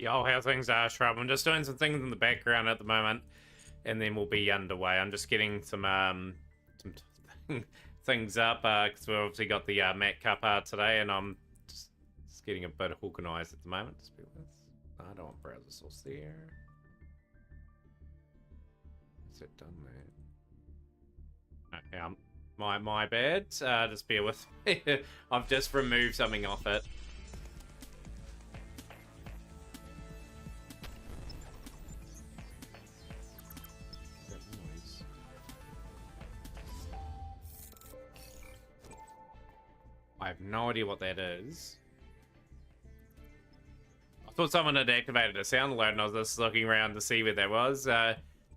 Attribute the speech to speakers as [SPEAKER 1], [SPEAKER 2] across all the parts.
[SPEAKER 1] Yo, how things are, Shrub? I'm just doing some things in the background at the moment, and then we'll be underway. I'm just getting some things up because we've obviously got the Mac Cup today, and I'm just getting a bit organised at the moment. Just be with. I don't want browser source there. Is it done there? Okay, my bad. Just bear with me. I've just removed something off it. I have no idea what that is. I thought someone had activated a sound alert and I was just looking around to see where that was.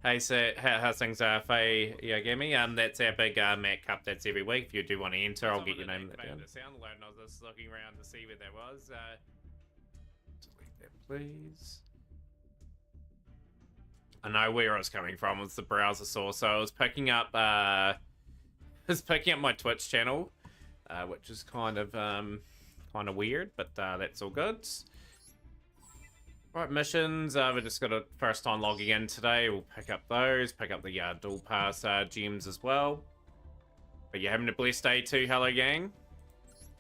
[SPEAKER 1] Hey, so how's things, Faye Yagami? That's our big Mac Cup that's every week. If you do want to enter, I'll get your name down. A sound alert and I was just looking around to see where that was. Delete that, please. I know where I was coming from. It's the browser source. So I was picking up my Twitch channel. Which is kind of weird, but that's all good. Right, missions. We've just got a first time logging in today. We'll pick up those, pick up the dual pass gems as well. But you're having a blessed day too, hello gang.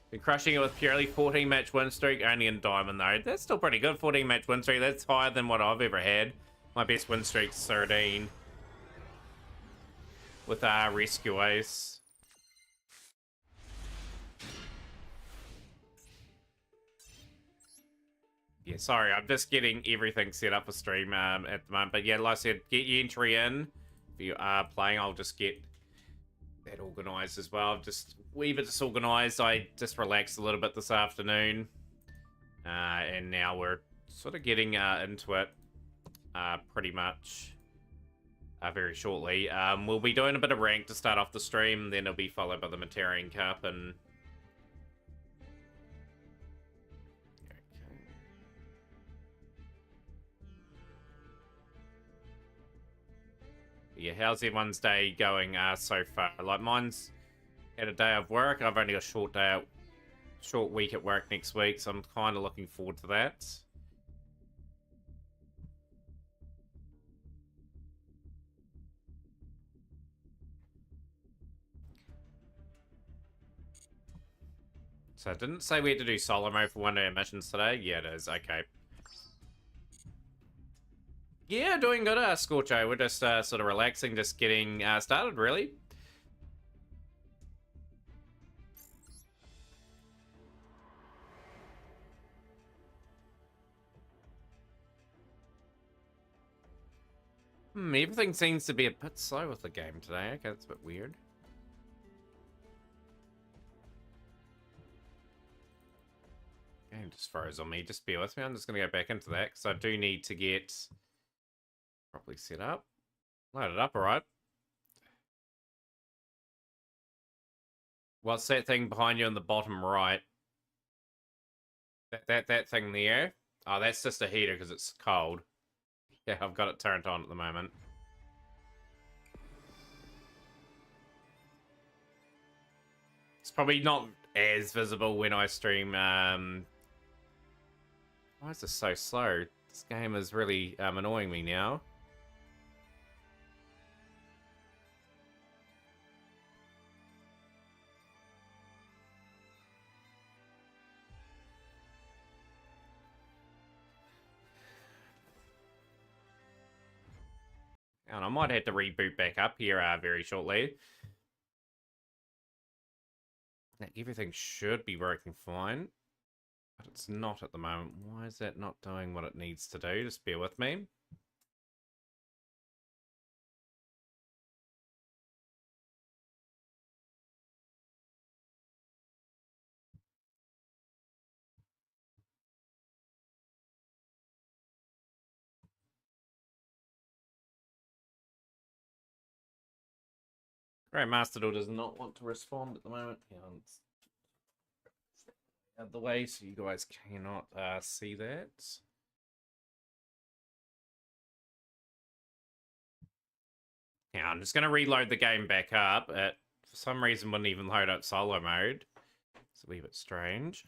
[SPEAKER 1] Been crushing it with purely 14 match win streak, only in Diamond though. That's still pretty good, 14 match win streak. That's higher than what I've ever had. My best win streak's 13. With Rescue Ace. Yeah, sorry, I'm just getting everything set up for stream at the moment. But yeah, like I said, get your entry in. If you are playing, I'll just get that organised as well. Just a wee bit disorganised. I just relaxed a little bit this afternoon. And now we're sort of getting into it pretty much very shortly. We'll be doing a bit of rank to start off the stream. Then it'll be followed by the Themataurian Cup and... Yeah, how's everyone's day going so far? Like, mine's had a day of work. I've only got a short week at work next week, so I'm kind of looking forward to that. So it didn't say we had to do solo mode for one of our missions today. Yeah, it is. Okay. Yeah, doing good, Scorcho. We're just sort of relaxing, just getting started, really. Everything seems to be a bit slow with the game today. Okay, that's a bit weird. Game just froze on me. Just bear with me. I'm just going to go back into that because I do need to get properly set up. Load it up, all right. What's that thing behind you in the bottom right? That thing there? Oh, that's just a heater because it's cold. Yeah, I've got it turned on at the moment. It's probably not as visible when I stream. Why is this so slow? This game is really annoying me now. And I might have to reboot back up here very shortly. Now, everything should be working fine, but it's not at the moment. Why is that not doing what it needs to do? Just bear with me. Great Master Duel does not want to respond at the moment. Out of the way so you guys cannot see that. Yeah, I'm just going to reload the game back up. It, for some reason, wouldn't even load up solo mode. It's a wee bit strange.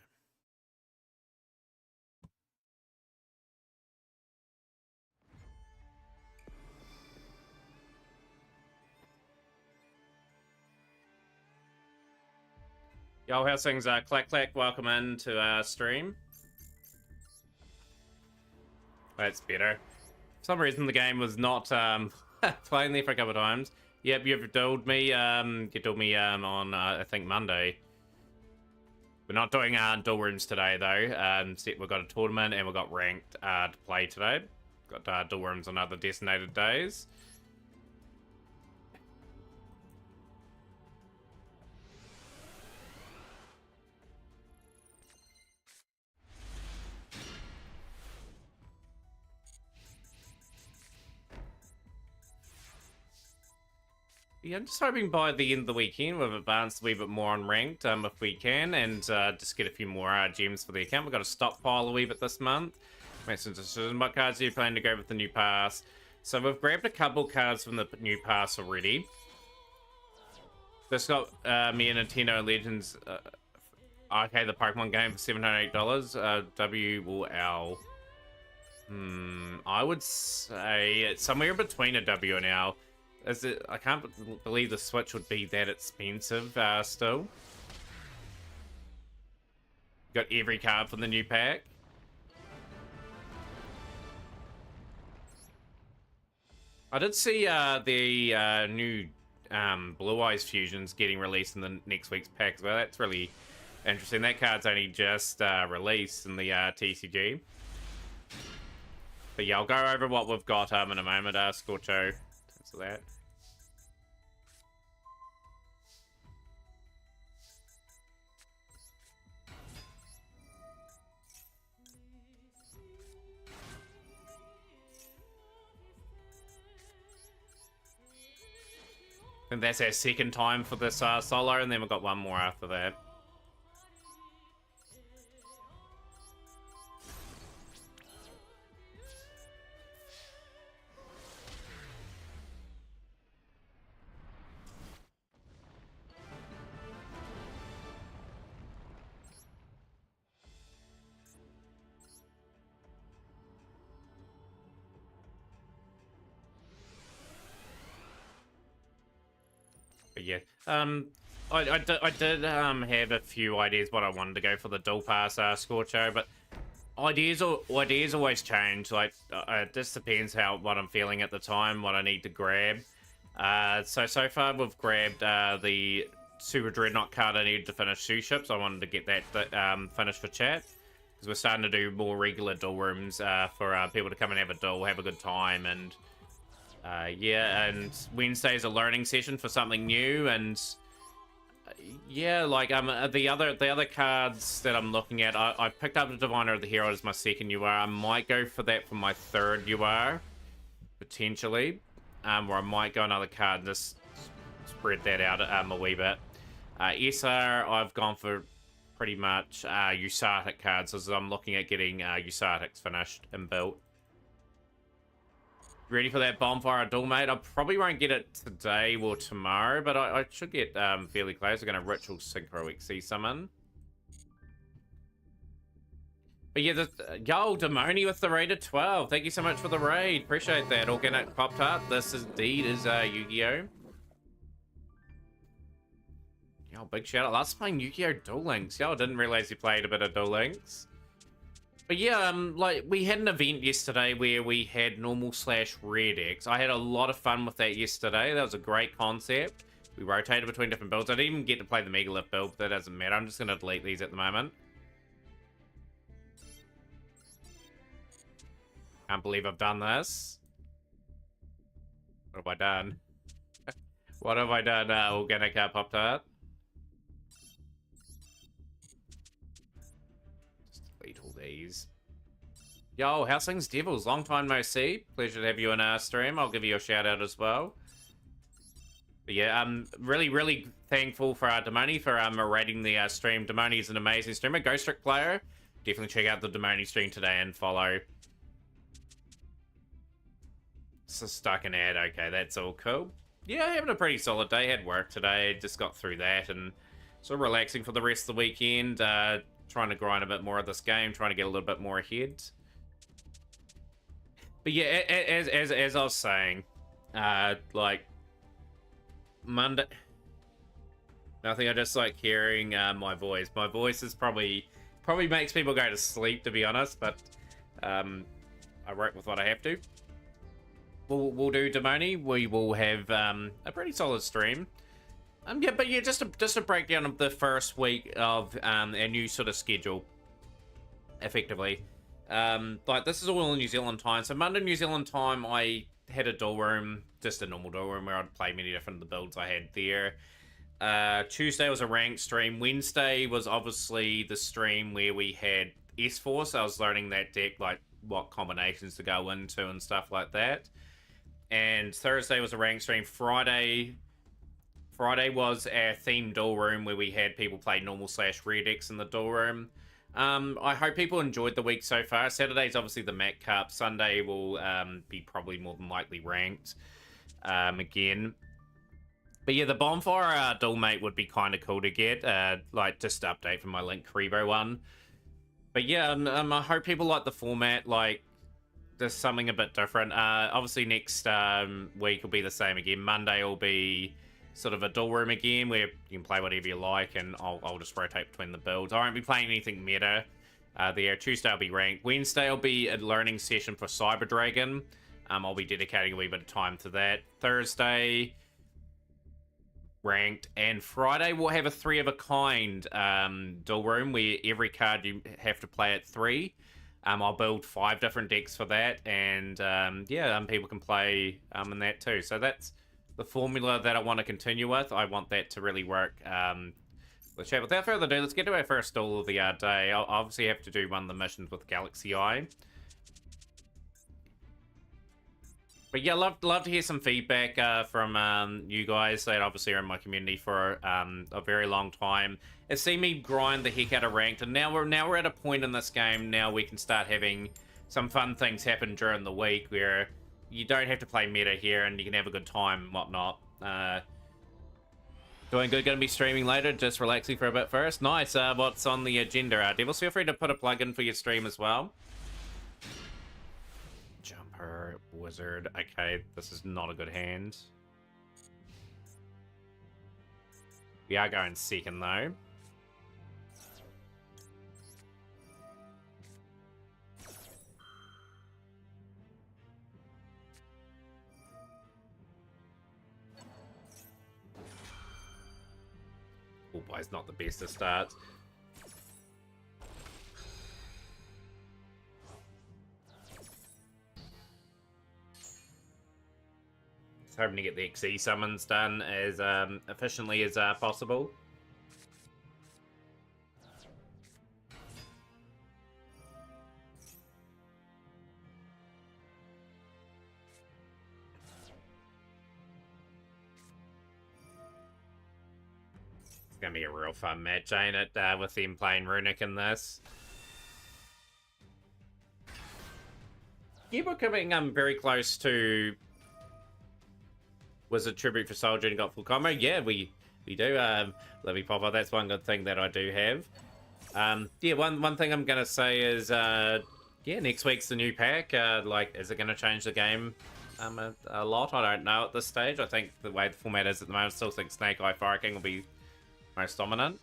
[SPEAKER 1] Yo, how's things? Clack Clack, welcome in to our stream. That's better. For some reason, the game was not playing there for a couple of times. Yep, you've told me. You told me on I think Monday. We're not doing dual rooms today though. We've got a tournament and we've got ranked to play today. Got dual rooms on other designated days. Yeah, I'm just hoping by the end of the weekend we've advanced a wee bit more on ranked, if we can, and just get a few more gems for the account. We've got a stockpile a wee bit this month. Make some decisions. What cards are you planning to go with the new pass? So we've grabbed a couple cards from the new pass already. This got me and Nintendo Legends arcade the Pokemon game for $708. W or L? I would say it's somewhere between a W and L. Is it? I can't believe the Switch would be that expensive still. Got every card from the new pack. I did see the new Blue Eyes fusions getting released in the next week's pack as well. That's really interesting. That card's only just released in the TCG. But yeah, I'll go over what we've got in a moment, Scorcho. Thanks for that. And that's our second time for this solo, and then we've got one more after that. But yeah, I did have a few ideas what I wanted to go for the dual pass Scorcho, but ideas always change. Like it just depends what I'm feeling at the time, what I need to grab. So far we've grabbed the Super Dreadnought card I needed to finish Shoe Ships. I wanted to get that finished for chat because we're starting to do more regular duel rooms for people to come and have a duel, have a good time, and yeah, and Wednesday's a learning session for something new, and yeah, like the other cards that I'm looking at, I picked up the Diviner of the Hero as my second UR. I might go for that for my third UR, potentially, or I might go another card and just spread that out a wee bit. SR, I've gone for pretty much Usatic cards, as I'm looking at getting Usatics finished and built. Ready for that Bonfire duel, mate? I probably won't get it today or tomorrow, but I should get fairly close. We're going to Ritual Synchro XC summon. But yeah, yo, Demoni with the raid of 12. Thank you so much for the raid. Appreciate that. Organic popped up. This indeed is Yu-Gi-Oh! Yo, big shout out. Last playing Yu-Gi-Oh! Duel Links. Yo, I didn't realize you played a bit of Duel Links. But yeah, like, we had an event yesterday where we had normal / rare decks. I had a lot of fun with that yesterday. That was a great concept. We rotated between different builds. I didn't even get to play the Megalith build, but that doesn't matter. I'm just going to delete these at the moment. Can't believe I've done this. What have I done? What have I done, Organic Pop-Tart? Delete all these. Yo, how's things, Devils? Long time no see. Pleasure to have you in our stream. I'll give you a shout out as well. But yeah, I'm really thankful for Demoni for rating the stream. Demoni is an amazing streamer, Ghost Trick player. Definitely check out the Demoni stream today and follow. So stuck an ad. Okay, that's all cool. Yeah, having a pretty solid day. Had work today. Just got through that and sort of relaxing for the rest of the weekend. Trying to grind a bit more of this game. Trying to get a little bit more ahead. But yeah, as I was saying, like Monday. Nothing. I just like hearing my voice. My voice is probably makes people go to sleep, to be honest. But I wrote with what I have to. We'll do Demoni. We will have a pretty solid stream. Yeah, but yeah, just a breakdown of the first week of our new sort of schedule, effectively. Like this is all in New Zealand time. So Monday New Zealand time, I had a duel room, just a normal duel room where I'd play many different of the builds I had there. Tuesday was a ranked stream. Wednesday was obviously the stream where we had S4, so I was learning that deck, like what combinations to go into and stuff like that. And Thursday was a ranked stream. Friday was our themed duel room where we had people play normal / rare decks in the duel room. I hope people enjoyed the week so far. Saturday's obviously the Mac Cup. Sunday will be probably more than likely ranked again. But yeah, the Bonfire duel mate would be kind of cool to get. Like, just to update from my Link Karibo one. But yeah, I hope people like the format. Like, there's something a bit different. Obviously, next week will be the same again. Monday will be sort of a duel room again, where you can play whatever you like, and I'll just rotate between the builds. I won't be playing anything meta there. Tuesday will be ranked. Wednesday will be a learning session for Cyber Dragon. I'll be dedicating a wee bit of time to that. Thursday, ranked, and Friday we'll have a 3 of a kind duel room where every card you have to play at 3. I'll build 5 different decks for that, and yeah, people can play in that too. So that's the formula that I want to continue with. I want that to really work. Let's chat. Without further ado, let's get to our first duel of the day. I'll obviously have to do one of the missions with Galaxy Eye. But yeah, love to hear some feedback from you guys that obviously are in my community for a very long time. It's seen me grind the heck out of ranked, and now we're at a point in this game. Now we can start having some fun things happen during the week where you don't have to play meta here, and you can have a good time and whatnot. Doing good. Going to be streaming later. Just relaxing for a bit first. Nice. What's on the agenda? Devils, feel free to put a plug in for your stream as well. Jumper, wizard. Okay, this is not a good hand. We are going second though. Oh boy, it's not the best of starts. Hoping to get the XE summons done as efficiently as possible. It's gonna be a real fun match, ain't it? With them playing Runic in this. Yeah, we're coming very close to Wizard Tribute for Soldier and got full combo. Yeah, we do. Livy Popper, that's one good thing that I do have. Yeah, one thing I'm gonna say is yeah, next week's the new pack. Like, is it gonna change the game a lot? I don't know at this stage. I think the way the format is at the moment, I still think Snake Eye Fire King will be most dominant.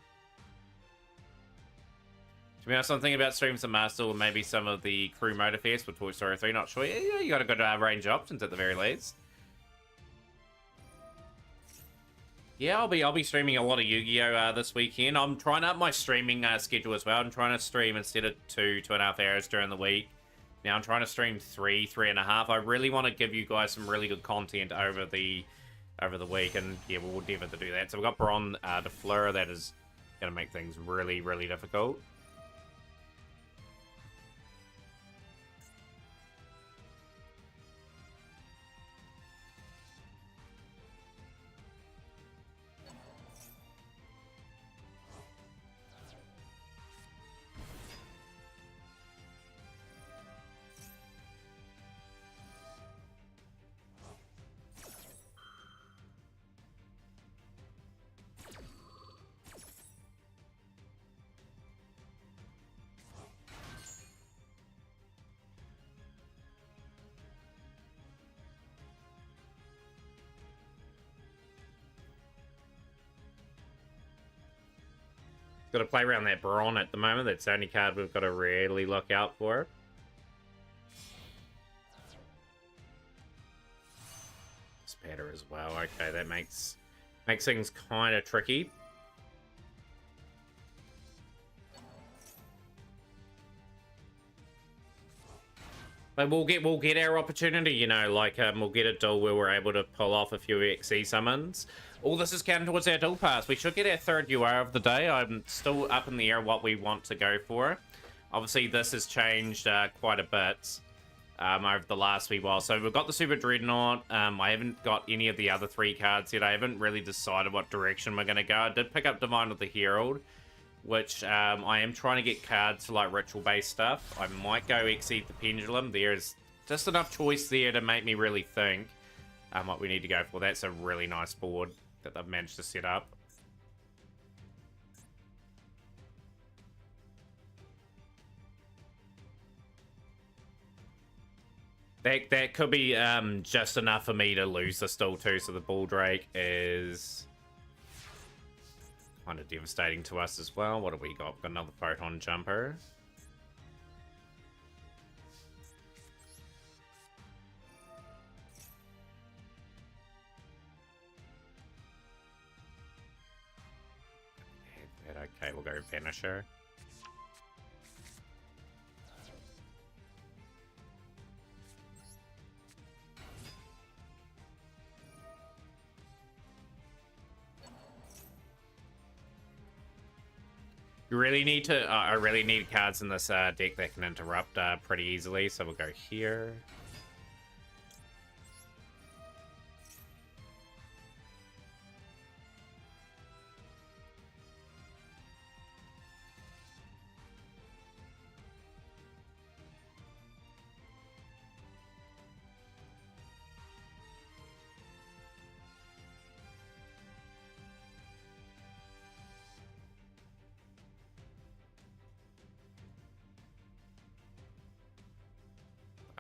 [SPEAKER 1] To be honest, I'm thinking about streaming some Master or maybe some of the crew mode affairs with Toy Story 3. Not sure. Yeah, you got a good range of options at the very least. Yeah, I'll be streaming a lot of Yu-Gi-Oh! This weekend. I'm trying to up my streaming schedule as well. I'm trying to stream instead of 2.5 hours during the week. Now I'm trying to stream 3.5. I really want to give you guys some really good content over the week, and yeah, we'll endeavour to do that. So we've got Bron de Fleur. That is going to make things really, really difficult. Got to play around that Brawn at the moment. That's the only card we've got to really look out for. Spatter as well. Okay, that makes things kind of tricky. But we'll get our opportunity, you know, like we'll get a duel where we're able to pull off a few XE summons. All this is counting towards our duel pass. We should get our third UR of the day. I'm still up in the air what we want to go for. Obviously, this has changed quite a bit over the last wee while. So we've got the Super Dreadnought. I haven't got any of the other 3 cards yet. I haven't really decided what direction we're going to go. I did pick up Divine of the Herald, which I am trying to get cards for like ritual-based stuff. I might go Exceed the Pendulum. There's just enough choice there to make me really think what we need to go for. That's a really nice board that they've managed to set up. That could be just enough for me to lose this duel too, so the Bull Drake is kind of devastating to us as well. What have we got? We've got another Photon Jumper. Okay, we'll go Vanisher. You really need to, I really need cards in this deck that can interrupt pretty easily, so we'll go here.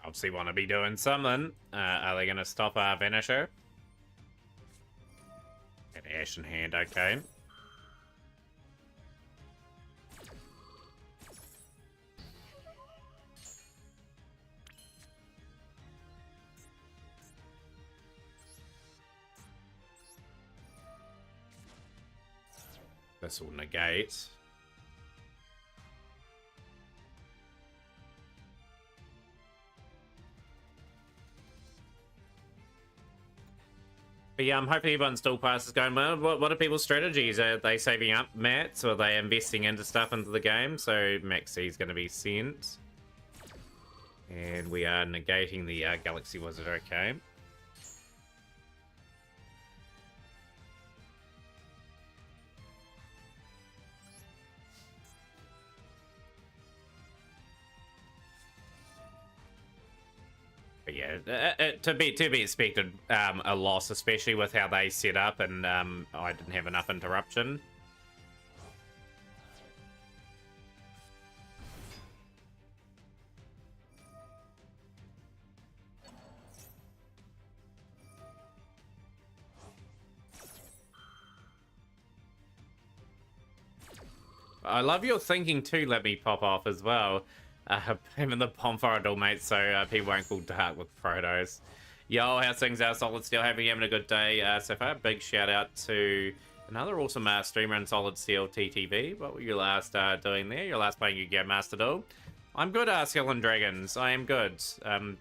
[SPEAKER 1] Obviously want to be doing something. Are they going to stop our Vanisher? An Ash in hand, okay. This will negate. But yeah, I'm hoping everyone's duel pass is going well. What are people's strategies? Are they saving up mats, or are they investing into stuff into the game? So Maxi is going to be sent. And we are negating the Galaxy Wizard, okay. But yeah, to be expected, a loss, especially with how they set up, and I didn't have enough interruption. I love your thinking too, let me pop off as well. Even the bonfire duel, mate, so people won't call dark with Protos. Yo, how's things out, Solid Steel? Hope you're having a good day so far. Big shout out to another awesome streamer in Solid Steel TTV. What were you last doing there? Your last playing Yu-Gi-Oh! Master Duel? I'm good, Skull and Dragons. I am good.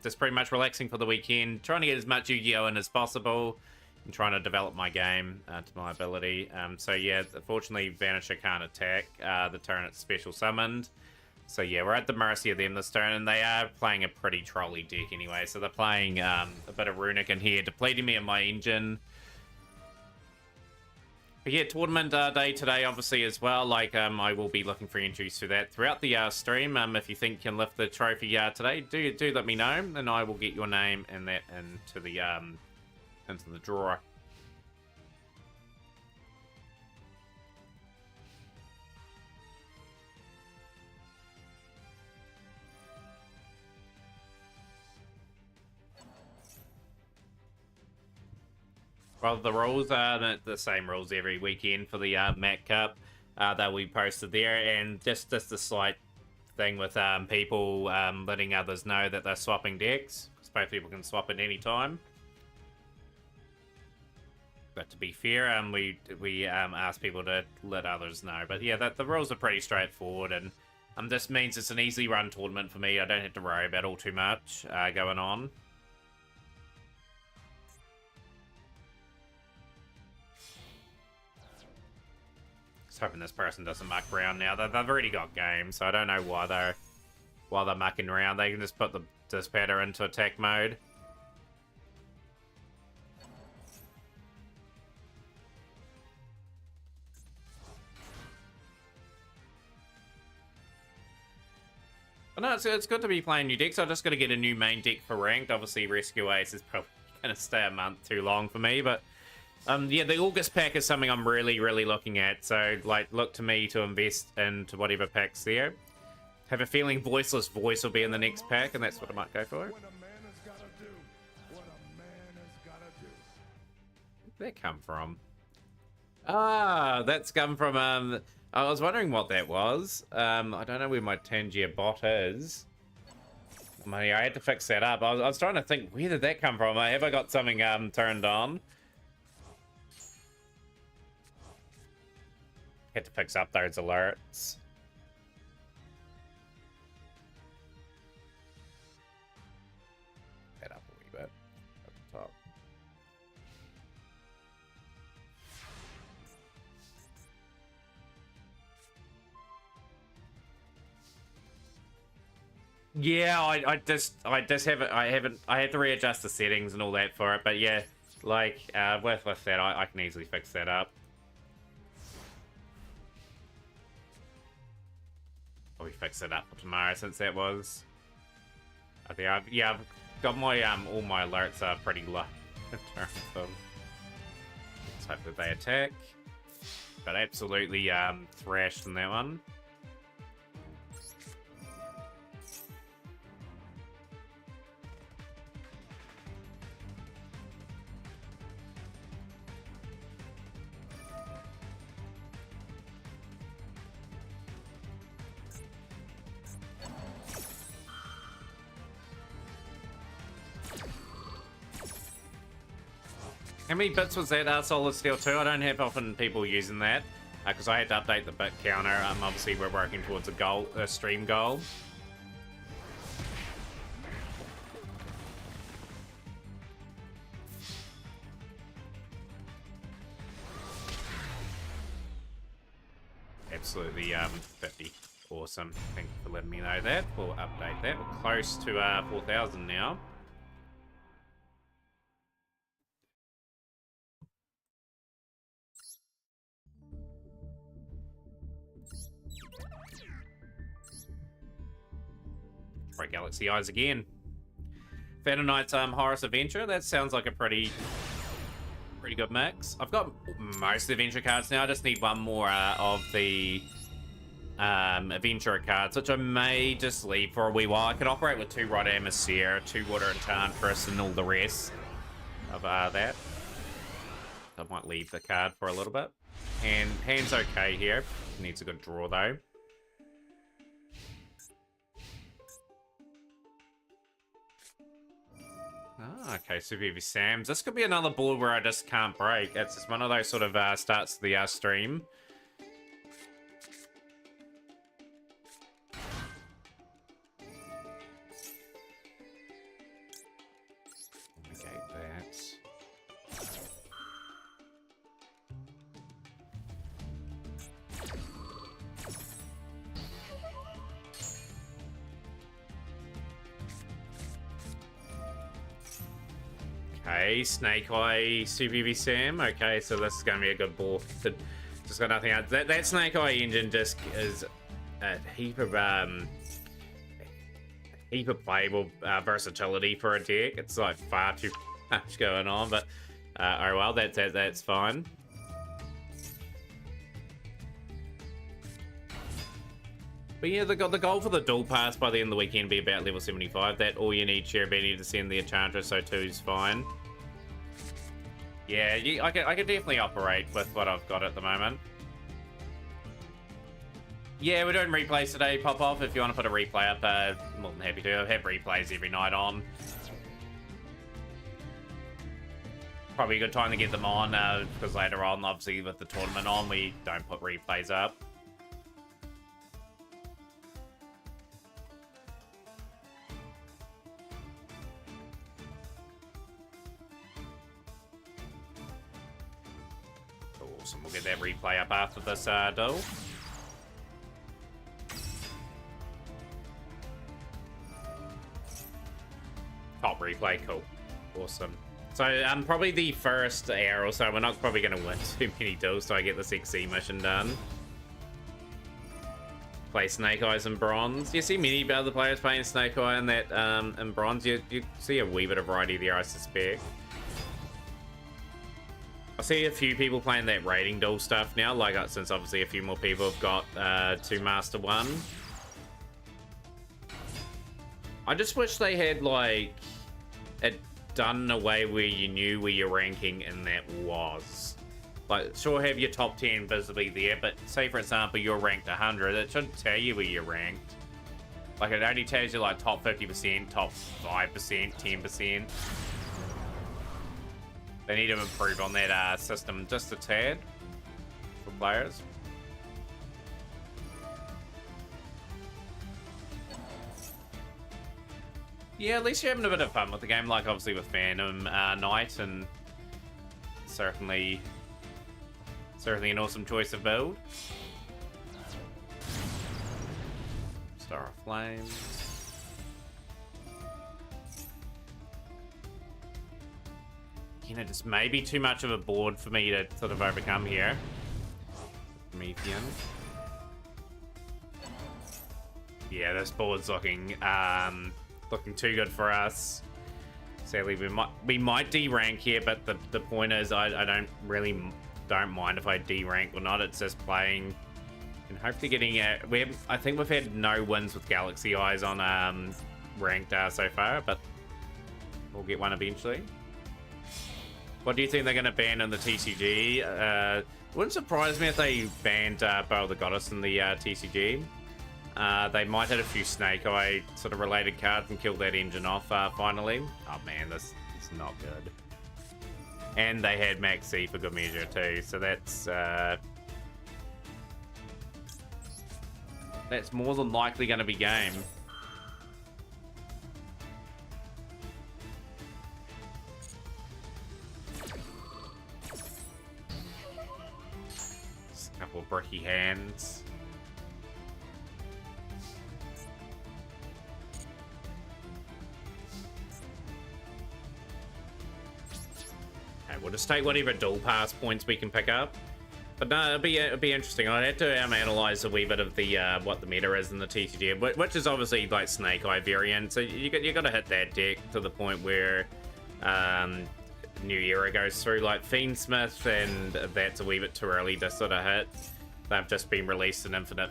[SPEAKER 1] Just pretty much relaxing for the weekend, trying to get as much Yu-Gi-Oh! In as possible, and trying to develop my game to my ability. So yeah, unfortunately, Vanisher can't attack the turn it's special summoned. So yeah, we're at the mercy of them this turn, and they are playing a pretty trolly deck anyway. So they're playing a bit of Runic in here, depleting me of my engine. But yeah, tournament day today, obviously, as well. Like, I will be looking for entries to that throughout the stream. If you think you can lift the trophy today, do let me know, and I will get your name and that into the drawer. Well, the rules are the same rules every weekend for the Mac Cup. that we posted there, and just the slight thing with people letting others know that they're swapping decks, because both people can swap at any time. But to be fair, we asked people to let others know. But yeah, the rules are pretty straightforward, and this means it's an easy run tournament for me. I don't have to worry about all too much going on. Just hoping this person doesn't muck around now. They've already got game, so I don't know why they're mucking around. They can just put the Dispatcher into attack mode. But no, it's good to be playing new decks. I'm just going to get a new main deck for ranked. Obviously, Rescue Ace is probably going to stay a month too long for me. But yeah, the August pack is something I'm really, really looking at. So, like, look to me to invest into whatever pack's there. Have a feeling Voiceless Voice will be in the next pack, and that's what I might go for. Where'd that come from? Ah, that's come from, I was wondering what that was. I don't know where my Tangier bot is. I had to fix that up. I was trying to think, where did that come from? Have I got something turned on? Had to fix up those alerts. That up a wee bit at the top. Yeah, I just haven't I had to readjust the settings and all that for it, but yeah, like with that I can easily fix that up. Probably fix it up for tomorrow since that was. I think I've got my all my alerts are pretty low in terms of. Let's hope that they attack. But absolutely thrashed in that one. How many bits was that Solid Steel 2? I don't have often people using that because I had to update the bit counter. Obviously, we're working towards a stream goal. Absolutely 50. Awesome. Thank you for letting me know that. We'll update that. We're close to 4,000 now. Right, Galaxy Eyes again. Phantom Knight's Horus Adventure. That sounds like a pretty good mix. I've got most of the Adventure cards now. I just need one more of the Adventurer cards, which I may just leave for a wee while. I can operate with 2 Rod Amicia, 2 Water Enchantress, and all the rest of that. I might leave the card for a little bit. And hand's okay here. Needs a good draw though. Ah, okay, Super Heavy Sam's. This could be another board where I just can't break. It's just one of those sort of starts to the stream. Negate that. Okay, Snake Eye, Super Heavy Sam. Okay, so this is going to be a good ball. Just got nothing else. That Snake Eye engine disc is a heap of playable versatility for a deck. It's like far too much going on, but oh well, that's fine. But yeah, the goal for the dual pass by the end of the weekend be about level 75. That all you need Cherubini to send the Enchantress, so 2 is fine. Yeah, I can definitely operate with what I've got at the moment. Yeah, we're doing replays today, Pop Off. If you want to put a replay up, more than happy to. I have replays every night on. Probably a good time to get them on, because later on, obviously, with the tournament on, we don't put replays up. Awesome, we'll get that replay up after this duel. Top replay, cool. Awesome. So, probably the first hour or so, we're not probably going to win too many duels, so I get this XC mission done. Play Snake Eyes in Bronze. You see many other players playing Snake Eye in that, in Bronze. You see a wee bit of variety there, I suspect. I see a few people playing that rating duel stuff now, like, since obviously a few more people have got, to Master 1. I just wish they had, like, it done in a way where you knew where your ranking in that was. Like, sure, have your top 10 visibly there, but say, for example, you're ranked 100, it shouldn't tell you where you're ranked. Like, it only tells you, like, top 50%, top 5%, 10%. They need to improve on that system just a tad for players. Yeah, at least you're having a bit of fun with the game, like obviously with Phantom Knight, and certainly an awesome choice of build. Star of Flames. You know, just maybe too much of a board for me to sort of overcome here. Promethean. Yeah, this board's looking too good for us. Sadly, we might D-rank here, but the point is I don't mind if I D-rank or not. It's just playing and hopefully getting I think we've had no wins with Galaxy Eyes on ranked so far, but we'll get one eventually. What do you think they're going to ban in the TCG? It wouldn't surprise me if they banned Bow the Goddess in the TCG. They might have a few Snake Eye sort of related cards and kill that engine off finally. Oh man, this is not good. And they had Max C for good measure too, so that's more than likely going to be game. Just a couple of bricky hands. We'll just take whatever dual pass points we can pick up. But no, it'll be interesting. I'd have to analyze a wee bit of the what the meta is in the TCG, which is obviously like Snake Eye variant. So you got to hit that deck to the point where New Era goes through. Like Fiendsmith, and that's a wee bit too early to sort of hit. They've just been released in Infinite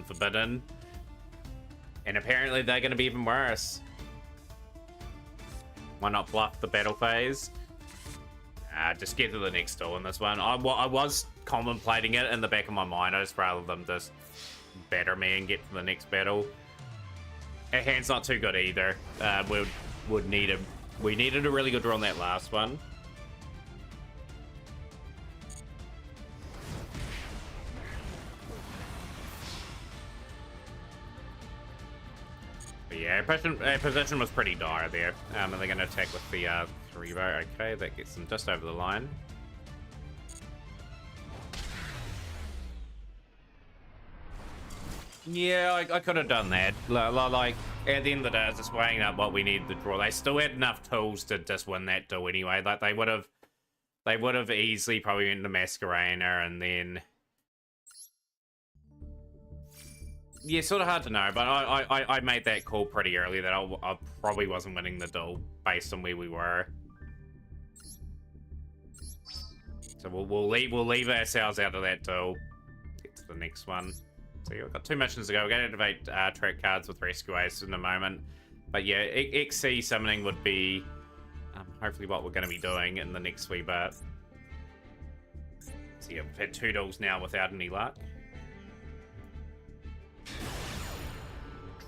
[SPEAKER 1] Forbidden, and apparently they're going to be even worse. Why not bluff the battle phase? Just get to the next duel in this one. I was contemplating it in the back of my mind. I just rather them just batter me and get to the next battle. Our hand's not too good either. We needed a really good draw on that last one. But yeah, our position was pretty dire there. And they're going to attack with the 3-bar. Okay, that gets them just over the line. Yeah, I could have done that. Like, at the end of the day, I was just weighing up what we needed to draw. They still had enough tools to just win that duel anyway. Like, they would have easily probably went to Masquerader and then... Yeah, sort of hard to know, but I made that call pretty early that I probably wasn't winning the duel based on where we were. So we'll leave ourselves out of that duel. Get to the next one. So yeah, we've got 2 missions to go. We're going to activate track cards with Rescue Ace in a moment. But yeah, XC summoning would be hopefully what we're going to be doing in the next wee bit. So yeah, we've had 2 duels now without any luck.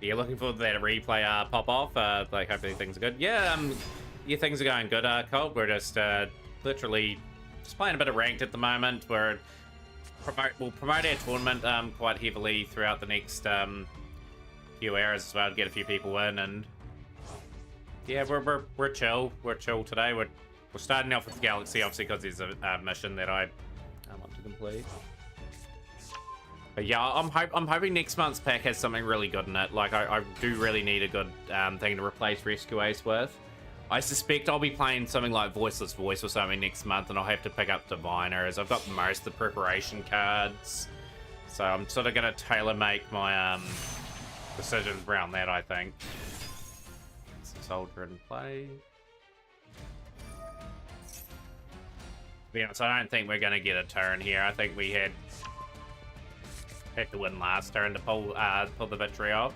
[SPEAKER 1] Yeah, looking forward to that replay pop off. Like, hopefully things are good. Yeah, yeah, things are going good, Colt. We're just literally just playing a bit of ranked at the moment. We'll promote our tournament quite heavily throughout the next few hours as well to get a few people in, and yeah, we're chill. We're chill today. We're starting off with the Galaxy, obviously, because there's a mission that I want to complete. But yeah, I'm hoping next month's pack has something really good in it. Like, I do really need a good thing to replace Rescue Ace with. I suspect I'll be playing something like Voiceless Voice or something next month, and I'll have to pick up Diviner, as I've got most of the preparation cards. So I'm sort of going to tailor-make my decisions around that, I think. Soldier in play. To be honest, I don't think we're going to get a turn here. I think we had to win last turn to pull the victory off.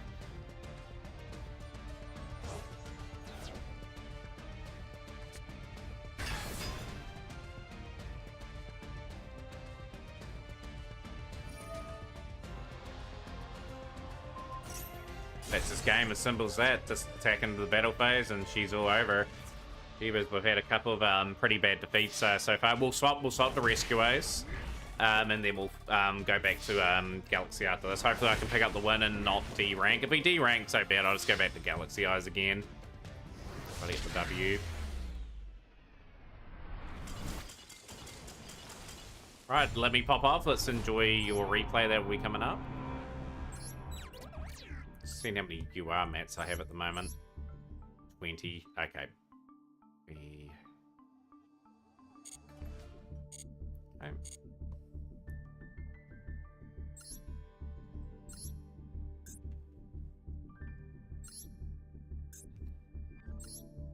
[SPEAKER 1] That's this game, as simple as that. Just attack into the battle phase and she's all over. Jeebus, we've had a couple of pretty bad defeats so far. We'll swap the Rescue Ace. And then we'll go back to Galaxy after this. Hopefully I can pick up the win and not D-rank. If we D-rank so bad, I'll just go back to Galaxy Eyes again. Try to get the W. Right, let me pop off. Let's enjoy your replay that will be coming up. Seeing how many UR mats I have at the moment. 20. Okay. Okay.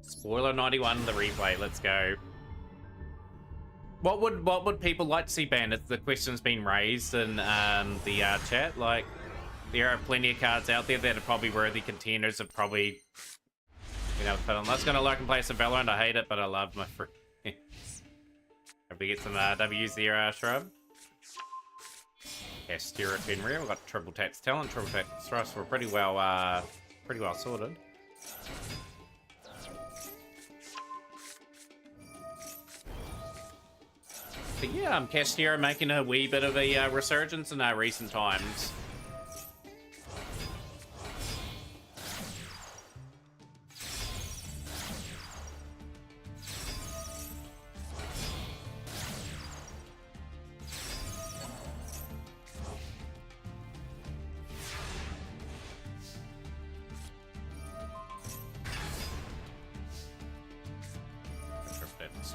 [SPEAKER 1] Spoiler 91, the replay. Let's go. What would people like to see banned? If the question's been raised in the chat, like, there are plenty of cards out there that are probably worthy contenders of probably, you know, fit on. Let's gonna lurk and play some Valorant. I hate it, but I love my friends. Hope we get some W's there, Shrub. Yeah, Steer at Fenrir. We've got triple taps talent, triple taps thrust. We're pretty well sorted. But yeah, Castiera making a wee bit of a resurgence in recent times.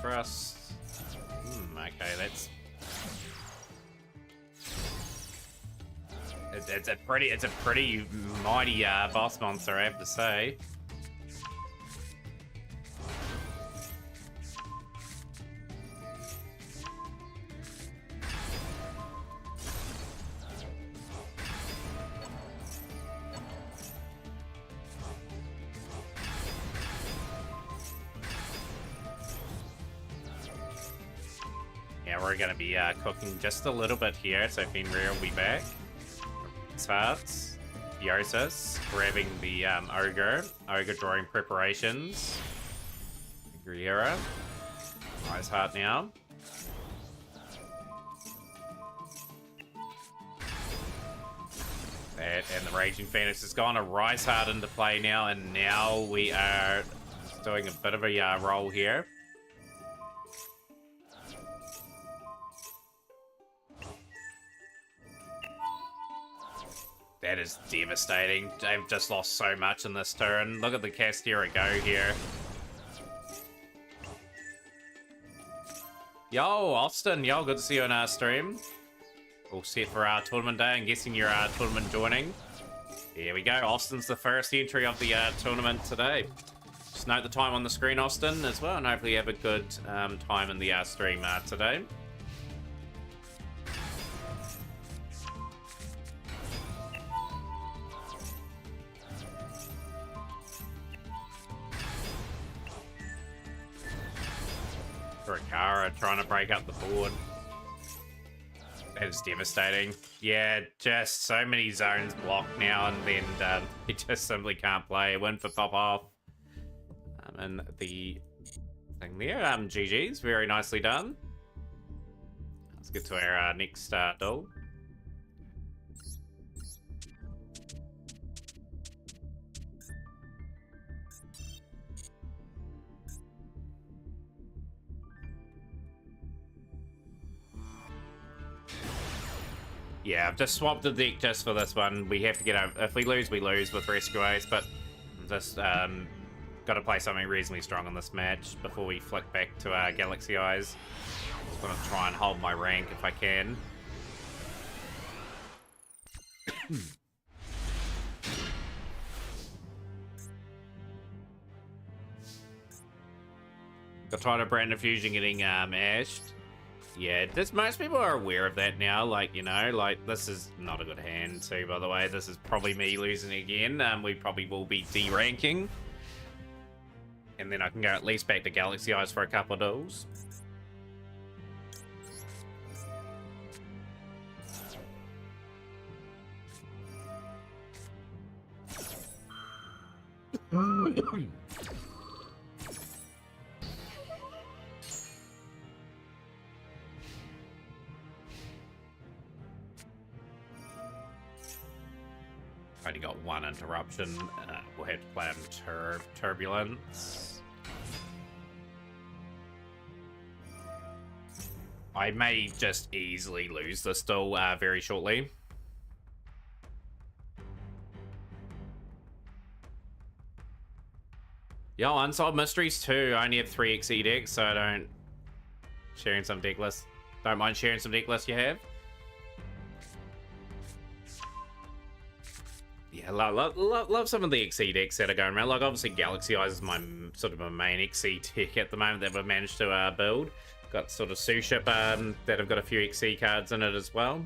[SPEAKER 1] Thrust. Okay, that's it's a pretty mighty boss monster, I have to say. We're going to be cooking just a little bit here, so Fenrir will be back. Starts. Yosas grabbing the Ogre. Ogre drawing preparations. Griera. Nice heart now. That and the Raging Phoenix has gone a Rise Heart into play now, and now we are doing a bit of a roll here. That is devastating. They've just lost so much in this turn. Look at the Castiera go here. Yo, Austin. Yo, good to see you on our stream. All set for our tournament day. I'm guessing you're tournament joining. Here we go. Austin's the first entry of the tournament today. Just note the time on the screen, Austin, as well, and hopefully you have a good time in the stream today. Rikara trying to break up the board. That is devastating. Yeah, just so many zones blocked now, and then you just simply can't play. A win for pop off. And the thing there, GG's, very nicely done. Let's get to our next duel. Yeah, I've just swapped the deck just for this one. We have to get over. If we lose, we lose with Rescue Ace, but just got to play something reasonably strong in this match before we flick back to our Galaxy Eyes. Just want to try and hold my rank if I can. Got tired of Brand Fusion getting ashed. Yeah, most people are aware of that now. Like, you know, like, this is not a good hand, too, by the way. This is probably me losing again. We probably will be D-ranking. And then I can go at least back to Galaxy Eyes for a couple of duels. Only got one interruption. We'll have to play him Turbulence. I may just easily lose this duel very shortly. Yo, Unsolved Mysteries 2. I only have 3 XE decks, so I don't... Sharing some deck lists. Don't mind sharing some deck lists you have. Yeah, love some of the XE decks that are going around. Like, obviously, Galaxy Eyes is my sort of my main XE deck at the moment that we've managed to build. Got sort of Suship that have got a few XE cards in it as well.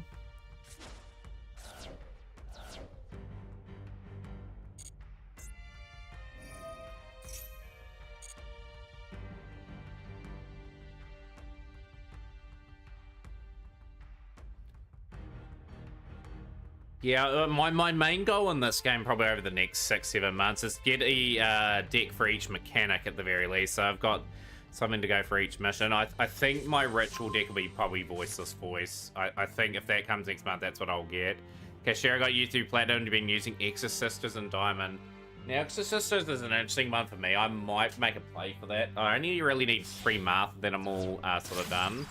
[SPEAKER 1] Yeah, my main goal in this game, probably over the next 6-7 months, is get a deck for each mechanic at the very least. So I've got something to go for each mission. I think my ritual deck will be probably Voiceless Voice. I think if that comes next month, that's what I'll get. Kashira got you through Platinum. You've been using Exorcisters and Diamond. Now, Exorcisters is an interesting one for me. I might make a play for that. I only really need 3 Marth, then I'm all sort of done.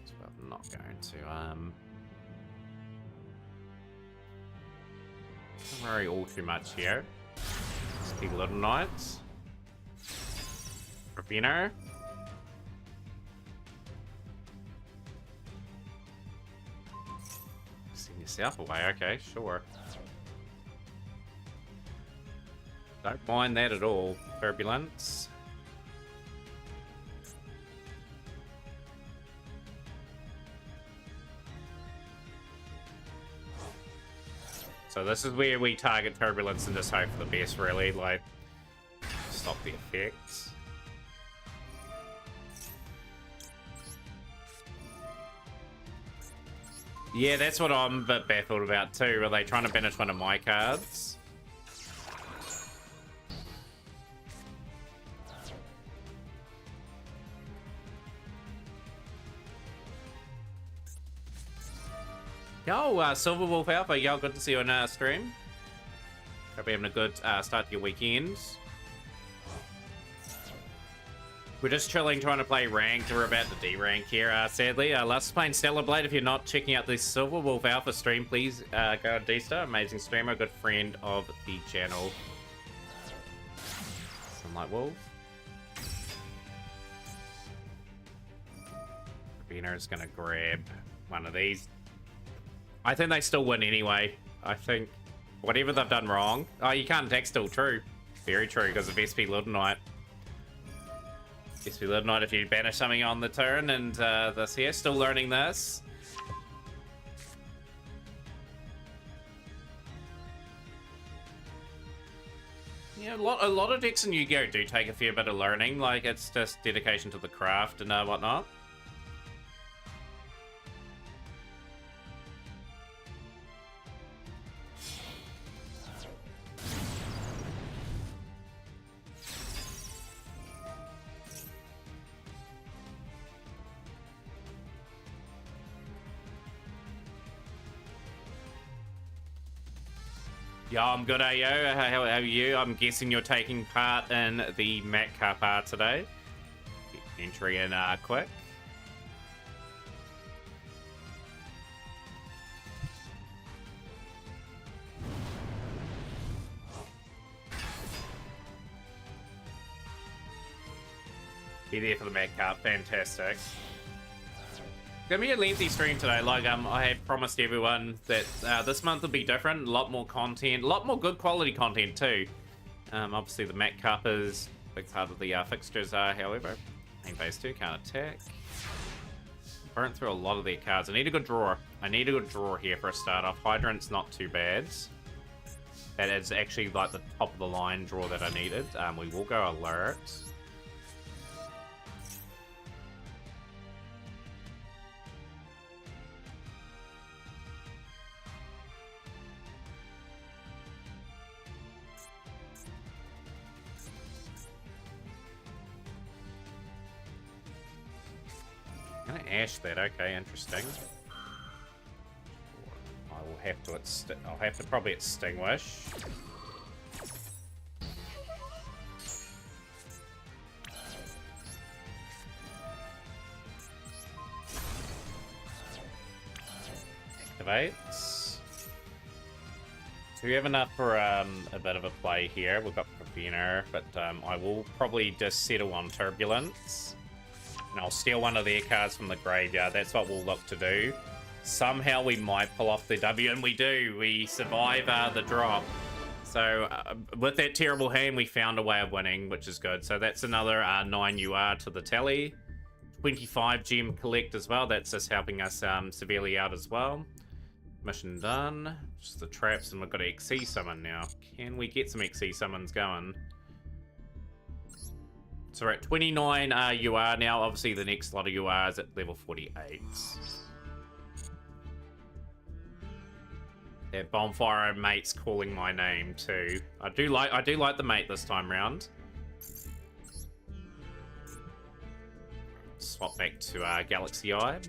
[SPEAKER 1] So I'm not going to... Don't worry all too much here. Just Little Knights. Rubino. Send yourself away, okay, sure. Don't mind that at all. Turbulence. So this is where we target Turbulence and just hope for the best, really. Like, stop the effects. Yeah, that's what I'm a bit baffled about too. Are they trying to banish one of my cards? Yo, Silver Wolf Alpha, yo, good to see you on stream. Hope you're having a good start to your weekend. We're just chilling, trying to play ranked. We're about to D-rank here, sadly. Last playing Stellar Blade. If you're not checking out the Silver Wolf Alpha stream, please go on D-Star. Amazing streamer, good friend of the channel. Sunlight Wolf. Rabina is going to grab one of these. I think they still win anyway. I think whatever they've done wrong. Oh, you can't attack, still true. Very true, because of SP Little Knight. SP Little Knight, if you banish something on the turn, and this here, still learning this. Yeah, a lot of decks in YGO do take a fair bit of learning. Like, it's just dedication to the craft and whatnot. Yeah, I'm good, Ayo. How are you? I'm guessing you're taking part in the Mac Car part today. Entry in quick. Be there for the Mac Car. Fantastic. Gonna be a lengthy stream today. Like I had promised everyone that this month will be different. A lot more content, a lot more good quality content too. Obviously the Mac Cup is a big part of the fixtures. However, main phase 2 can't attack. Burnt through a lot of their cards. I need a good draw. I need a good draw here for a start off. Hydrant's not too bad. That is actually like the top of the line draw that I needed. We will go alert. Gonna ash that. Okay, interesting. I will have to. I'll have to probably extinguish. Activates. So we have enough for a bit of a play here. We've got Preventer, but I will probably just settle on Turbulence. And I'll steal one of their cards from the graveyard. That's what we'll look to do. Somehow we might pull off the W, and we do. We survive the drop. So with that terrible hand, we found a way of winning, which is good. So that's another 9 UR to the tally. 25 gem collect as well. That's just helping us severely out as well. Mission done. Just the traps, and we've got to XC summon now. Can we get some XC summons going? So we're at 29 UR now. Obviously, the next lot of UR is at level 48. That bonfire mate's calling my name too. I do like the mate this time round. Swap back to Galaxy Eye.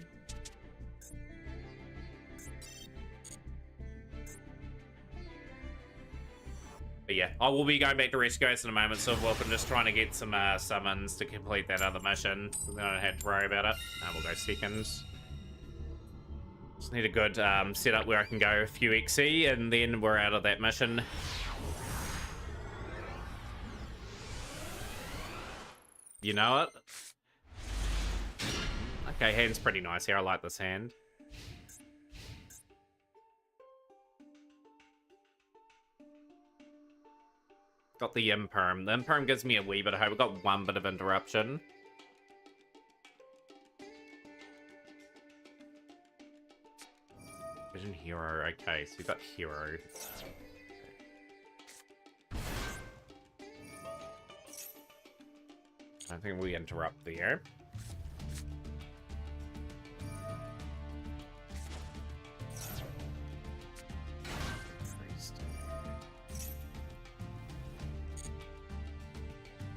[SPEAKER 1] But yeah, I will be going back to Rescue Ace in a moment, so I'm just trying to get some summons to complete that other mission. Then I don't have to worry about it. We'll go second. Just need a good setup where I can go a few XE, and then we're out of that mission. You know it? Okay, hand's pretty nice here. I like this hand. Got the Imperm. The Imperm gives me a wee bit of hope. We've got one bit of interruption. Vision Hero. Okay, so we've got Hero. I think we interrupt there.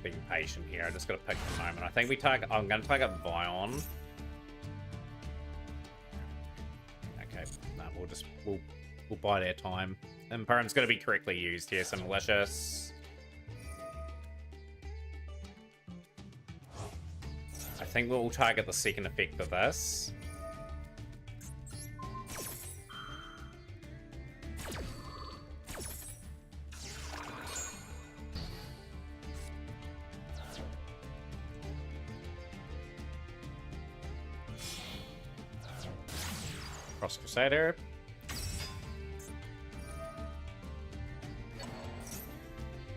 [SPEAKER 1] Being patient here. I just got to pick the moment. I think we target. I'm going to target Vion. Okay, no, we'll bide our time. Imperm's going to be correctly used here. So malicious. I think we'll target the second effect of this. Cross Crusader.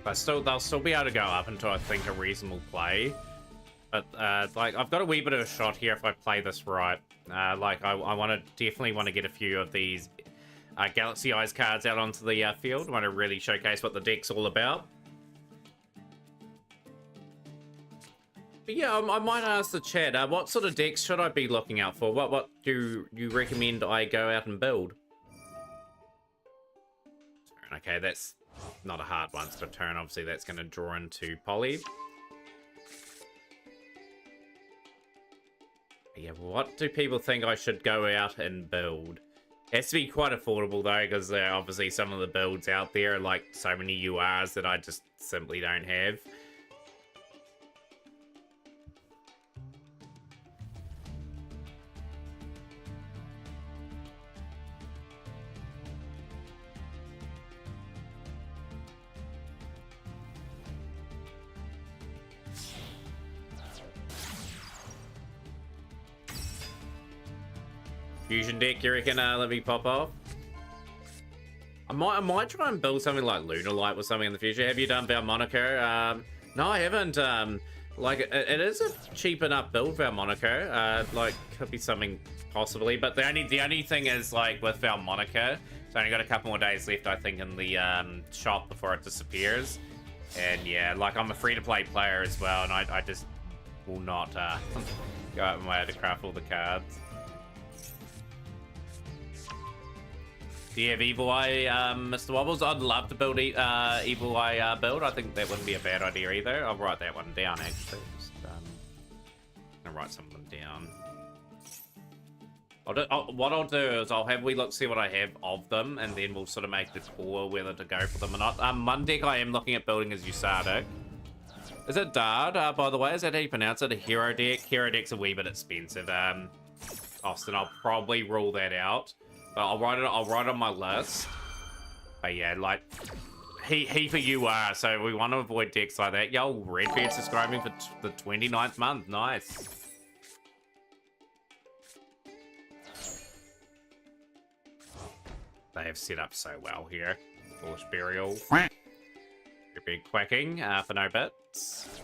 [SPEAKER 1] But they'll still be able to go up into, I think, a reasonable play. But like, I've got a wee bit of a shot here if I play this right. Like, I definitely want to get a few of these Galaxy Eyes cards out onto the field. I want to really showcase what the deck's all about. But yeah, I might ask the chat, what sort of decks should I be looking out for? What do you recommend I go out and build? Okay, that's not a hard one for turn. Obviously, that's going to draw into Poly. But yeah, what do people think I should go out and build? has to be quite affordable though, because obviously some of the builds out there are like so many URs that I just simply don't have. Fusion deck, you reckon? Let me pop off. I might try and build something like Lunar Light or something in the future. Have you done Val Monaco? No, I haven't. Like it is a cheap enough build, Val Monaco. Like could be something possibly, but the only thing is like with Val Monaco, it's only got a couple more days left, I think, in the shop before it disappears. And yeah, like I'm a free-to-play player as well, and I just will not go out of my way to craft all the cards. Do you have Evil Eye, Mr. Wobbles? I'd love to build Evil Eye build. I think that wouldn't be a bad idea either. I'll write that one down, actually. Just, I'll write some of them down. What I'll do is I'll have we look, see what I have of them, and then we'll sort of make the call whether to go for them or not. One deck I am looking at building is Usadic. Is it Dard, by the way? Is that how you pronounce it? A hero deck? Hero deck's a wee bit expensive. Austin, I'll probably rule that out. But I'll write it on my list. But yeah, like he for you are, so we want to avoid decks like that. Yo, Redbeard subscribing for the 29th month. Nice. They have set up so well here. Foolish Burial. Redbeard quacking for no bits.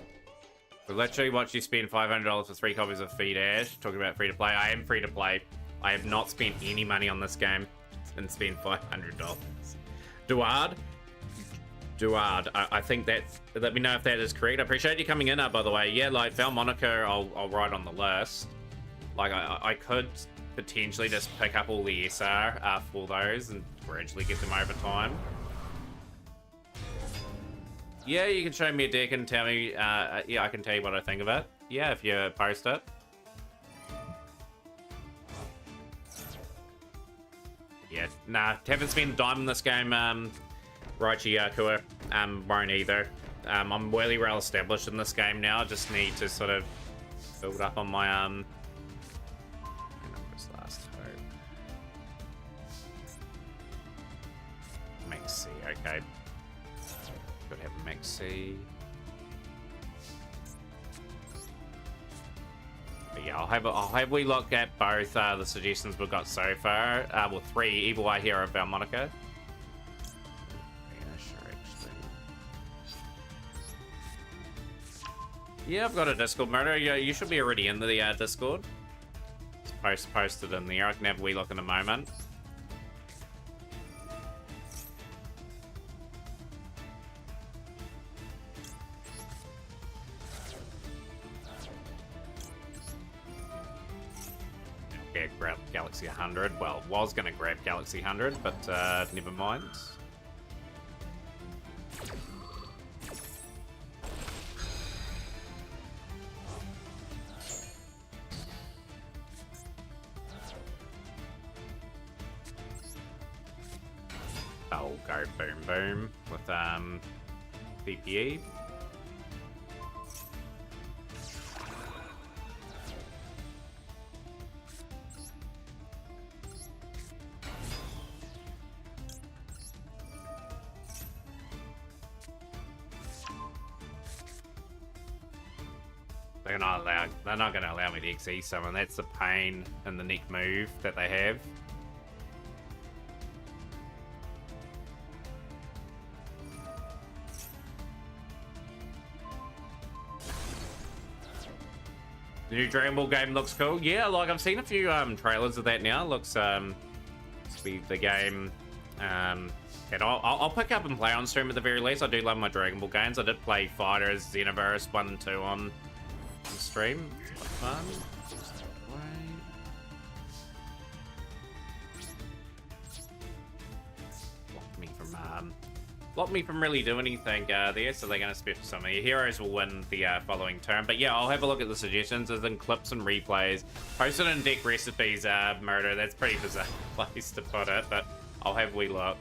[SPEAKER 1] We literally watch you spend $500 for 3 copies of Feed Ash. Talking about free to play. I am free to play. I have not spent any money on this game and spent $500. Duard, I think that's... Let me know if that is correct. I appreciate you coming in, by the way. Yeah, like, Val Monaco, I'll write on the list. Like, I could potentially just pick up all the SR for those and gradually get them over time. Yeah, you can show me a deck and tell me... yeah, I can tell you what I think of it. Yeah, if you post it. Yeah, nah, haven't spent a dime in this game, Raichi Kua, won't either. I'm really well established in this game now, just need to sort of build up on my, last hope. Maxi, okay. Gotta have a Maxi. But yeah, I'll have we look at both the suggestions we've got so far. Well, 3 Evil Eye Hero of Val Monaco. Yeah, sure, actually. Yeah, I've got a Discord murder. Yeah, you should be already in the Discord. It's posted in there. I can have a wee look in a moment. Yeah, grab Galaxy 100. Well, was going to grab Galaxy 100, but never mind. I'll go boom boom with PPE. They're not going to allow me to XE someone. That's the pain in the neck move that they have. The new Dragon Ball game looks cool. Yeah, like I've seen a few trailers of that now. Looks to be the game that I'll pick up and play on stream at the very least. I do love my Dragon Ball games. I did play Fighters, Xenoverse 1 and 2 on stream. It's fun. Block me from block me from really doing anything there, so they're going to special summon. Your heroes will win the following turn. But yeah, I'll have a look at the suggestions, as in clips and replays. Posted in deck recipes, murder. That's pretty bizarre place to put it, but I'll have a wee look.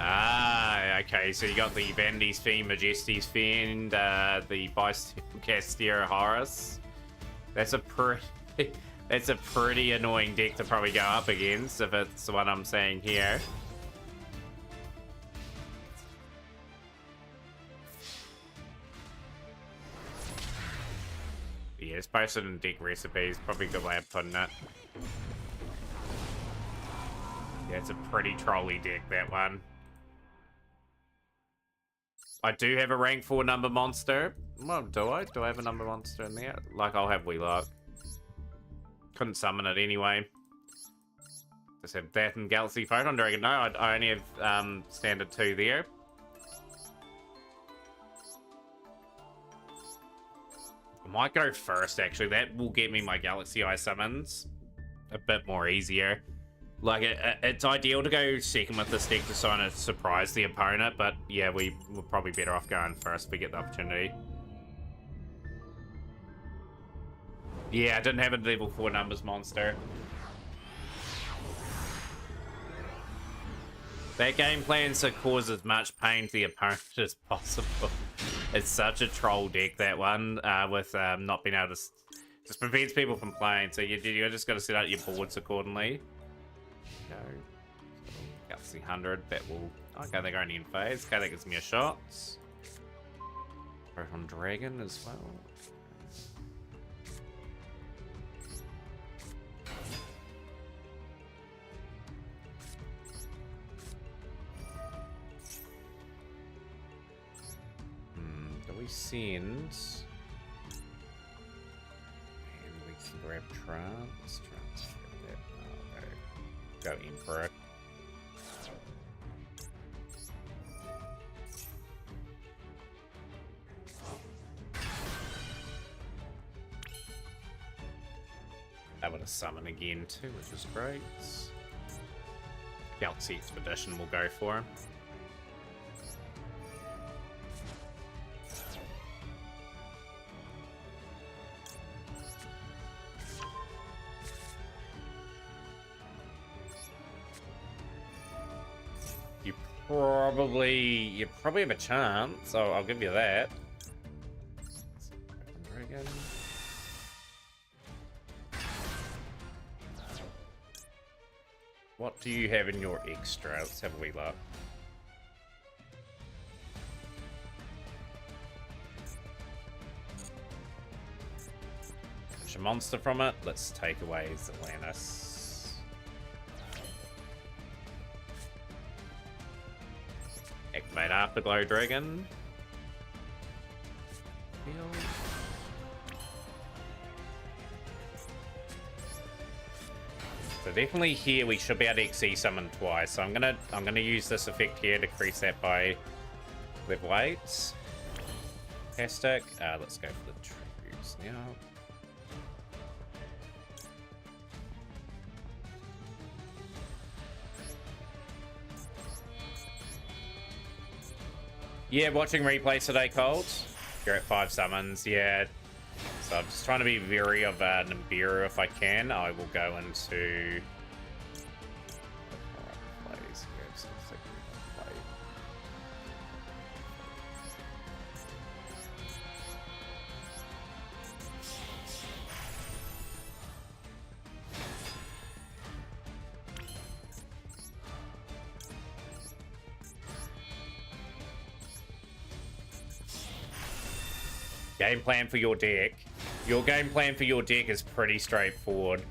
[SPEAKER 1] Ah, okay, so you got the Vanity's Fiend, Majesty's Fiend, the Bicastia Horus. That's a pretty annoying deck to probably go up against, if it's what I'm saying here. Yeah, it's posted in deck recipes, probably a good way of putting it. Yeah, it's a pretty trolly deck, that one. I do have a rank 4 number monster. Well, do I? Do I have a number monster in there? Like, I'll have Wheelock. Couldn't summon it anyway. Just have that and Galaxy Photon Dragon. No, I only have standard 2 there. I might go first, actually. That will get me my Galaxy Eye summons a bit more easier. Like, it's ideal to go second with this deck to kind of surprise the opponent, but yeah, we're probably better off going first if we get the opportunity. Yeah, I didn't have a level 4 numbers monster. That game plan to cause as much pain to the opponent as possible. It's such a troll deck, that one, with not being able to... Just prevents people from playing, so you just got to set out your boards accordingly. Go. Galaxy 100, that will... Okay, they're going in phase. Okay, that gives me a shot. Photon Dragon as well. Do we send... And we can grab Trance. Go Emperor. Able to summon again too, which is great. Galaxy Expedition will go for him. You probably have a chance, so I'll give you that. What do you have in your extra? Let's have a wee look. Catch a monster from it. Let's take away Atlantis. Activate Afterglow Dragon. So definitely here we should be able to XE summon twice. So I'm gonna use this effect here to increase that by level 8. Fantastic. Let's go for the tributes now. Yeah, watching replays today, Colt. You're at 5 summons, yeah. So I'm just trying to be wary of Nibiru if I can. I will go into... Game plan for your deck. Your game plan for your deck is pretty straightforward.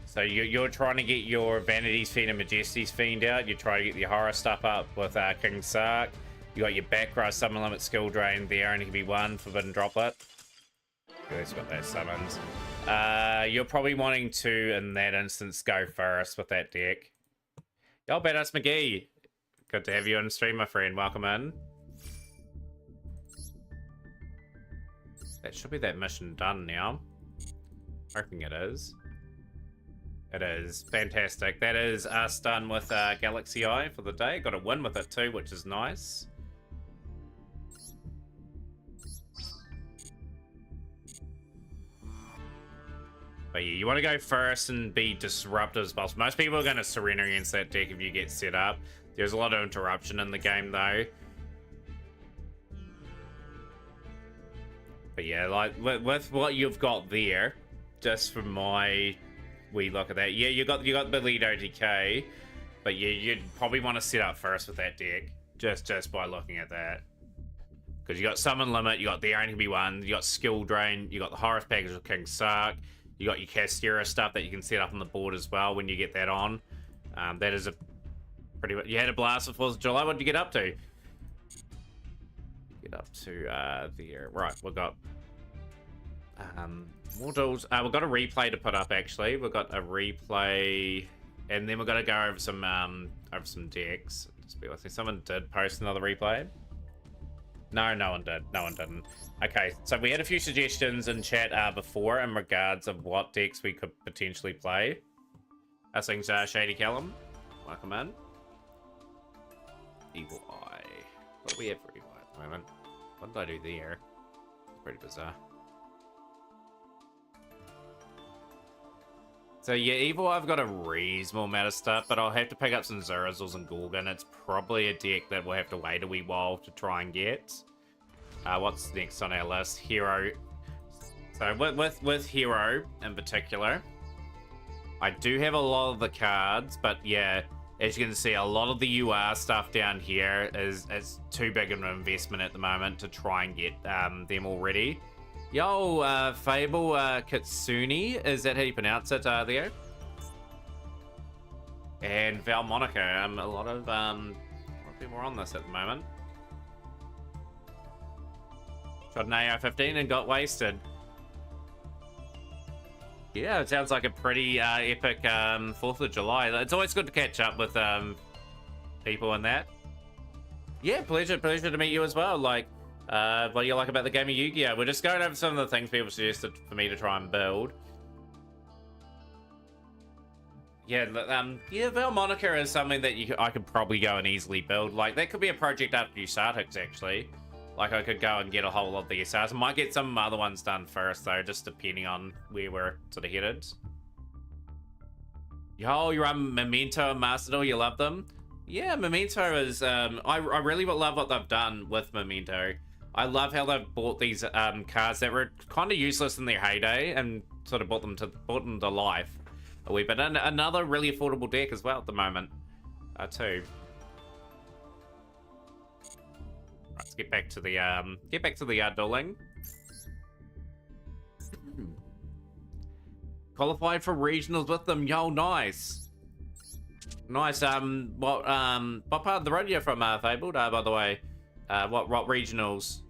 [SPEAKER 1] So you're trying to get your Vanity's Fiend and Majesty's Fiend out. You try to get your horror stuff up with King Sark. You got your back row summon limit skill drain there, only can be 1 Forbidden Droplet. That's got those summons. You're probably wanting to, in that instance, go first with that deck. Yo, Badass McGee. Good to have you on stream, my friend. Welcome in. That should be that mission done now. Hoping it is. It is. Fantastic. That is us done with Galaxy Eye for the day. Got a win with it too, which is nice. But yeah, you want to go first and be disruptive as possible. Most people are going to surrender against that deck if you get set up. There's a lot of interruption in the game though. But yeah, like with what you've got there, just from my wee look at that, yeah, you got Belito DK, but yeah, you'd probably want to set up first with that deck, just by looking at that, because you got Summon Limit, you got the only be one, you got Skill Drain, you got the Horus package with King Sark, you got your Castera stuff that you can set up on the board as well when you get that on. That is a pretty much. You had a blast with 4th of July. What did you get up to? Get up to there. Right, we've got more duels. We've got a replay to put up actually. We've got a replay, and then we're gonna go over some decks. Just be with me. Someone did post another replay. No, no one did. No one didn't. Okay, so we had a few suggestions in chat before in regards of what decks we could potentially play. How's things, Shady Callum? Welcome in. Evil Eye. What do we have for Evil Eye at the moment? What did I do there? It's pretty bizarre. So yeah, Evil I've got a reasonable amount of stuff, but I'll have to pick up some Zerazzles and Gorgon. It's probably a deck that we'll have to wait a wee while to try and get. What's next on our list? Hero. So with Hero in particular, I do have a lot of the cards, but yeah, as you can see, a lot of the UR stuff down here is too big an investment at the moment to try and get them already. Yo, Fable Kitsune, is that how you pronounce it, Theo? And Val Monica, a lot of people are on this at the moment. Shot an AR-15 and got wasted. Yeah, it sounds like a pretty epic 4th of July. It's always good to catch up with people in that. Yeah, pleasure to meet you as well. Like, what do you like about the game of Yu-Gi-Oh? We're just going over some of the things people suggested for me to try and build. Yeah, yeah, Val Monica is something that I could probably go and easily build. Like, that could be a project after Usatix, actually. Like, I could go and get a whole lot of the SRs. I might get some other ones done first, though, just depending on where we're sort of headed. Yo, you run Memento and Master, you love them? Yeah, Memento is, I really love what they've done with Memento. I love how they've bought these cards that were kind of useless in their heyday and sort of brought them to life a wee bit. And another really affordable deck as well at the moment, too. Let's get back to the dueling. Qualified for regionals with them. Yo, nice. Nice. What part of the road are you from, Fabled? By the way, what regionals?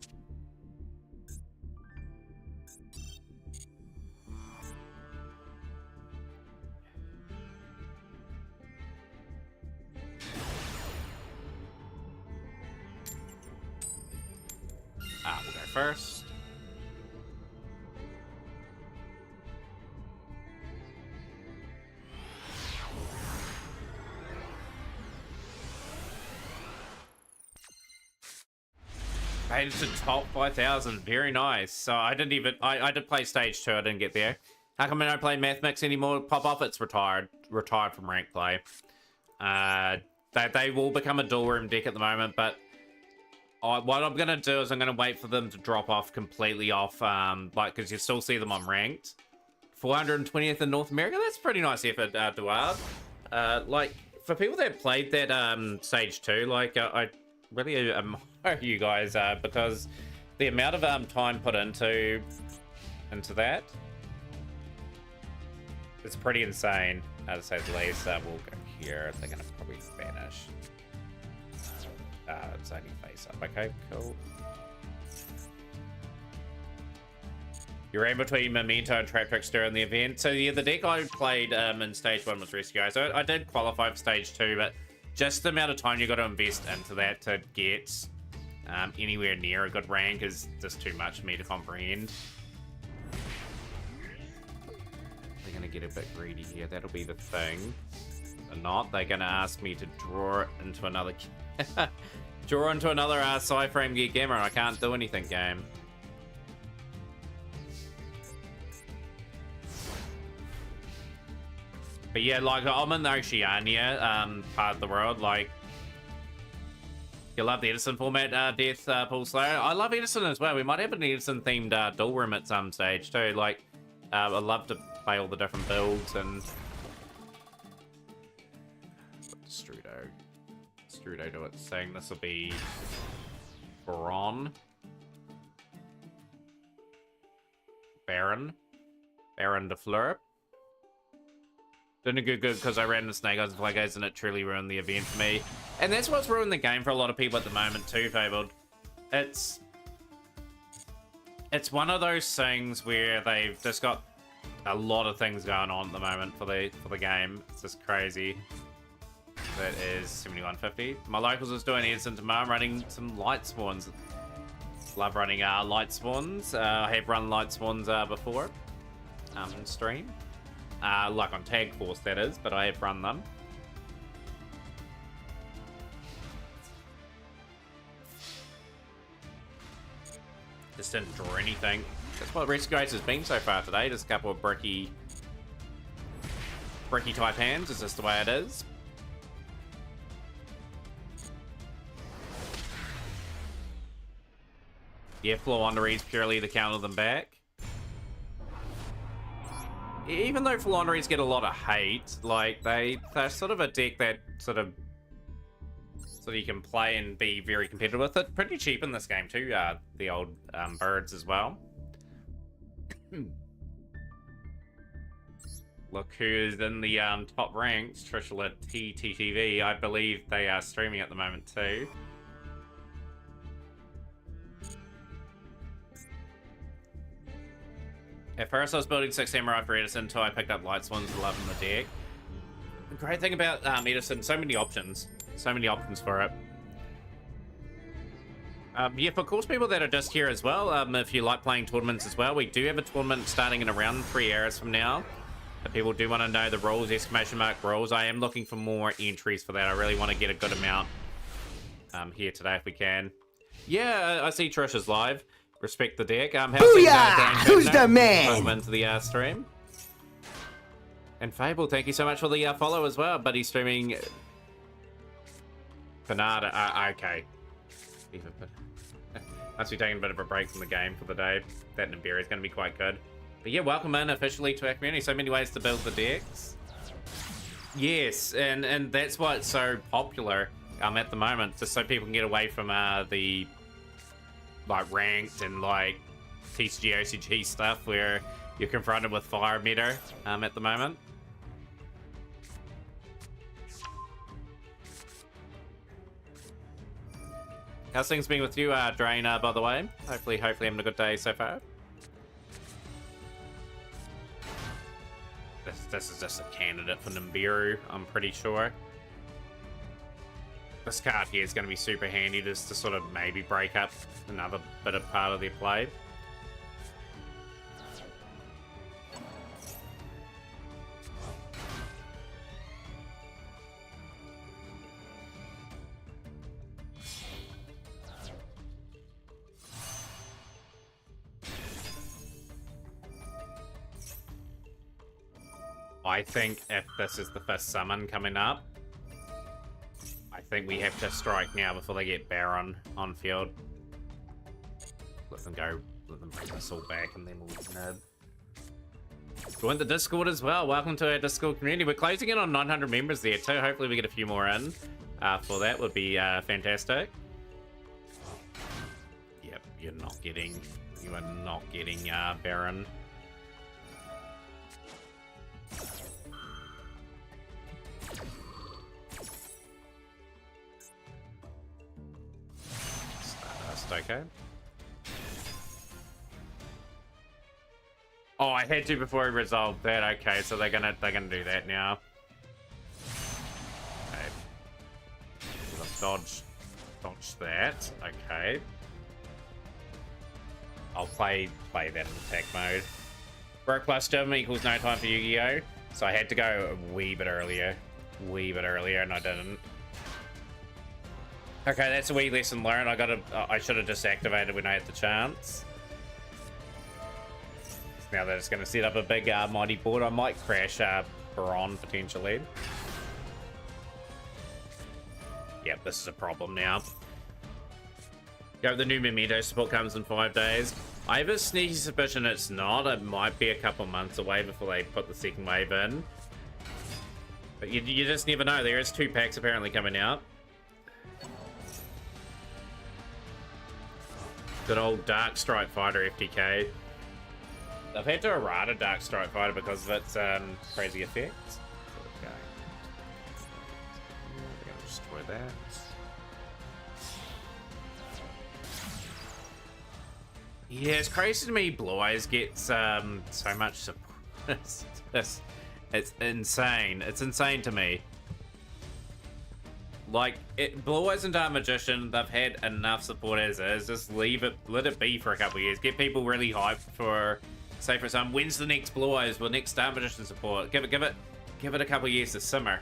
[SPEAKER 1] We'll go first. Made it to top 5,000. Very nice. So I didn't even... I did play stage 2. I didn't get there. How come I don't play Math Mix anymore? Pop off. It's retired. Retired from rank play. They will become a dual room deck at the moment, but what I'm going to do is I'm going to wait for them to drop off completely off, like, because you still see them on ranked. 420th in North America, that's pretty nice effort, Duard. Like, for people that played that stage 2, like, I really admire you guys, because the amount of time put into that, it's pretty insane, to say the least. We'll go here. They're going to probably vanish. It's only face up. Okay, cool. You ran between Memento and Trap Trickster in the event. So yeah, the deck I played in stage 1 was Rescue. So I did qualify for stage 2, but just the amount of time you got to invest into that to get anywhere near a good rank is just too much for me to comprehend. They're gonna get a bit greedy here. That'll be the thing. Or not, they're gonna ask me to draw into another draw into another sci-frame gear gamer, and I can't do anything, game. But yeah, like, I'm in the Oceania part of the world. Like, you love the Edison format, Death Paul Slayer. I love Edison as well. We might have an Edison themed dual room at some stage too. Like, I'd love to play all the different builds and Strudo to it, saying this will be Baron de Fleur. Didn't go good because I ran the Snake Eyes and Flagos and it truly ruined the event for me. And that's what's ruined the game for a lot of people at the moment too, Fabled. It's one of those things where they've just got a lot of things going on at the moment for the game. It's just crazy. That is 7150. My locals is doing Edison tomorrow. I'm running some light spawns. Love running light spawns. I have run light spawns before in stream. Like on Tag Force, that is, but I have run them. Just didn't draw anything. That's what Rescue Race has been so far today. Just a couple of bricky type hands. Is just the way it is. Yeah, Flauandery is purely to counter them back. Even though Flauanderies get a lot of hate, like they're sort of a deck that sort of you can play and be very competitive with it. Pretty cheap in this game too, the old birds as well. Look who's in the top ranks, Trishula TTTV. I believe they are streaming at the moment too. At first I was building 6 Samurai for Edison until I picked up Light Swans, loving the deck. The great thing about Edison, so many options. So many options for it. Yeah, for course people that are just here as well, if you like playing tournaments as well, we do have a tournament starting in around 3 hours from now. If people do want to know the rules, exclamation mark rules, I am looking for more entries for that. I really want to get a good amount here today if we can. Yeah, I see Trish is live. Respect the deck.
[SPEAKER 2] Booyah! Who's the man?
[SPEAKER 1] Welcome into the stream. And Fable, thank you so much for the follow as well. But he's streaming Panada. Okay. Must be taking a bit of a break from the game for the day. That Nibiru is going to be quite good. But yeah, welcome in officially to our community. So many ways to build the decks. Yes, and that's why it's so popular at the moment, just so people can get away from the like ranked and like TCG OCG stuff where you're confronted with fire meta at the moment. How's things been with you, Drain, by the way? Hopefully having a good day so far. This is just a candidate for Nibiru, I'm pretty sure. This card here is going to be super handy just to sort of maybe break up another bit of part of their play. I think if this is the first summon coming up, I think we have to strike now before they get Baron on field. Let them go, let them bring this all back, and then we'll nib. Join the Discord as well. Welcome to our Discord community. We're closing in on 900 members there too. Hopefully we get a few more in for that. Would be fantastic. Yep, you are not getting Baron. Okay. Oh, I had to before I resolved that. Okay, so they're gonna do that now. Okay. Dodge. Dodge that. Okay. I'll play that in attack mode. Broke plus Jim equals no time for Yu-Gi-Oh! So I had to go a wee bit earlier. And I didn't. Okay, that's a wee lesson learned. I should have just activated when I had the chance. Now that it's going to set up a big mighty board, I might crash Baron potentially. Yep, this is a problem now. Go, the new Memento support comes in 5 days. I have a sneaky suspicion it's not. It might be a couple months away before they put the second wave in. But you just never know. There is 2 packs apparently coming out. Good old Dark Strike Fighter FTK. I've had to errata Dark Strike Fighter because of its crazy effects. Okay. We're gonna destroy that. Yeah, it's crazy to me. Blue Eyes gets so much support. It's insane. It's insane to me. Like, Blue Eyes and Dark Magician, they've had enough support as is. Just let it be for a couple of years. Get people really hyped for, say for example, when's the next Blue Eyes? Well, next Dark Magician support. Give it a couple of years to simmer.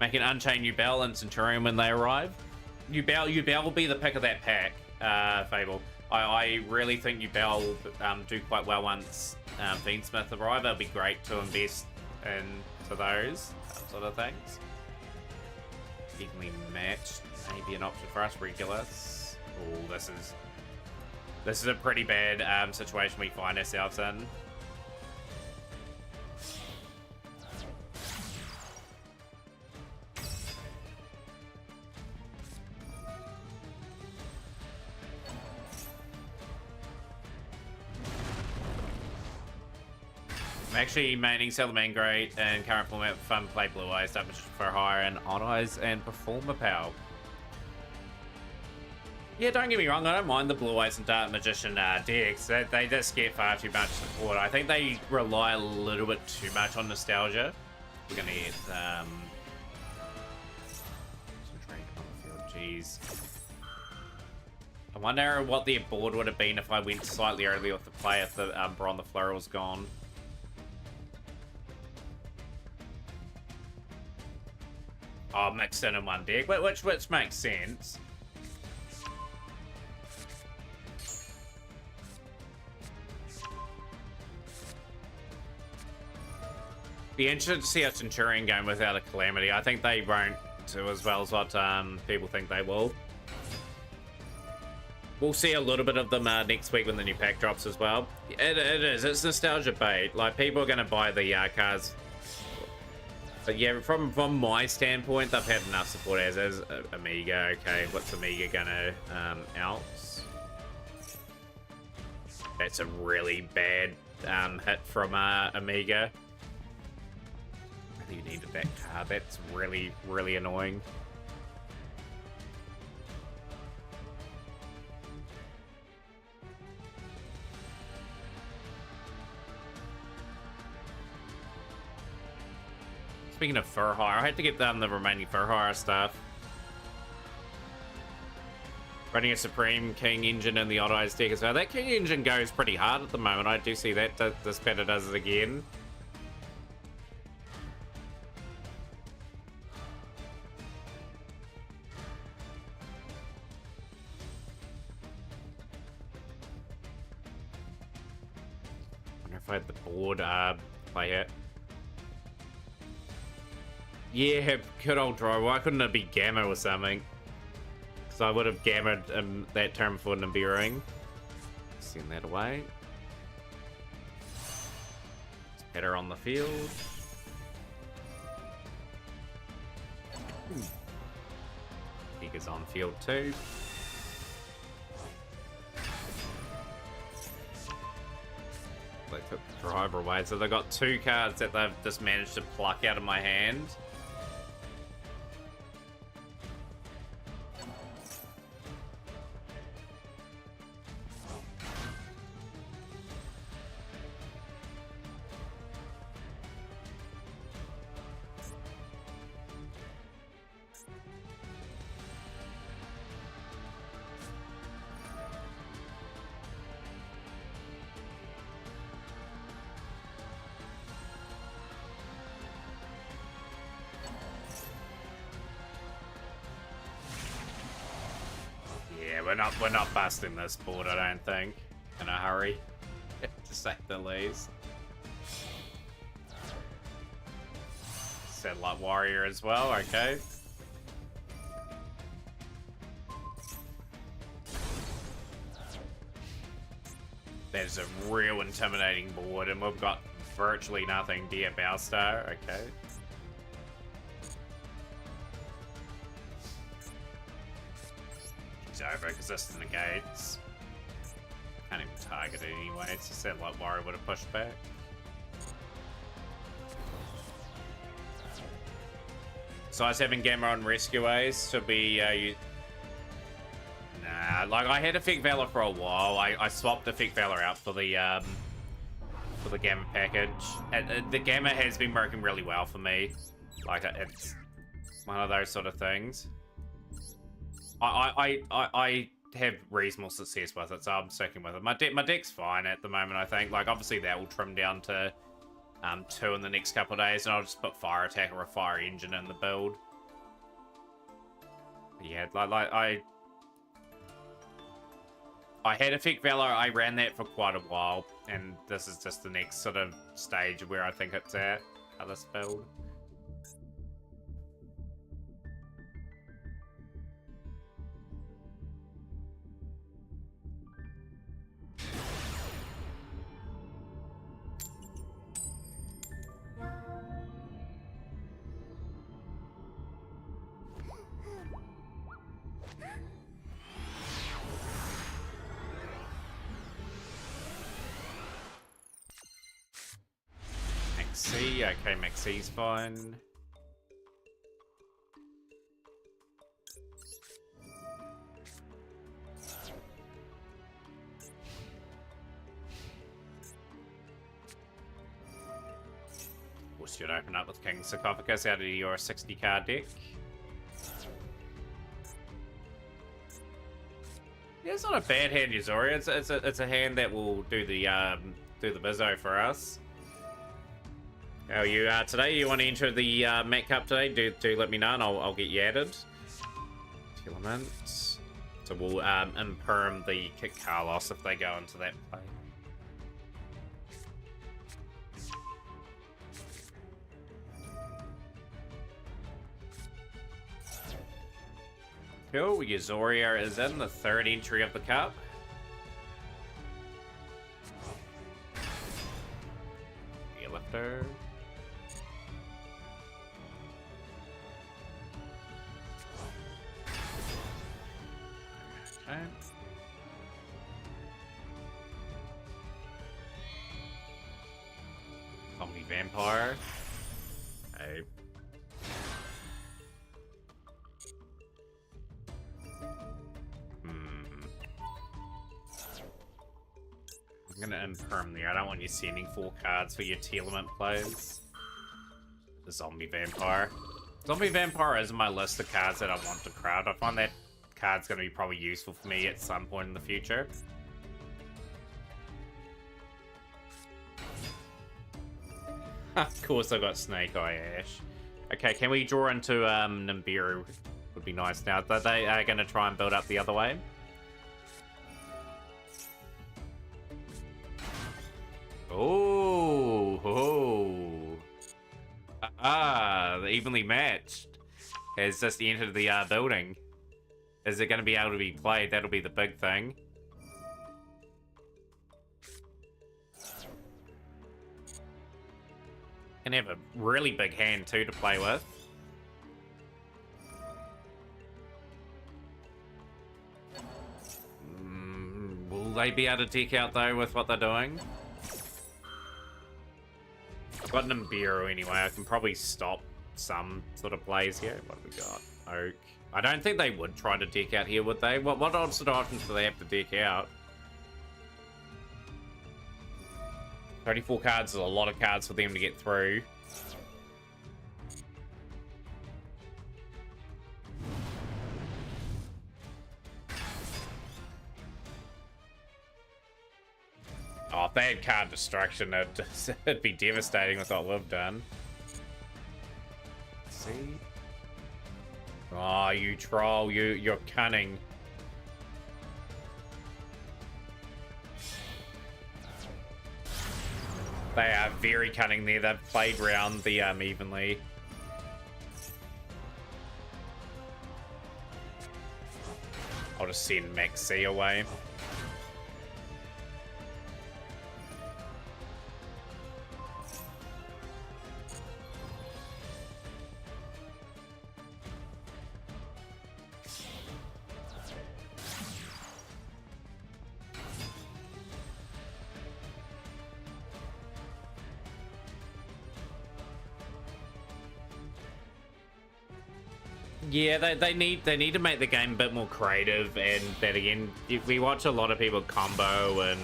[SPEAKER 1] Make an Unchained Yubel and Centurion when they arrive. Yubel will be the pick of that pack, Fable. I really think Yubel will do quite well once Fiendsmith arrive. It'll be great to invest into those sort of things. Evenly matched, maybe an option for us. Regulus. Oh, this is a pretty bad situation we find ourselves in. I'm actually maining Salaman Great and current format for fun, play Blue Eyes, Dark Magician for hire, and Odd Eyes and Performer Power. Yeah, don't get me wrong, I don't mind the Blue Eyes and Dark Magician decks. They just get far too much support. I think they rely a little bit too much on nostalgia. We're gonna get concentrate on the field. Jeez. I wonder what their board would have been if I went slightly early with the play if the Bron the Flurry was gone. Oh, mixed in one deck, which makes sense. Be interested to see a Centurion game without a Calamity. I think they won't do as well as what people think they will. We'll see a little bit of them next week when the new pack drops as well. It is. It's nostalgia bait. Like, people are going to buy the cards. But yeah, from my standpoint, they've had enough support as is. Amiga, okay, what's Amiga gonna out? That's a really bad hit from Amiga. Really needed that card. That's really, really annoying. Speaking of Fur Hire, I had to get the remaining Fur Hire stuff. Running a Supreme King engine in the Odd Eyes deck as well. That King engine goes pretty hard at the moment. I do see that this better does it again. I wonder if I had the board play it. Yeah, good old draw. Why couldn't it be Gamma or something? Because I would have gammaed that turn before Nibiruing. Send that away. It's better on the field. Giga's on field too. They took the driver away, so they got 2 cards that they've just managed to pluck out of my hand. we're not busting this board, I don't think. In a hurry. To say the least. Satellite Warrior as well, okay. There's a real intimidating board, and we've got virtually nothing. Dear Bowstar, okay. He's over because this negates. Can't even target it anyway. It's a Satellite Warrior would have pushed back. So I was having Gamma on Rescue Ace to be nah, like I had Effect Valor for a while. I swapped Effect Valor out for the Gamma package. And, the Gamma has been working really well for me. Like it's one of those sort of things. I have reasonable success with it, so I'm sticking with it. My deck's fine at the moment, I think. Like obviously that will trim down to 2 in the next couple of days, and I'll just put Fire Attack or a Fire Engine in the build. Yeah, I had Effect Valor, I ran that for quite a while, and this is just the next sort of stage where I think it's at this build. Maxi, okay, Maxi's fine. We should open up with King Sarcophagus out of your 60 card deck. Yeah, it's not a bad hand, Yuzori. It's a hand that will do the bizzo for us. How are you today? You want to enter the Met Cup today? Do let me know and I'll get you added. Element. So we'll imperm the Kick Carlos if they go into that play. Cool, Yuzoria is in the 3rd entry of the cup. Lifter. Okay. Zombie Vampire. Okay. I'm gonna imperm there. I don't want you sending 4 cards for your T-Element plays. The Zombie Vampire. Zombie Vampire is in my list of cards that I want to crowd. I find that card's gonna be probably useful for me at some point in the future. Of course I got Snake Eye Ash. Okay, can we draw into Nibiru? Would be nice now. They are gonna try and build up the other way. Oh, evenly matched has just entered the building. Is it going to be able to be played? That'll be the big thing. And have a really big hand too to play with. Will they be able to deck out though with what they're doing? I've got Nibiru anyway. I can probably stop some sort of plays here. What have we got? Oak. I don't think they would try to deck out here, would they? What sort of options do they have to deck out? 34 cards is a lot of cards for them to get through. Oh, if they had card destruction, it'd be devastating with what we've done. Let's see. Oh, you troll, you're cunning. They are very cunning there. They've played round the evenly. I'll just send Maxi away. Yeah, they need to make the game a bit more creative, and then again, we watch a lot of people combo and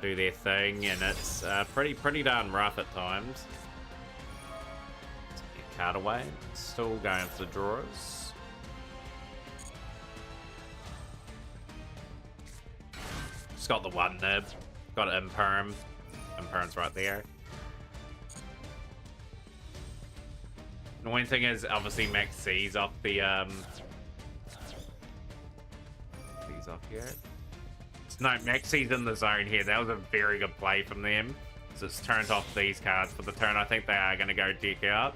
[SPEAKER 1] do their thing, and it's pretty darn rough at times. Let's get card away. Still going for the drawers. Just got the one nib. Got it Imperm. Imperm's right there. Annoying thing is, obviously, Max C's off the, C's off here. No, Max C's in the zone here. That was a very good play from them. So it's turned off these cards for the turn. I think they are going to go deck out.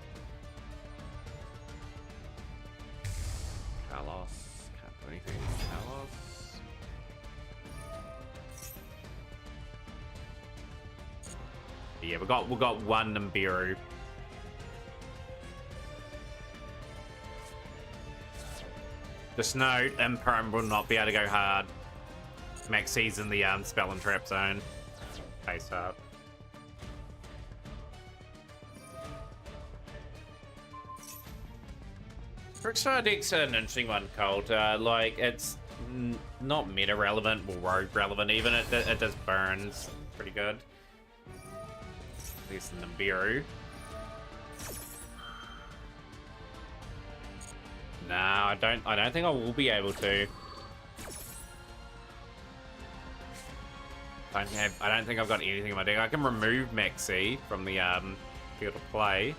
[SPEAKER 1] Carlos. Can't do anything with Carlos. Yeah, we got one Nibiru. Just note, Imperm will not be able to go hard. Maxi's in the spell and trap zone. Face up. Trickstar deck's an interesting one, Colt. Like, it's not meta relevant or rogue relevant even. It does burns pretty good. There's Nibiru. No, I don't think I will be able to. I don't think I've got anything in my deck. I can remove Maxi from the field of play.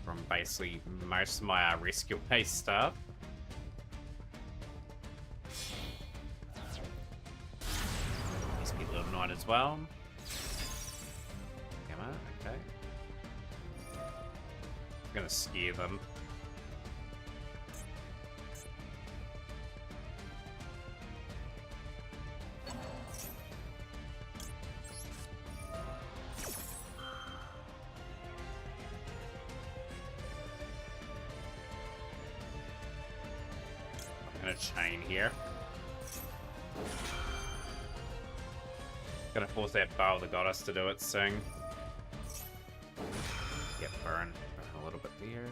[SPEAKER 1] From basically most of my rescue based stuff. Knight as well. Come on, okay. I'm gonna scare them. I'm gonna chain here. Gonna force that Bow of the Goddess to do its thing. Yep, burn a little bit there.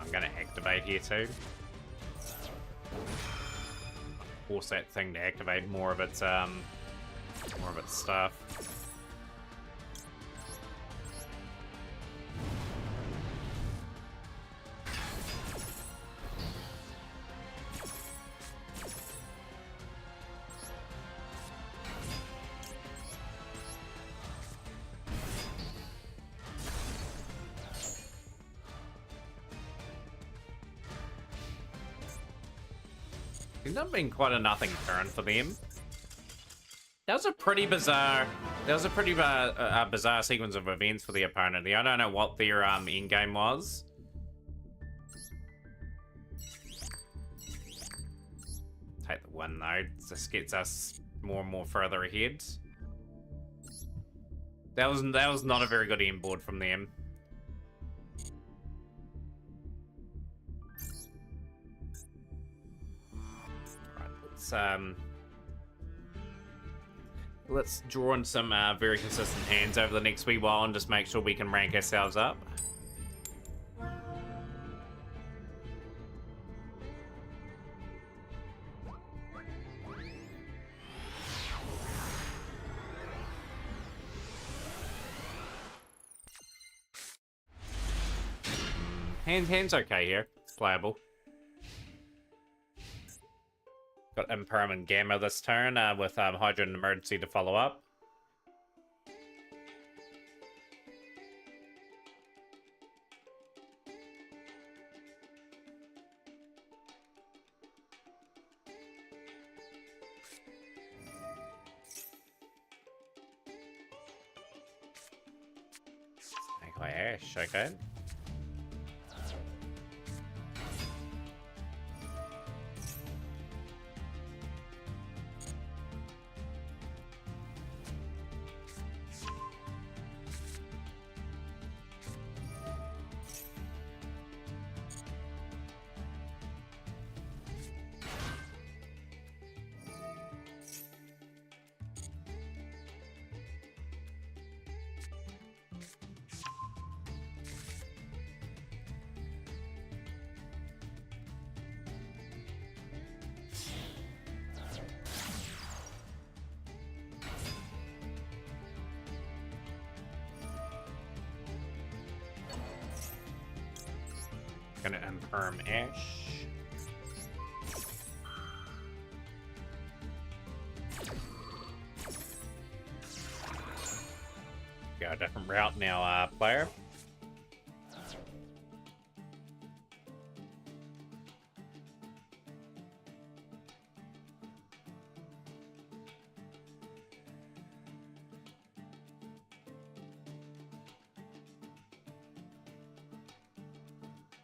[SPEAKER 1] I'm gonna activate here too. Force that thing to activate more of its stuff. It's not been quite a nothing turn for them. That was a pretty bizarre. Bizarre sequence of events for the opponent. I don't know what their end game was. Take the win though. This gets us more and more further ahead. That was not a very good end board from them. Let's draw in some very consistent hands over the next wee while and just make sure we can rank ourselves up. Hand's okay here. It's playable. Got Imperm and Gamma this turn with Hydra and Emergency to follow up. Ash, okay. Gonna unperm Ash. Go a different route now, player.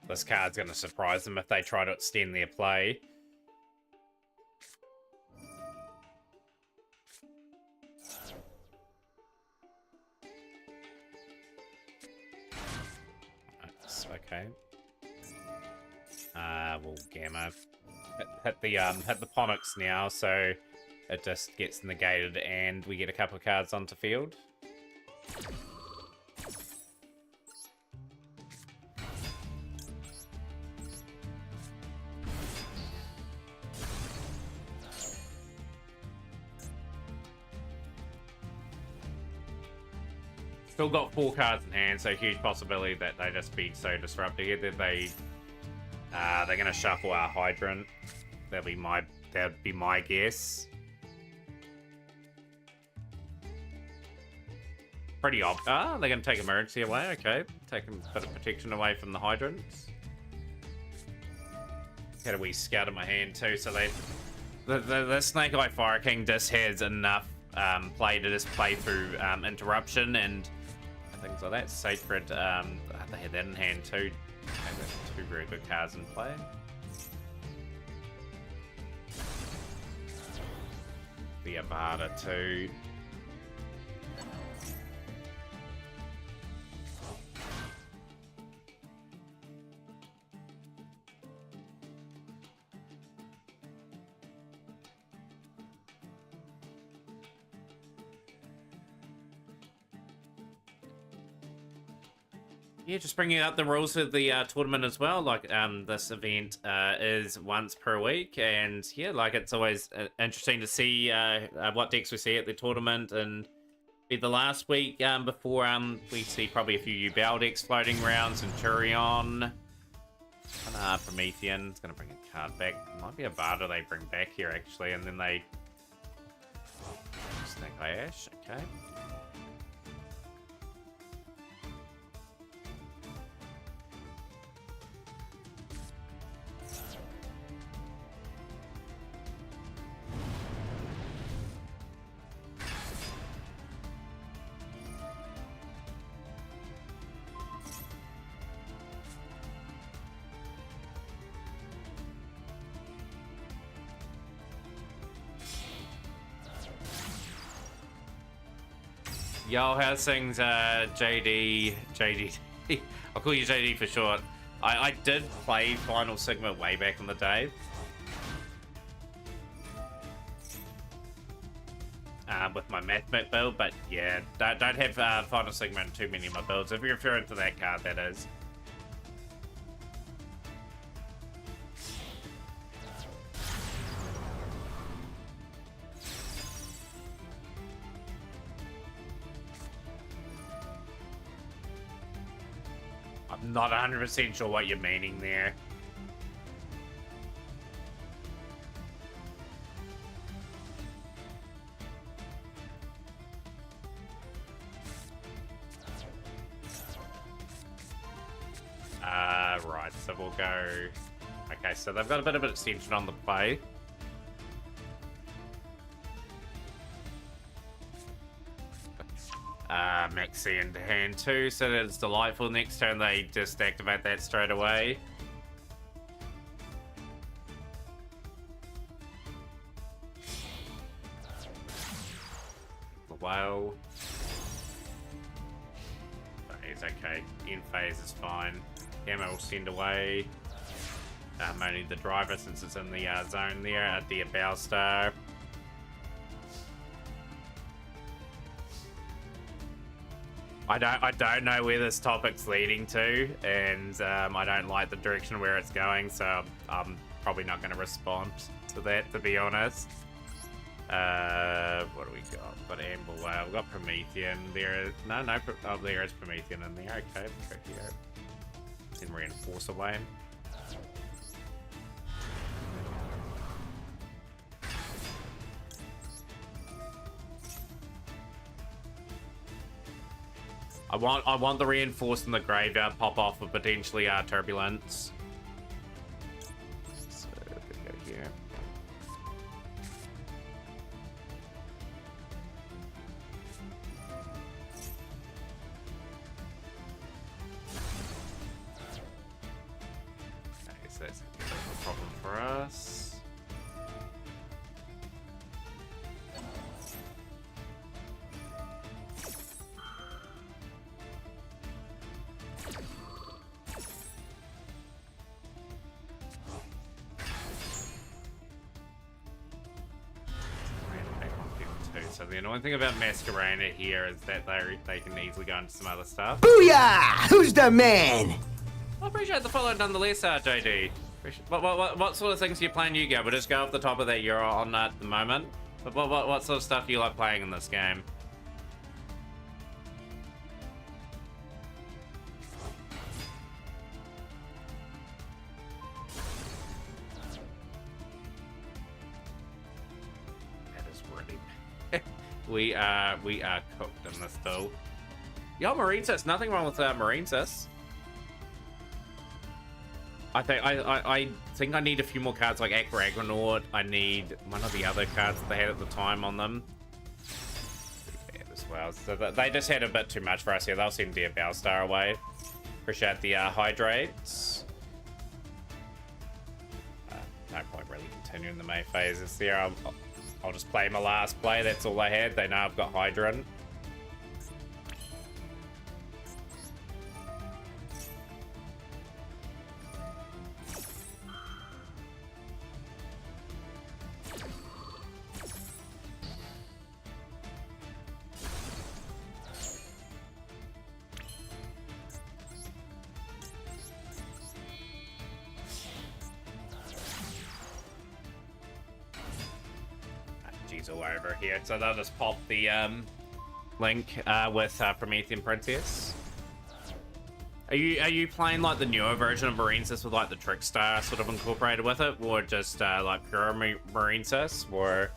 [SPEAKER 1] This card's going to surprise them if they try to extend their play. That's okay. We'll gamma hit the Ponix now, so it just gets negated and we get a couple of cards onto field. Still got 4 cards in hand, so huge possibility that they just be so disrupted here that they're gonna shuffle our Hydrant. That'd be my guess. Pretty odd. Ah, they're gonna take emergency away. Okay, taking a bit of protection away from the Hydrants. Had a wee scout in my hand too, so the Snake Eye Fire King just has enough play to just play through interruption and things like that. Sacred, they had that in hand too. Okay, that's 2 very good cards in play. The Avada too. Yeah, just bringing up the rules of the tournament as well. Like, this event is once per week, and yeah, like it's always interesting to see what decks we see at the tournament. And be the last week before we see probably a few U-Bell decks floating around. Centurion, Promethean. It's gonna bring a card back. Might be a Vada they bring back here actually, and then they Snake Eye Ash. Okay. Yo, how's things, JD? I'll call you JD for short. I did play Final Sigma way back in the day. With my Mathmate build, but yeah, don't have Final Sigma in too many of my builds. If you're referring to that card, that is. I'm not 100% sure what you're meaning there. Right, so we'll go... Okay, so they've got a bit of an extension on the play. Maxi into hand too, so that it's delightful. Next turn they just activate that straight away. The whale. Oh, he's okay. In phase is fine. Gamma will send away. Only the driver since it's in the zone there. The bow star. I don't know where this topic's leading to, and I don't like the direction where it's going, so I'm probably not going to respond to that, to be honest. What do we got? We've got Amber Whale, we've got Promethean. There is Promethean in there. Okay, check here. Then reinforce away. I want the reinforced in the graveyard pop off with potentially turbulence. So we go here. Okay, so that's a problem for us. So the annoying thing about Masquerade here is that they can easily go into some other stuff.
[SPEAKER 2] Booyah! Who's the man?
[SPEAKER 1] I appreciate the follow nonetheless, JD. What sort of things are you playing YGO? We'll just go off the top of that you're on at the moment. But what sort of stuff do you like playing in this game? We are cooked in this though. Yo, Marinesis, nothing wrong with Marinesis. I think I need a few more cards like Agragonaut. I need one of the other cards that they had at the time on them. As well. So they just had a bit too much for us here. They'll send their Bowstar away. Appreciate the hydrates. No point really continuing the May phases there. I'll just play my last play. That's all I had. They know I've got Hydrant. All over here, so they'll just pop the link with Promethean Princess. Are you playing like the newer version of Marinesis with like the Trickstar sort of incorporated with it, or just like pure Marinesis, or?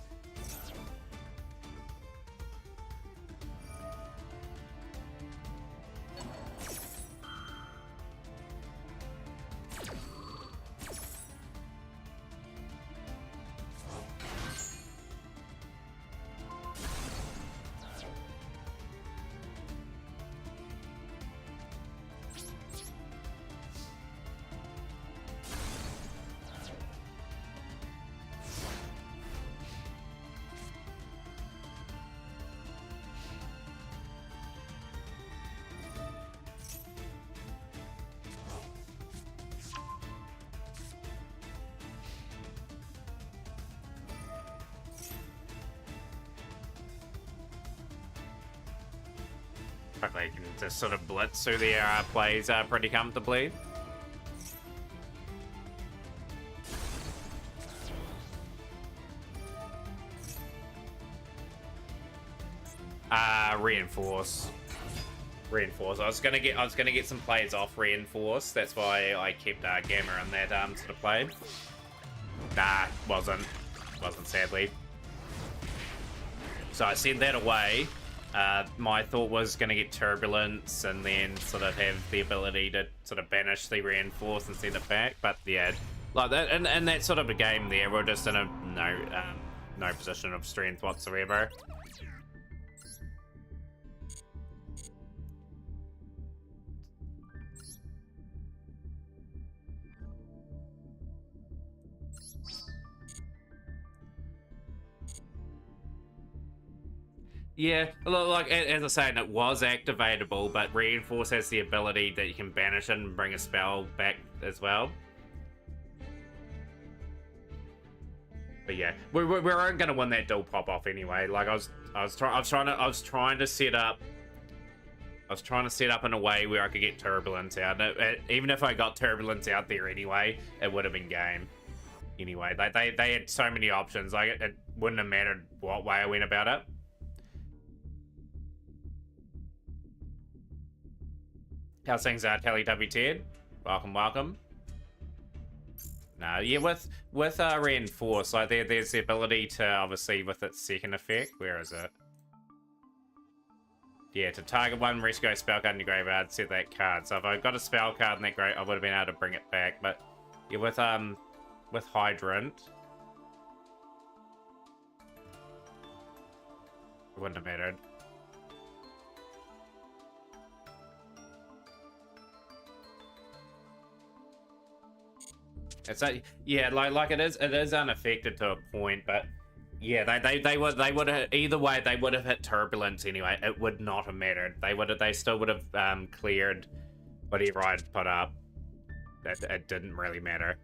[SPEAKER 1] They can just sort of blitz through their plays pretty comfortably. Reinforce. I was gonna get some plays off reinforce. That's why I kept Gamma in that sort of play. Nah, wasn't sadly. So I sent that away. My thought was going to get Turbulence and then sort of have the ability to sort of banish the reinforce and send it back. But yeah, like that, and that sort of a game there, we're just in a no position of strength whatsoever. Yeah, like as I said, it was activatable, but Reinforce has the ability that you can banish it and bring a spell back as well. But yeah, we weren't gonna win that dual pop off anyway. Like I was trying to set up. I was trying to set up in a way where I could get Turbulence out. Even if I got Turbulence out there anyway, it would have been game. Anyway, they had so many options. Like it wouldn't have mattered what way I went about it. How's things are, Teletubby Welcome, welcome. No, yeah, with Reinforce, like there's the ability to, obviously, with its second effect. Where is it? Yeah, to target one rescue spell card in your graveyard, set that card. So if I got a spell card in that grave, I would have been able to bring it back. But yeah, with Hydrant, it wouldn't have mattered. It's like, yeah, like it is unaffected to a point, but yeah, they would have, either way they would have hit Turbulence anyway. It would not have mattered. They still would have cleared whatever I'd put up. It didn't really matter.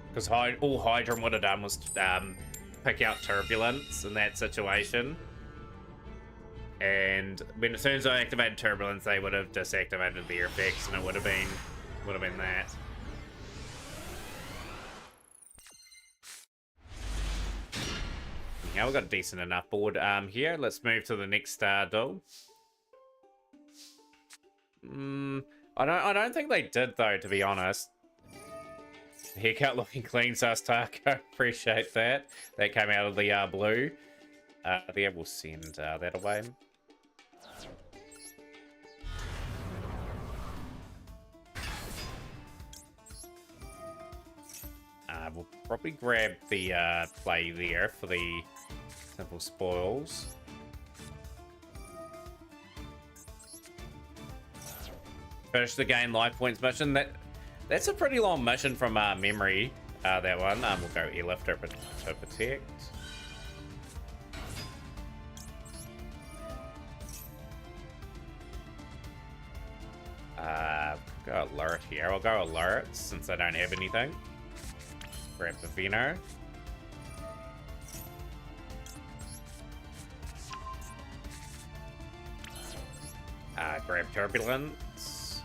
[SPEAKER 1] Because all Hydron would have done was pick out Turbulence in that situation, and as soon as I activated Turbulence, they would have disactivated their effects, and it would have been that. Yeah, we've got a decent enough board here. Let's move to the next duel. I don't think they did though, to be honest. Haircut looking clean, Sastaka. Appreciate that. That came out of the blue. There, we'll send that away. We'll probably grab the play there for the simple spoils. Finish the game life points mission. That's a pretty long mission from memory, that one. We'll go Airlifter to protect. Go alert here. I'll go alert since I don't have anything. Grab the Veno. Grab Turbulence.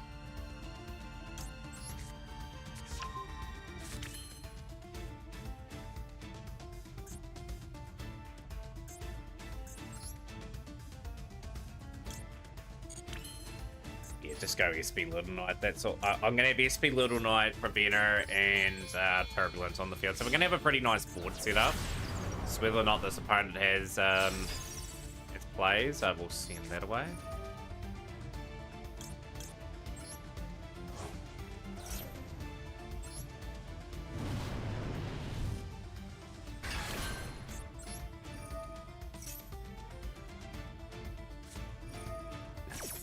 [SPEAKER 1] Yeah, just go SP Little Knight. That's all. I'm going to have SP Little Knight, Preventer, and Turbulence on the field. So we're going to have a pretty nice board set up. So whether or not this opponent has its plays, I will send that away.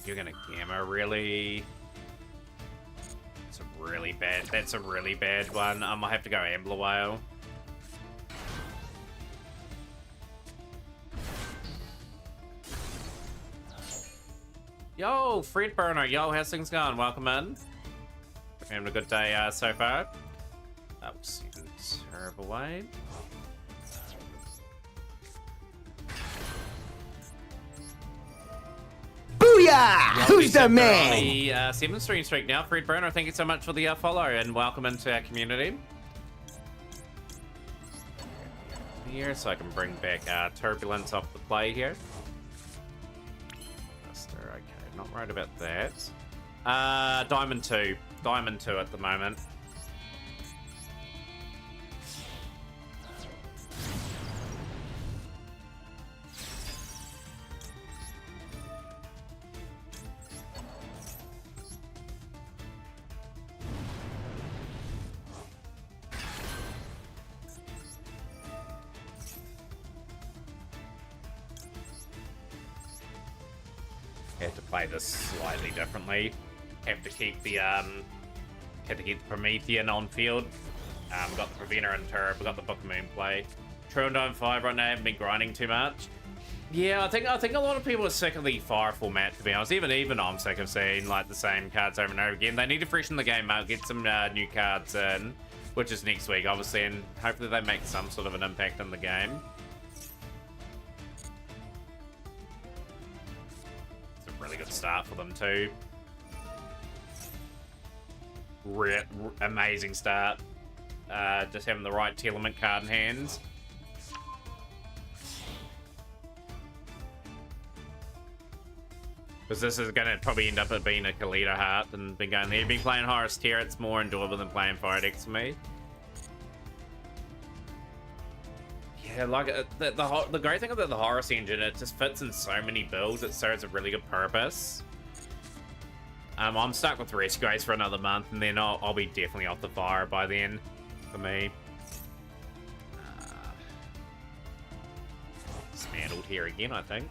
[SPEAKER 1] You're gonna Gamma, really? It's a really bad. That's a really bad one. I might have to go Ambler Whale. Yo, Fred Burner. Yo, how's things going? Welcome in. Having a good day so far. We'll send Terrible Wave.
[SPEAKER 2] Booyah! Who's the man?
[SPEAKER 1] On the 7th stream streak now. Fred Burner, thank you so much for the follow and welcome into our community. Here, so I can bring back Turbulence off the play here. Okay, not right about that. Diamond 2. Diamond 2 at the moment. Had to play this slightly differently. have to keep the Promethean on field. We've got the Preventer and Turret, we've got the Book of Moon play. True Dome 5 right now, haven't been grinding too much. Yeah, I think a lot of people are sick of the fire format, to be honest. Even I'm sick of seeing like the same cards over and over again. They need to freshen the game up, get some new cards in, which is next week, obviously, and hopefully they make some sort of an impact in the game. It's a really good start for them too. Amazing start. Just having the right Telement card in hands. Because this is going to probably end up being a Kalita Heart and been going there. Been playing Horus Tier, it's more enjoyable than playing Fire Decks for me. Yeah, like the great thing about the Horus engine, it just fits in so many builds. It serves a really good purpose. I'm stuck with Rescue Ace for another month, and then I'll be definitely off the fire by then for me. Dismantled here again, I think.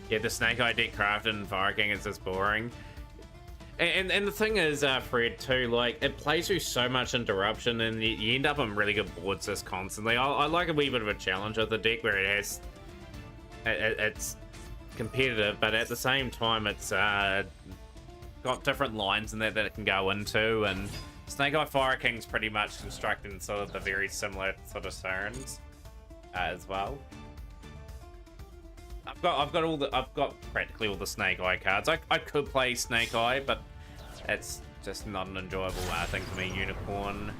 [SPEAKER 1] Yeah, the Snake Eye deck crafted in Fire King is just boring. And the thing is, Fred, too, like, it plays through so much interruption and you end up on really good boards just constantly. I like a wee bit of a challenge with the deck where it has... It's competitive, but at the same time, it's got different lines in there that it can go into, and Snake Eye Fire King's pretty much constructing sort of the very similar sort of turns as well. I've got practically all the Snake Eye cards. I could play Snake Eye, but it's just not an enjoyable thing for me. Unicorn.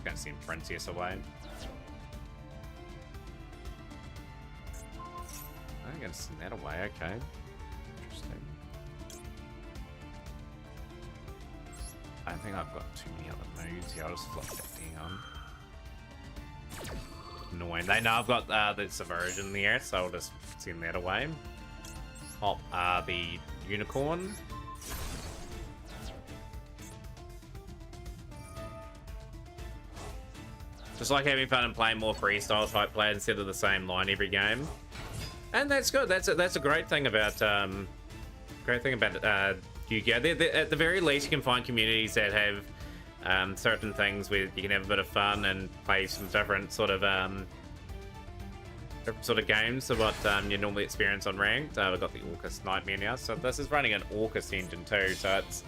[SPEAKER 1] Gonna send Princess away. I'm gonna send that away. Okay. Interesting. I think I've got too many other moves. Yeah, I'll just flip that down. Annoying. They know I've got the Subversion there, so I'll just send that away. Pop the Unicorn. Just like having fun and playing more freestyle type play instead of the same line every game. And that's good. That's a great thing about YGO. At the very least, you can find communities that have certain things where you can have a bit of fun and play some different sort of games to what you normally experience on ranked. We've got the Orcus Nightmare now, so this is running an Orcus engine too, so it's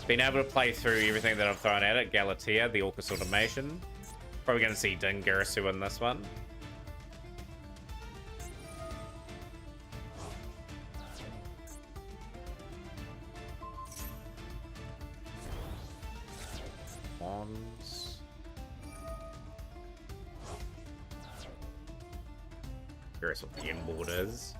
[SPEAKER 1] been able to play through everything that I've thrown at it. Galatea, the Orcus automation. Probably going to see Dingarasu in this one. Wands. Curious what the inboard is.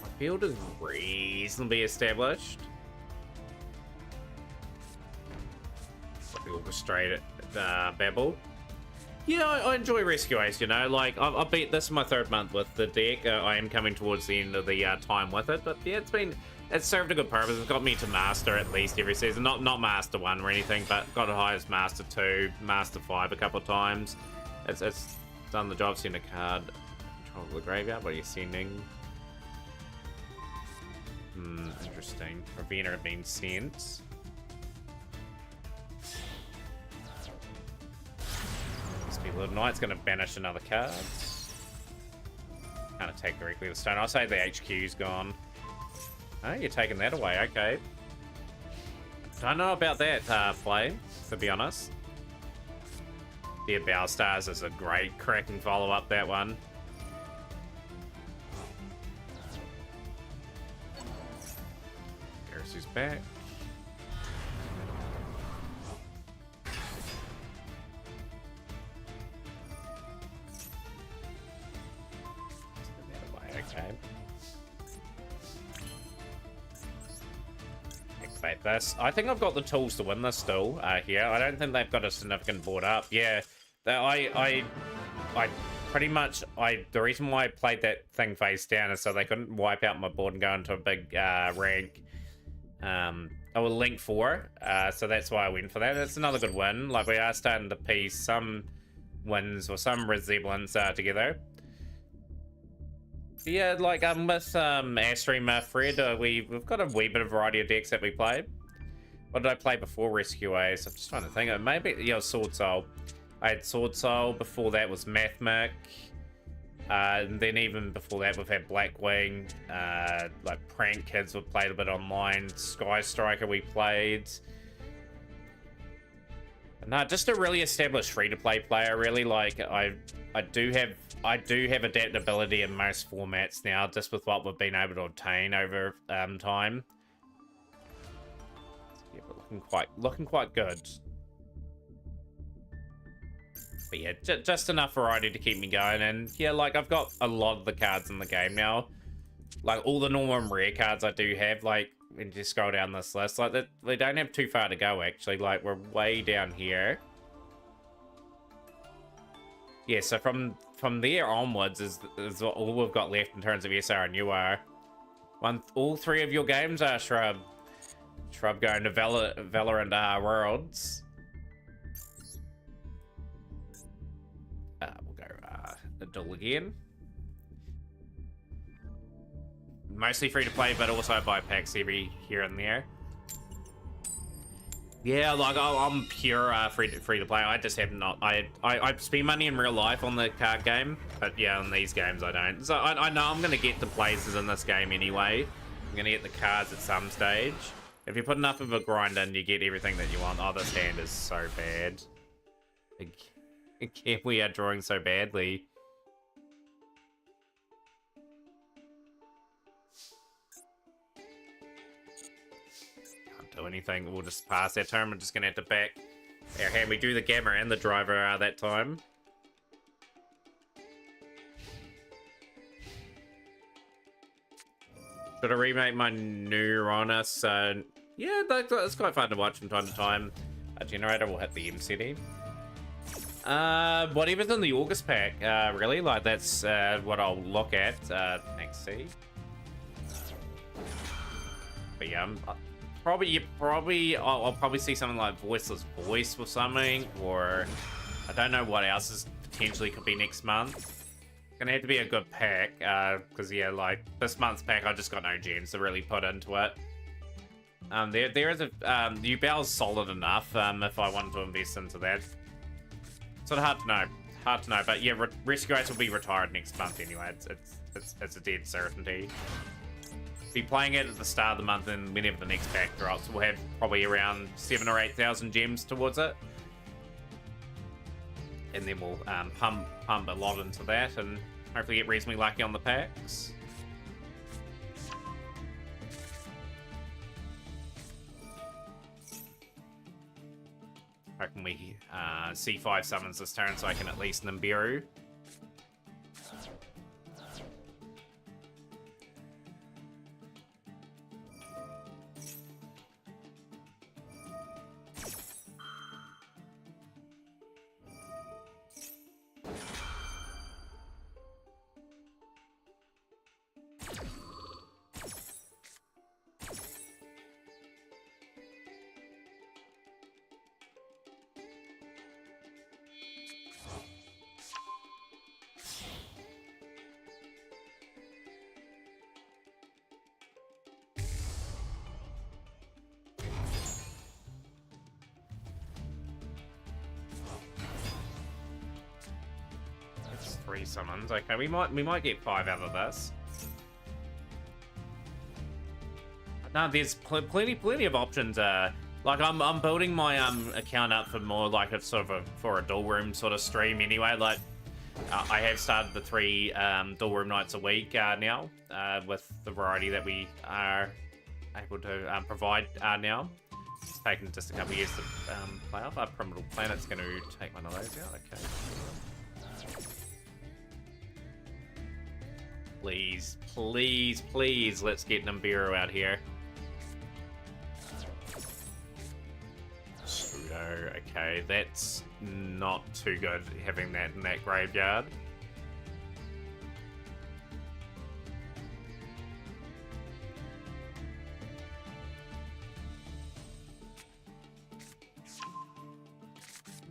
[SPEAKER 1] My field is reasonably established. The orchestrated Babel. Yeah, I enjoy Rescue Ace, you know, like, I've beat this my third month with the deck. I am coming towards the end of the time with it, but yeah, it's served a good purpose. It's got me to Master at least every season. Not Master 1 or anything, but got as high as Master 2, Master 5 a couple of times. It's done the job. Send a card. Control the graveyard. What are you sending? Interesting. Ravenna had been sent. Little Knight's going to banish another card. Can't attack directly with Stone. I'll say the HQ's gone. Oh, you're taking that away. Okay. Don't know about that play, to be honest. The Bow Stars is a great cracking follow-up, that one. Here's back. Okay. Activate this. I think I've got the tools to win this still here. I don't think they've got a significant board up. Yeah, I pretty much, the reason why I played that thing face down is so they couldn't wipe out my board and go into a big rank. Or Link 4, so that's why I went for that. It's another good win. Like, we are starting to piece some wins or some resemblance together. Yeah, like with Airstream Fred, we've got a wee bit of variety of decks that we play. What did I play before Rescue Ace? I'm just trying to think. Maybe, yeah, Sword Soul. I had Sword Soul. Before that was Mathmic. And then even before that, we've had Blackwing. Like Prank Kids, we've played a bit online. Sky Striker, we played. No, just a really established free-to-play player. Really, like I do have adaptability in most formats now, just with what we've been able to obtain over time. Yeah, but looking quite good. But yeah, just enough variety to keep me going, and yeah, like I've got a lot of the cards in the game now. Like all the normal and rare cards I do have. Like when you scroll down this list, like that, we don't have too far to go actually. Like we're way down here. Yeah, so from there onwards is all we've got left in terms of SR and UR. All three of your games are Shrub going to Valorant Worlds. We'll go the duel again. Mostly free to play, but also buy packs every here and there. Yeah, like I'm pure free to play. I just have not. I spend money in real life on the card game, but yeah, on these games I don't. So I know I'm gonna get the places in this game anyway. I'm gonna get the cards at some stage. If you put enough of a grind in, you get everything that you want. Oh, this hand is so bad. Again, we are drawing so badly. Do anything, we'll just pass that turn. We're just gonna have to back our hand. We do the Gamma and the Driver that time. Should I remake my Neuronus? Yeah, that's quite fun to watch from time to time. A generator will hit the MCD. Whatever's in the August pack, really, like that's what I'll look at. Thanks, C. But yeah, I'll probably see something like Voiceless Voice or something, or I don't know what else is potentially could be next month. Gonna have to be a good pack, because yeah, like this month's pack, I just got no gems to really put into it. There is a Ubel's solid enough. If I wanted to invest into that, sort of hard to know. But yeah, Rescue Ace will be retired next month anyway. It's a dead certainty. Be playing it at the start of the month, and whenever the next pack drops, we'll have probably around 7,000 or 8,000 gems towards it, and then we'll pump a lot into that, and hopefully get reasonably lucky on the packs. Hoping we C5 summons this turn, so I can at least Nibiru. That's 3 summons. Okay, we might get 5 out of this. No, there's plenty of options Like I'm building my account up for more like a sort of for a dual room sort of stream anyway. Like I have started the 3 dual room nights a week now with the variety that we are able to provide now. It's taken just a couple of years to play off. Our Primitive Planet's going to take one of those out. Okay. Please, please, please, let's get Nibiru out here. Pseudo, okay, that's not too good having that in that graveyard.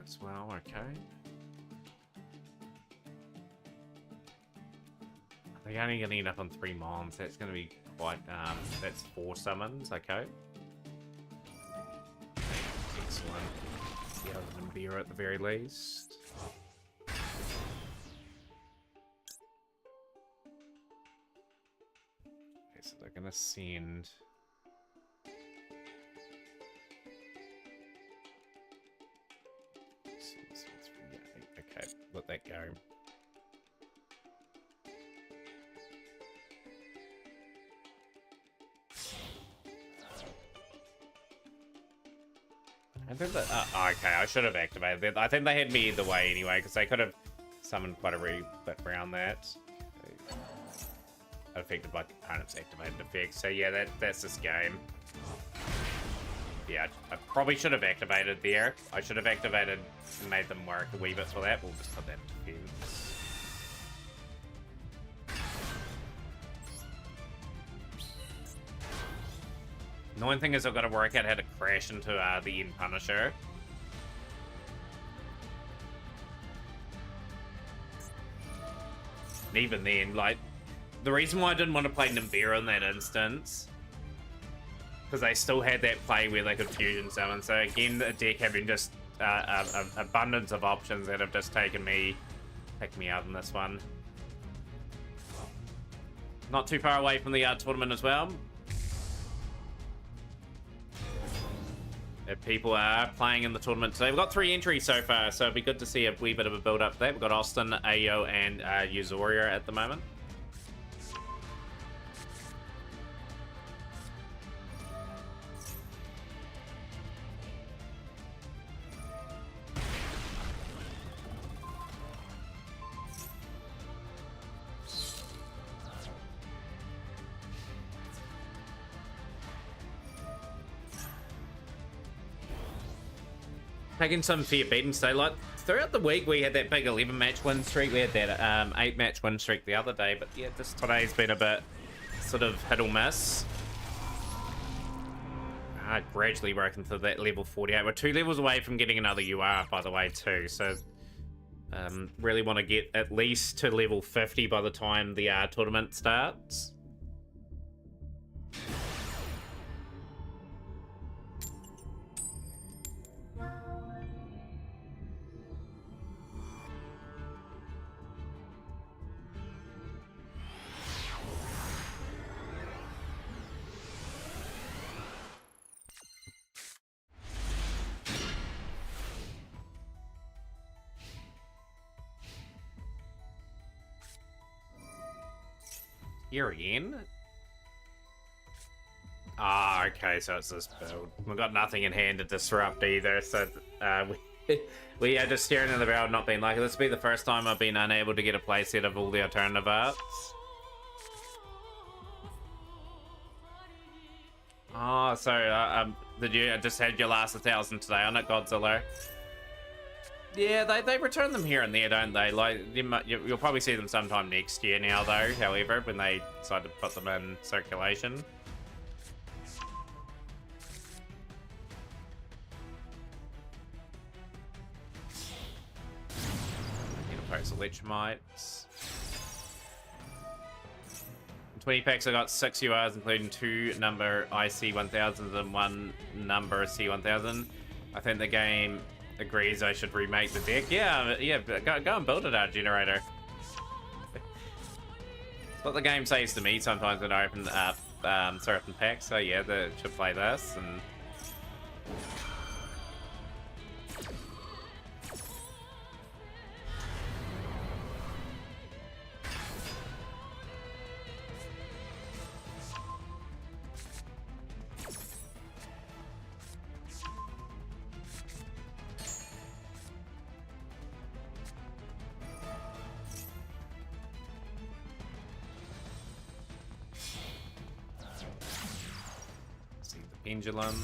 [SPEAKER 1] As well, okay. They're only going to end up on 3 mons. That's going to be quite, that's 4 summons, okay. Excellent. The other than beer at the very least. Okay, so they're going to send... Okay, let that go. I think that, okay, I should have activated that. I think they had me either way anyway, because they could have summoned quite a bit around that. Affected by components activated effects. So yeah, that's this game. Yeah, I probably should have activated there. I should have activated and made them work a wee bit for that. We'll just put that in defense. Annoying thing is I've got to work out how to crash into the End Punisher. And even then, like, the reason why I didn't want to play Nibiru in that instance, because they still had that play where they could fusion summon. So again, the deck having just an abundance of options that have just taken me out in this one. Not too far away from the tournament as well. If people are playing in the tournament today. We've got 3 entries so far, so it'd be good to see a wee bit of a build up there. We've got Austin, Ayo, and Uzoria at the moment. Taking some fair beatings today. Like throughout the week, we had that big 11-match win streak. We had that 8-match win streak the other day, but yeah, just today's been a bit sort of hit or miss. Gradually working to that level 48. We're 2 levels away from getting another UR, by the way, too. So really want to get at least to level 50 by the time the tournament starts. Here again? Okay, so it's this build. We've got nothing in hand to disrupt either, so we are just staring at the barrel, not being lucky. This will be the first time I've been unable to get a playset of all the alternative arts. Oh, so did you just had your last 1,000 today on it, Godzilla? Yeah, they return them here and there, don't they? Like you'll probably see them sometime next year now, though. However, when they decide to put them in circulation. Post Electromites. In 20 packs, I got 6 URs, including 2 number IC 1000s and 1 number C1000. I think the game agrees I should remake the deck. Yeah, go and build it out, Generator. It's what the game says to me sometimes when I open up certain packs. So yeah, should play this and See the pendulum.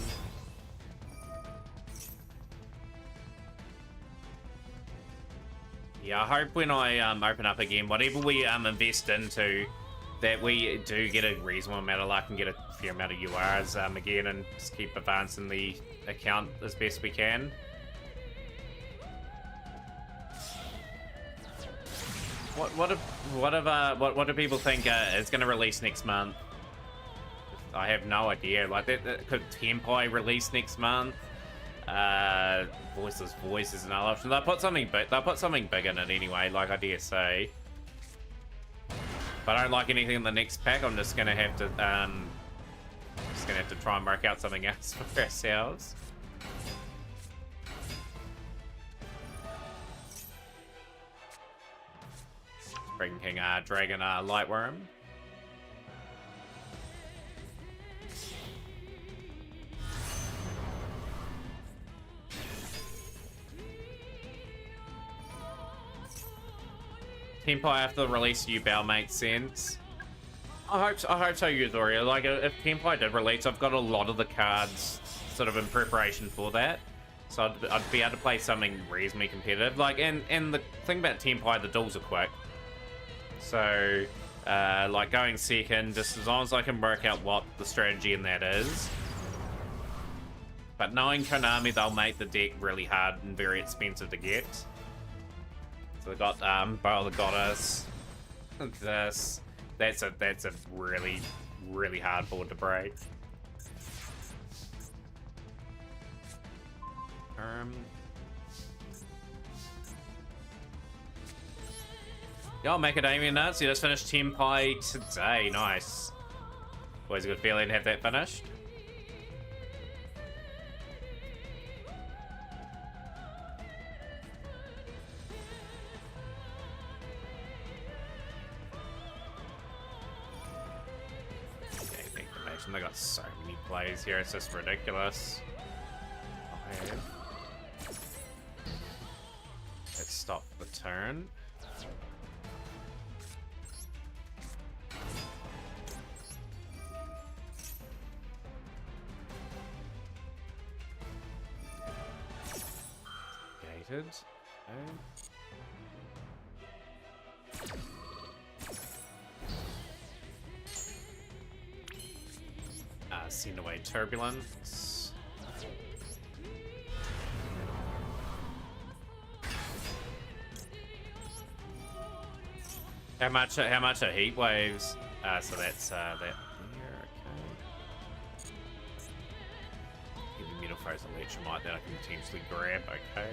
[SPEAKER 1] Yeah, I hope when I open up again, whatever we invest into, that we do get a reasonable amount of luck and get a fair amount of URs again, and just keep advancing the account as best we can. What do people think it's going to release next month? I have no idea. Like, could Tempai release next month? Voiceless Voice is another option. They'll put something big. They'll put something big in it anyway. Like, I dare say. If I don't like anything in the next pack, I'm just gonna have to try and work out something else for ourselves. Dragon King, Dragon Lightworm. Tempai after the release of U-Bow makes sense. I hope so, Yuzoria. Like, if Tempai did release, I've got a lot of the cards sort of in preparation for that. So I'd be able to play something reasonably competitive. Like, and the thing about Tempai, the duels are quick. So, like, going second, just as long as I can work out what the strategy in that is. But knowing Konami, they'll make the deck really hard and very expensive to get. So we got Bow of the Goddess. This. That's a really, really hard board to break. Yo, Macadamia Nuts, you just finished Tempai today. Nice. Always a good feeling to have that finished. They got so many plays here, it's just ridiculous. Okay. Let's stop the turn. Gated. Okay. Send away Turbulence. How much are heat waves? So that's that there. Okay. Heavy Metal Phase Electromite that I can potentially grab. Okay.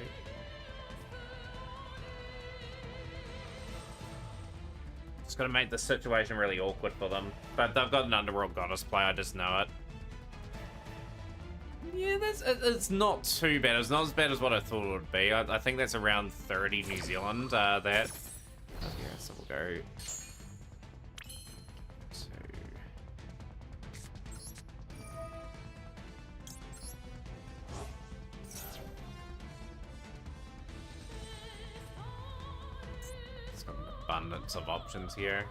[SPEAKER 1] Just gotta make the situation really awkward for them. But they've got an Underworld Goddess play. I just know it. Yeah, it's not too bad. It's not as bad as what I thought it would be. I think that's around 30 New Zealand, that. Yeah, so we'll go... It's got an abundance of options here.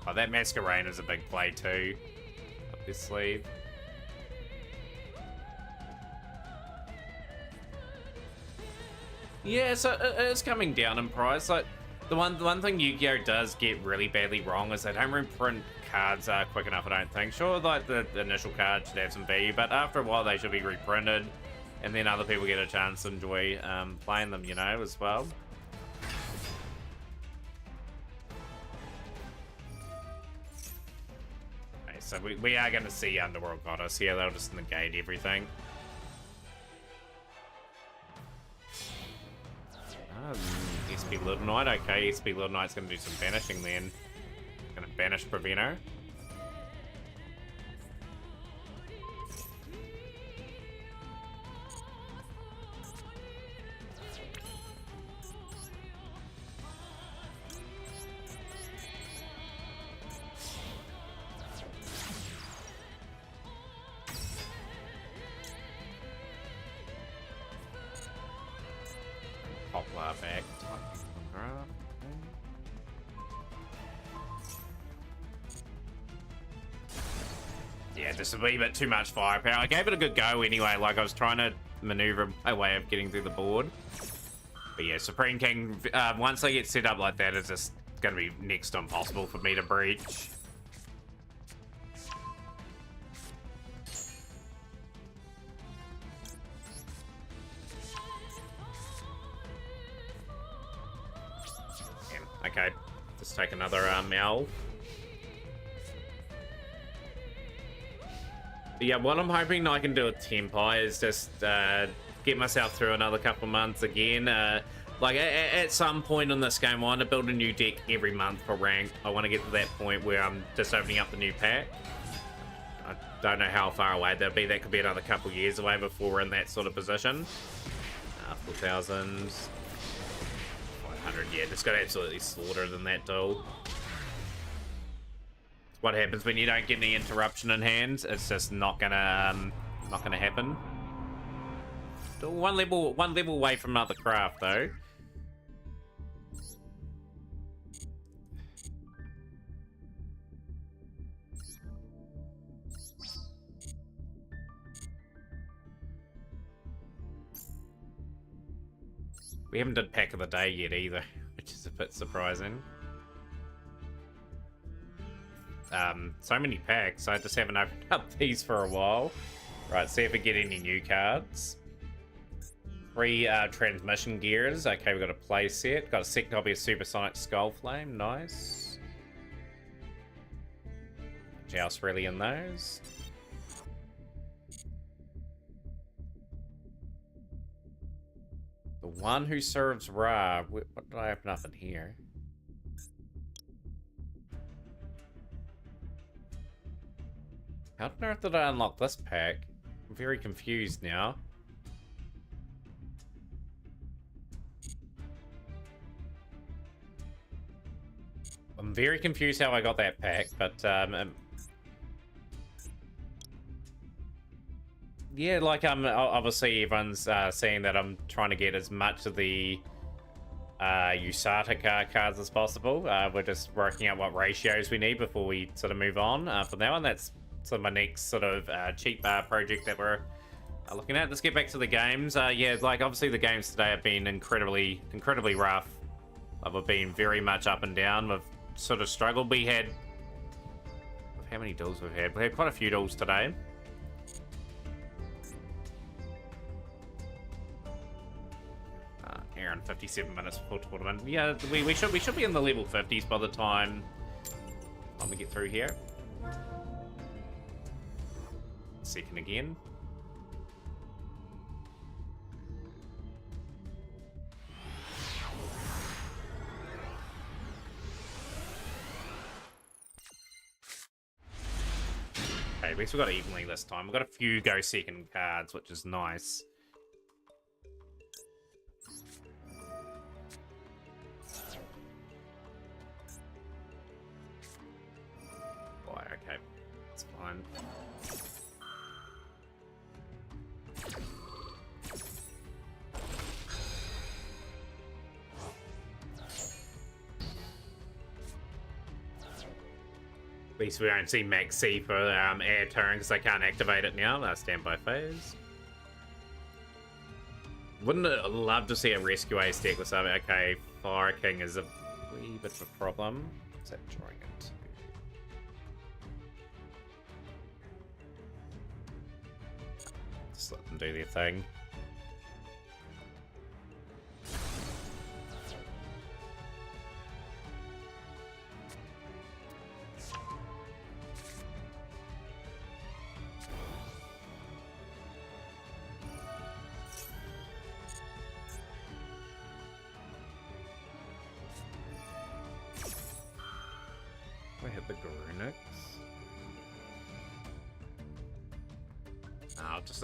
[SPEAKER 1] Oh, that Masquerain is a big play too. Up his sleeve. Yeah, so it's coming down in price. Like, the one thing Yu-Gi-Oh does get really badly wrong is they don't reprint cards quick enough, I don't think. Sure, like the initial card should have some value, but after a while they should be reprinted, and then other people get a chance to enjoy playing them, you know, as well. Okay, so we are going to see Underworld Goddess here. They'll just negate everything. SP Little Knight, okay, SP Little Knight's gonna do some banishing then. Gonna banish Preveno. craft. Yeah, just a wee bit too much firepower. I gave it a good go anyway. Like, I was trying to maneuver my way of getting through the board. But yeah, Supreme King, once I get set up like that, it's just going to be next to impossible for me to breach. Okay, let's take another Mel. But yeah, what I'm hoping I can do with Tempai is just get myself through another couple months again. Like, at some point in this game, I want to build a new deck every month for ranked. I want to get to that point where I'm just opening up the new pack. I don't know how far away that'll be. That could be another couple years away before we're in that sort of position. 4,000... 100, yeah, just got absolutely slaughtered in that duel. What happens when you don't get any interruption in hand? It's just not gonna happen. Still one level away from another craft though. We haven't done pack of the day yet either, which is a bit surprising. So many packs. I just haven't opened up these for a while. Right, see if we get any new cards. 3 transmission gears. Okay, we've got a play set. Got a second copy of Supersonic Skullflame. Nice. Joust really in those. The one who serves Ra. What did I open up in here? How on earth did I unlock this pack? I'm very confused now. I'm very confused how I got that pack, but yeah, like obviously everyone's saying that I'm trying to get as much of the USATA cards as possible. We're just working out what ratios we need before we sort of move on. For now on, that's sort of my next sort of cheap project that we're looking at. Let's get back to the games. Yeah, like obviously the games today have been incredibly rough. Like, we've been very much up and down. We've sort of struggled. We had... How many duels we've had? We had quite a few duels today. Around 57 minutes before tournament. Yeah, we should be in the level 50s by the time we get through here. Second again. Okay, at least we got it evenly this time. We've got a few go second cards, which is nice. Okay, it's fine. At least we don't see Max C for air turn because I can't activate it now. Standby phase. Wouldn't it love to see a rescue ace deck with something? Okay, Fire King is a wee bit of a problem. What's that drawing it? Just let them do their thing. I hit the Garunix.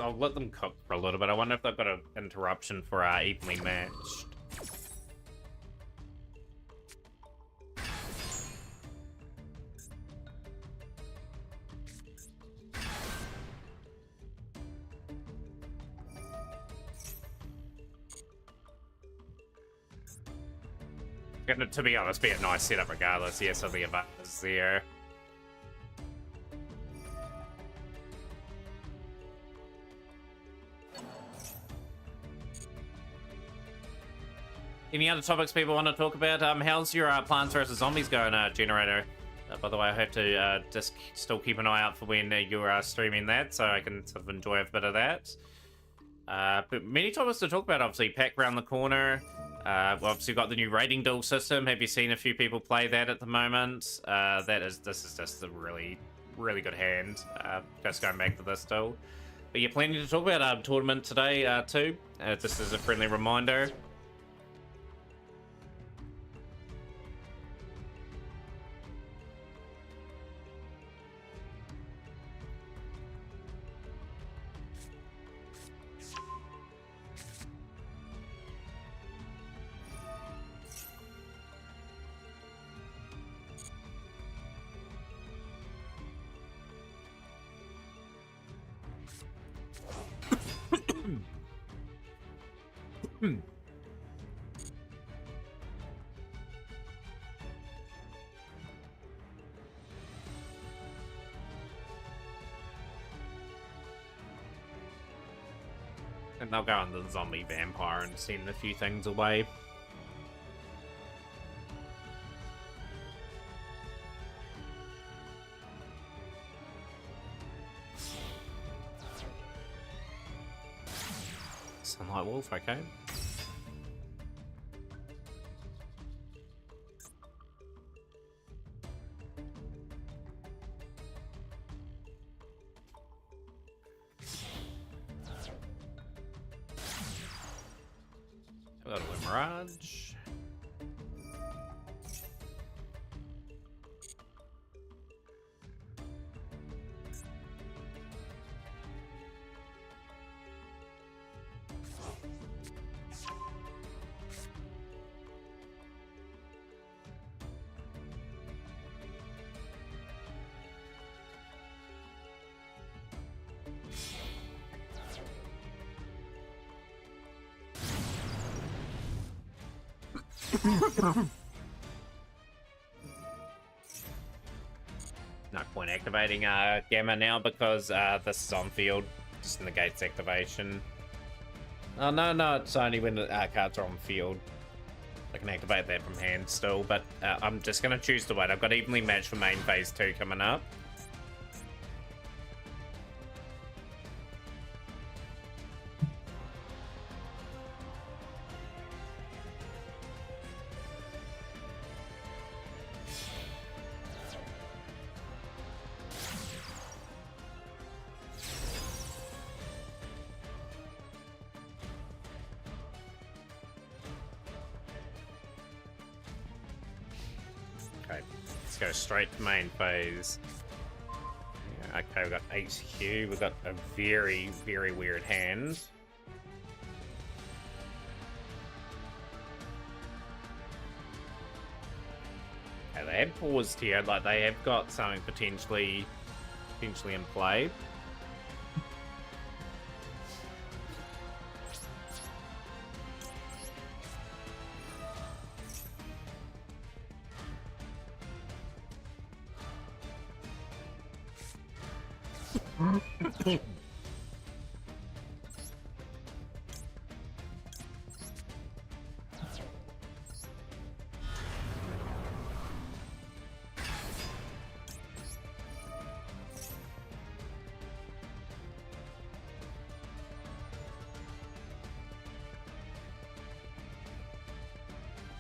[SPEAKER 1] I'll let them cook for a little bit. I wonder if they've got an interruption for evenly matched. gonna, to be honest, be a nice setup regardless. Yes, of the advantages there. Any other topics people want to talk about? How's your Plants vs Zombies going, Generator? By the way, I hope to just still keep an eye out for when you're streaming that, so I can sort of enjoy a bit of that. But many topics to talk about, obviously. Pack around the corner. We've obviously got the new rating duel system. Have you seen a few people play that at the moment? This is just a really, really good hand. Just going back to this duel. But yeah, plenty to talk about. Tournament today, too. Just as a friendly reminder. And they'll go on the zombie vampire and send a few things away. Sunlight Wolf, okay. We've got a Mirage. No point activating Gamma now because this is on field. Just negates activation. Oh, no, it's only when the cards are on field. I can activate that from hand still, but I'm just going to choose to wait. I've got evenly matched for main phase 2 coming up. Okay, let's go straight to main phase. Yeah, okay, we've got HQ. We've got a very, very weird hand. Okay, they have paused here. Like, they have got something potentially in play.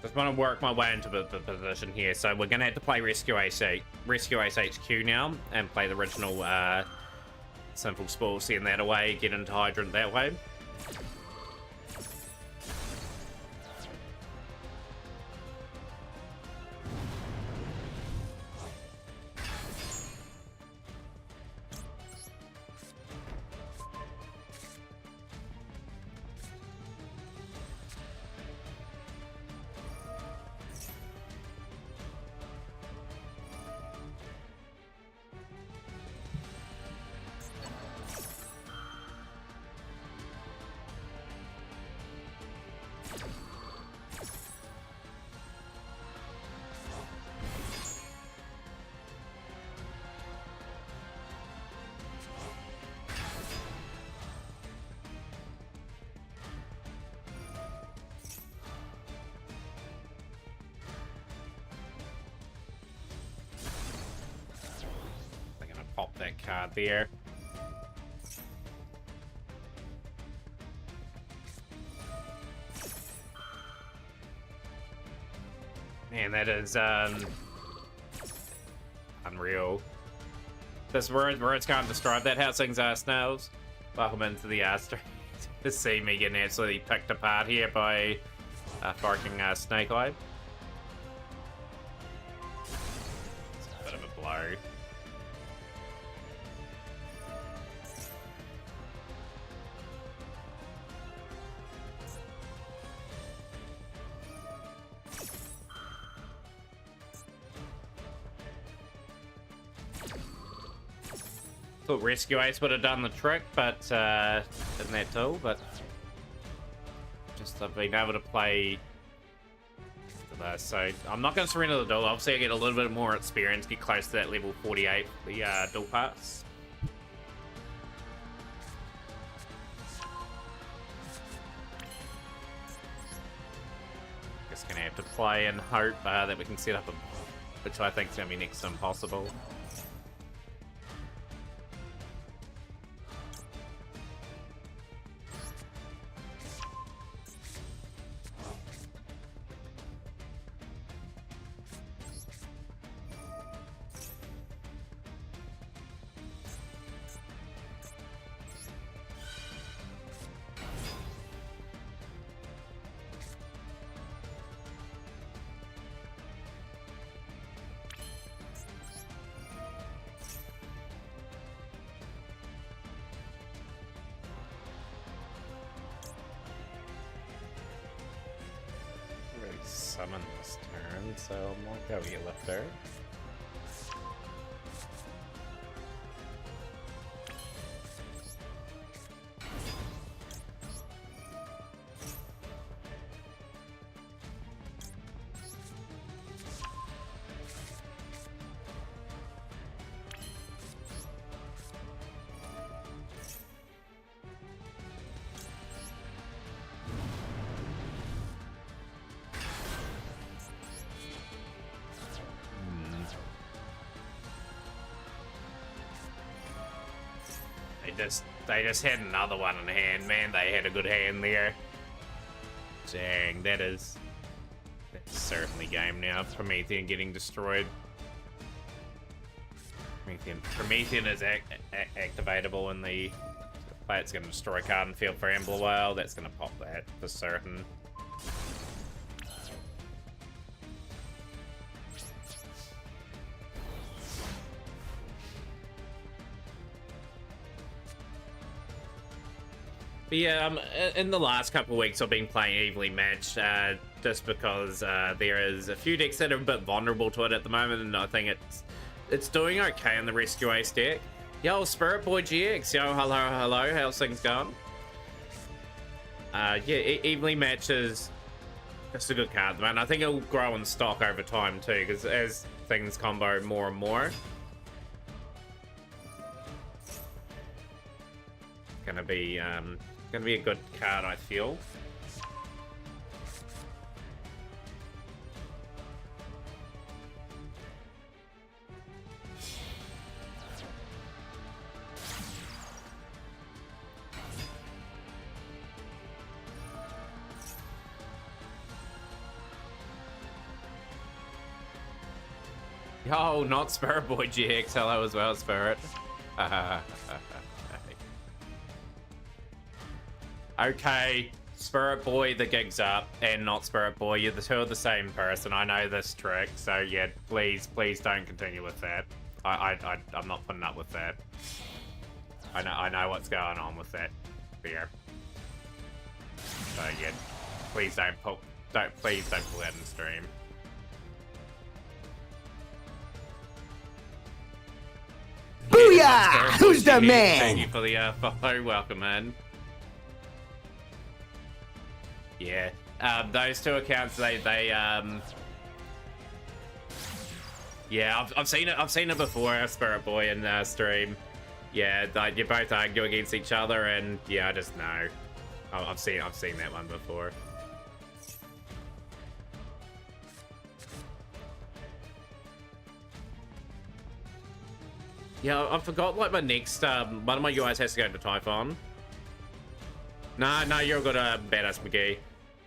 [SPEAKER 1] Just want to work my way into the position here, so we're going to have to play Rescue Ace HQ now, and play the original Simple Spore, send that away, get into Hydrant that way. card there. Man, that is unreal. This words can't describe that. How things are, Snails. Welcome into the stream. To see me getting absolutely picked apart here by barking Snake Eye. It's a bit of a blow. Thought Rescue Ace would have done the trick, but didn't that too, but just I've been able to play this, so I'm not going to surrender the duel. Obviously I get a little bit more experience, get close to that level 48, the duel pass. Just going to have to play and hope that we can set up a, which I think is going to be next to impossible. Summon this turn, so I might go get lifter. They just had another one in hand. Man, they had a good hand there. Dang, that's certainly game now. Promethean getting destroyed. Promethean is activatable in the play. It's going to destroy a card and field for Ambler Whale. That's going to pop that for certain. But yeah, in the last couple of weeks I've been playing evenly matched just because there is a few decks that are a bit vulnerable to it at the moment, and I think it's doing okay in the Rescue Ace deck. Yo, Spirit Boy GX, yo, hello, how's things going? Yeah, evenly match is just a good card at the moment. I think it'll grow in stock over time too, because as things combo more and more, gonna be a good card, I feel. Yo, not Spirit Boy GX. Hello as well, Spirit. Okay, Spirit Boy, the gig's up, and not Spirit Boy. You're the two of the same person. I know this trick, so yeah, please don't continue with that. I'm not putting up with that. I know what's going on with that there. So yeah, please don't pull that in stream.
[SPEAKER 2] Booyah! Who's the man?
[SPEAKER 1] Thank you for the follow. Welcome in. Yeah, those two accounts, yeah, I've seen it before, Spirit Boy and stream. Yeah, you both argue against each other, and yeah, I just know. I've seen that one before. Yeah, I forgot, like, my next, one of my UIs has to go to Typhon. No, you're good, Badass McGee.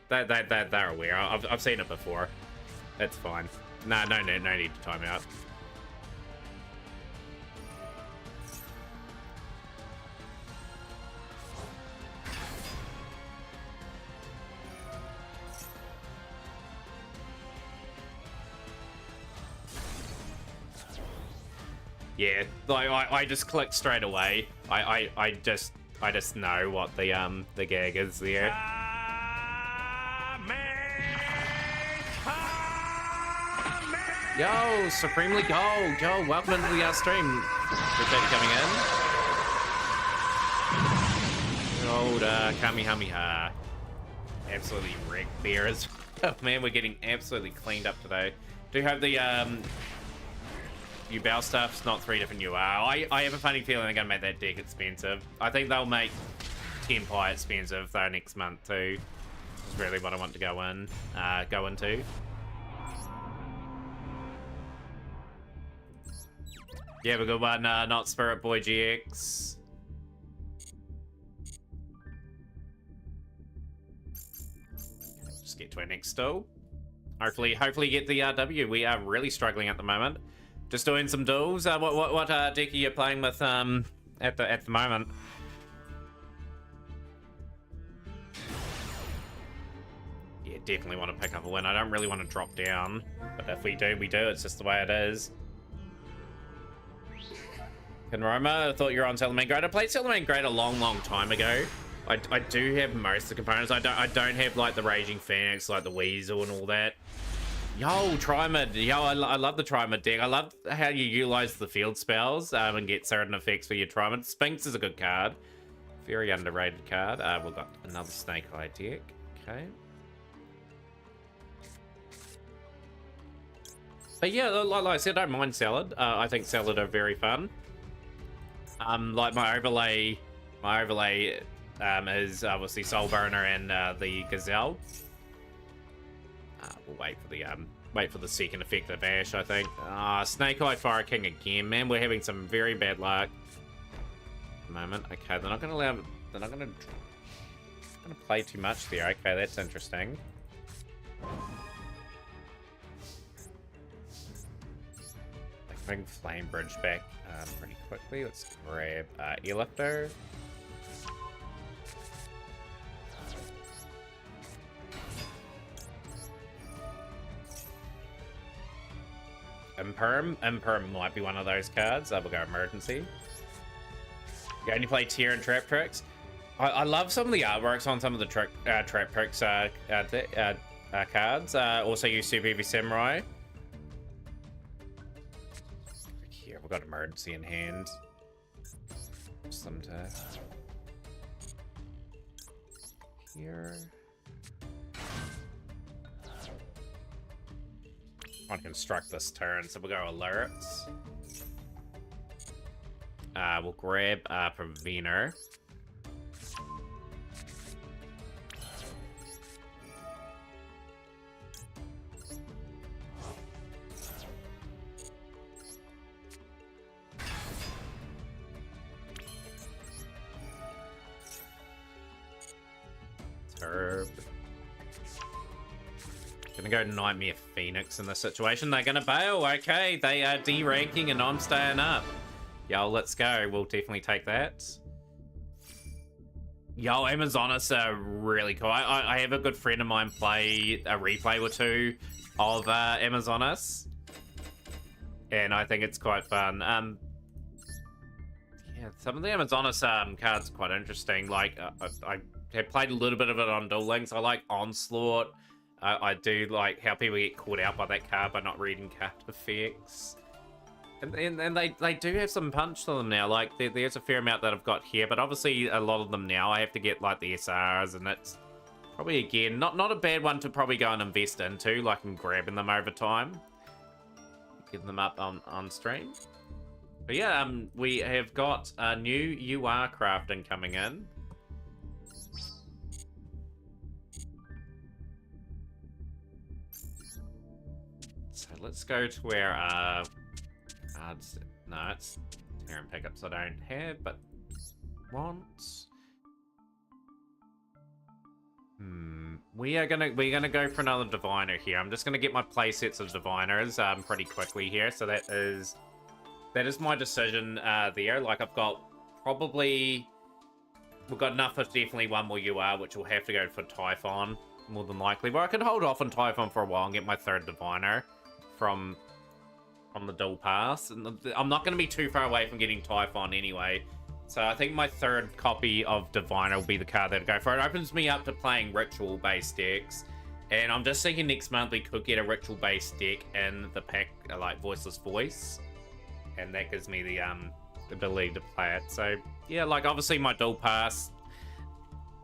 [SPEAKER 1] They're aware. I've seen it before. That's fine. No need to time out. Yeah, like I just clicked straight away. I just know what the gag is there. Yo, Supremely Gold. Yo, welcome into the stream. Appreciate you coming in. Good old Kamehameha. Absolutely wrecked there as well. Man, we're getting absolutely cleaned up today. Do you have the Ubao stuff's not 3 different UR. I have a funny feeling they're gonna make that deck expensive. I think they'll make Tempai expensive though next month too. Is really what I want to go into. Yeah, have a good one, not Spirit Boy GX. Just get to our next stall. Hopefully get the W. We are really struggling at the moment. Just doing some duels. What deck are you playing with at the moment? Yeah, definitely want to pick up a win. I don't really want to drop down, but if we do, we do. It's just the way it is. Roma, I thought you were on Salaman Great. I played Salaman Great a long time ago. I do have most of the components. I don't have like the Raging Phoenix, like the Weasel and all that. Yo, Trimid. Yo, I love the Trimid deck. I love how you utilize the field spells and get certain effects for your Trimid. Sphinx is a good card. Very underrated card. We've got another Snake Eye deck. Okay. But yeah, like I said, I don't mind Salad. I think Salad are very fun. Like my overlay is obviously Soulburner and the Gazelle. We'll wait for the second effect of Ash, I think. Snake Eye Fire King again, man. We're having some very bad luck at the moment. Okay, they're not gonna play too much there. Okay, that's interesting. I bring Flame Bridge back pretty quickly. Let's grab Airlifter. Imperm might be one of those cards. We'll go Emergency. You only play Tier and Trap Tricks. I love some of the artworks on some of the Trap Tricks cards. Also use Super Heavy Samurai. Here, we've got Emergency in hand. Just them to... Here... I want to construct this turn, so we'll go alerts. We'll grab Preventer. Turb. Gonna go Nightmare Phoenix in this situation. They're gonna bail. Okay, they are de-ranking and I'm staying up. Yo, let's go. We'll definitely take that. Yo, Amazonas are really cool. I have a good friend of mine play a replay or two of Amazonas, and I think it's quite fun. Yeah, some of the Amazonas cards are quite interesting. Like I have played a little bit of it on Duel Links. I like Onslaught. I do like how people get caught out by that card by not reading card effects. And they do have some punch to them now. Like, there's a fair amount that I've got here, but obviously a lot of them now I have to get, like, the SRs, and it's probably, again, not a bad one to probably go and invest into, like, and grabbing them over time. Getting them up on stream. But yeah, we have got a new UR crafting coming in. So let's go to where, no, it's Terran pickups I don't have, but want. We're gonna go for another diviner here. I'm just gonna get my play sets of diviners pretty quickly here. So that is my decision there. Like I've got we've got enough for definitely one more UR, which will have to go for Typhon more than likely. But I could hold off on Typhon for a while and get my third diviner from the dual pass. And I'm not going to be too far away from getting Typhon anyway. So I think my third copy of Diviner will be the card that'll go for it. It opens me up to playing ritual-based decks. And I'm just thinking next month we could get a ritual-based deck in the pack, like Voiceless Voice. And that gives me the ability to play it. So, yeah, like, obviously my dual pass,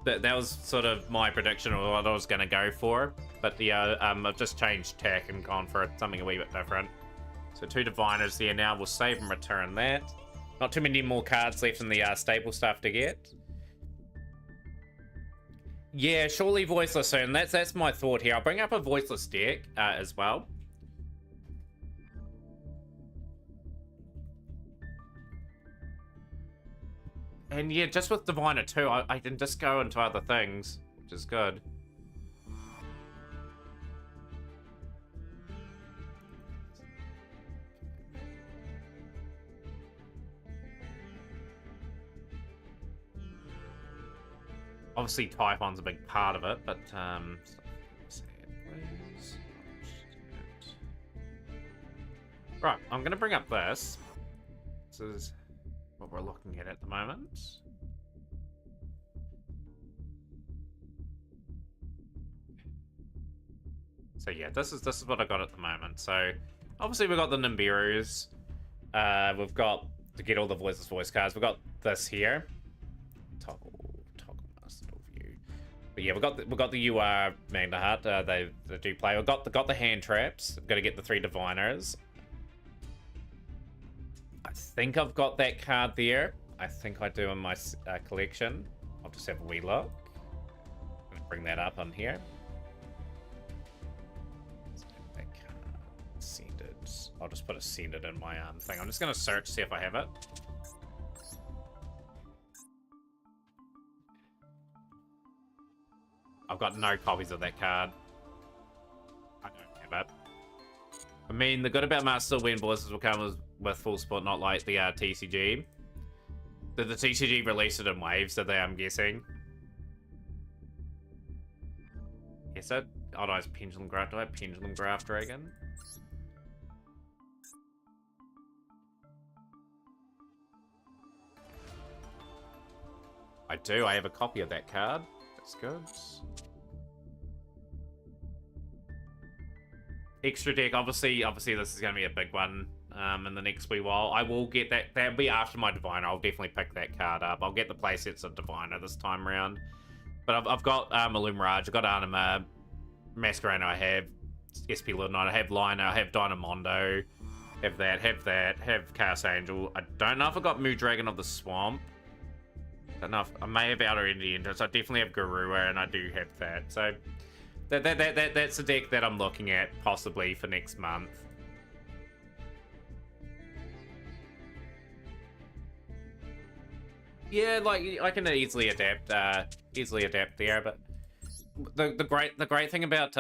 [SPEAKER 1] that was sort of my prediction of what I was going to go for. But, yeah, I've just changed tack and gone for something a wee bit different. So 2 Diviners there now. We'll save and return that. Not too many more cards left in the staple stuff to get. Yeah, surely Voiceless soon. That's my thought here. I'll bring up a Voiceless deck as well. And yeah, just with Diviner too, I can just go into other things, which is good. Obviously, Typhon's a big part of it, but say it, please. Right, I'm gonna bring up this. This is what we're looking at the moment. So yeah, this is what I got at the moment. So obviously we've got the Nimbirus. We've got to get all the Voiceless Voice cards. We've got this here. Toggle master view. But yeah, we've got the UR Magna Hut. They do play. We've got the hand traps. I've got to get the 3 Diviners. I think I've got that card there. I think I do in my collection. I'll just have a wee look. I'm gonna bring that up on here. That card. Send it. I'll just put a send it in my thing. I'm just gonna search, see if I have it. I've got no copies of that card. I don't have it. I mean, the good about Master When Voices will come with full support, not like the TCG. Did the TCG release it in waves, did they, I'm guessing? Yes, it. Oh, no, it's Pendulum Graft. Do I have Pendulum Graft Dragon? I do. I have a copy of that card. That's good. Extra deck, obviously this is going to be a big one in the next wee while. I will get that. That'll be after my Diviner. I'll definitely pick that card up. I'll get the playsets of Diviner this time around. But I've got Illumirage, I've got Anima, Masquerade I have, SP Lord Knight, I have Liner, I have Dynamondo, have Chaos Angel. I don't know if I got Moo Dragon of the Swamp. Don't know if I may have Outer End Entrance. I definitely have Garua, and I do have that. So that's the deck that I'm looking at possibly for next month. Yeah, like I can easily adapt there. But the great thing about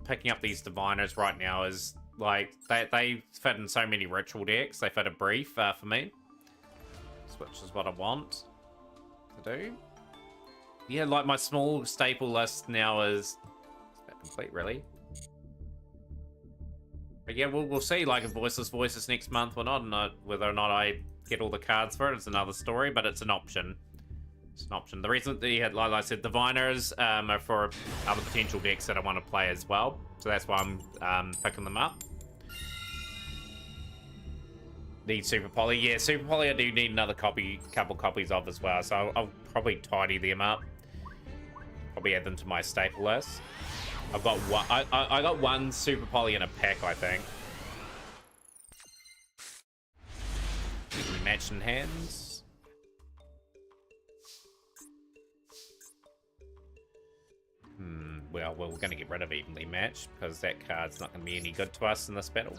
[SPEAKER 1] picking up these Diviners right now is like they fit in so many ritual decks. They fit a brief for me, which is what I want to do. Yeah, like my small staple list now is about complete, really. But yeah, we'll see like if Voiceless Voices next month or not, and whether or not I get all the cards for it is another story, but it's an option. It's an option. The reason that you had, like I said, Diviners are for other potential decks that I want to play as well. So that's why I'm picking them up. Need Super Poly. Yeah, Super Poly I do need another couple copies of as well. So I'll probably tidy them up. Probably add them to my staple list. I've got one. I got one Super Poly in a pack, I think. Match in hands. Well, we're going to get rid of Evenly Matched because that card's not going to be any good to us in this battle.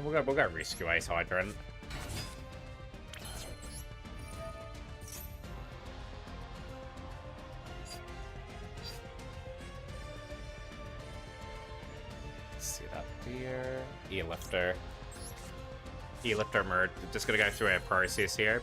[SPEAKER 1] We'll go rescue Ace Hydrant. Set up here. Airlifter. Airlifter Murd. Just gonna go through our process here.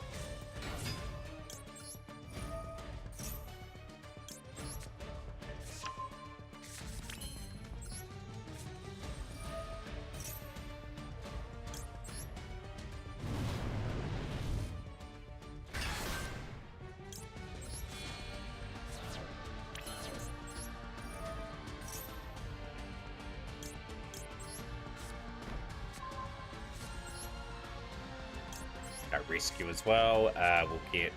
[SPEAKER 1] Rescue as well. We'll get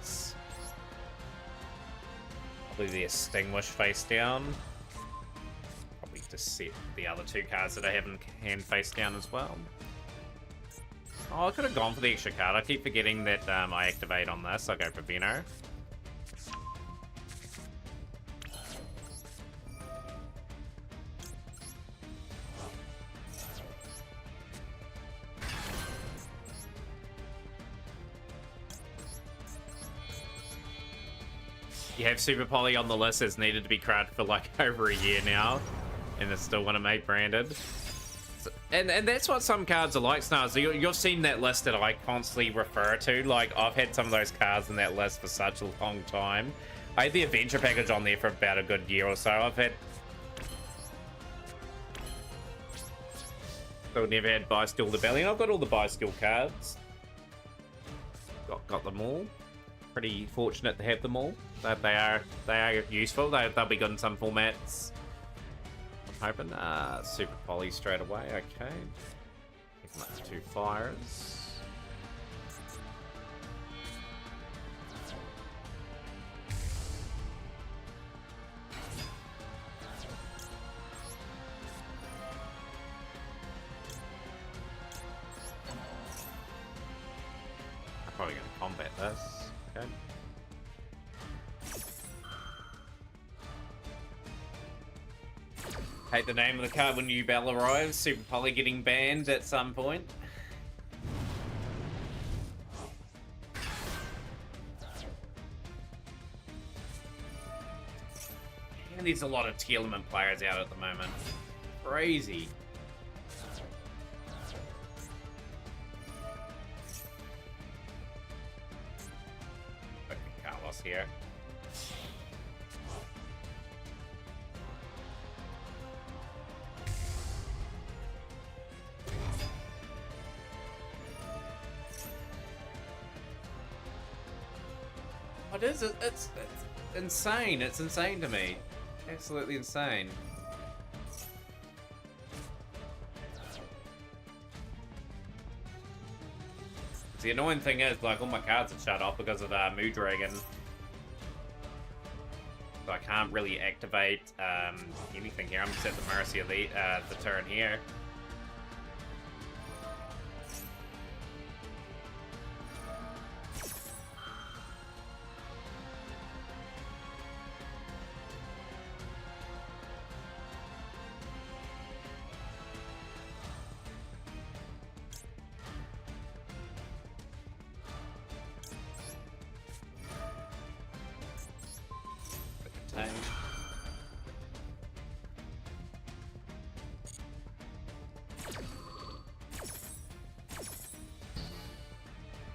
[SPEAKER 1] probably the Extinguish face down. Probably just set the other two cards that I have in hand face down as well. Oh, I could have gone for the extra card. I keep forgetting that I activate on this. I'll go for Veno. You have Super Poly on the list as needed to be crowded for like over a year now, and they still want to make branded. So, and that's what some cards are like, Snars. You've seen that list that I constantly refer to. Like, I've had some of those cards in that list for such a long time. I had the Adventure Package on there for about a good year or so. I've had... Still never had Buy-Skill Rebellion. I've got all the Buy-Skill cards. Got them all. Pretty fortunate to have them all. That they are useful. They'll be good in some formats. I'm hoping. Super Poly straight away. Okay. Picking up the 2 fires. I'm probably going to combat this. Okay. Hate the name of the card when new battle arrives. Super Poly getting banned at some point. And there's a lot of Tearlament players out at the moment. Crazy. Okay, Carlos here. What is it? It's insane. It's insane to me. Absolutely insane. The annoying thing is, like, all my cards are shut off because of Mood Dragon. So I can't really activate anything here. I'm just at the mercy of the turn here.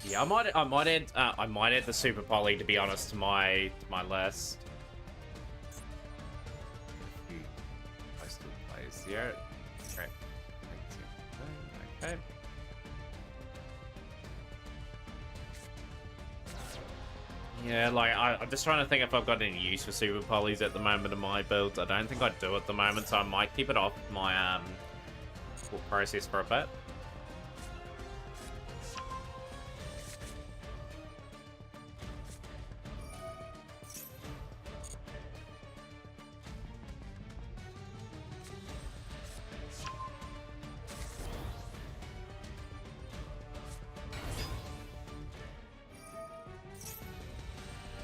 [SPEAKER 1] Yeah, I might add the Super Poly, to be honest, to my list. A few postal plays here. Okay. Yeah, like I'm just trying to think if I've got any use for Super Polys at the moment in my builds. I don't think I do at the moment, so I might keep it off my process for a bit.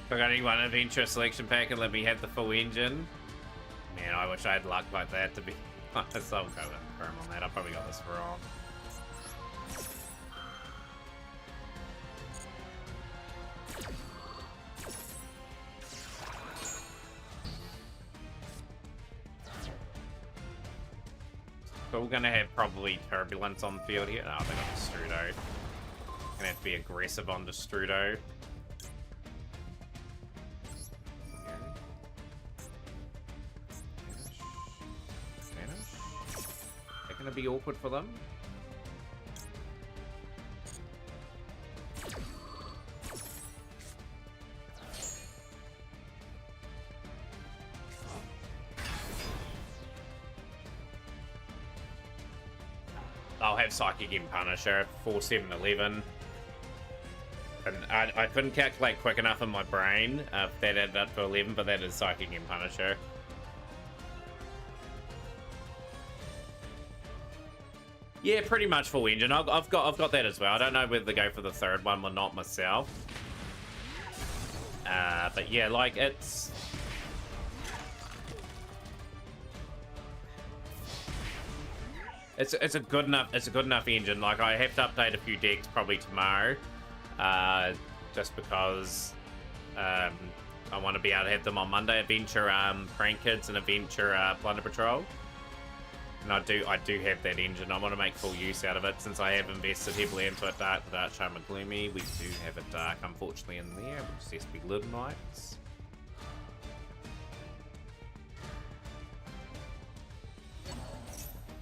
[SPEAKER 1] If I got anyone adventure selection pack and let me have the full engine. Man, I wish I had luck like that, to be honest. I'll go and confirm on that. I probably got this wrong. Still gonna have probably Turbulence on the field here. Oh, they got Destrudo. Gonna have to be aggressive on Destrudo. Vanish. They're gonna be awkward for them. I'll have Psychic in Punisher, 4, 7, 11. And I couldn't calculate quick enough in my brain if that added up to 11, but that is Psychic in Punisher. Yeah, pretty much full engine. I've got that as well. I don't know whether to go for the third one or not myself. But yeah, like it's a good enough engine. Like I have to update a few decks probably tomorrow, just because I want to be able to have them on Monday. Adventure Prank Kids and Adventure Plunder Patrol, and I do have that engine. I want to make full use out of it since I have invested heavily into it. Dark Charm and Gloomy. We do have a Dark, unfortunately, in there, which is SP Little Knights.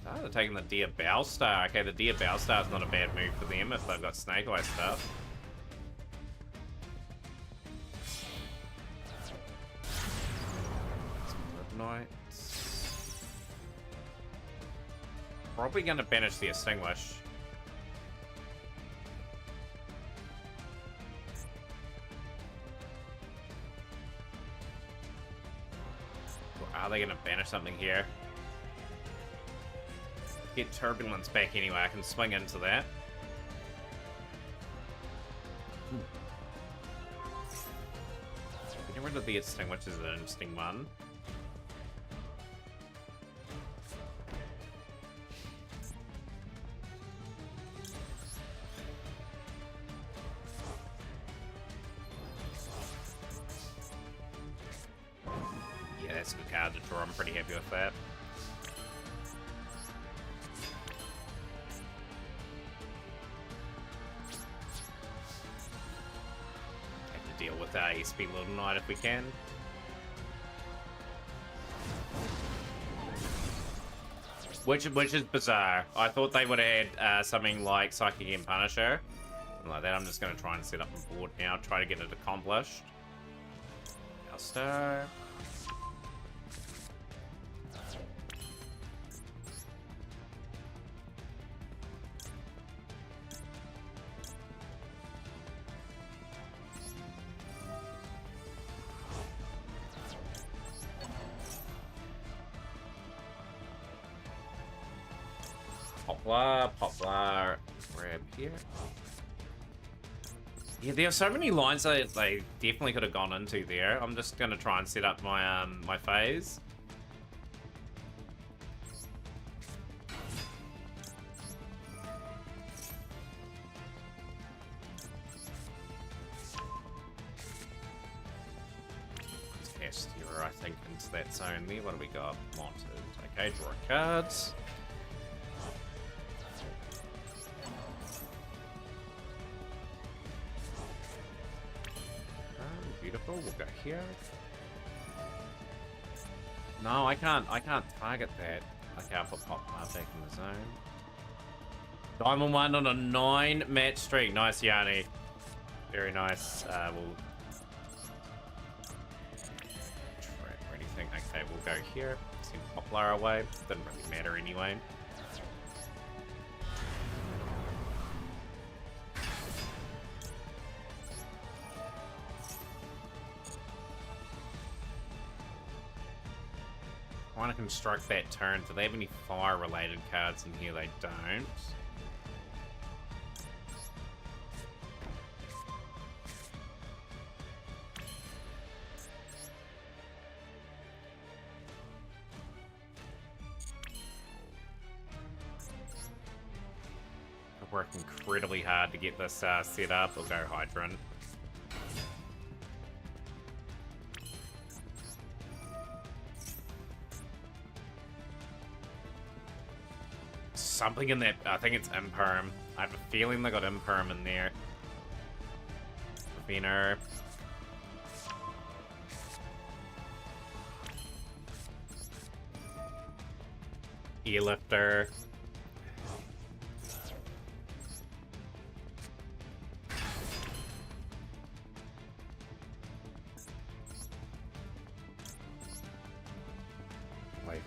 [SPEAKER 1] Oh, they're taking the Dear Bowstar. Okay, the Dear Bowstar is not a bad move for them if they've got Snake Eye stuff. Midnights. Probably going to banish the Extinguish. Or are they going to banish something here? Get Turbulence back anyway. I can swing into that. Getting rid of the Extinguish is an interesting one. Yeah, that's a good card to draw. I'm pretty happy with that. Deal with our SP Little Knight if we can. Which is bizarre. I thought they would have had something like Psychic and Punisher. Something like that. I'm just going to try and set up a board now, try to get it accomplished. Star. Poplar, grab here. Yeah, there are so many lines that they definitely could have gone into there. I'm just gonna try and set up my my phase. Let's cast your, I think, into that zone there. What do we got? Wanted. Okay, draw cards. Beautiful. We'll go here. No, I can't target that. Okay, I'll put Pop back in the zone. Diamond 1 on a 9 match streak. Nice, Yanni. Very nice. We'll trap or anything. Okay, we'll go here. Send Poplar away. Doesn't really matter anyway. I want to construct that turn. Do they have any fire-related cards in here? They don't. I work incredibly hard to get this set up. We'll go Hydrant. something in that. I think it's Imperm. I have a feeling they got Imperm in there. Raviner. Earlifter. Wait,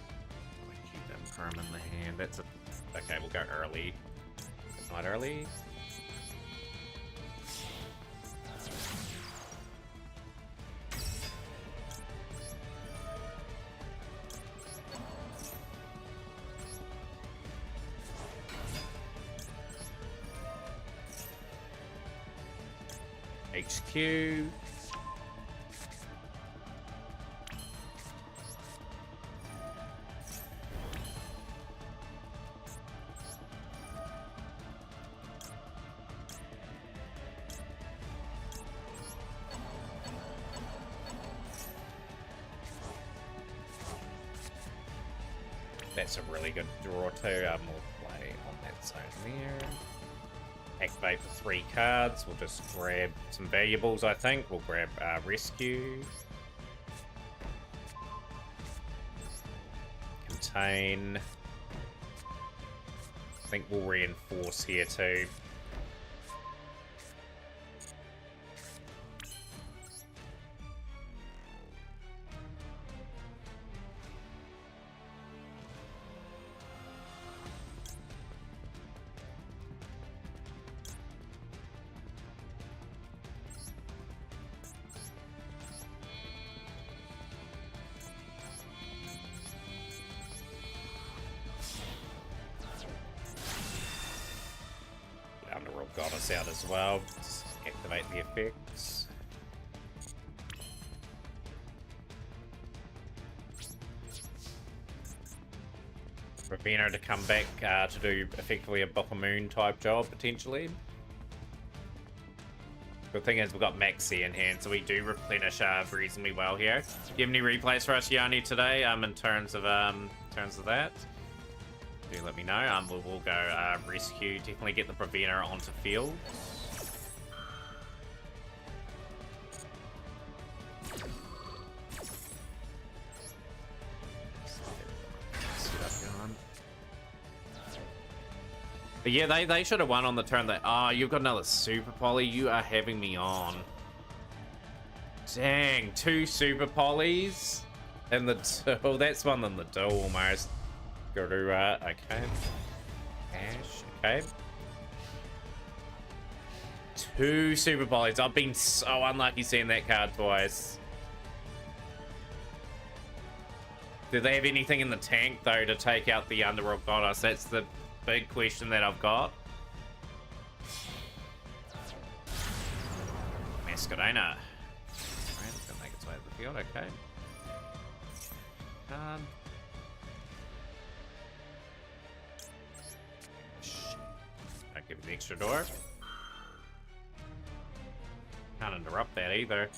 [SPEAKER 1] keep them firm in the hand. That's a okay. We'll go early. Not early. HQ. That's a really good draw too. We'll play on that zone there. Activate for 3 cards. We'll just grab some valuables, I think. We'll grab Rescue. Contain. I think we'll reinforce here too. Goddess out as well. Just activate the effects. Ravina to come back to do effectively a Book of Moon type job potentially. Good thing is we've got Maxi in hand, so we do replenish reasonably well here. Do you have any replays for us, Yanni, today? In terms of that? Do let me know. We'll go rescue. Definitely get the Bravina onto field. But yeah, they should have won on the turn. That you've got another Super Poly. You are having me on. Dang, 2 Super Polys in the duel. That's one in the duel almost. Garura, okay. Ash, okay. 2 Super Polys. I've been so unlucky seeing that card twice. Do they have anything in the tank, though, to take out the Underworld Goddess? That's the big question that I've got. Masquerena. Alright, it's gonna make its way to the field, okay. Give it the extra door. Can't interrupt that either.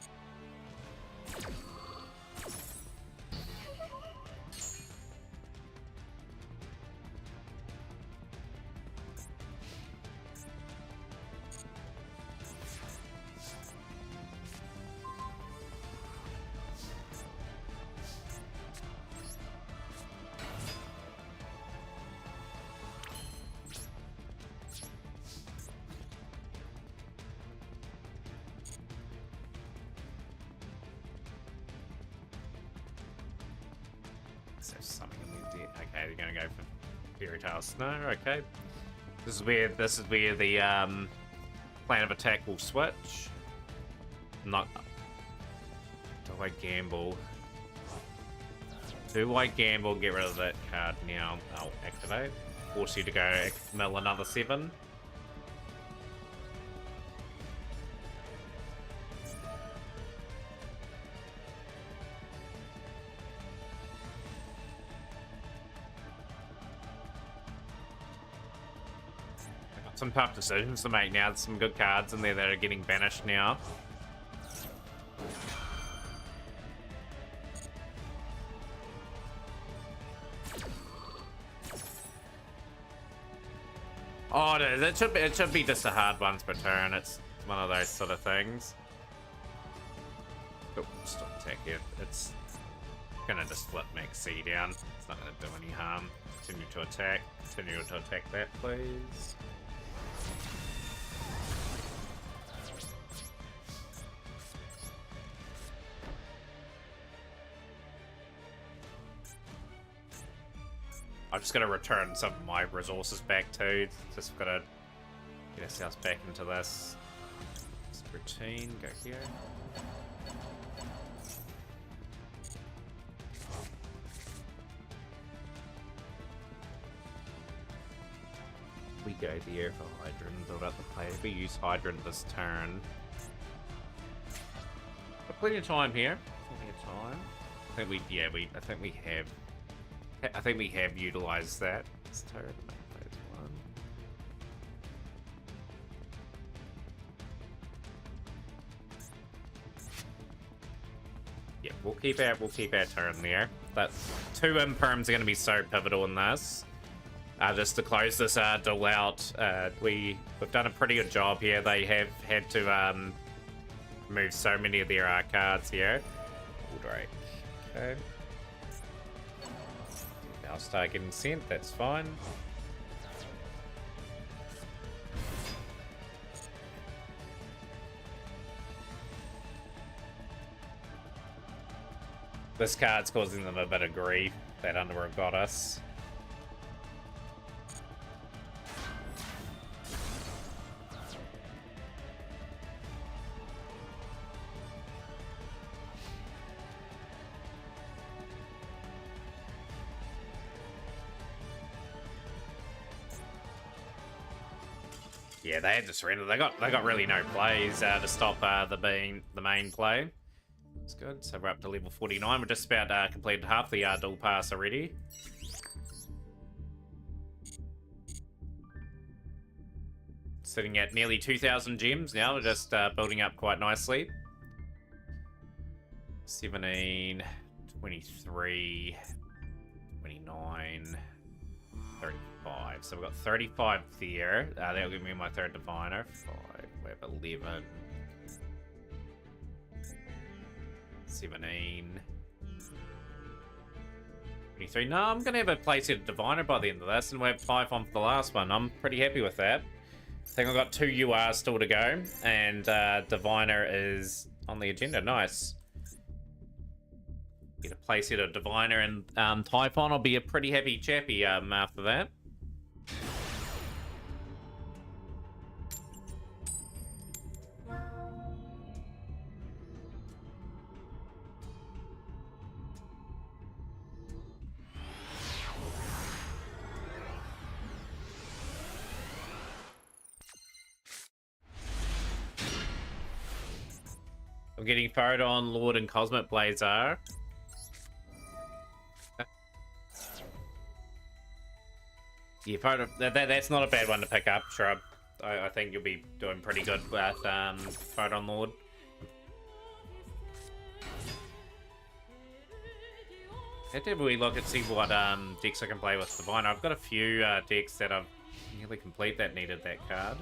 [SPEAKER 1] Okay, they're gonna go for Fairy Tale Snow. Okay, this is where the plan of attack will switch. Not. Do I gamble? Do I gamble? Get rid of that card now. I'll activate. Force you to go mill another 7. Some tough decisions to make now. There's some good cards in there that are getting banished now. Oh no, it should be just a hard ones per turn. It's one of those sort of things. Oh, stop attacking it. It's gonna just flip Max C down. It's not gonna do any harm. Continue to attack. Continue to attack that, please. I'm just gonna return some of my resources back too. Just gotta get ourselves back into this. Routine, go here. We go there for Hydrant, build up the play. If we use Hydrant this turn. Got plenty of time here. Plenty of time. I think we have utilized that. This turn, make those one. Yeah, we'll keep our turn there. That 2 imperms are going to be so pivotal in this. Just to close this duel out, we've done a pretty good job here. They have had to move so many of their cards here. Drake. Okay. Now start getting sent. That's fine. This card's causing them a bit of grief. That Underworld got us. Yeah, they had to surrender. They got really no plays to stop the main play. That's good. So we're up to level 49. We're just about completed half the dual pass already. Sitting at nearly 2,000 gems now. We're just building up quite nicely. 17, 23, 29, 35. So we've got 35 there. That'll give me my third diviner. 5, we have 11. 17. 23. No, I'm going to have a playset diviner by the end of this, and we have 5 on for the last one. I'm pretty happy with that. I think I've got 2 URs still to go, and diviner is on the agenda. Nice. Get a playset of diviner and Typhon. I'll be a pretty happy chappy after that. I'm getting Photon, Lord, and Cosmic Blazer. Yeah, that's not a bad one to pick up, Shrub. I think you'll be doing pretty good with Photon Lord. How did we look and see what decks I can play with Diviner? I've got a few decks that I've nearly complete that needed that card.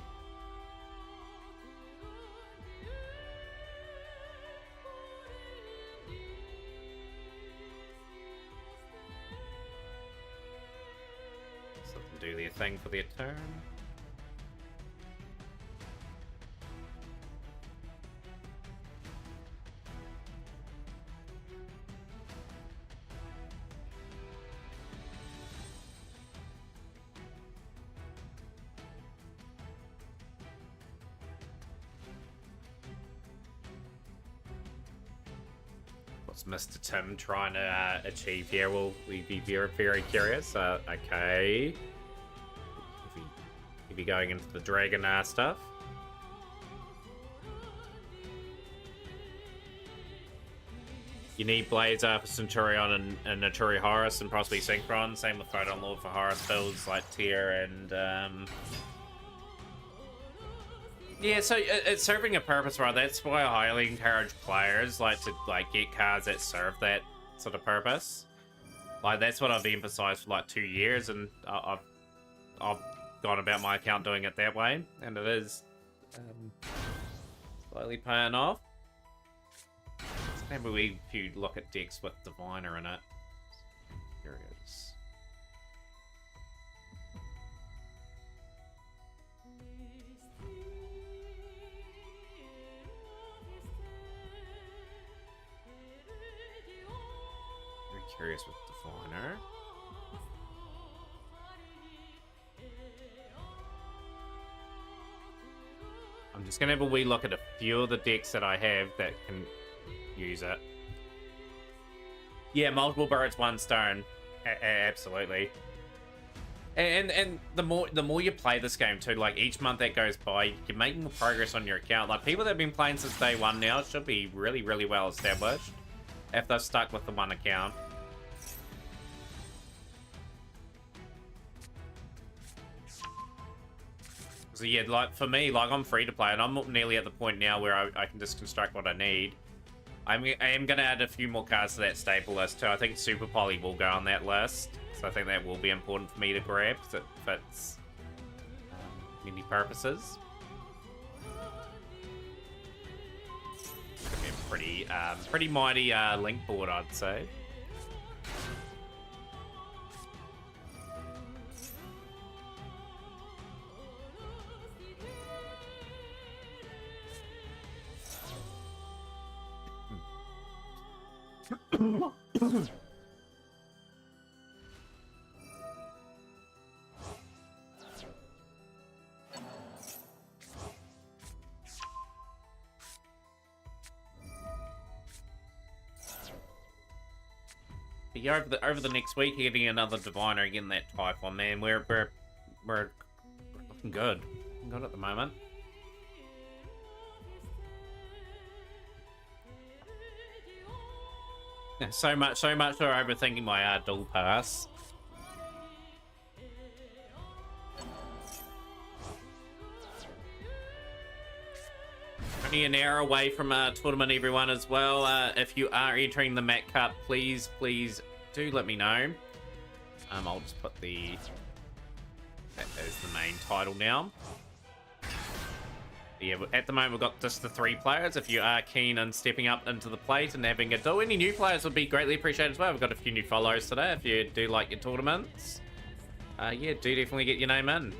[SPEAKER 1] Do their thing for their turn. What's Mr. Tim trying to achieve here? Will we be very, very curious? Okay. Be going into the dragon stuff. You need Blazer for Centurion and Naturi Horus and possibly Synchron. Same with Photon Lord for Horus builds like Tier and yeah, so it's serving a purpose, right? That's why I highly encourage players to get cards that serve that sort of purpose. Like that's what I've emphasized for 2 years, and I've gone about my account doing it that way, and it is slightly paying off. So maybe if you look at decks with Diviner in it. Here it is. Very curious with Diviner. I'm just going to have a wee look at a few of the decks that I have that can use it. Yeah, multiple birds, one stone. Absolutely. And the more you play this game too, like each month that goes by, you're making more progress on your account. Like people that have been playing since day one now should be really, really well established if they're stuck with the one account. So yeah, like for me, like I'm free to play, and I'm nearly at the point now where I can just construct what I need. I am going to add a few more cards to that staple list too. I think Super Poly will go on that list, so I think that will be important for me to grab because it fits many purposes. It's gonna be a pretty mighty link board, I'd say. Yeah, over the next week, getting another Diviner, getting that Typhon, man. We're looking good. Looking good at the moment. Yeah, so much for overthinking my dual pass. Only an hour away from tournament, everyone, as well. If you are entering the Mat Cup, please do let me know. I'll just put that as the main title now. Yeah, at the moment we've got just the 3 players. If you are keen on stepping up into the plate and having a do, any new players would be greatly appreciated as well. We've got a few new follows today. If you do like your tournaments, yeah, do definitely get your name in.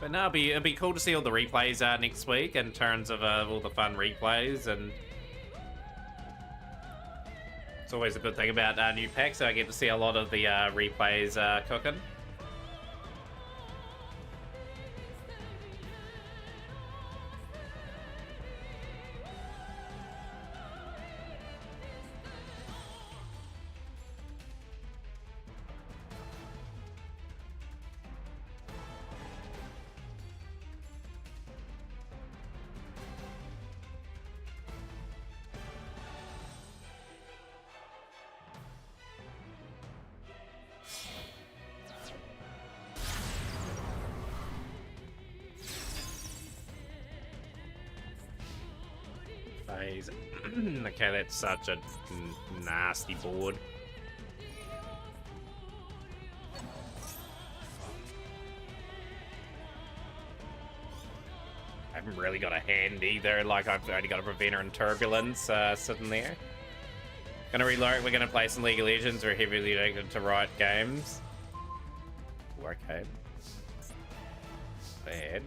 [SPEAKER 1] But no, it'll be cool to see all the replays next week in terms of all the fun replays, and it's always a good thing about new packs. So I get to see a lot of the replays cooking. Okay, that's such a nasty board. I haven't really got a hand either. Like, I've only got a Preventer and Turbulence sitting there. Gonna reload. We're gonna play some League of Legends. We're heavily addicted to Riot games. Ooh, okay. Bad.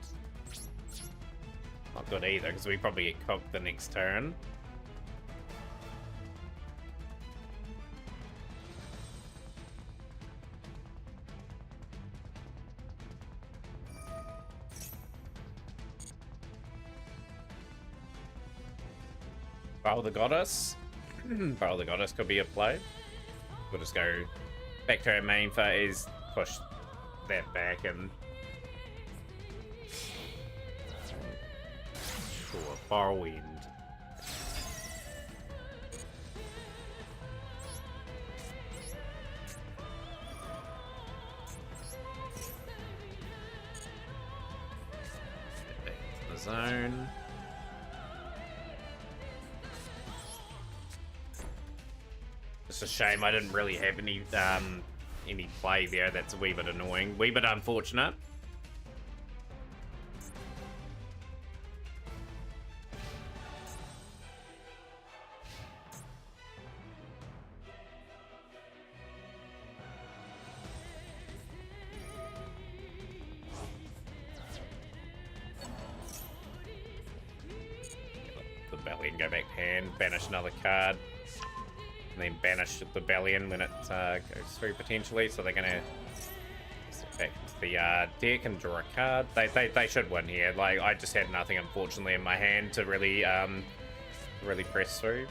[SPEAKER 1] Not good either, because we probably get cooked the next turn. Bow the Goddess. Bow the Goddess could be a play. We'll just go back to our main phase, push that back, and sure, far wind. Back into the zone. It's a shame I didn't really have any play there. That's a wee bit annoying, wee bit unfortunate. The Bellion go back to hand, banish another card. And then banish the Bellion when it goes through potentially. So they're gonna step back into the deck and draw a card. They should win here. Like, I just had nothing unfortunately in my hand to really press through.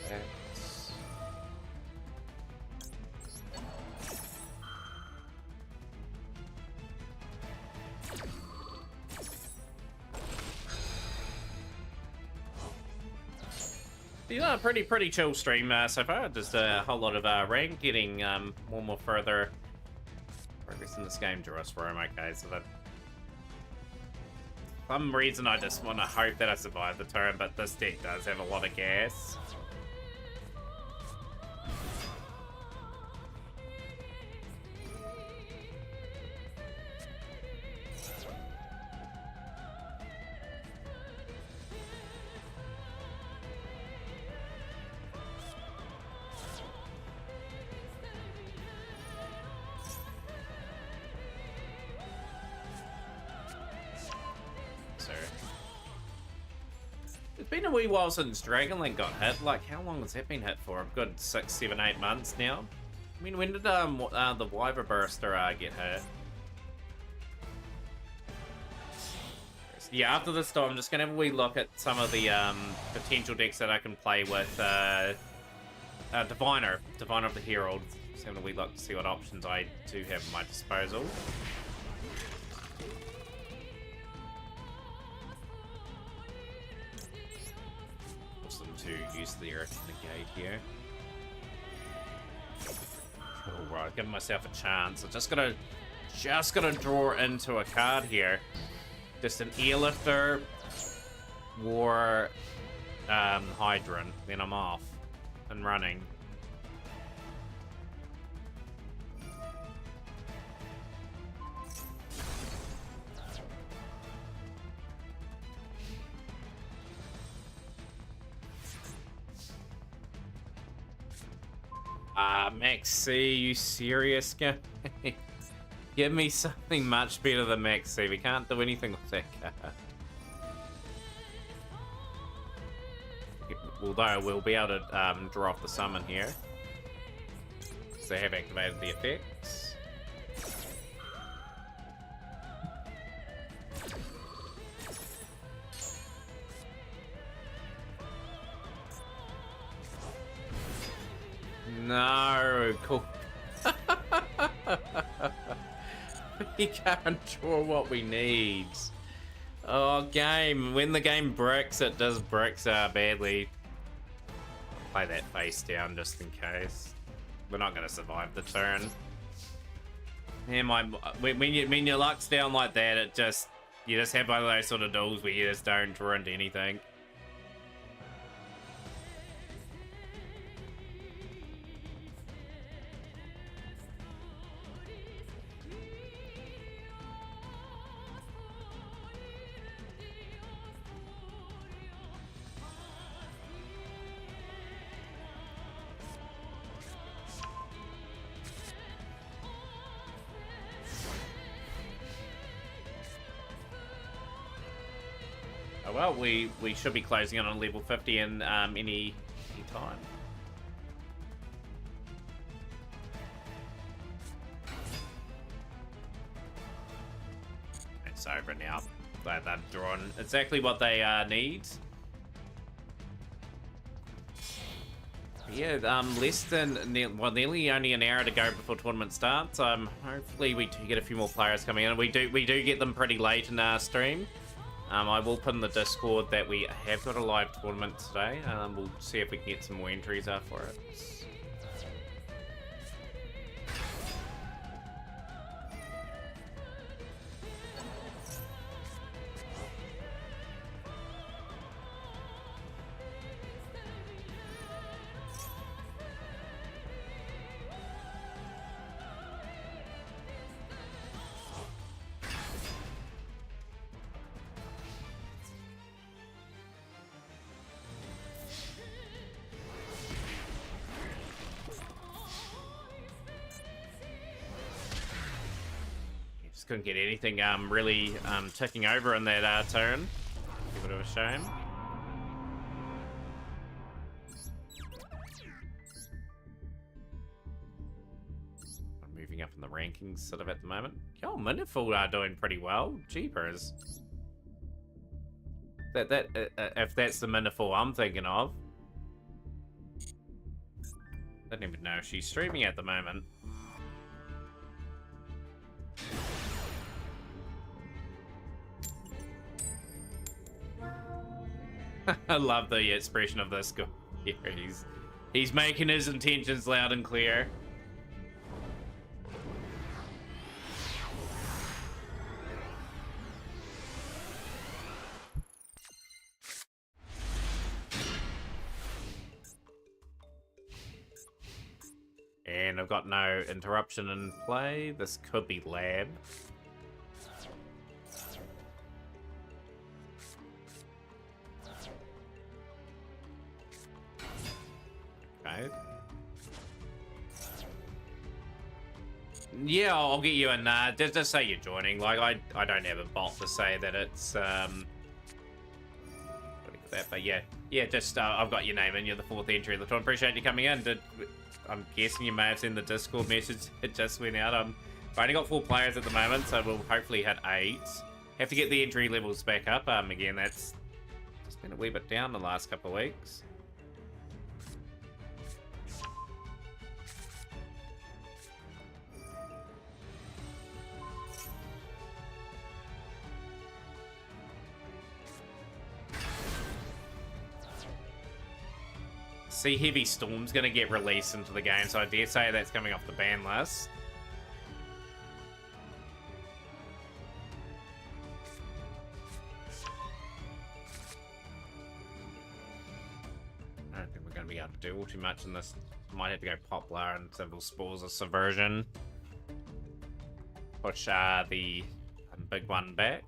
[SPEAKER 1] That's... Yeah, pretty chill stream so far. Just a whole lot of rank, getting more further progress in this game. Jerusalem, okay, so that for some reason I just want to hope that I survive the turn, but this deck does have a lot of gas. It's been a wee while since Dragonlink got hit. Like, how long has that been hit for? A good 6, 7, 8 months now. I mean, when did the Wyver Burster get hit? Yeah, after this time, I'm just gonna have a wee look at some of the potential decks that I can play with. Diviner of the Herald. Just having a wee look to see what options I do have at my disposal. To use the Earth Negate here. Alright, giving myself a chance. I'm just gonna draw into a card here. Just an Airlifter or Hydron. Then I'm off and running. Max C, you serious, guy? Give me something much better than Max C. We can't do anything with that card. Although we'll be able to draw off the summon here. So they have activated the effects. No, cool. We can't draw what we need. Oh, game. When the game bricks, it does bricks badly. Play that face down just in case. We're not going to survive the turn. Yeah, when your luck's down like that, you just have one of those sort of duels where you just don't draw into anything. Well, we should be closing in on level 50 in any time. It's over now. They've drawn exactly what they need. yeah, less than nearly only an hour to go before tournament starts. Hopefully we do get a few more players coming in. We do get them pretty late in our stream. I will put in the Discord that we have got a live tournament today. We'll see if we can get some more entries out for it. Couldn't get anything really ticking over in that turn. A bit of a shame. I'm moving up in the rankings sort of at the moment. Yo, Minifold are doing pretty well. Jeepers. If that's the Minifold I'm thinking of. I don't even know if she's streaming at the moment. I love the expression of this guy. Yeah, he's making his intentions loud and clear. And I've got no interruption in play. This could be lab. Okay. Yeah, I'll get you in. Just say you're joining. Like I don't have a bot to say that it's that, but yeah, just I've got your name and you're the 4th entry of the tournament. Appreciate you coming in. I'm guessing you may have seen the Discord message. It just went out. I've only got 4 players at the moment, so we'll hopefully hit 8. Have to get the entry levels back up. Again, that's just been a wee bit down the last couple of weeks. See, Heavy Storm's going to get released into the game, so I dare say that's coming off the ban list. I don't think we're going to be able to do all too much in this. Might have to go Poplar and several Spores of Subversion. Push the big one back.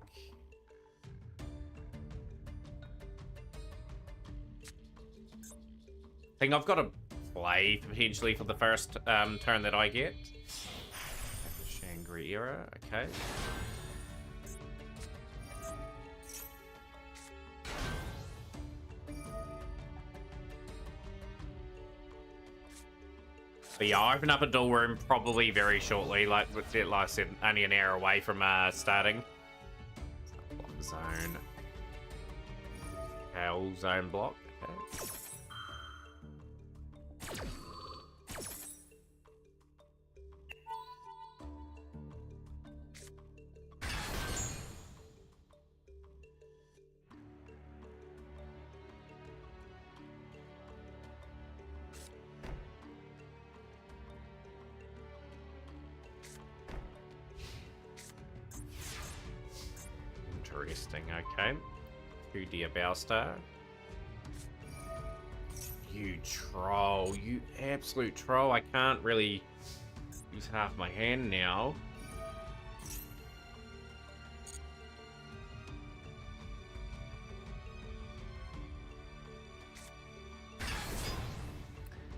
[SPEAKER 1] I think I've got to play potentially for the first turn that I get. Shangri-Era, okay. But yeah, I'll open up a dual room probably very shortly. Like I said, only an hour away from starting. Block zone. Hell zone block. Okay. Interesting, okay. 2D Bowstar. You troll, you absolute troll. I can't really use half my hand now.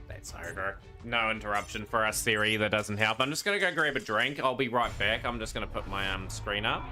[SPEAKER 1] That's over. No interruption for us, Theory. That doesn't help. I'm just gonna go grab a drink. I'll be right back. I'm just gonna put my screen up.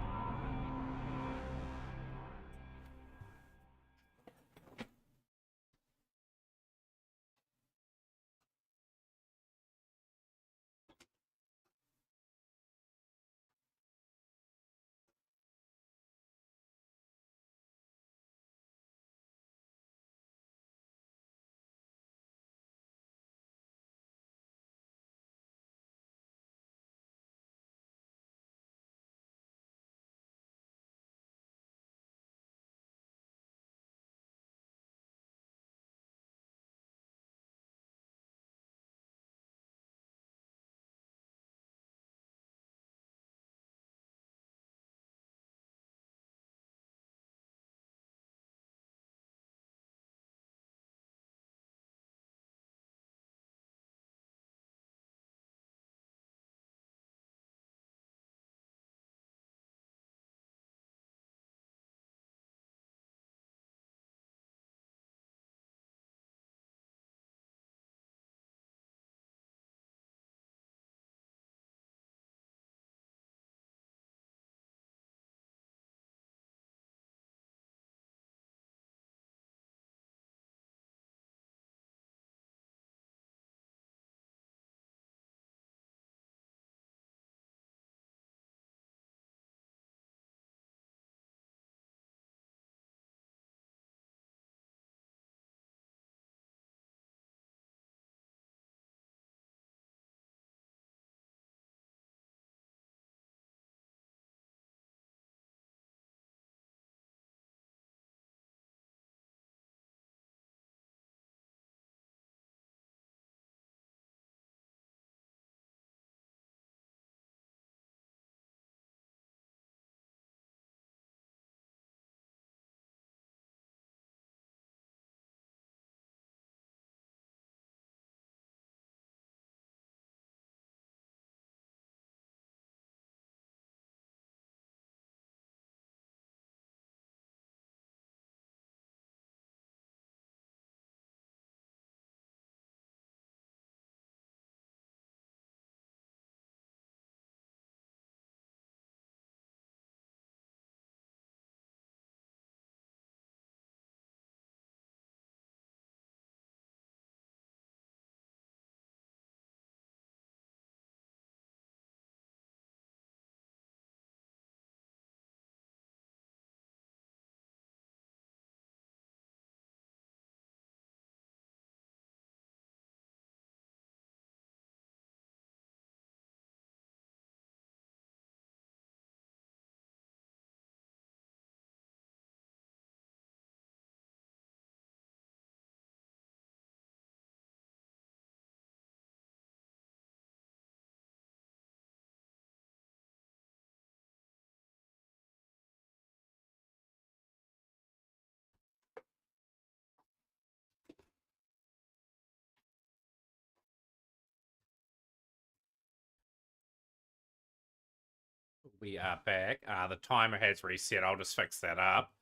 [SPEAKER 1] We are back. The timer has reset. I'll just fix that up.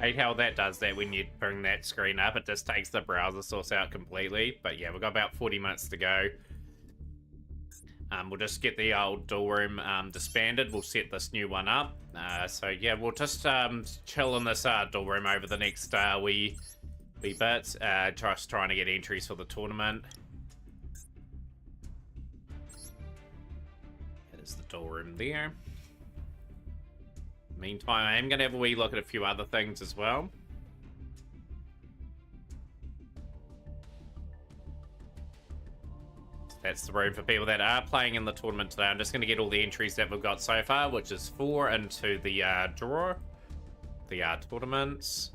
[SPEAKER 1] Hate how that does that when you bring that screen up. It just takes the browser source out completely. But yeah, we've got about 40 minutes to go. We'll just get the old duel room disbanded. We'll set this new one up. So yeah, we'll just chill in this duel room over the next wee bit. Just trying to get entries for the tournament. There's the duel room there. Meantime, I am going to have a wee look at a few other things as well. That's the room for people that are playing in the tournament today. I'm just going to get all the entries that we've got so far, which is 4 into the draw, the tournaments.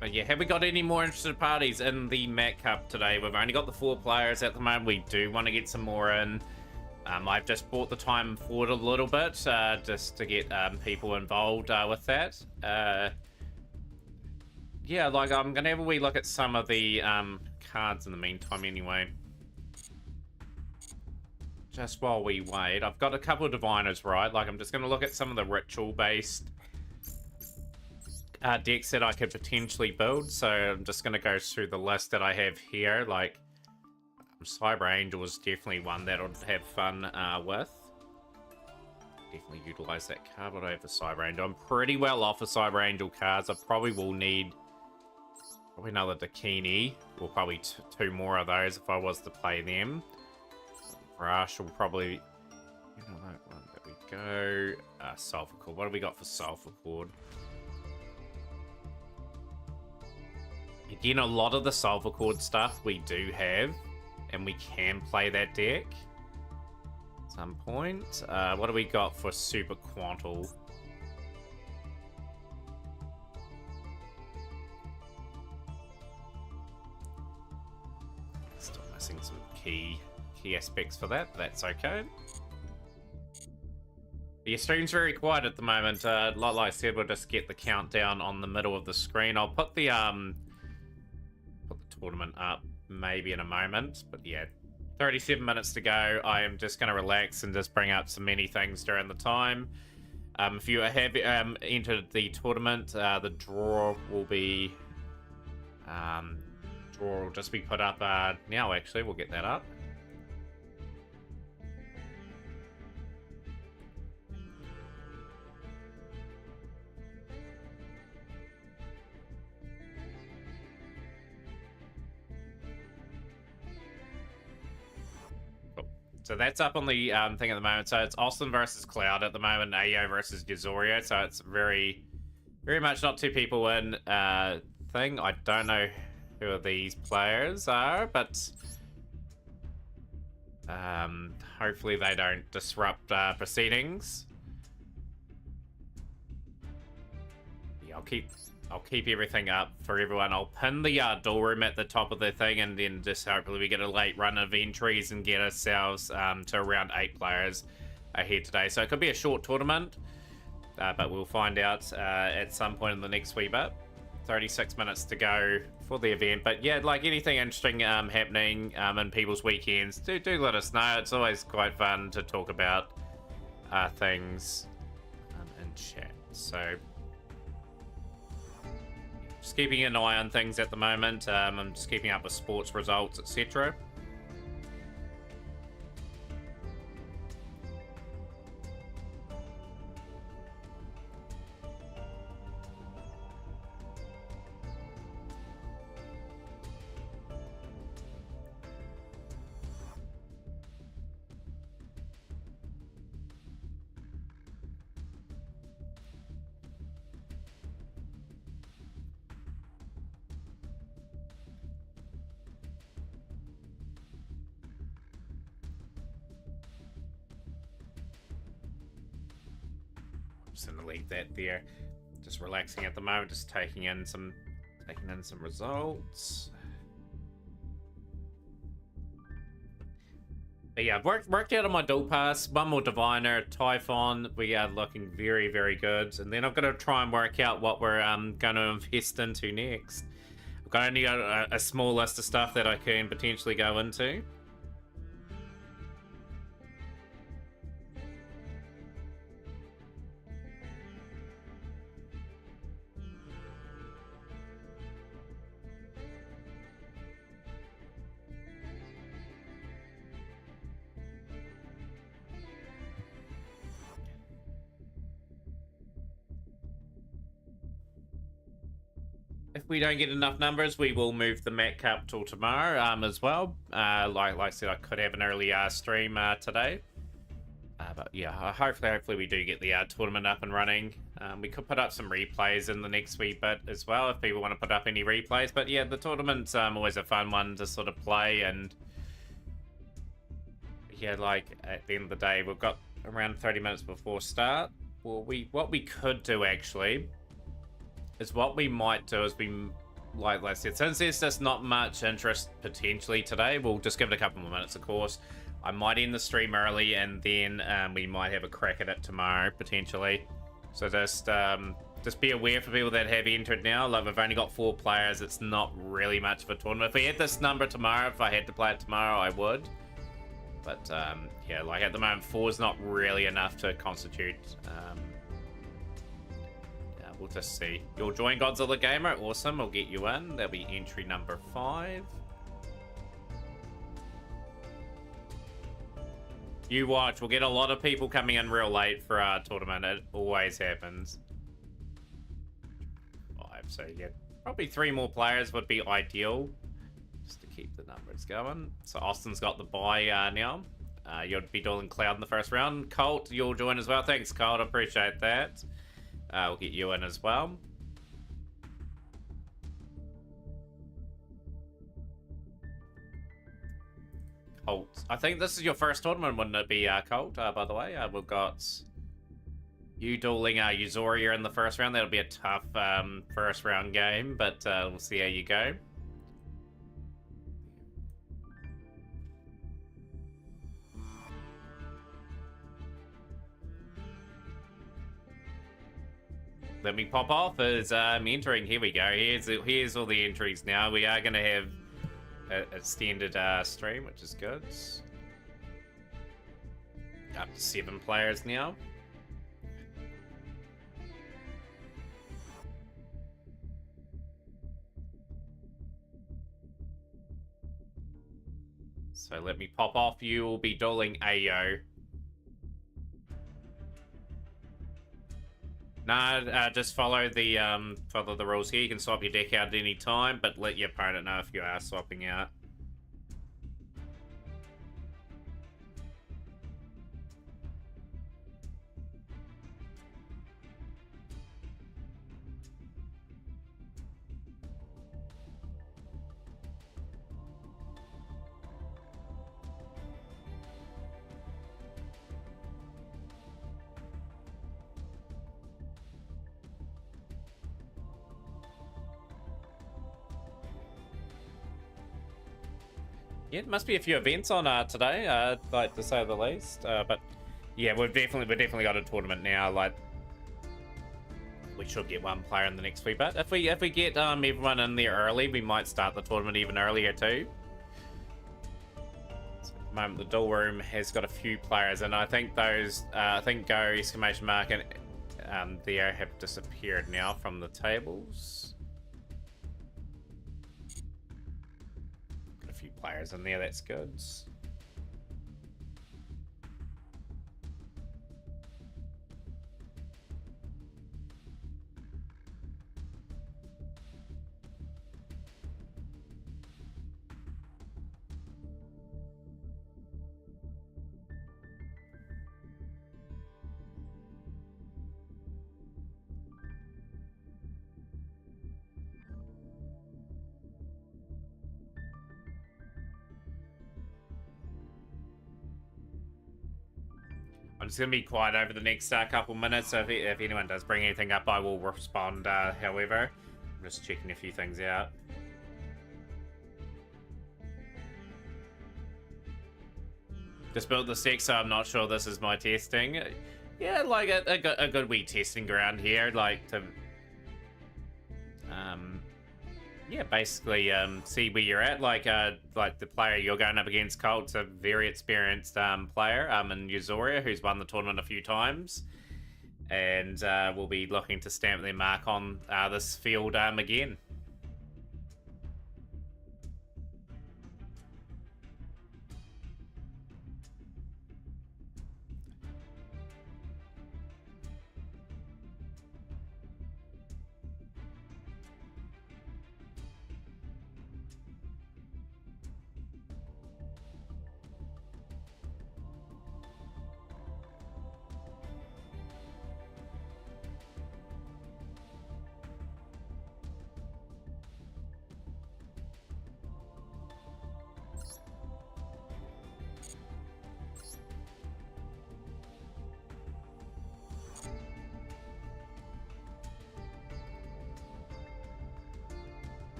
[SPEAKER 1] But yeah, have we got any more interested parties in the Mac Cup today? We've only got the 4 players at the moment. We do want to get some more in. I've just brought the time forward a little bit just to get people involved with that. Yeah, like I'm going to have a wee look at some of the cards in the meantime anyway. Just while we wait. I've got a couple of diviners, right? Like I'm just going to look at some of the ritual-based decks that I could potentially build. So I'm just going to go through the list that I have here. Like Cyber Angel is definitely one that I'd have fun with. Definitely utilize that card. What do I have for Cyber Angel? I'm pretty well off of Cyber Angel cards. I probably will need another Dakini, or probably 2 more of those if I was to play them. Rush will probably, you know, that one. There we go. Sulfur Cord. What do we got for Sulfur Cord? Again, a lot of the Sulfur Cord stuff we do have, and we can play that deck at some point. What do we got for Super Quantal? Still missing some key aspects for that, but that's okay. The stream's very quiet at the moment. Like I said, we'll just get the countdown on the middle of the screen. I'll put the tournament up maybe in a moment, but yeah, 37 minutes to go. I am just going to relax and just bring up some many things during the time. If you have entered the tournament, the draw will just be put up now. Actually, we'll get that up. So that's up on the thing at the moment. So it's Austin versus Cloud at the moment, Ayo versus Gizorio. So it's very, very much not 2 people in thing. I don't know who these players are, but hopefully they don't disrupt proceedings. Yeah, I'll keep everything up for everyone. I'll pin the duel room at the top of the thing, and then just hopefully we get a late run of entries and get ourselves to around 8 players here today. So it could be a short tournament, but we'll find out at some point in the next wee bit. 36 minutes to go for the event. But yeah, like anything interesting happening in people's weekends, do let us know. It's always quite fun to talk about things in chat. So Just keeping an eye on things at the moment. I'm just keeping up with sports results, etc. Just gonna leave that there. Just relaxing at the moment, just taking in some results. But yeah, I've worked out on my dual pass. One more diviner, Typhon. We are looking very, very good. And then I'm gonna try and work out what we're gonna invest into next. I've got only a small list of stuff that I can potentially go into. If we don't get enough numbers, we will move the Mac Cup till tomorrow as well. Like I said, I could have an early stream today. But yeah, hopefully we do get the tournament up and running. We could put up some replays in the next wee bit as well if people want to put up any replays. But yeah, the tournament's always a fun one to sort of play. And yeah, like at the end of the day, we've got around 30 minutes before start. Well, what we could do actually is what we might do is like I said, since there's just not much interest potentially today, we'll just give it a couple more minutes, of course. I might end the stream early and then we might have a crack at it tomorrow, potentially. So just be aware for people that have entered now. Like, we've only got 4 players. It's not really much of a tournament. If we had this number tomorrow, if I had to play it tomorrow, I would. But yeah, like at the moment, 4 is not really enough to constitute. We'll just see. You'll join Godzilla Gamer. Awesome. We'll get you in. That'll be entry number 5. You watch. We'll get a lot of people coming in real late for our tournament. It always happens. 5. So yeah, probably 3 more players would be ideal. Just to keep the numbers going. So Austin's got the bye now. You'll be dueling Cloud in the first round. Colt, you'll join as well. Thanks, Colt. I appreciate that. We'll get you in as well. Colt. I think this is your first tournament, wouldn't it be, Colt, by the way? We've got you dueling Euzoria in the first round. That'll be a tough first round game, but we'll see how you go. Let me pop off as entering. Here we go. Here's all the entries now. We are going to have a extended stream, which is good. Up to 7 players now. So let me pop off. You will be dueling Ayo. Nah, just follow the rules here. You can swap your deck out at any time, but let your opponent know if you are swapping out. Yeah, it must be a few events on today, like to say the least. But yeah, we've definitely got a tournament now. Like, we should get 1 player in the next week. But if we get everyone in there early, we might start the tournament even earlier too. So at the moment, the duel room has got a few players, and I think those I think Go exclamation mark and there have disappeared now from the tables. players in there. That's good. I'm just going to be quiet over the next couple minutes, so if anyone does bring anything up, I will respond, however. I'm just checking a few things out. Just built the deck, so I'm not sure this is my testing. Yeah, like a good wee testing ground here, like to... yeah, basically see where you're at. Like the player you're going up against, Colt's a very experienced player in Yuzoria, who's won the tournament a few times, and we'll be looking to stamp their mark on this field again.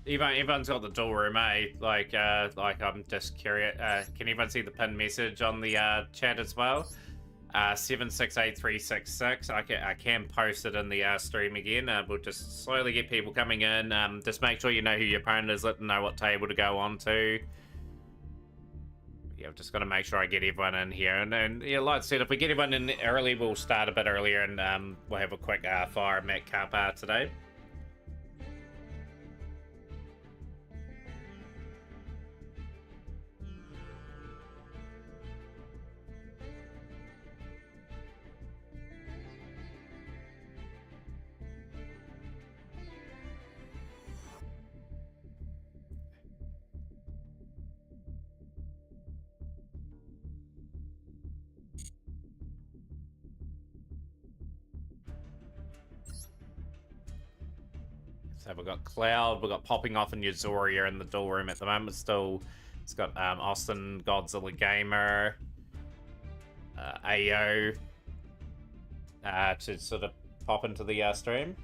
[SPEAKER 1] Everyone's got the dual room, eh? Like I'm just curious. Can everyone see the pinned message on the chat as well? 768366. I can post it in the stream again. We'll just slowly get people coming in. Just make sure you know who your opponent is. Let them know what table to go on to. Yeah, I've just got to make sure I get everyone in here. And yeah, like I said, if we get everyone in early, we'll start a bit earlier, and we'll have a quick fire at Matt Cup today. So we've got Cloud, we've got Popping Off and Yuzoria in the dual room at the moment still. It's got Austin, Godzilla Gamer, AO to sort of pop into the stream.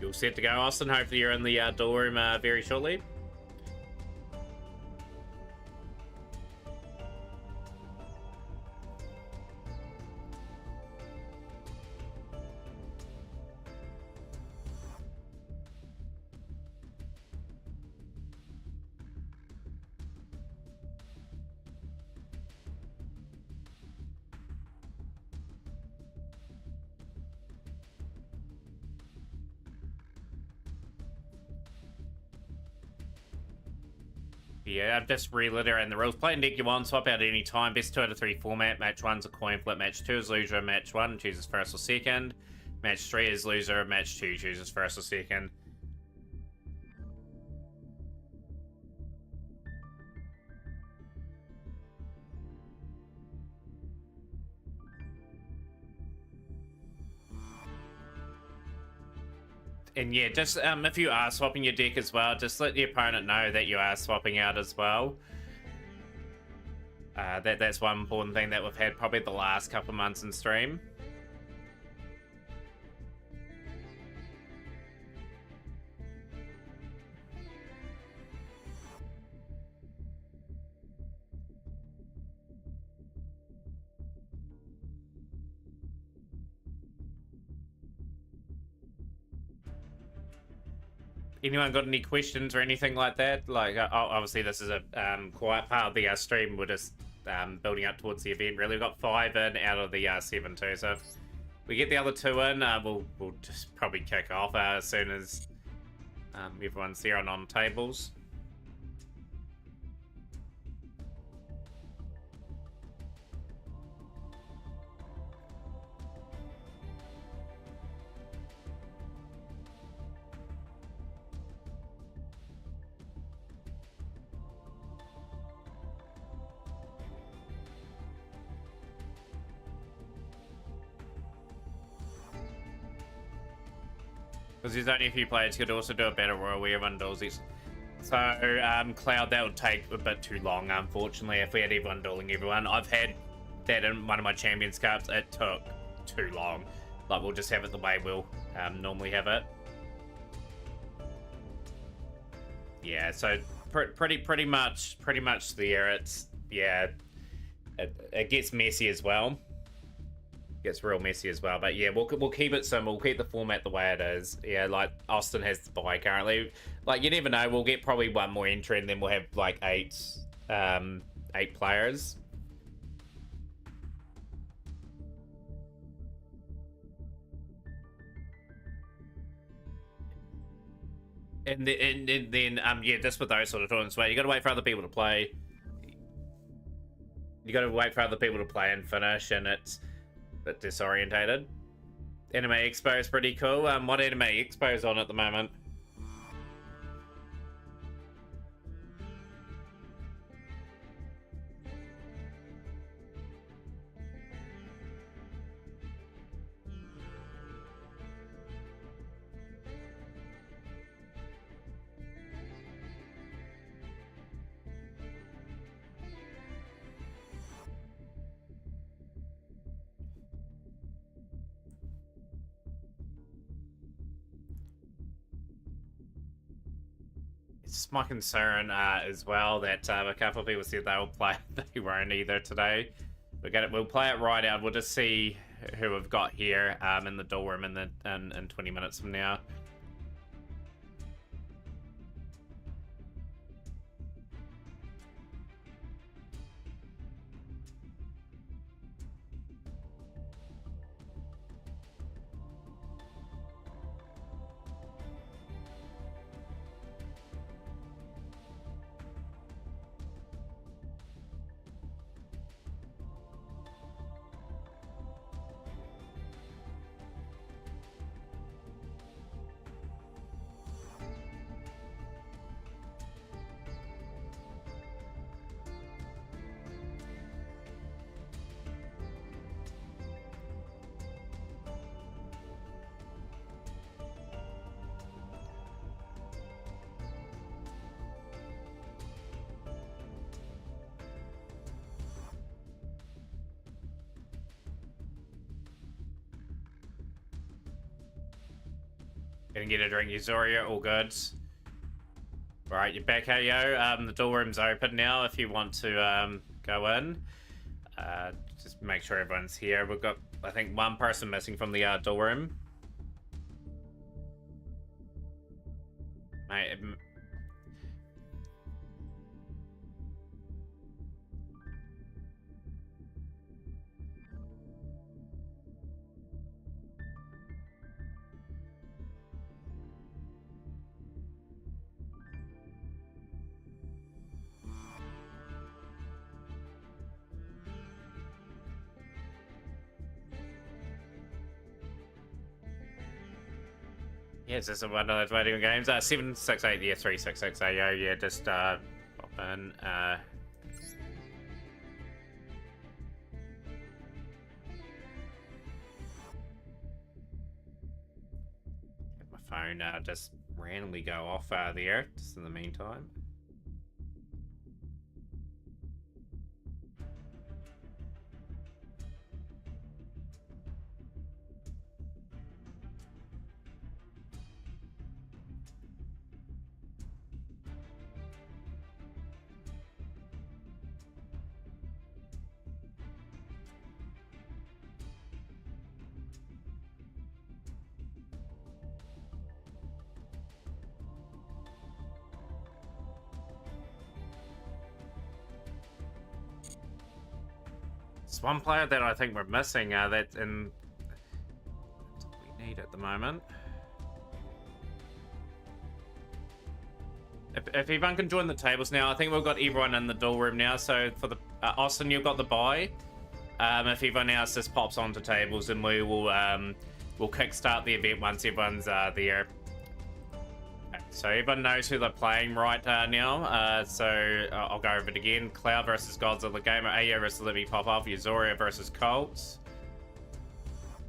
[SPEAKER 1] You're set to go, Austin. Hopefully you're in the door room very shortly. Yeah, I've just reliterating the rules. Play in deck you want, swap out at any time. Best 2 out of 3 format. Match 1's a coin flip. Match 2 is loser. Match 1 chooses first or second. Match 3 is loser, match 2 chooses first or second. And yeah, just if you are swapping your deck as well, just let the opponent know that you are swapping out as well. That's one important thing that we've had probably the last couple of months in stream. Anyone got any questions or anything like that? Like, obviously this is a quiet part of the stream. We're just building up towards the event. Really, we've got 5 in out of the 7 too. So if we get the other 2 in, we'll just probably kick off as soon as everyone's there and on tables. Because there's only a few players could also do a battle royal where everyone duels these. So, Cloud, that would take a bit too long, unfortunately, if we had everyone dueling everyone. I've had that in one of my Champions Cups. It took too long. Like, we'll just have it the way we'll normally have it. Yeah, so pretty much there. It's, yeah, it gets messy as well. Gets real messy as well, but yeah, we'll keep it simple. We'll keep the format the way it is. Yeah, like Austin has the bye currently. Like, you never know, we'll get probably one more entry and then we'll have like 8 players. And then yeah, just with those sort of tournaments, you gotta wait for other people to play. You gotta wait for other people to play and finish, and it's bit disorientated. Anime Expo is pretty cool. What Anime Expo is on at the moment? It's my concern as well that a couple of people said they'll play. They won't either today. We'll play it right out. We'll just see who we've got here in the duel room in 20 minutes from now. Gonna get a drink, Uzoria, all good. Right, you're back, Yo. The door room's open now if you want to go in. Just make sure everyone's here. We've got, I think, 1 person missing from the door room. Mate, Yeah, it's just one of those waiting games. 768, yeah, 366 AO, yeah, just pop in. Get my phone just randomly go off there, just in the meantime. It's one player that I think we're missing that we need at the moment. If everyone can join the tables now, I think we've got everyone in the duel room now. So for the Austin, you've got the buy. If everyone else just pops onto tables, then we will we'll kickstart the event once everyone's there. So everyone knows who they're playing right now. So I'll go over it again. Cloud versus Godzilla Gamer, AO versus Libby Pop-Off, Euzoria versus Colts.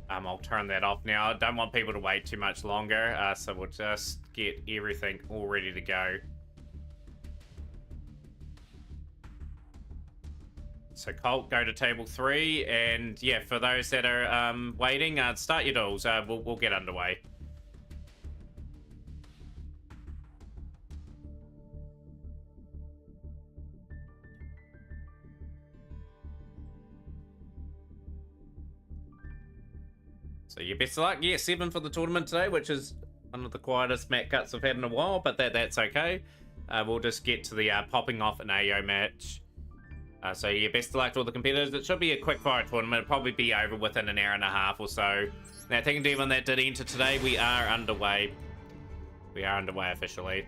[SPEAKER 1] I'll turn that off now. I don't want people to wait too much longer, so we'll just get everything all ready to go. So Colt, go to table 3, and yeah, for those that are waiting, start your duels. We'll get underway. So your best of luck. Yeah, 7 for the tournament today, which is one of the quietest mat cuts I've had in a while, but that's okay. We'll just get to the popping off an AO match. So yeah, best of luck to all the competitors. It should be a quick fire tournament. It'll probably be over within an hour and a half or so. Now, thank you to everyone that did enter today. We are underway. We are underway officially.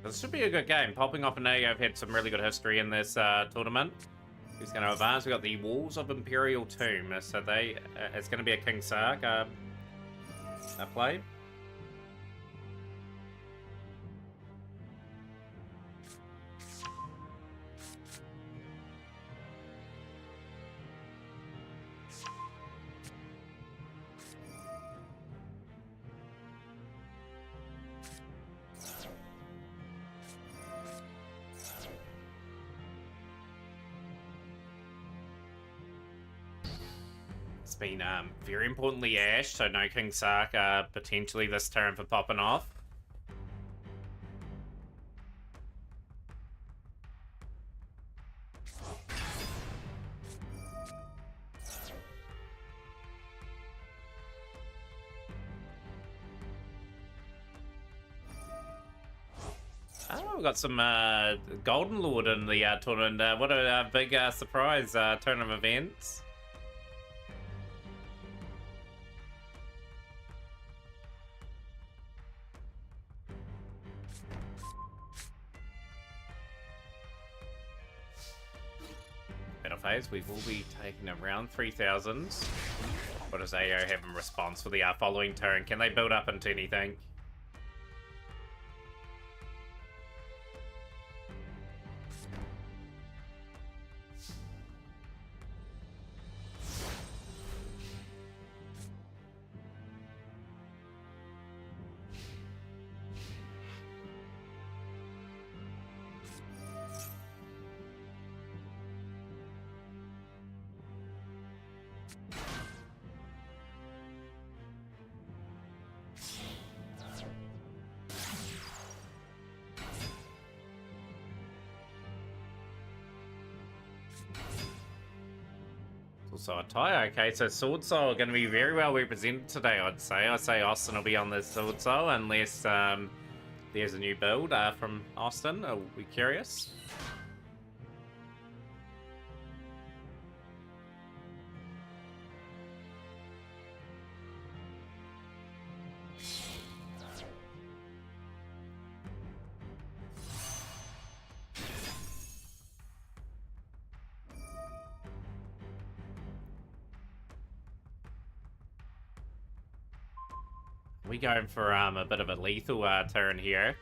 [SPEAKER 1] This should be a good game. Popping off an AO, I've had some really good history in this tournament. Who's going to advance? We've got the Walls of Imperial Tomb. So it's going to be a King Sark play. It's been very importantly Ash, so no King Sark potentially this turn for popping off. Oh, we've got some Golden Lord in the tournament. What a big surprise turn of events. Phase, we will be taking around 3,000. What does AO have in response for the following turn? Can they build up into anything? Also a tie. Okay, so Sword Soul are going to be very well represented today, I'd say. I'd say Austin will be on the Sword Soul unless there's a new build from Austin. Are we curious? We going for a bit of a lethal turn here.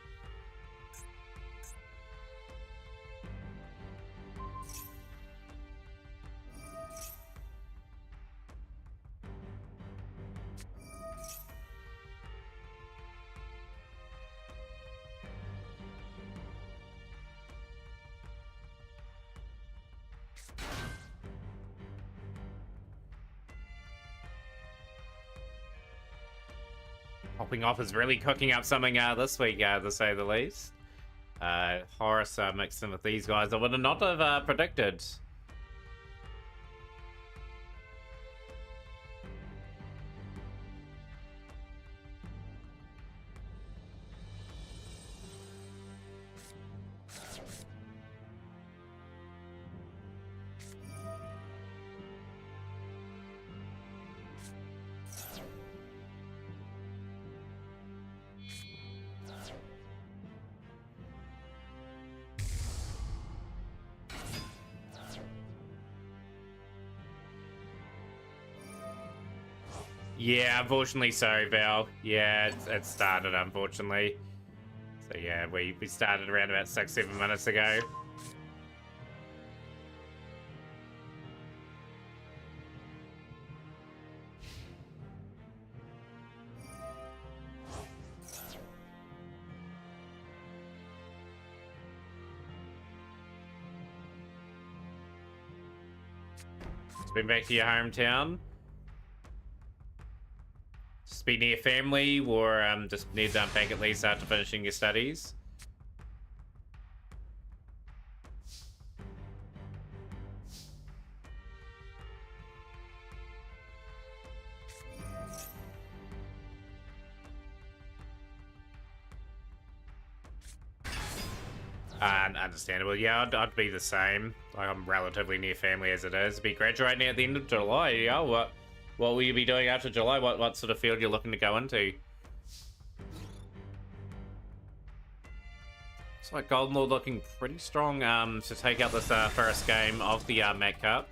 [SPEAKER 1] Popping off is really cooking up something this week, to say the least. Horace mixed in with these guys. I would not have predicted. Yeah, unfortunately so, Val. Yeah, it started, unfortunately. So yeah, we started around about 6-7 minutes ago. Just been back to your hometown. Just be near family, or just need to back at least after finishing your studies. Understandable. Yeah, I'd be the same. Like, I'm relatively near family as it is. Be graduating at the end of July. Yeah, what will you be doing after July? What sort of field you're looking to go into? Looks like Golden Lord looking pretty strong to take out this first game of the Met Cup.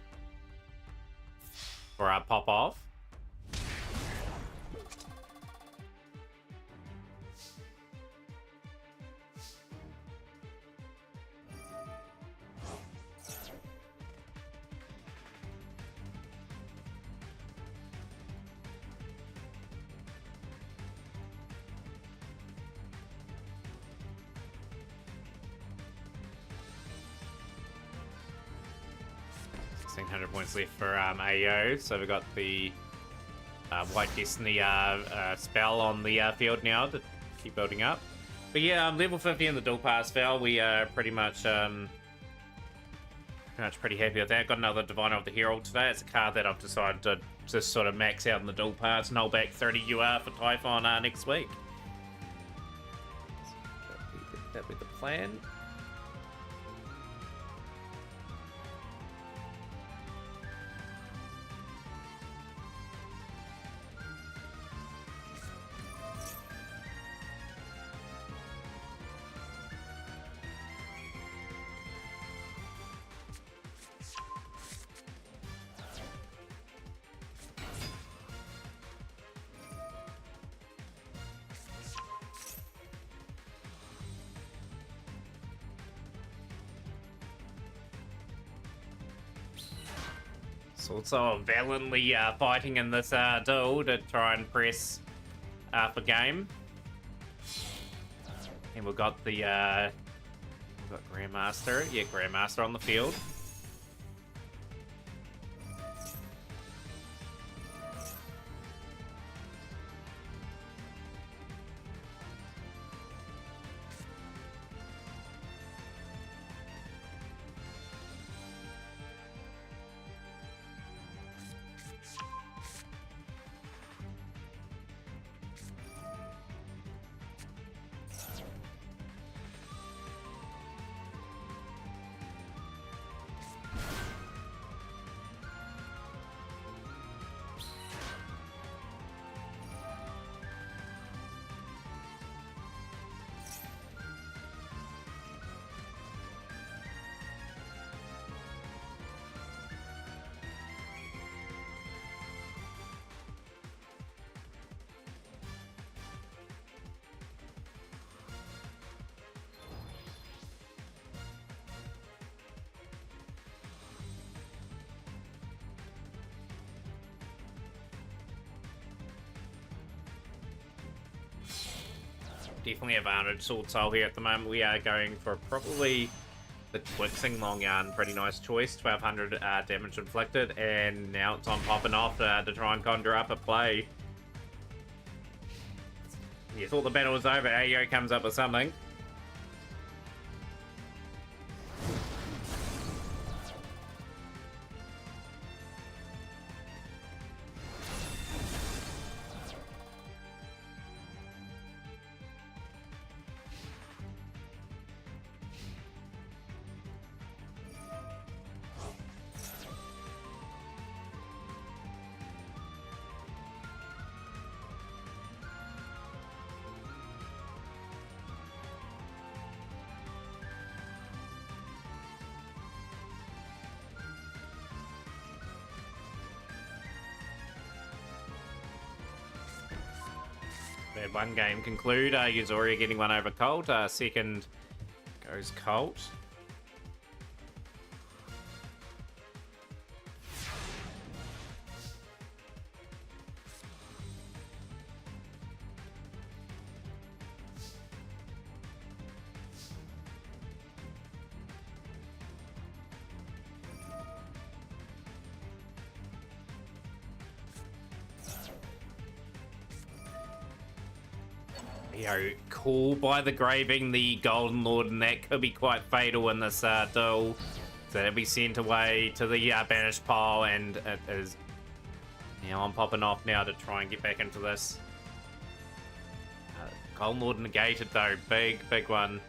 [SPEAKER 1] Or pop off. Points left for AO, so we've got the White Destiny spell on the field now to keep building up. But yeah, level 50 in the dual pass spell, we are pretty much pretty happy with that. Got another Diviner of the Herald today. It's a card that I've decided to just sort of max out in the dual pass and hold back 30 UR for Typhon next week. So that'd be the plan. Also valiantly fighting in this duel to try and press for game. And we've got the Grandmaster. Yeah, Grandmaster on the field. definitely advantage Sword Soul here at the moment. We are going for probably the Twixing Long Yarn. Pretty nice choice. 1200 damage inflicted, and now it's on popping off to try and conjure up a play. You thought the battle was over. YGO comes up with something. We had one game conclude. Yuzoria getting one over Colt. Second goes Colt. Cool by the graving the Golden Lord, and that could be quite fatal in this duel. So that'll be sent away to the banished pile, and it is now I'm popping off now to try and get back into this. Golden Lord negated though, big one.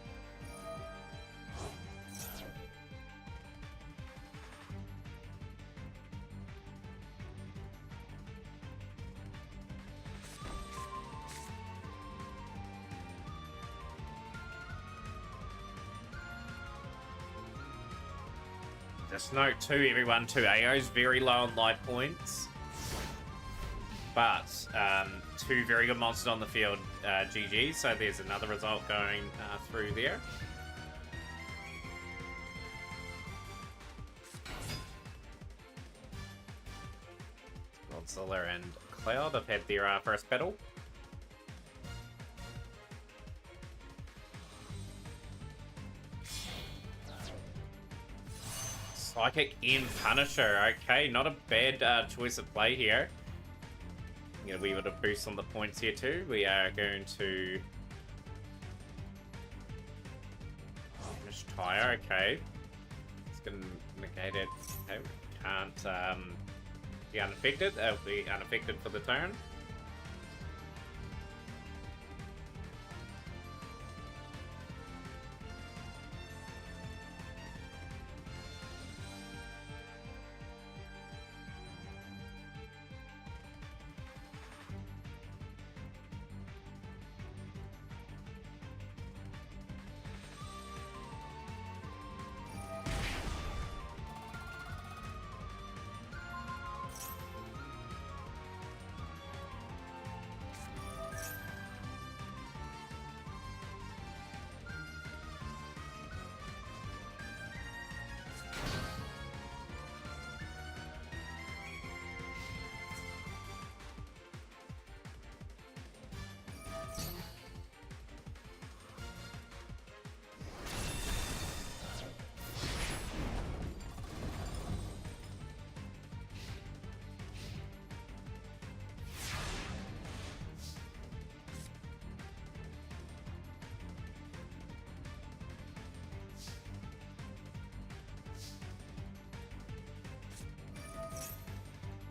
[SPEAKER 1] Just note too, everyone, too, AO's very low on life points, but two very good monsters on the field, GG, so there's another result going through there. Godzilla and Cloud have had their first battle. Psychic in Punisher. Okay, not a bad choice of play here. Gonna be able to boost on the points here too. We are going to finish Tire. Okay, it's gonna negate it. Okay, can't be unaffected. It'll be unaffected for the turn.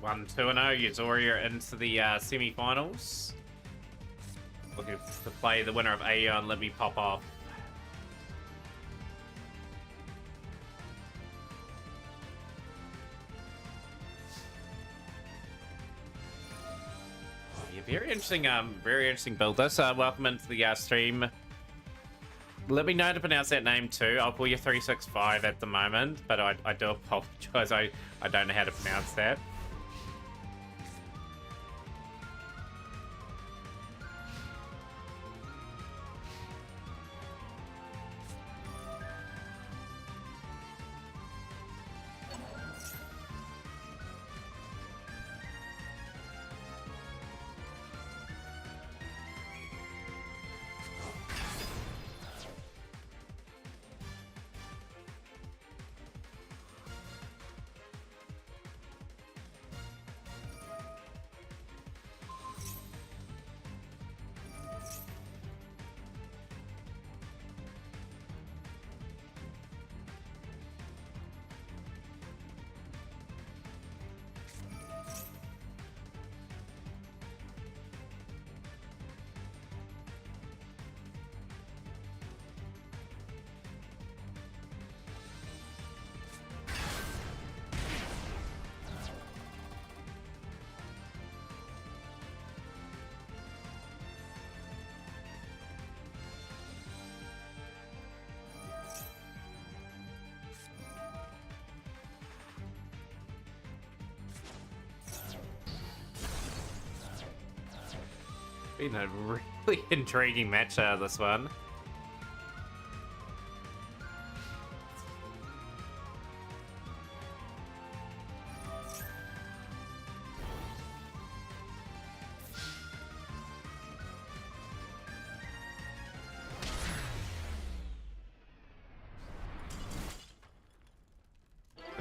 [SPEAKER 1] One, 2-0. Yuzoria into the semi-finals. Looking to play the winner of AO and Libby pop off. Yeah, very interesting build. This welcome into the stream. Let me know to pronounce that name too. I'll call you 365 at the moment, but I do apologize. I don't know how to pronounce that. Been a really intriguing match, this one.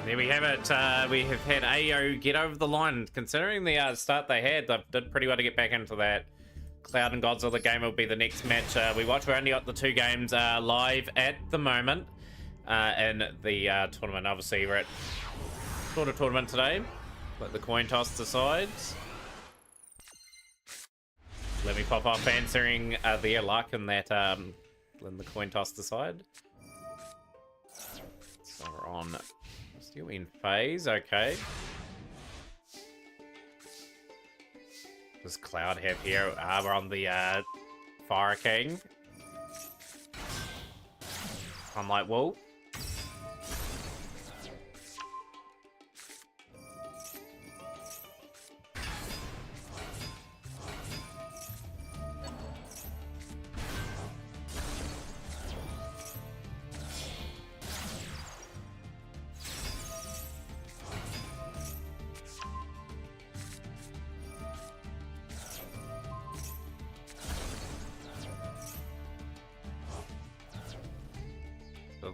[SPEAKER 1] There we have it. We have had AO get over the line. Considering the start they had, they did pretty well to get back into that. Cloud and Godzilla game will be the next match we watch. We only got the 2 games live at the moment in the tournament. Obviously, we're at sort of tournament today. Let the coin toss decides. Let me pop off answering their luck in that when the coin toss decide. So we're on. Still in phase, okay. Does Cloud have here? We're on the Fire King. Sunlight Wolf.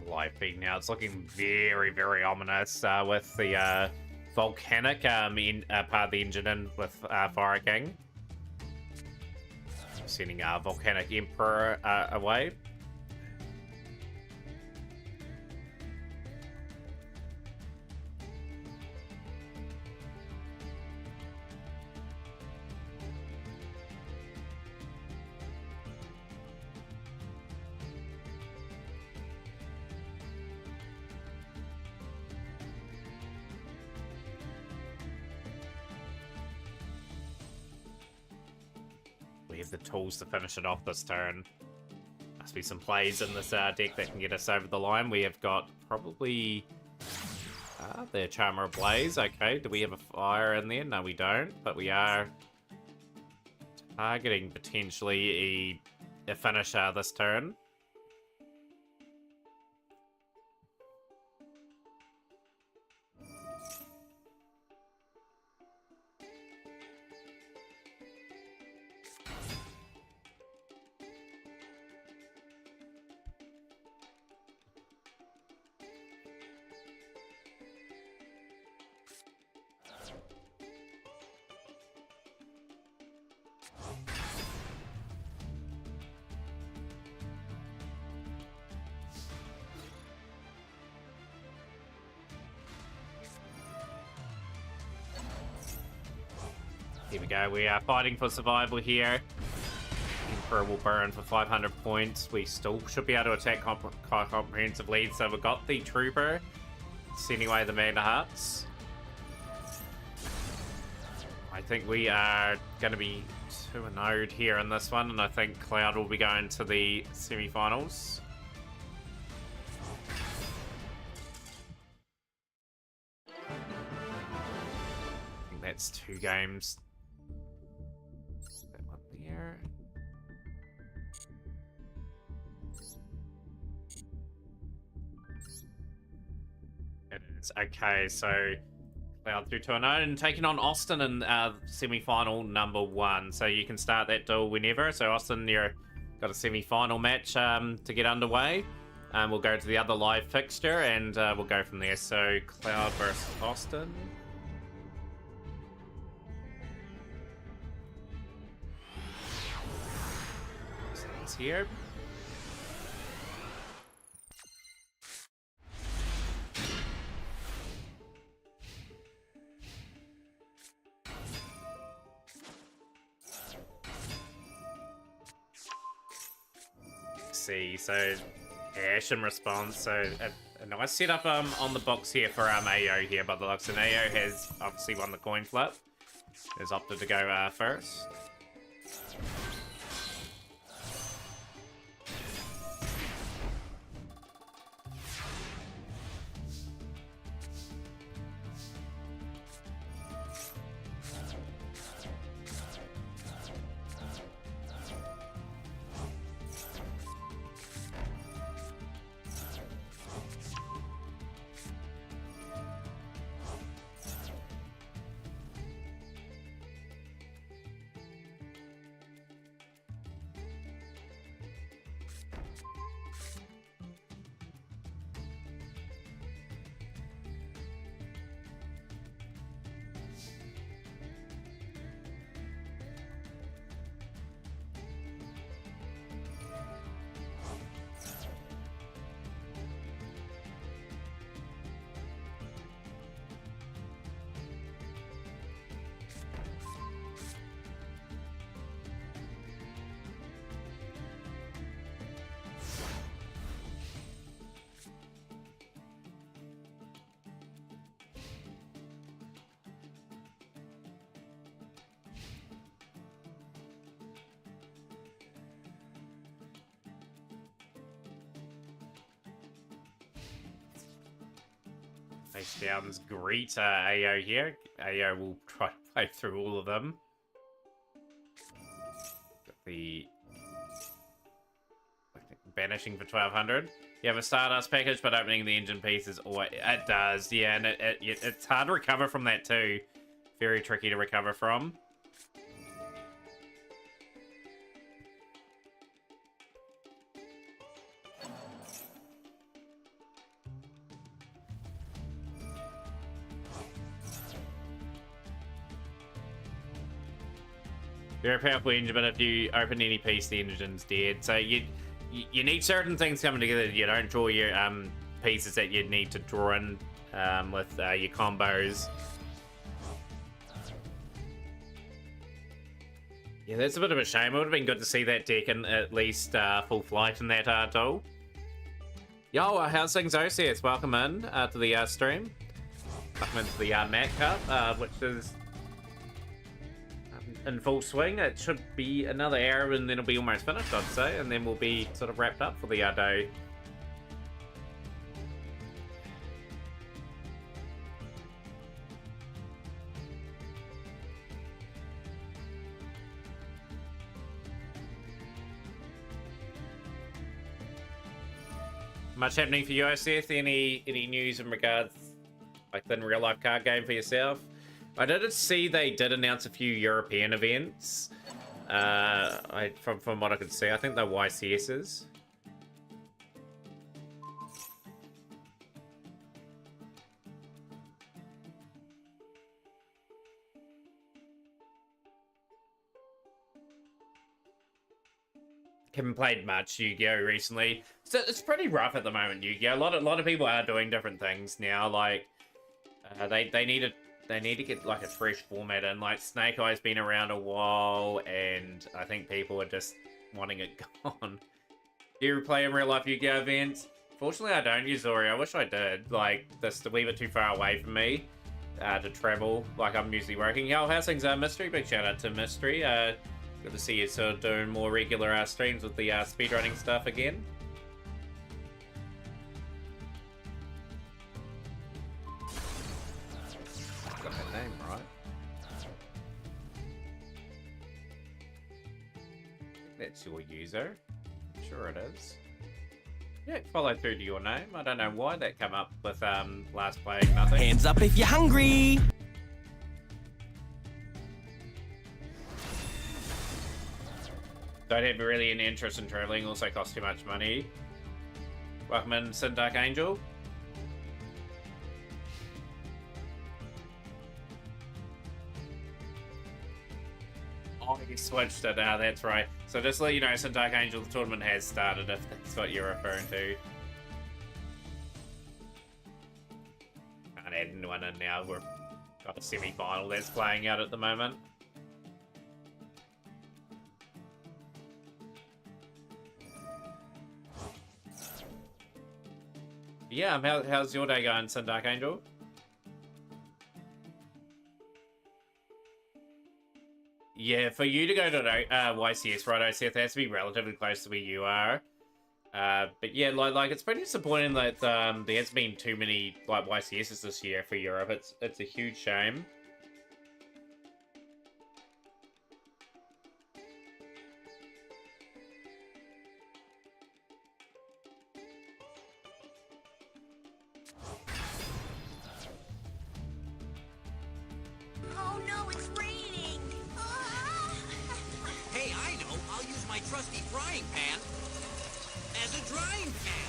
[SPEAKER 1] Live feed now. It's looking very, very ominous with the volcanic part of the engine in with Fire King. Sending Volcanic Emperor away. We have the tools to finish it off this turn. Must be some plays in this deck that can get us over the line. We have got probably the Charmer of Blaze. Okay, do we have a fire in there? No, we don't. But we are targeting potentially a finisher this turn. Here we go. We are fighting for survival here. Emperor will burn for 500 points. We still should be able to attack comprehensive lead. So we've got the Trooper sending away the Magna Hearts. I think we are going to be to a node here in this one, and I think Cloud will be going to the semi-finals. I think that's 2 games. That one there. It is. Okay, so Cloud through to a node and taking on Austin in semi-final number 1. So you can start that duel whenever. So Austin, you've got a semi-final match to get underway. We'll go to the other live fixture and we'll go from there. So Cloud versus Austin. Sounds here. See, so Ash in response, so a nice setup on the box here for AO here by the looks, and AO has obviously won the coin flip, has opted to go first. Downs greet AO here. AO will try to play through all of them. Got the banishing for 1200. You have a Stardust package, but opening the engine piece is always... It does, yeah, and it's hard to recover from that too. Very tricky to recover from. Very powerful engine, but if you open any piece, the engine's dead. So you need certain things coming together. You don't draw your pieces that you need to draw in with your combos. Yeah, that's a bit of a shame. It would have been good to see that deck in at least full flight in that duel. Yo, how's things, OCS? Welcome in to the stream. Welcome into the Mat Cup, which is in full swing. It should be another hour and then it'll be almost finished, I'd say, and then we'll be sort of wrapped up for the day. Much happening for you, OCS? Any news in regards, like, the real life card game for yourself? I did see they did announce a few European events. From what I could see, I think they're YCSs. Haven't played much Yu-Gi-Oh recently, so it's pretty rough at the moment. Yu-Gi-Oh, a lot of people are doing different things now. Like they need to get like a fresh format in. Like Snake Eye's been around a while, and I think people are just wanting it gone. Do you play in real life Yu-Gi-Oh events? Fortunately, I don't, Yuzori. I wish I did. Like, that's a wee bit too far away from me to travel. Like, I'm usually working. Yo, how's things, Mystery? Big shout out to Mystery. Good to see you sort of doing more regular streams with the speedrunning stuff again. Got that name right. That's your user. Sure it is. Yeah, follow through to your name. I don't know why that came up with last playing nothing.
[SPEAKER 2] Hands up if you're hungry.
[SPEAKER 1] Don't have really any interest in traveling, also costs too much money. Welcome in, Sin Dark Angel. Oh, you switched it. That's right. So just to let you know, Sin Dark Angel, the tournament has started, if that's what you're referring to. Can't add anyone in now. We've got a semi-final that's playing out at the moment. Yeah, how's your day going, Sin Dark Angel? Yeah, for you to go to YCS, right, Seth, it has to be relatively close to where you are. But yeah, like it's pretty disappointing that there hasn't been too many like YCSs this year for Europe. It's a huge shame.
[SPEAKER 3] Oh no, it's raining! Ah!
[SPEAKER 4] Hey, I know. I'll use my trusty frying pan as a drying pan.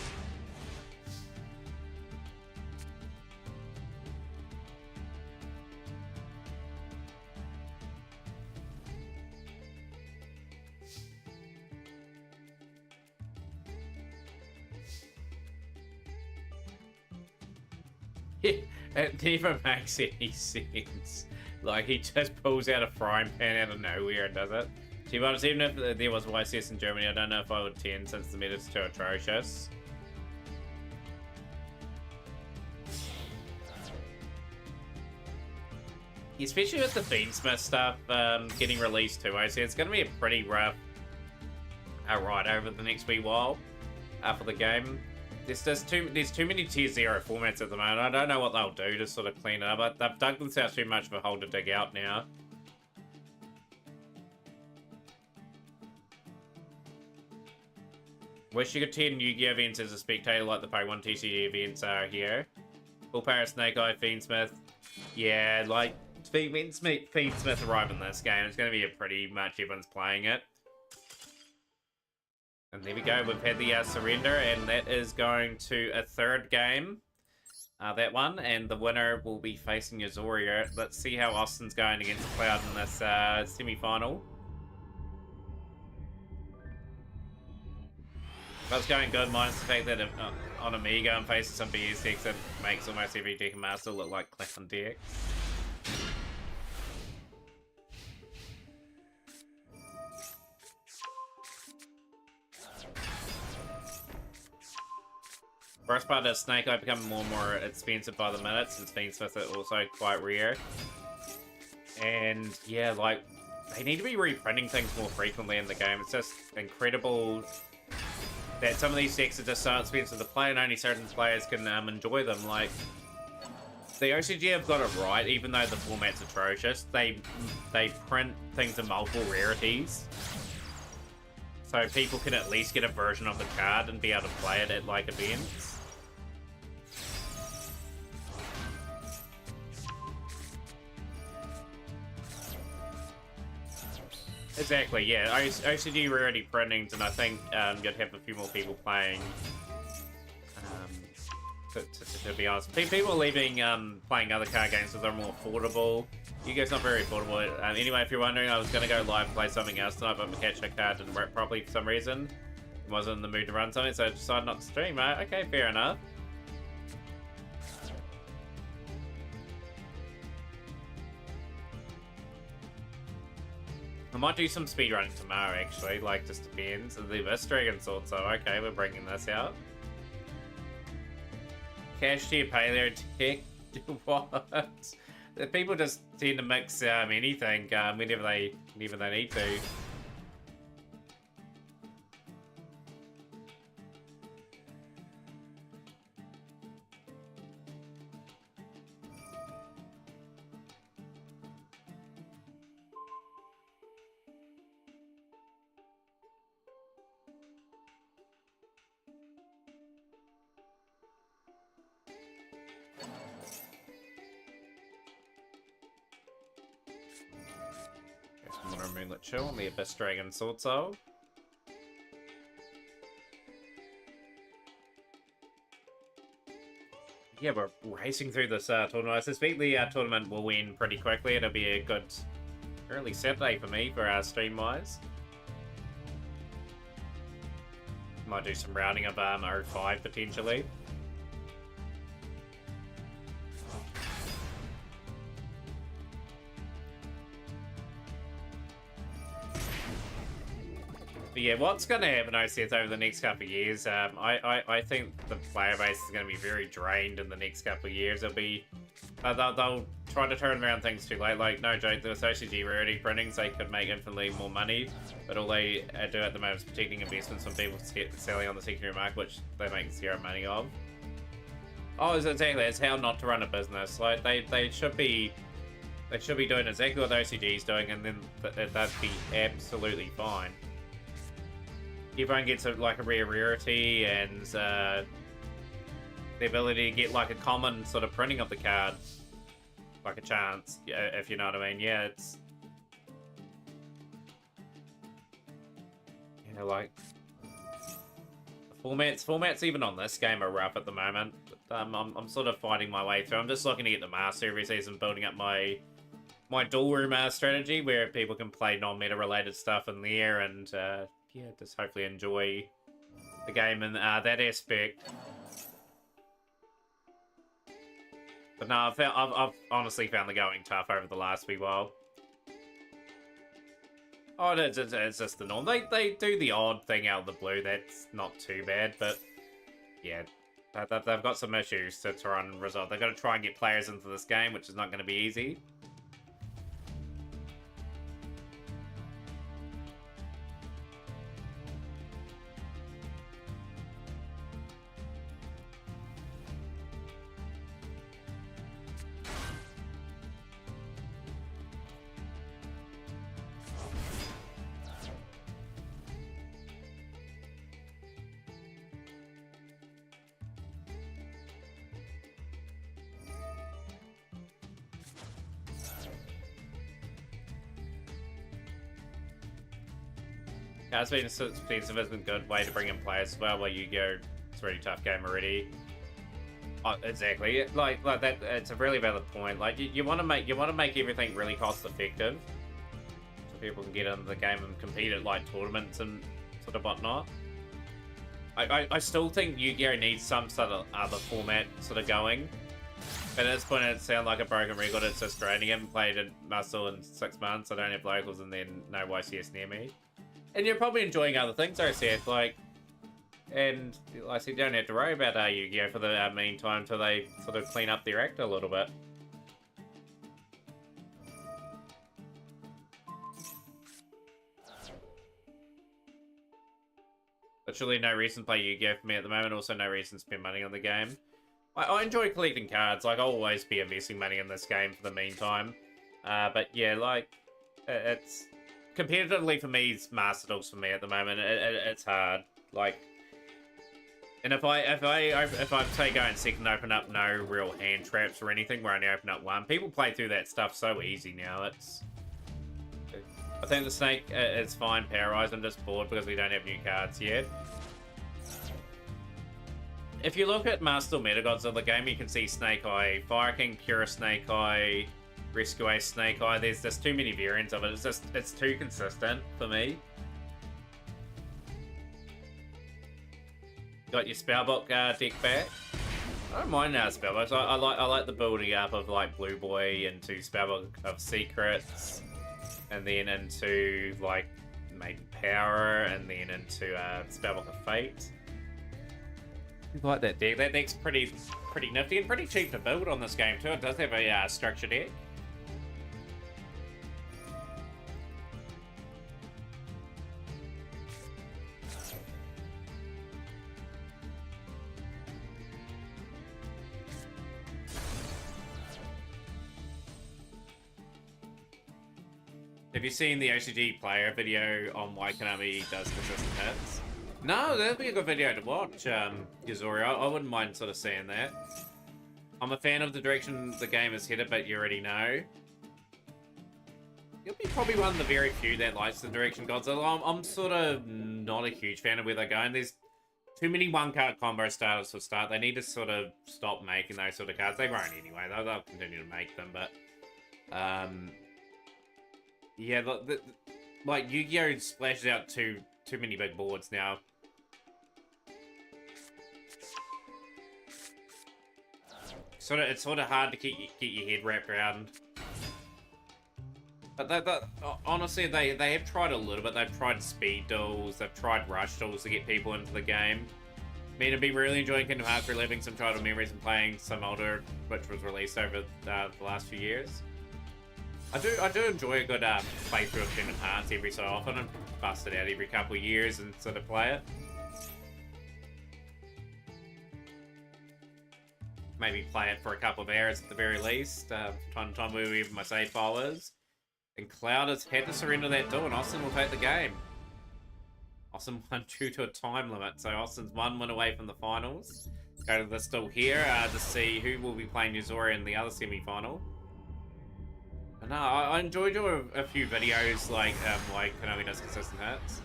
[SPEAKER 1] It never makes any sense. Like, he just pulls out a frying pan out of nowhere and does it. To be honest, even if there was YCS in Germany, I don't know if I would attend since the meta's too atrocious. Especially with the Beansmith stuff getting released too, I see it's going to be a pretty rough ride over the next wee while for the game. There's too many tier 0 formats at the moment. I don't know what they'll do to sort of clean it up. But they've dug themselves too much of a hole to dig out now. Wish you could attend YGO events as a spectator like the Pokemon TCG events are here. Full power Snake Eye, Fiendsmith. Yeah, like, when Fiendsmith arrive in this game, it's going to be a pretty much everyone's playing it. And there we go, we've had the surrender, and that is going to a third game. That one, and the winner will be facing Yazoria. Let's see how Austin's going against Cloud in this semi-final. That's going good, minus the fact that on Amiga I'm facing some BS decks that makes almost every deck master look like Clown decks. First part of Snake Eye becoming more and more expensive by the minute, since Fiendsmith are also quite rare. And yeah, like, they need to be reprinting things more frequently in the game. It's just incredible that some of these decks are just so expensive to play and only certain players can enjoy them. Like, the OCG have got it right, even though the format's atrocious. They print things in multiple rarities, so people can at least get a version of the card and be able to play it at, like, events. Exactly, yeah. OCG rarity printings, and I think you'd have a few more people playing. To be honest, people are leaving playing other card games because they're more affordable. YGO's not very affordable. Anyway, if you're wondering, I was going to go live and play something else tonight, but my catch card didn't work properly for some reason. Wasn't in the mood to run something, so I decided not to stream. Okay, fair enough. I might do some speedrunning tomorrow, actually, like, just depends. The Abyss Dragon Sword, so okay, we're bringing this out. Cash tier paleo tech? What? People just tend to mix anything whenever they need to. Moonlit Chill on the Abyss Dragon Sword Soul. Yeah, we're racing through this tournament. I suspect the tournament will end pretty quickly. It'll be a good early Saturday for me for stream-wise. Might do some routing of 05 potentially. But yeah, what's going to happen, I said, over the next couple of years, I think the player base is going to be very drained in the next couple of years. It'll be, they'll try to turn around things too late. Like, no joke, the OCG rarity printings, they could make infinitely more money, but all they do at the moment is protecting investments from people selling on the secondary market, which they make zero money of. Oh, exactly, it's how not to run a business. Like, they should be doing exactly what the OCG's doing, and then that'd be absolutely fine. Everyone gets a rare rarity and the ability to get like a common sort of printing of the card, like a chance, if you know what I mean. Yeah, it's, you know, like the formats even on this game are rough at the moment. I'm sort of fighting my way through. I'm just looking to get the master every season, building up my dual room strategy where people can play non-meta related stuff in there and yeah, just hopefully enjoy the game in that aspect. But no, I've honestly found the going tough over the last wee while. Oh, it's just the norm. They do the odd thing out of the blue. That's not too bad, but yeah, they've got some issues to try and resolve. They've got to try and get players into this game, which is not going to be easy. Cards being so expensive isn't a good way to bring in players as well. Like Yu-Gi-Oh, it's a really tough game already. Oh, exactly. Like that. It's a really valid point. Like you want to make everything really cost effective, so people can get into the game and compete at like tournaments and sort of whatnot. I still think Yu-Gi-Oh needs some sort of other format sort of going. At this point, it sounds like a broken record. It's just draining. I haven't played in Muscle in 6 months. I don't have locals, and then no YCS near me. And you're probably enjoying other things, OCF, like, and like I said, you don't have to worry about Yu-Gi-Oh for the meantime till they sort of clean up their act a little bit. Literally no reason to play Yu-Gi-Oh for me at the moment. Also, no reason to spend money on the game. I enjoy collecting cards. Like, I'll always be investing money in this game for the meantime. But yeah, like, it's competitively for me, it's Master Duels for me at the moment. It's hard. Like, and if I say go and second open up no real hand traps or anything where I only open up one, people play through that stuff so easy now. I think the Snake is fine powerized. I'm just bored because we don't have new cards yet. If you look at Master Metagods of the game, you can see Snake Eye, Fire King, Pure Snake Eye, Rescue Ace Snake Eye. There's just too many variants of it. It's too consistent for me. Got your Spellbook deck back. I don't mind now Spellbooks. I like the building up of like Blue Boy into Spellbook of Secrets, and then into like Maiden Power, and then into Spellbook of Fate. I like that deck. That deck's pretty nifty and pretty cheap to build on this game too. It does have a structure deck. Have you seen the OCG player video on why Konami does consistent hits? No, that'd be a good video to watch, Yuzori. I wouldn't mind sort of seeing that. I'm a fan of the direction the game is headed, but you already know. You'll be probably one of the very few that likes the direction Godzilla. I'm sort of not a huge fan of where they're going. There's too many one-card combo starters for start. They need to sort of stop making those sort of cards. They won't anyway. They'll continue to make them, but... yeah, like Yu-Gi-Oh splashes out too many big boards now. It's sort of hard to get your head wrapped around. But honestly, they have tried a little bit. They've tried speed duels, they've tried rush duels to get people into the game. I mean, I've been really enjoying Kingdom Hearts, reliving some childhood memories and playing some older, which was released over the last few years. I do enjoy a good playthrough of Kingdom Hearts every so often, and bust it out every couple of years and sort of play it. Maybe play it for a couple of hours at the very least, time to time wherever my save file is. And Cloud has had to surrender that duel, and Austin will take the game. Austin won due to a time limit, so Austin's 1 win away from the finals. Go to this duel here to see who will be playing Yuzori in the other semi-final. No, I enjoy doing a few videos like Konami does consistent hits.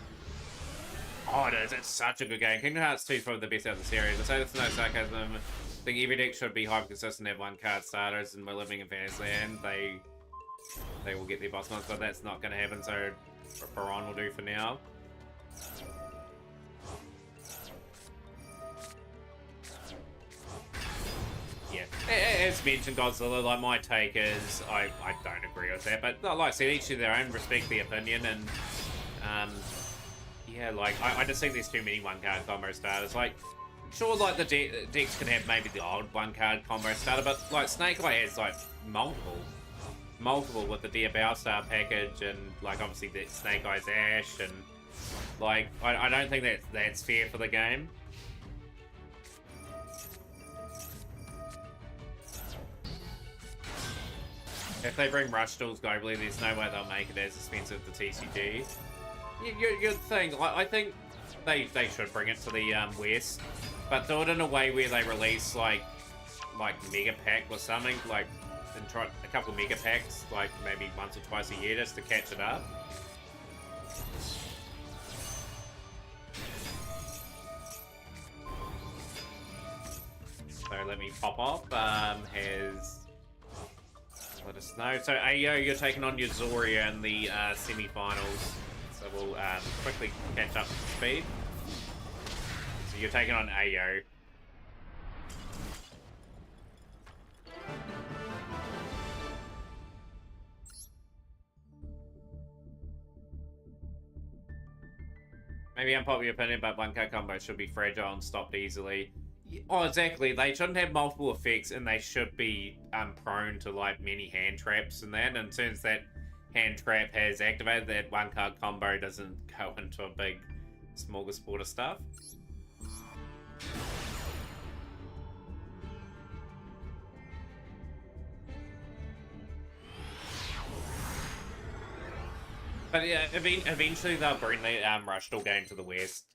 [SPEAKER 1] Oh, it is. It's such a good game. Kingdom Hearts 2 is probably the best out of the series. I say this is no sarcasm. I think every deck should be hyper consistent, have one card starters, and we're living in Fantasyland. They will get their boss months, but that's not going to happen, so Baron will do for now. Yeah, as mentioned, Godzilla, like, my take is, I don't agree with that, but like I said, each to their own, respect the opinion, and, yeah, like, I just think there's too many one-card combo starters. Like, sure, like, the decks can have maybe the old one-card combo starter, but, like, Snake Eye has, like, multiple with the Dear Bowstar package, and, like, obviously the Snake Eye's Ash, and, like, I don't think that's fair for the game. If they bring Rush Duels globally, there's no way they'll make it as expensive to TCG. You'd think, I think they should bring it to the West, but do it in a way where they release like Mega Pack or something, like, and try a couple of Mega Packs, like maybe once or twice a year just to catch it up. let me pop up, has let us know. So Ayo, you're taking on Yuzoria in the semi-finals. So we'll quickly catch up to speed. So you're taking on Ayo. Maybe unpopular opinion, but one-card combos should be fragile and stopped easily. Oh, exactly. They shouldn't have multiple effects, and they should be prone to like many hand traps and that. And since that hand trap has activated, that one-card combo doesn't go into a big smorgasbord of stuff. But yeah, eventually they'll bring the Rushdoll game to the West.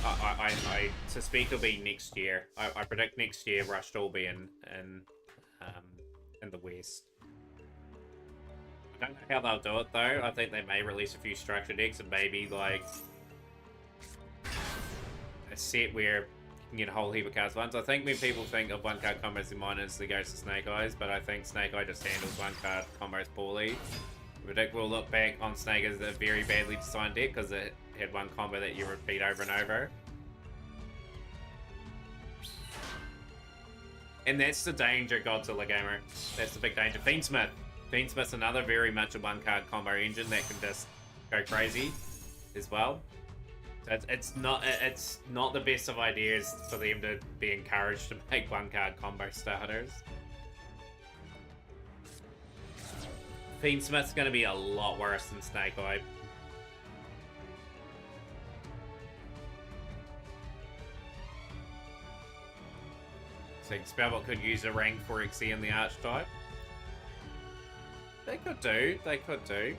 [SPEAKER 1] I suspect it'll be next year. I predict next year Rushdoll will be in the West. I don't know how they'll do it though. I think they may release a few structure decks and maybe like a set where you can get a whole heap of cards once. I think when people think of one card combos in minors, they go to Snake Eyes, but I think Snake Eye just handles one card combos poorly. I predict we'll look back on Snake as a very badly designed deck because it had one combo that you repeat over and over. And that's the danger, Godzilla Gamer. That's the big danger. Fiendsmith. Fiendsmith's another very much a one-card combo engine that can just go crazy as well. So it's not the best of ideas for them to be encouraged to make one-card combo starters. Fiendsmith's going to be a lot worse than Snake Eye. So Spellbot could use a rank for XE in the archetype. They could do. They could do.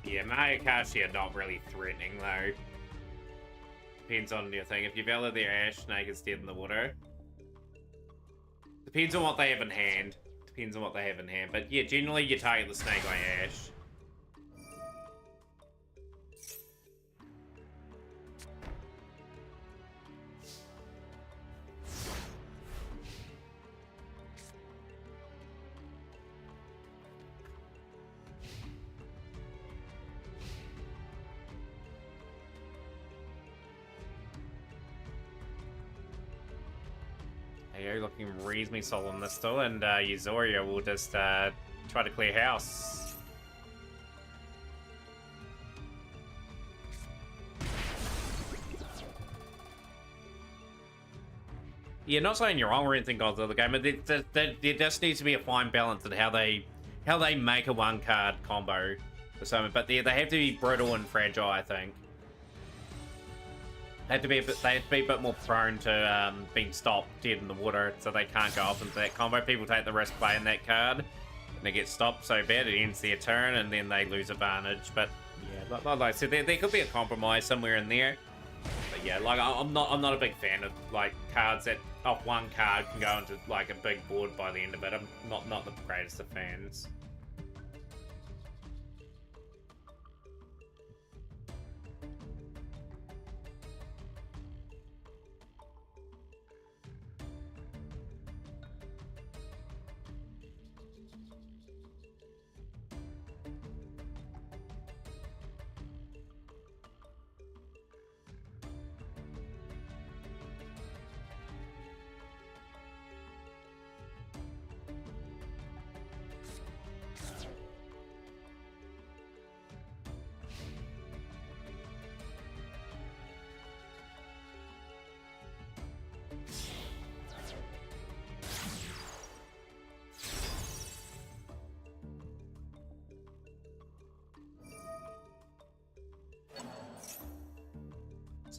[SPEAKER 1] Yeah, Mayakashi are not really threatening though. Depends on your thing. If you valor their Ash, Snake is dead in the water. Depends on what they have in hand. Depends on what they have in hand. But yeah, generally you target the Snake Eye Ash. Ayo looking reasonably solid on this still, and Yuzoria will just try to clear house. Yeah, not saying you're wrong or anything, Gods of the game, but there just needs to be a fine balance in how they make a one card combo or something. But they have to be brittle and fragile, I think. They have to be a bit more prone to being stopped dead in the water, so they can't go off into that combo. People take the risk playing that card, and they get stopped so bad it ends their turn, and then they lose advantage. But yeah, like I said, there could be a compromise somewhere in there. But yeah, like I'm not a big fan of like cards that off one card can go into like a big board by the end of it. I'm not the greatest of fans.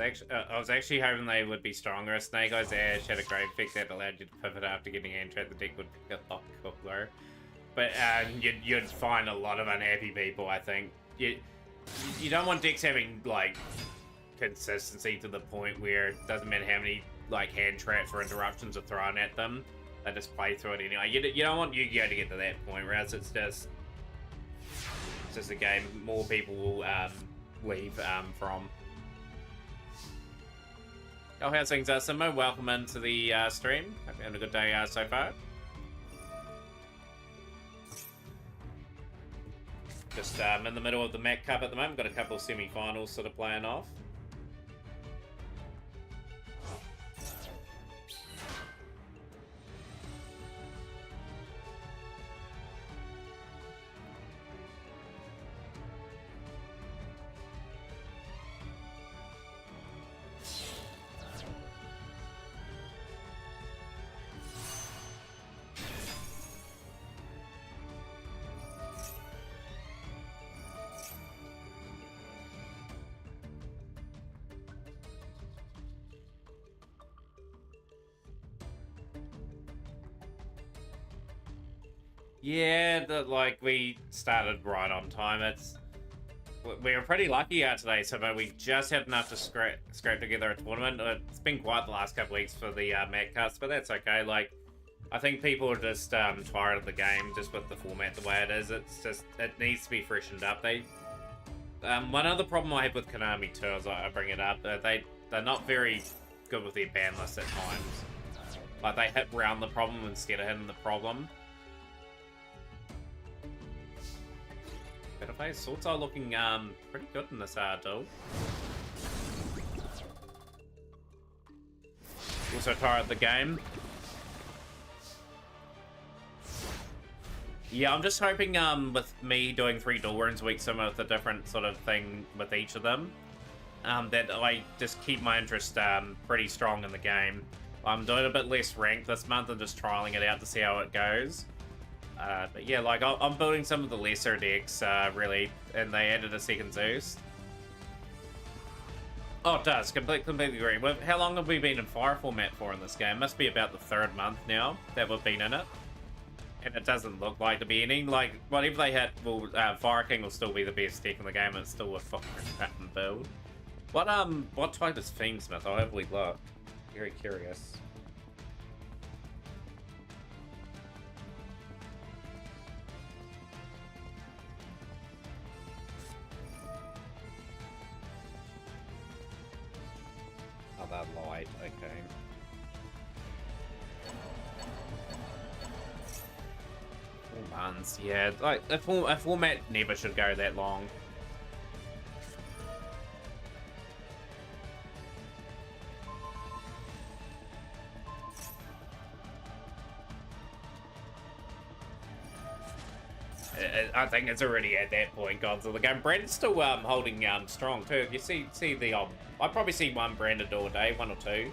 [SPEAKER 1] I was actually hoping they would be stronger. Snake Eyes Ash had a great effect that allowed you to pivot after getting entry. The deck would be a lot cooler. But you'd find a lot of unhappy people, I think. You don't want decks having, like, consistency to the point where it doesn't matter how many, like, hand traps or interruptions are thrown at them. They just play through it anyway. You don't want Yu-Gi-Oh to get to that point, whereas it's just a game more people will leave from. Oh, how's things, Simo? Welcome into the stream. Hope you're having a good day so far. Just in the middle of the MAC Cup at the moment. Got a couple of semi-finals sort of playing off. Yeah, like we started right on time. We were pretty lucky out today, so but we just had enough to scrape together a tournament. It's been quiet the last couple weeks for the Mac cuts, but that's okay. Like, I think people are just tired of the game, just with the format the way it is. It needs to be freshened up. One other problem I have with Konami too, as I bring it up, they're not very good with their ban list at times. Like, they hit round the problem instead of hitting the problem. Better play. Swords are looking pretty good in this duel. Also tired of the game. Yeah, I'm just hoping with me doing 3 duel runs a week, some of the different sort of thing with each of them, that I just keep my interest pretty strong in the game. I'm doing a bit less ranked this month and just trialing it out to see how it goes. But yeah, like, I'm building some of the lesser decks, really, and they added a second Zeus. Oh, it does. Completely agree. How long have we been in Fire format for in this game? Must be about the 3rd month now that we've been in it. And it doesn't look like to be ending. Like, whatever they hit, Fire King will still be the best deck in the game. It's still a fucking pattern build. What type is Fiendsmith? I'll have a look. Very curious. Oh, that light, okay. Four months, yeah. Like, a format never should go that long. I think it's already at that point, Godzilla. The game. Brandon's still holding strong too. You see the I probably see one Brandon all day, 1 or 2.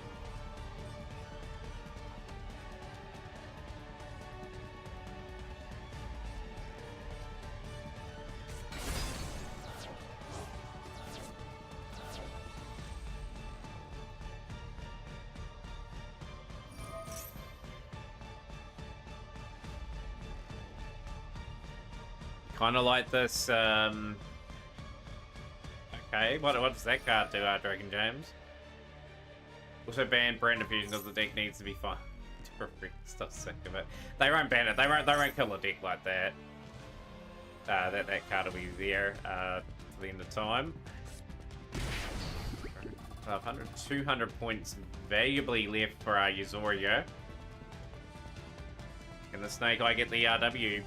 [SPEAKER 1] Kind of like this, okay, what does that card do, Dragon James? Also ban Brandon Fusion because the deck needs to be fine. Still sick of it. They won't ban it, they won't kill a deck like that. That card will be there, to the end of time. 500, 200 points valuably left for Yuzoria. Can the Snake Eye get the W?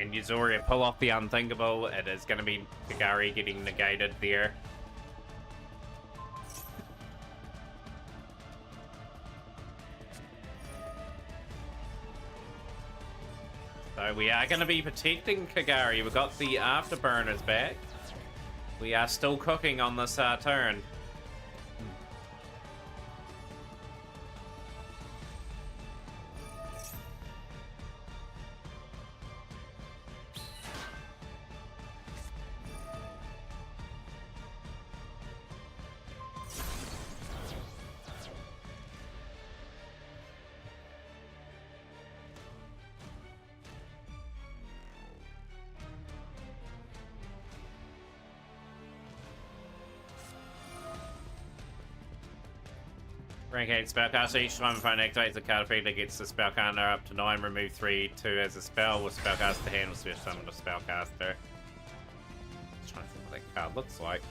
[SPEAKER 1] And Yuzoria pull off the unthinkable. It is going to be Kagari getting negated there. So we are going to be protecting Kagari. We've got the afterburners back. We are still cooking on this turn. Rank 8 spellcaster. Each time a opponent activates a card effect that gets the spellcaster up to 9, remove 3/2 as a spell with spellcaster hand or switch summon the spellcaster. Just trying to think what that card looks like.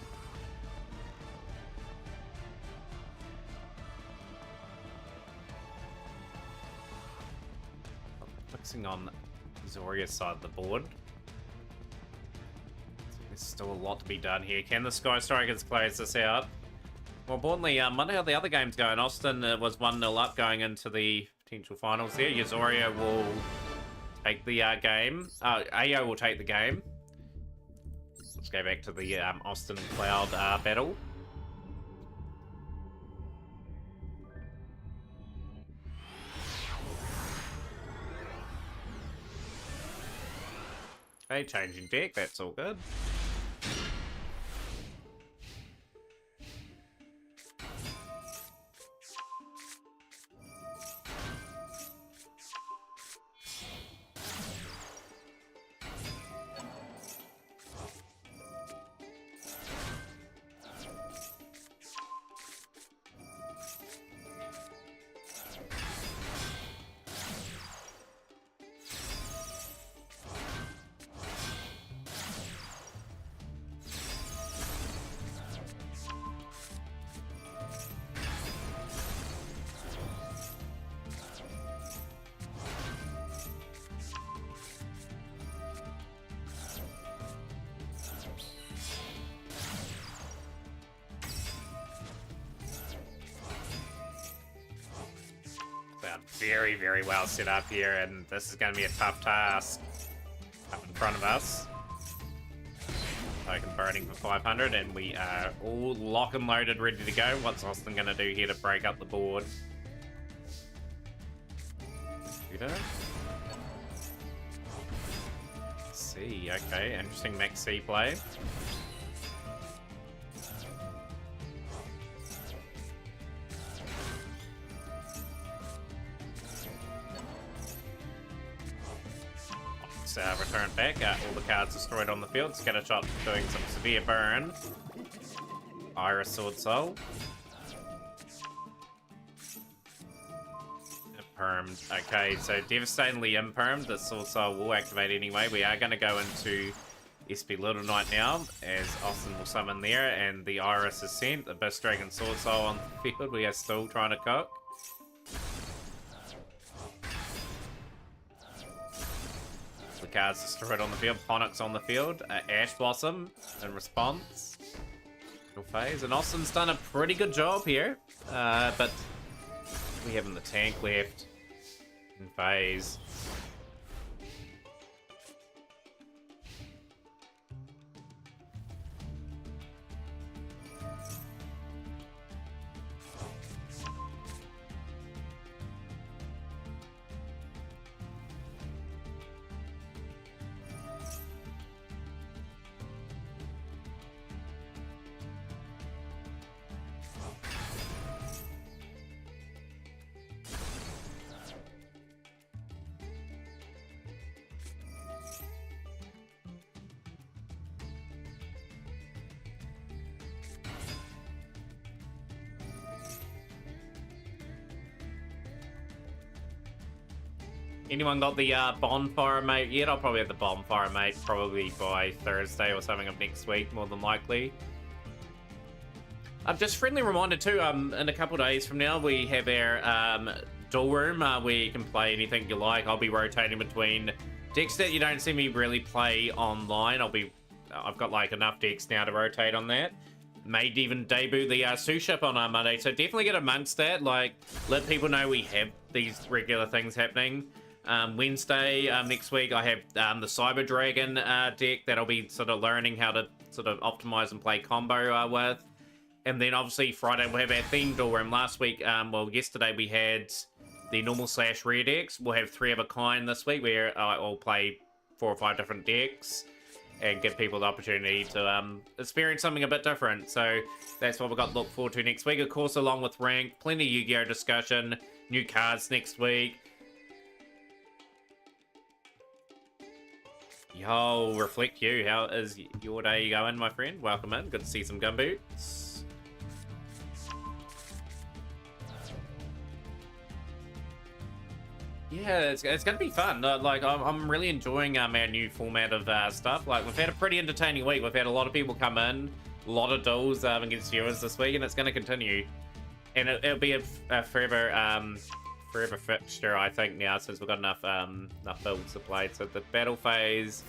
[SPEAKER 1] Focusing on Zoria's side of the board. There's still a lot to be done here. Can the Sky Strikers close this out? More importantly, wonder how the other game's going. Austin was 1-0 up going into the potential finals there. Yuzoria will take the game. AO will take the game. Let's go back to the Austin Cloud battle. Okay, changing deck. That's all good. Very, very well set up here, and this is going to be a tough task up in front of us. Token burning for 500, and we are all lock and loaded, ready to go. What's Austin going to do here to break up the board? Let's see, okay, interesting Max C play. Return back, all the cards destroyed on the field. Scattershot doing some severe burn. Iris Sword Soul. Impermed. Okay, so devastatingly impermed. The Sword Soul will activate anyway. We are going to go into SP Little Knight now, as Austin will summon there, and the Iris is sent. The Abyss Dragon Sword Soul on the field. We are still trying to cook. Cards destroyed on the field. Ponix on the field. Ash Blossom in response. Middle phase. And Austin's done a pretty good job here. But we haven't the tank left in phase. Anyone got the bonfire mate yet? I'll probably have the bonfire mate probably by Thursday or something of next week, more than likely. Just friendly reminder too, in a couple of days from now we have our duel room where you can play anything you like. I'll be rotating between Decks that you don't see me really play online, I've got like enough decks now to rotate on that. May even debut the sous ship on Monday, so definitely get amongst that. Like, let people know we have these regular things happening. Wednesday next week, I have the Cyber Dragon deck that I'll be sort of learning how to sort of optimize and play combo with. And then obviously Friday we'll have our theme door room. Last week, well, yesterday we had the normal / rare decks. We'll have 3 of a kind this week where I'll play 4 or 5 different decks and give people the opportunity to experience something a bit different. So that's what we've got to look forward to next week. Of course, along with rank, plenty of Yu-Gi-Oh discussion, new cards next week. Yo, Reflect You, how is your day going, my friend? Welcome in. Good to see some gumboots. Yeah, it's going to be fun. Like, I'm really enjoying our new format of stuff. Like, we've had a pretty entertaining week. We've had a lot of people come in, a lot of duels against viewers this week, and it's going to continue. And it'll be a forever fixture, I think, now, since we've got enough builds to play. So the battle phase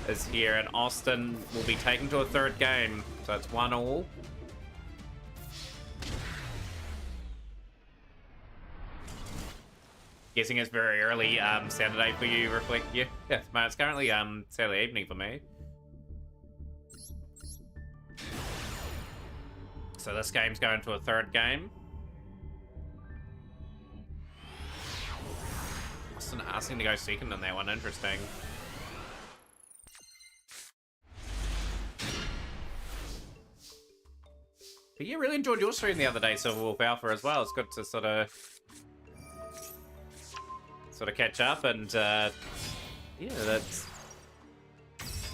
[SPEAKER 1] is here, and Austin will be taken to a 3rd game. So it's 1-1. Guessing it's very early Saturday for you, Reflect. Yeah, it's currently Saturday evening for me. So this game's going to a 3rd game. Austin asking to go 2nd in that one, interesting. But yeah, really enjoyed your stream the other day, Silver Wolf Alpha, as well. It's good to sort of catch up, and yeah, that's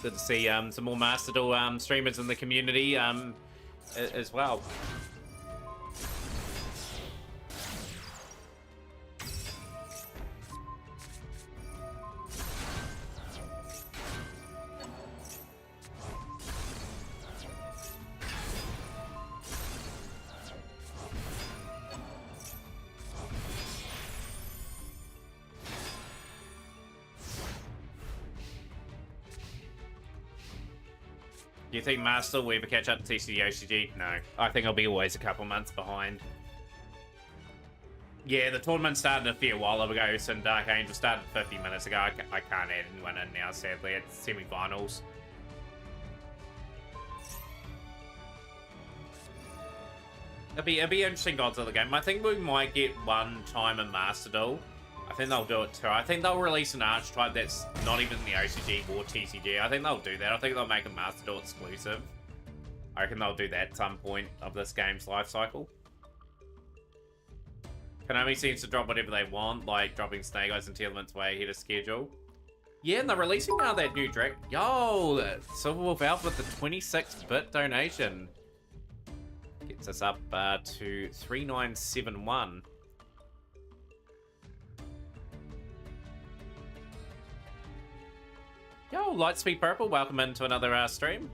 [SPEAKER 1] good to see some more Master Duel streamers in the community as well. Do you think Master will ever catch up to TCG OCG? No. I think I'll be always a couple months behind. Yeah, the tournament started a fair while ago, so Dark Angel started 50 minutes ago. I can't add anyone in now, sadly. It's semi-finals. It'll be interesting gods of the game. I think we might get one time in Master Duel. I think they'll do it too. I think they'll release an archetype that's not even in the OCG or TCG. I think they'll do that. I think they'll make a Master Duel exclusive. I reckon they'll do that at some point of this game's life cycle. Konami seems to drop whatever they want, like dropping Snake Eyes and Telements way ahead of schedule. Yeah, and they're releasing now that new Drake. Yo, Silver Wolf Alpha with the 26-bit donation. Gets us up to 3971. Yo, Lightspeed Purple, welcome into another stream.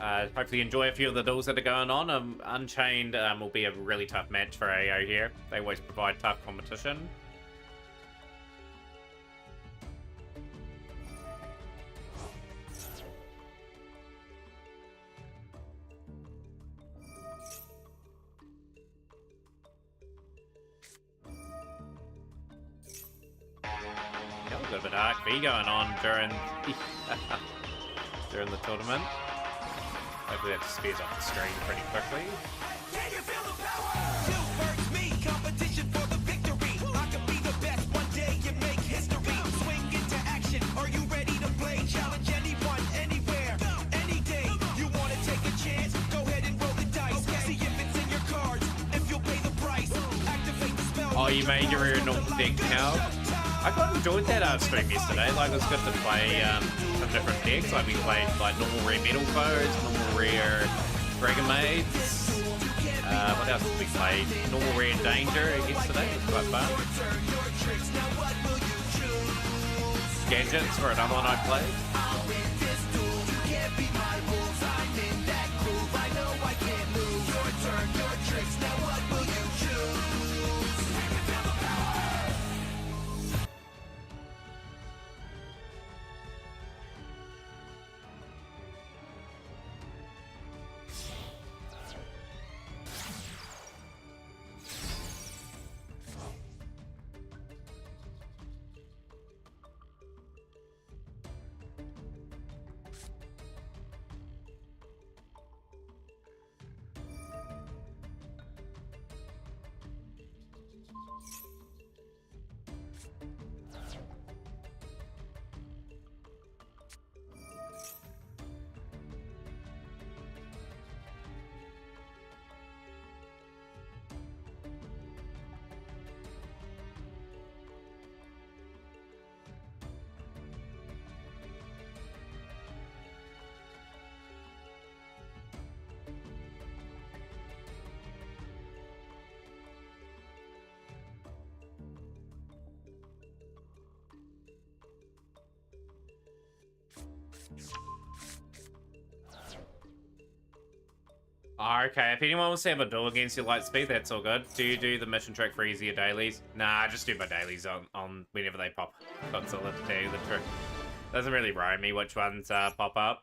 [SPEAKER 1] Hopefully you enjoy a few of the duels that are going on. Unchained will be a really tough match for AO here. They always provide tough competition. Got a bit of an Arc V going on during during the tournament. Hopefully that speeds off the screen pretty quickly.
[SPEAKER 5] Can you feel the power? You versus me, competition for the victory. I could be the best one day, you make history. Swing into action, are you ready to play? Challenge anyone, anywhere, any day. You wanna take a chance? Go ahead and roll the dice. See if it's in your cards, if you'll pay the price. Activate the spell.
[SPEAKER 1] Oh, you made your normal deck now? I quite enjoyed that stream yesterday. Like, it was good to play some different decks. Like, we played like normal rare Metal Foes, normal rare Dragon Maids. What else did we play? Normal rare Danger yesterday. It was quite fun. Gadgets for another one I played. Oh, okay, if anyone wants to have a duel against you light speed, that's all good. Do you do the mission trick for easier dailies? Nah, I just do my dailies on whenever they pop. That's all I have to tell you the trick. Doesn't really worry me which ones pop up.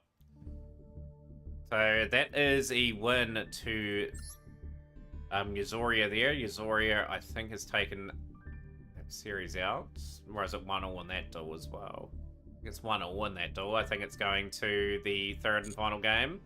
[SPEAKER 1] So that is a win to Yuzoria there. Yuzoria, I think, has taken that series out. Or is it 1-0 in that duel as well? I think it's 1-0 in that duel. I think it's going to the third and final game.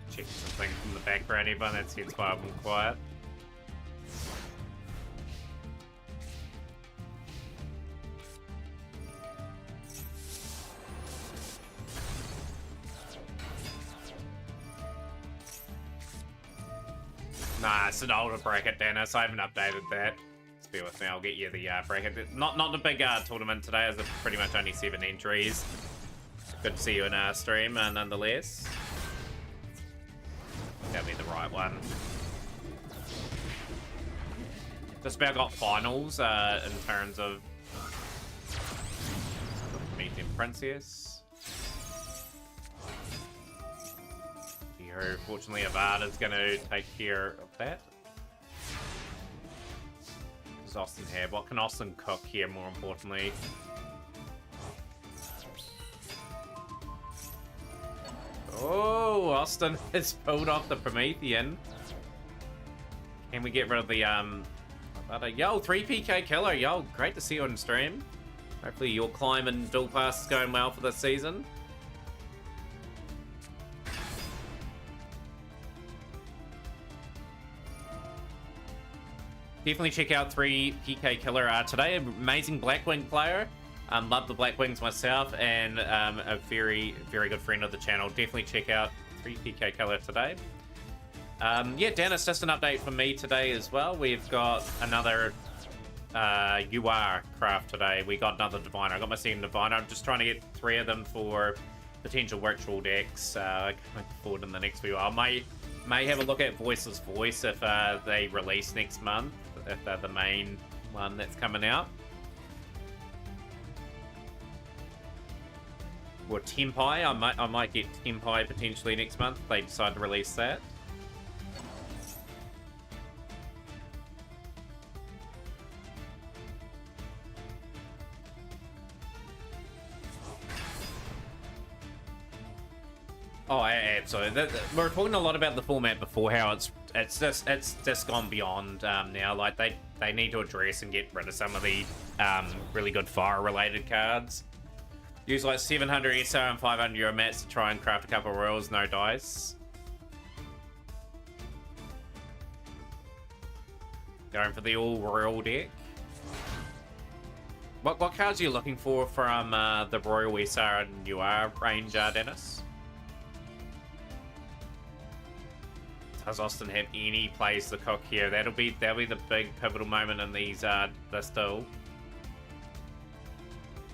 [SPEAKER 1] Check something from the background, everyone. That's hence why I'm quiet. Nah, it's an older bracket, Dennis. I haven't updated that. Just bear with me. I'll get you the bracket. Not the big tournament today, as it's pretty much only 7 entries. Good to see you in our stream, nonetheless. That'll be the right one. Just about got finals in terms of Promethean Princess. Here, fortunately, Avada's going to take care of that. What does Austin have? What can Austin cook here, more importantly? Oh, Austin has pulled off the Promethean. Can we get rid of the, yo, 3 PK killer. Yo, great to see you on stream. Hopefully your climb and dual pass is going well for this season. Definitely check out 3 PK killer today. Amazing Blackwing player. Love the Blackwings myself, and a very, very good friend of the channel. Definitely check out 3 PK killer today. Yeah, Dennis, just an update from me today as well. We've got another UR craft today. We got another Diviner. I got my second Diviner. I'm just trying to get 3 of them for potential virtual decks going forward in the next few. I may have a look at Voiceless Voice if they release next month, if they're the main one that's coming out. Or Tempai, I might get Tempai potentially next month if they decide to release that. Oh, absolutely. We were talking a lot about the format before, how it's just gone beyond now. Like they need to address and get rid of some of the really good fire related cards. Use like 700 SR and 500 Euro mats to try and craft a couple of royals, no dice. Going for the all royal deck. What cards are you looking for from the Royal SR and UR range, Dennis? Does Austin have any plays to cook here? That'll be the big pivotal moment in these this duel.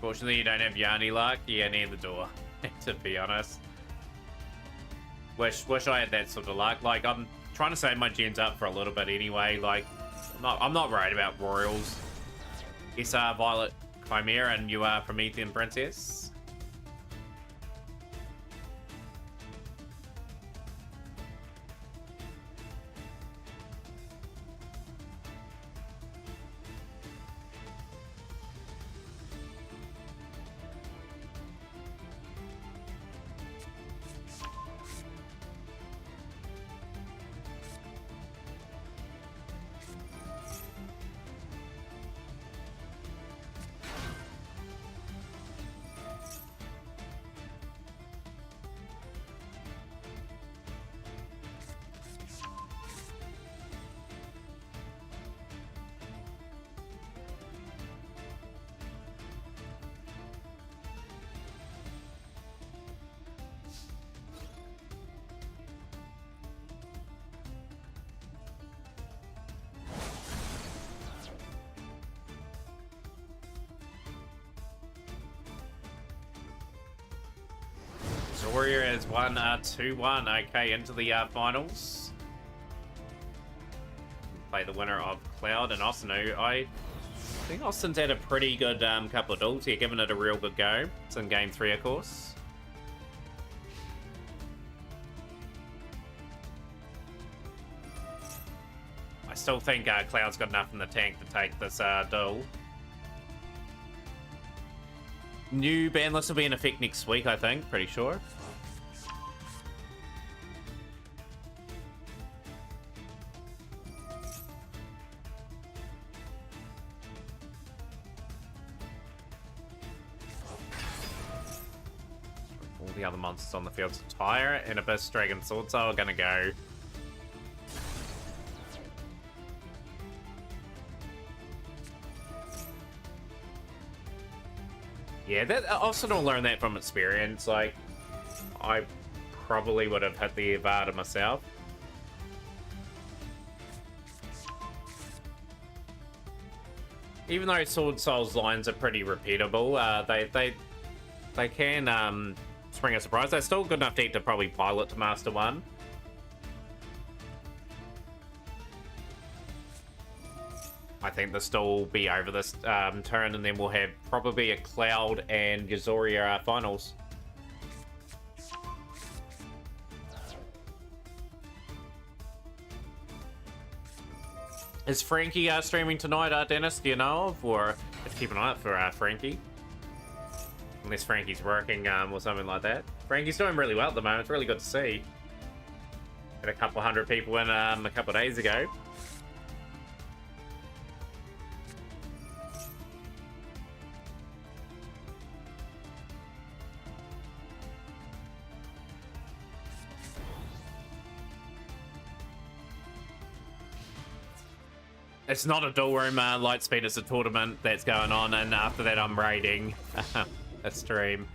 [SPEAKER 1] Fortunately, you don't have Yanni luck. Yeah, neither do I, to be honest. Wish I had that sort of luck. Like, I'm trying to save my gens up for a little bit anyway. Like, I'm not worried about Royals. SR Violet Chimera and you are Promethean Princess. Zoria is 2-1. Okay, into the finals. Play the winner of Cloud and Austin, who I think Austin's had a pretty good couple of duels here, giving it a real good go. It's in game 3, of course. I still think Cloud's got enough in the tank to take this duel. New ban list will be in effect next week, I think. Pretty sure. All the other monsters on the field. So Tyre and Abyss Dragon Sword are gonna go. Yeah, that also don't learn that from experience. Like, I probably would have hit the Avada myself. Even though Sword Soul's lines are pretty repeatable, they can spring a surprise. They're still good enough deck to probably pilot to Master 1. I think they'll still be over this turn, and then we'll have probably a Cloud and Yazoria finals. Is Frankie streaming tonight, Dennis? Do you know of? Or let's keep an eye out for Frankie. Unless Frankie's working or something like that. Frankie's doing really well at the moment. It's really good to see. Had a couple hundred people in a couple of days ago. It's not a dual room Lightspeed, it's a tournament that's going on, and after that I'm raiding a stream.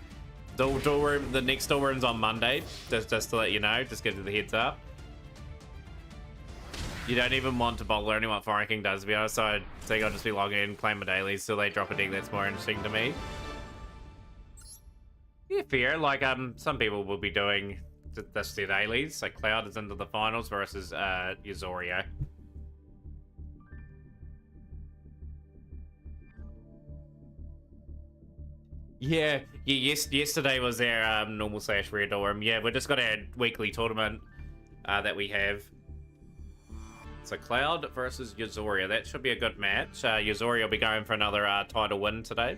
[SPEAKER 1] Dual room, the next dual room's on Monday, just to let you know, just give you the heads up. You don't even want to bowl or anyone Foreign King does, to be honest, so I think I'll just be logging in, claim my dailies, so they drop a deck that's more interesting to me. Yeah, fair, like some people will be doing this their dailies, so Cloud is into the finals versus Yazoria. Yeah, yesterday was their normal / rare dorm. Yeah, we just got our weekly tournament that we have. So Cloud versus Yazoria. That should be a good match. Yazoria will be going for another title win today.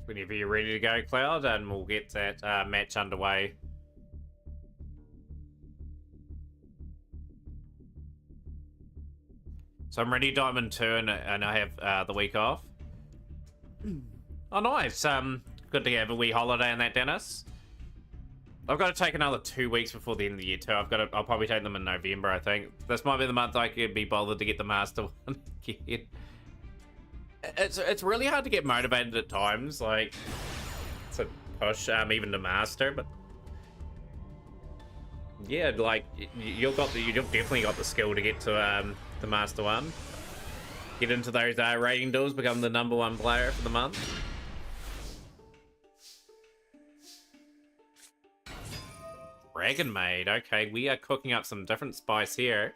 [SPEAKER 1] Whenever you're ready to go, Cloud, and we'll get that match underway. So I'm ready Diamond 2, and I have the week off. Oh, nice. Good to have a wee holiday on that, Dennis. I've got to take another 2 weeks before the end of the year too. I'll probably take them in November, I think. This might be the month I could be bothered to get the Master one again. It's really hard to get motivated at times, like to push even to Master, but yeah, like you've definitely got the skill to get to the Master 1. Get into those rating duels, become the #1 player for the month. Dragon Maid, okay, we are cooking up some different spice here.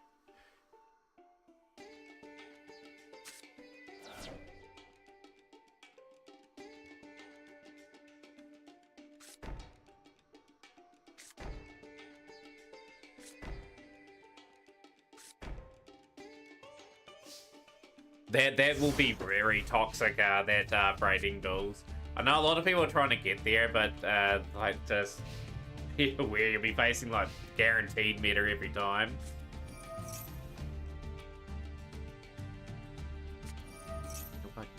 [SPEAKER 1] That will be very toxic, that braiding duels. I know a lot of people are trying to get there, but like just be aware you'll be facing like guaranteed meta every time.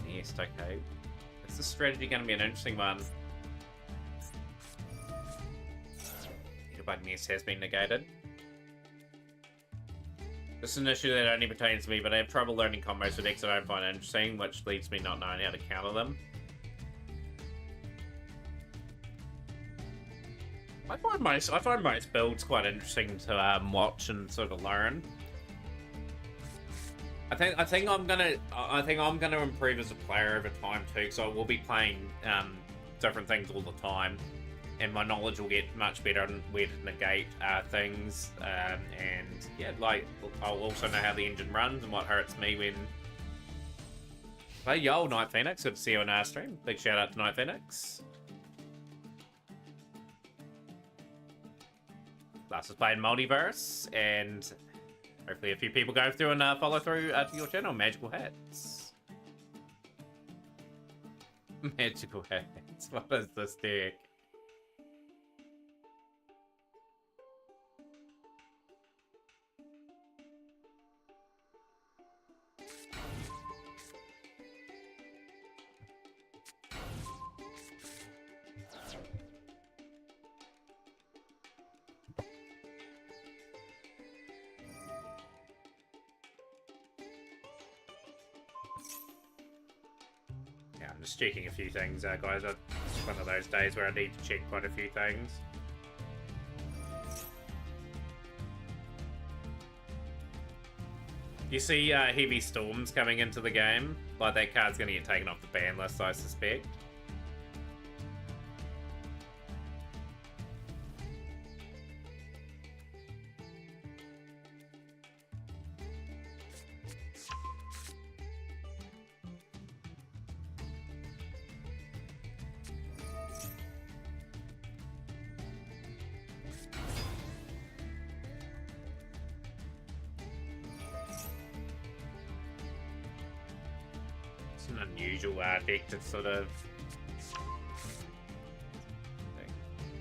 [SPEAKER 1] Nest, okay. Is this strategy going to be an interesting one? Bug Nest has been negated. This is an issue that only pertains to me, but I have trouble learning combos for decks that I don't find interesting, which leads me not knowing how to counter them. I find most builds quite interesting to watch and sort of learn. I think I'm gonna improve as a player over time too, because I will be playing different things all the time, and my knowledge will get much better on where to negate things, and yeah, like I'll also know how the engine runs and what hurts me when. Hey yo, Night Phoenix, good to see you on our stream. Big shout out to Night Phoenix. Last is playing Multiverse, and hopefully a few people go through and follow through to your channel, Magical Hats. Magical Hats, what is this deck? I'm just checking a few things, guys. It's one of those days where I need to check quite a few things. You see heavy storms coming into the game? Like, that card's going to get taken off the ban list, I suspect. An unusual deck to sort of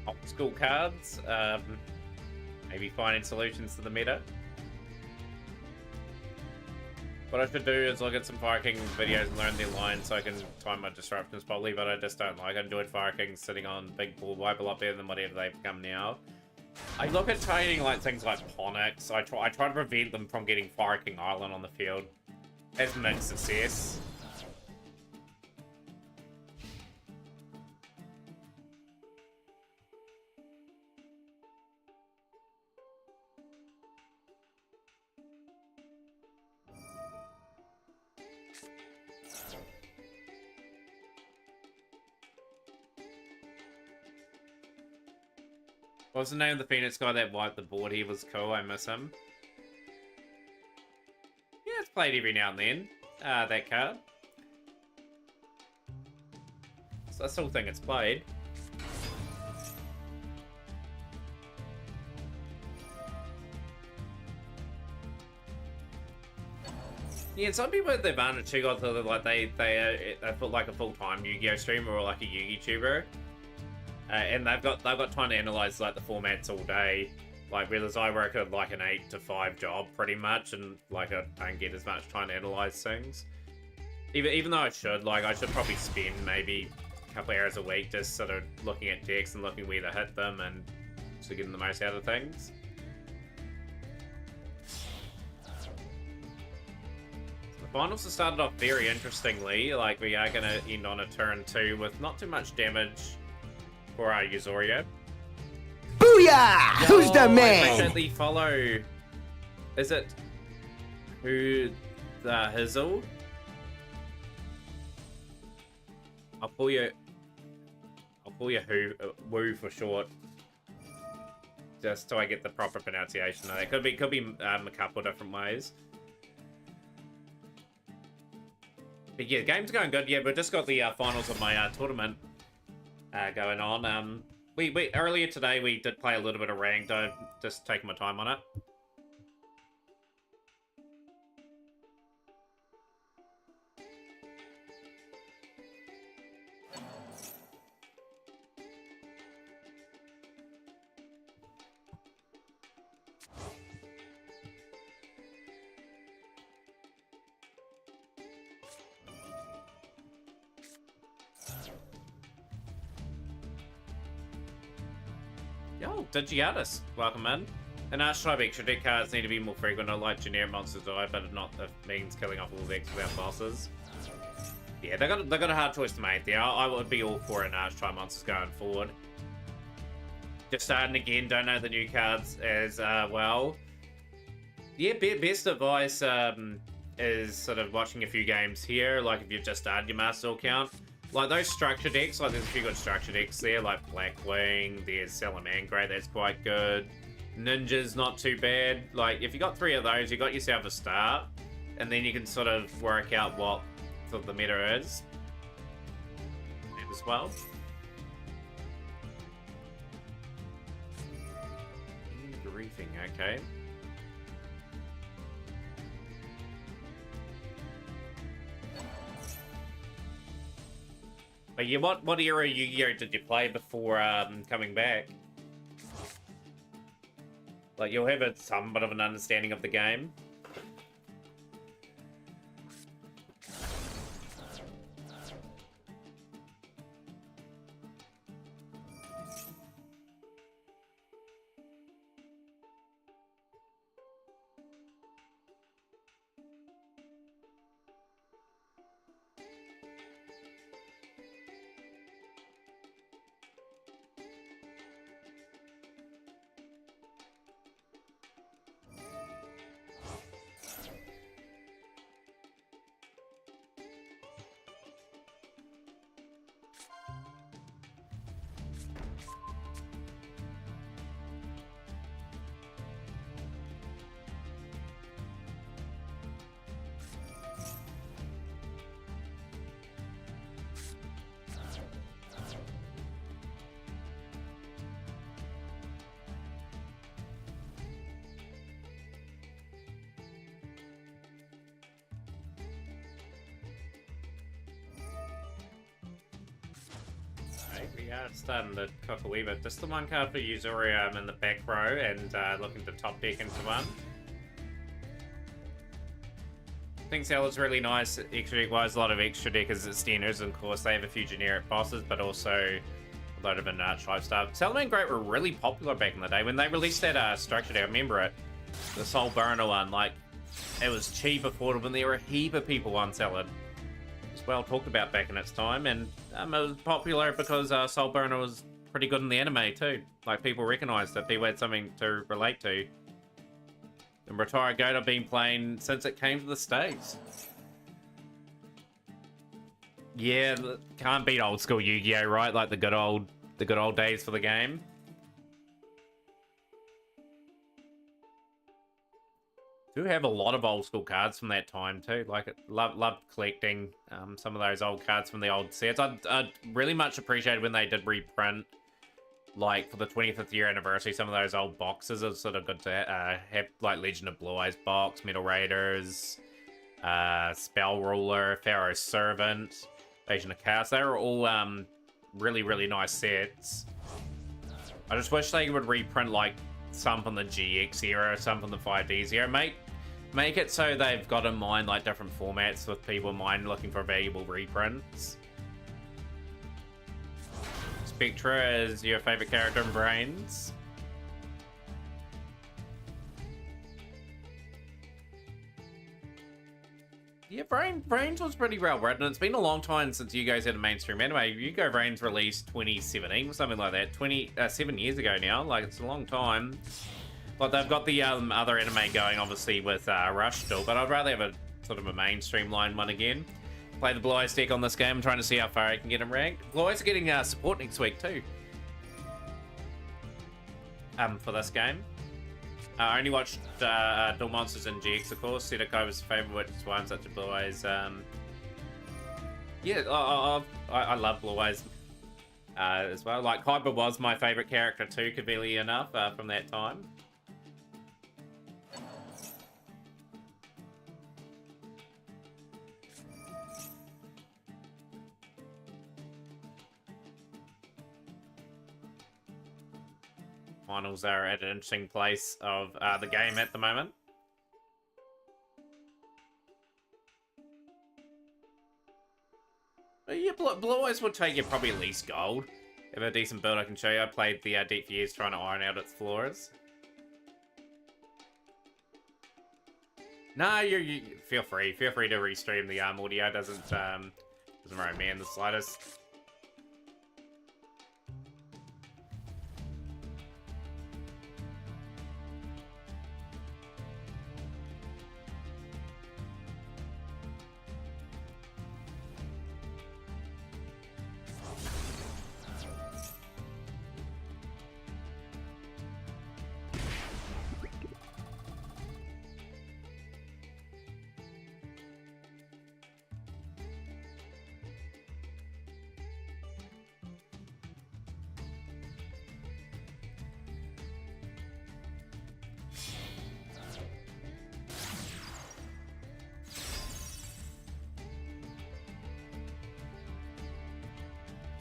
[SPEAKER 1] old school cards, maybe finding solutions to the meta. What I should do is look at some Fire King videos and learn their lines so I can time my disruptions properly, but I just don't like. I enjoyed Fire King sitting on big board wipe a lot better than whatever they become now. I look at trading like things like Ponyx. I try to prevent them from getting Fire King Island on the field. Has mixed success. What was the name of the Phoenix guy that wiped the board? He was cool. I miss him. Yeah, it's played every now and then. That card. So I still think it's played. Yeah, some people have the advantage too, got like they put like a full-time Yu-Gi-Oh streamer or like a YouTuber. And they've got time to analyze like the formats all day, like whereas I work at like an 8 to 5 job pretty much, and like I don't get as much time to analyze things. Even though I should probably spend maybe a couple hours a week just sort of looking at decks and looking where to hit them and just getting the most out of things. The finals have started off very interestingly. Like we are going to end on a turn 2 with not too much damage for our Yuzoria.
[SPEAKER 2] Booyah! Who's the
[SPEAKER 1] I
[SPEAKER 2] man?
[SPEAKER 1] appreciate the follow. Is it who the Hizzle? I'll call you who Woo for short, just so I get the proper pronunciation. It could be a couple different ways. But yeah, the game's going good. Yeah, we've just got the finals of my tournament going on. We earlier today we did play a little bit of ranked. I've just taken my time on it. Yo, Digiatus, welcome in. And Archetype extra deck cards need to be more frequent. I like generic monsters die, but not that means killing off all decks without bosses. Yeah, they got a hard choice to make there. I would be all for an Archetype monsters going forward. Just starting again, don't know the new cards as well. Yeah, best advice is sort of watching a few games here, like if you've just started your Master account. Like those structure decks, like there's a few good structure decks there, like Blackwing, there's Salamangreat, that's quite good. Ninja's not too bad. Like if you got 3 of those, you got yourself a start, and then you can sort of work out what sort of the meta is as well. Griefing, okay. But yeah, what era Yu-Gi-Oh did you play before coming back? Like you'll have some bit of an understanding of the game. We are starting to cook a wee bit. Just the one card for Yuzuri in the back row and looking to top deck into one. I think Salad's really nice extra deck wise. A lot of extra deckers extenders, and of course they have a few generic bosses, but also a load of an archetype stuff. Salamangreat were really popular back in the day when they released that structure deck. I remember it, the Soul Burner one. Like it was cheap, affordable, and there were a heap of people on Salad. Well talked about back in its time, and it was popular because Soul Burner was pretty good in the anime too. Like people recognised that people had something to relate to. And Retire Goat I've been playing since it came to the States. Yeah, can't beat old school Yu-Gi-Oh, right? Like the good old days for the game. Do have a lot of old school cards from that time too. Like, loved collecting some of those old cards from the old sets. I'd really much appreciated when they did reprint, like for the 25th year anniversary, some of those old boxes are sort of good to have, like Legend of Blue Eyes box, Metal Raiders, Spell Ruler, Pharaoh's Servant, Invasion of Chaos. They were all really, really nice sets. I just wish they would reprint like some from the GX era, some from the 5Ds era. Make it so they've got in mind like different formats with people in mind looking for valuable reprints. Spectra is your favorite character in Brains. Yeah, Brains was pretty well written. It's been a long time since you guys had a mainstream anime. YGO Brains released 2017, something like that. 7 years ago now. Like, it's a long time. Like, they've got the other anime going, obviously, with Rush still, but I'd rather have a sort of a mainstream line one again. Play the Blue Eyes deck on this game. I'm trying to see how far I can get them ranked. Blue Eyes are getting support next week, too. For this game. I only watched Duel Monsters and GX, of course. Sedeko was favourite, which is why I'm such a Blue Eyes. Yeah, I love Blue Eyes as well. Like, Kyber was my favourite character too, conveniently enough, from that time. Finals are at an interesting place of the game at the moment. But yeah, Blue Eyes would take you probably at least gold. If a decent build I can show you. I played the deck for years trying to iron out its flaws. No, you feel free to restream the audio. Doesn't worry me in the slightest.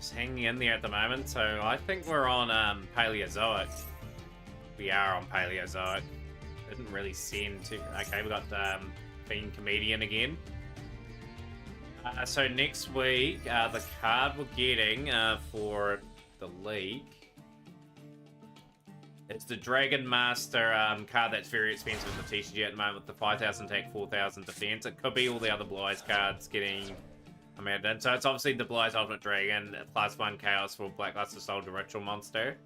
[SPEAKER 1] just hanging in there at the moment. So I think we're on Paleozoic. We are on Paleozoic. Didn't really send to... Okay, we got Fiend Comedian again. So next week, the card we're getting for the league... It's the Dragon Master card that's very expensive in the TCG at the moment with the 5,000 attack, 4,000 defense. It could be all the other Blue Eyes cards getting amended. So it's obviously the Blue Eyes Ultimate Dragon, +1 Chaos for Blackluster Soldier Ritual Monster.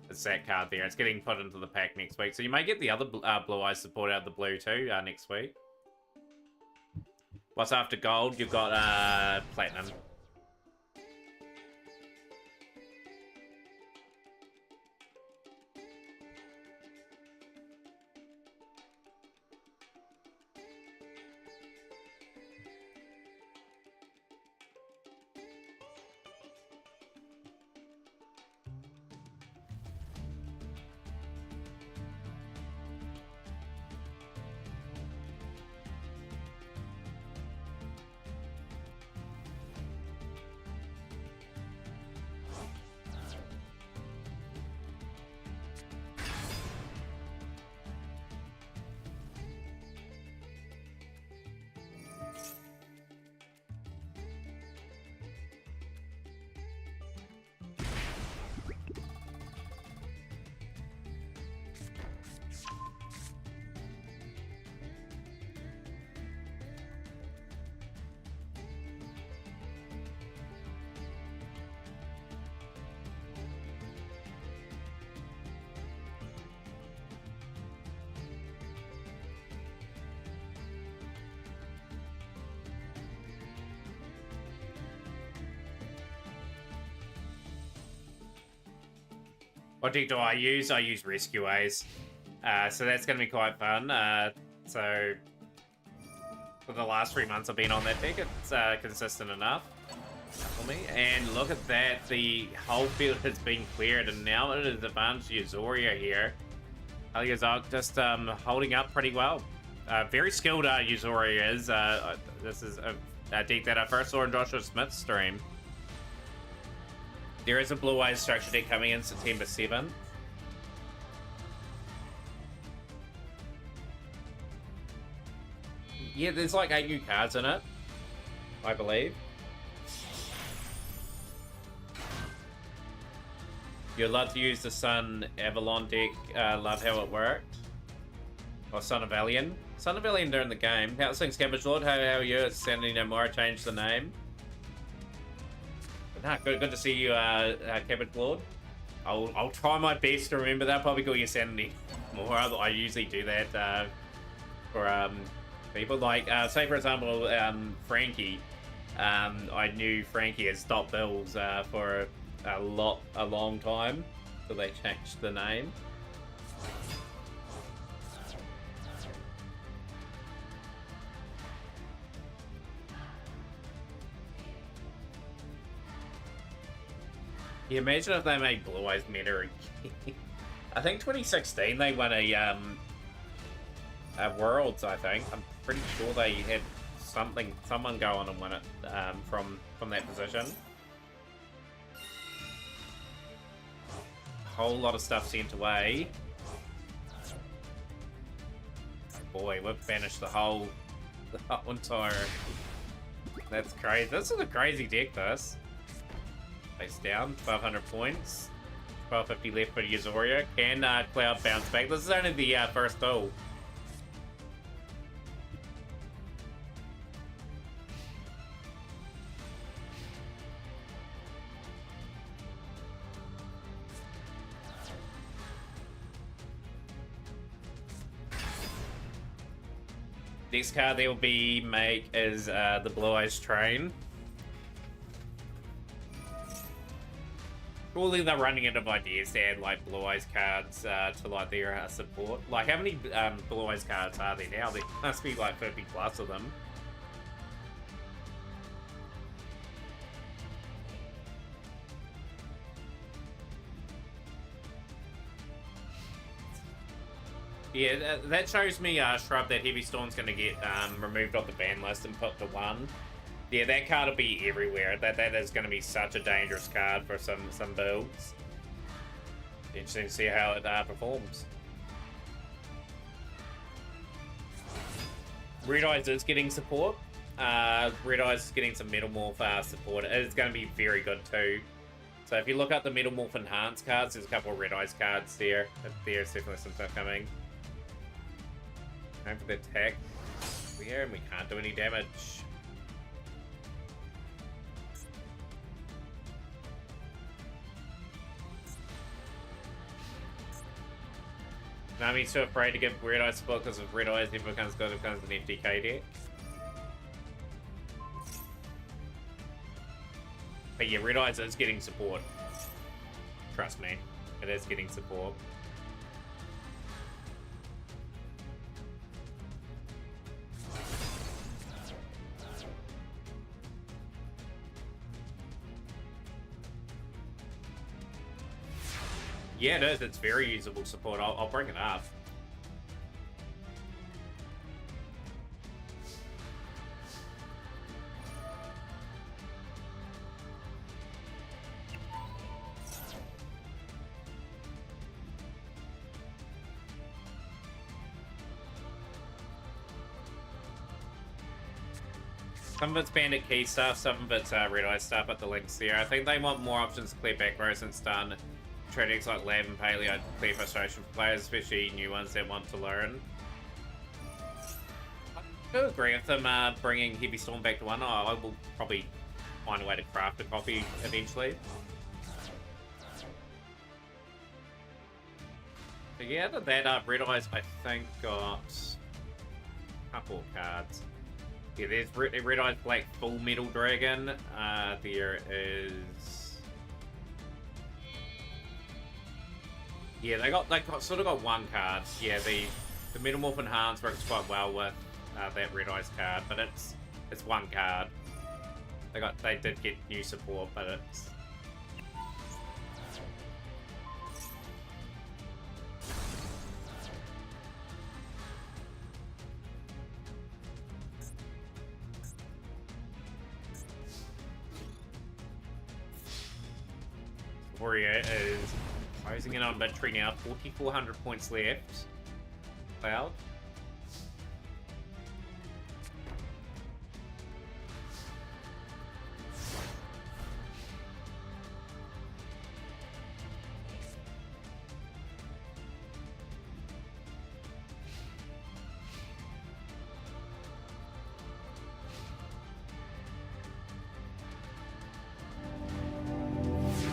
[SPEAKER 1] It's that card there. It's getting put into the pack next week. So you may get the other Blue Eyes support out of the blue too next week. What's after gold? You've got platinum. What deck do I use? I use Rescue Ace. So that's going to be quite fun. So for the last 3 months I've been on that deck, it's consistent enough for me. And look at that, the whole field has been cleared, and now it is advantage Usoria here. Paleozoic just holding up pretty well. Very skilled Usoria is. This is a deck that I first saw in Joshua Smith's stream. There is a Blue Eyes structure deck coming in September 7th. Yeah, there's like 8 new cards in it, I believe. You'd love to use the Sun Avalon deck. Love how it worked. Or Son of Alien. Son of Alien during the game. How's things, Cabbage Lord? How are you? It's Sandy No More. I changed the name. But no, good to see you, Cabbage Lord. I'll try my best to remember that. Probably call you Sandy more. I usually do that for people. Like, say for example, Frankie. I knew Frankie as Stop Bills for a long time, so they changed the name. Yeah, imagine if they made Blue Eyes meta again. I think 2016 they won a Worlds. I think I'm pretty sure they had someone go on and win it from that position. Whole lot of stuff sent away. Boy, we've banished the whole entire. That's crazy. This is a crazy deck. This face down, 500 points, 1250 left for Usoria. Can Cloud bounce back? This is only the first duel. Next card they will be make is the Blue Eyes Train. Surely they're running out of ideas to add like Blue Eyes cards to like their support. Like how many Blue Eyes cards are there now? There must be like 50 plus of them. Yeah, that shows me Shrub that Heavy Storm's going to get removed off the ban list and put to 1. Yeah, that card will be everywhere. That is going to be such a dangerous card for some builds. Interesting to see how it performs. Red Eyes is getting support. Red Eyes is getting some Metal Morph support. It's going to be very good too. So if you look up the Metal Morph Enhanced cards, there's a couple of Red Eyes cards there. There's definitely some stuff coming. Time for the attack. Here, and we can't do any damage. Nami's too afraid to give Red Eyes support because if Red Eyes never becomes good, it becomes an FTK deck. But yeah, Red Eyes is getting support. Trust me, it is getting support. Yeah, it is. It's very usable support. I'll bring it up. Some of it's Bandit Key stuff, some of it's Red Eye stuff, but the links there. I think they want more options to clear back row since done. Tradex like Lab and Paleo clear frustration for players, especially new ones that want to learn. I do agree with them bringing Heavy Storm back to 1. I will probably find a way to craft a copy eventually. But yeah, other than that, Red Eyes I think got a couple of cards. Yeah, there's Red Eyes Black Full Metal Dragon. There is... Yeah, they sort of got one card. Yeah, the Metal Morph Enhanced works quite well with that Red Eyes card, but it's one card. They did get new support, but it's... Warrior is closing in on mid-tree now, 4,400 points left. Cloud.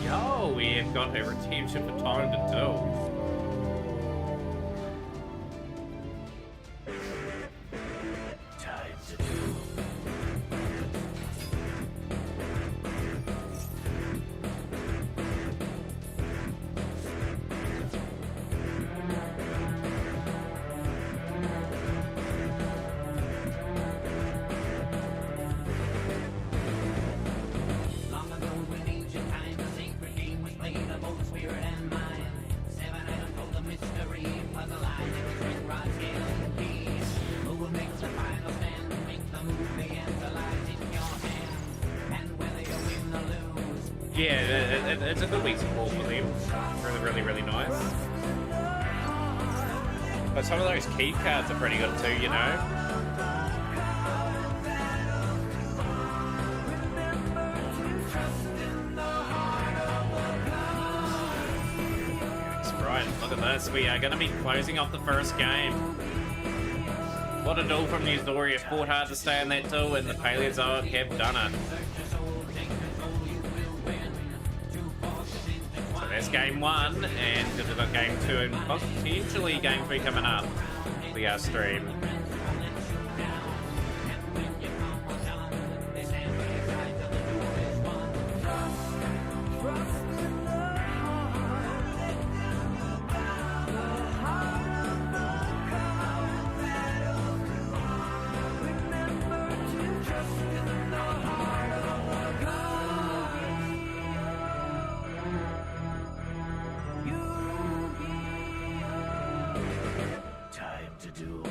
[SPEAKER 1] Yo, we have got a redemption for time to do.
[SPEAKER 4] Long ago, when ancient times, a sacred game was played of both spirit and mind. 7 items told the mystery, puzzle eyes and string rod scaling keys. Who will make the final stand? Make the move, the answer lies in your hand. And whether you win or lose.
[SPEAKER 1] Yeah, it's a good week support for them. Really nice. But some of those key cards are pretty good too, you know? Right, look at this. We are going to be closing off the first game. What a duel from New Doria. Fought hard to stay in that duel, and the Paleozoic have done it. So that's game 1, and we've got game 2 and potentially game 3 coming up. The stream.
[SPEAKER 5] Time to do.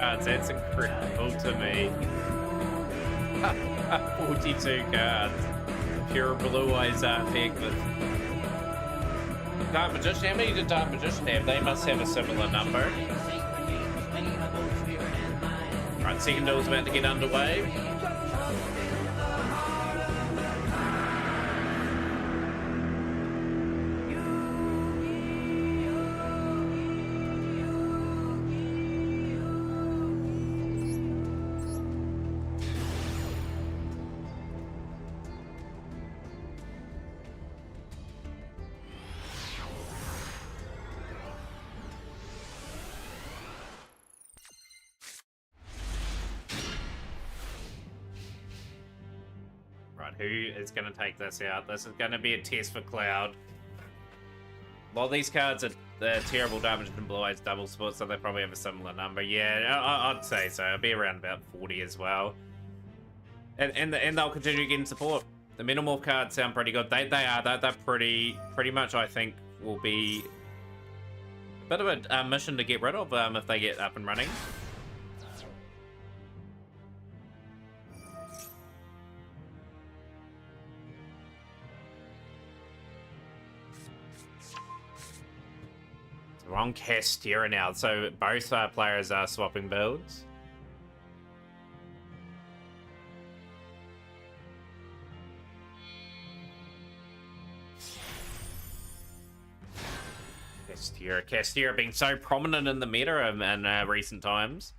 [SPEAKER 1] cards. That's incredible to me. 42 cards. Pure blue eyes are effective. Dark Magician, how many did Dark Magician have? They must have a similar number. Right, second duel's about to get underway. Right, who is going to take this out? This is going to be a test for Cloud. Well, these cards are terrible damage and blue eyes double sport, so they probably have a similar number. Yeah, I'd say so. It'll be around about 40 as well. And they'll continue getting support. The Metamorph cards sound pretty good. They're pretty much, I think, will be a bit of a mission to get rid of if they get up and running. Wrong Castera now, so both players are swapping builds. Castera being so prominent in the meta in recent times.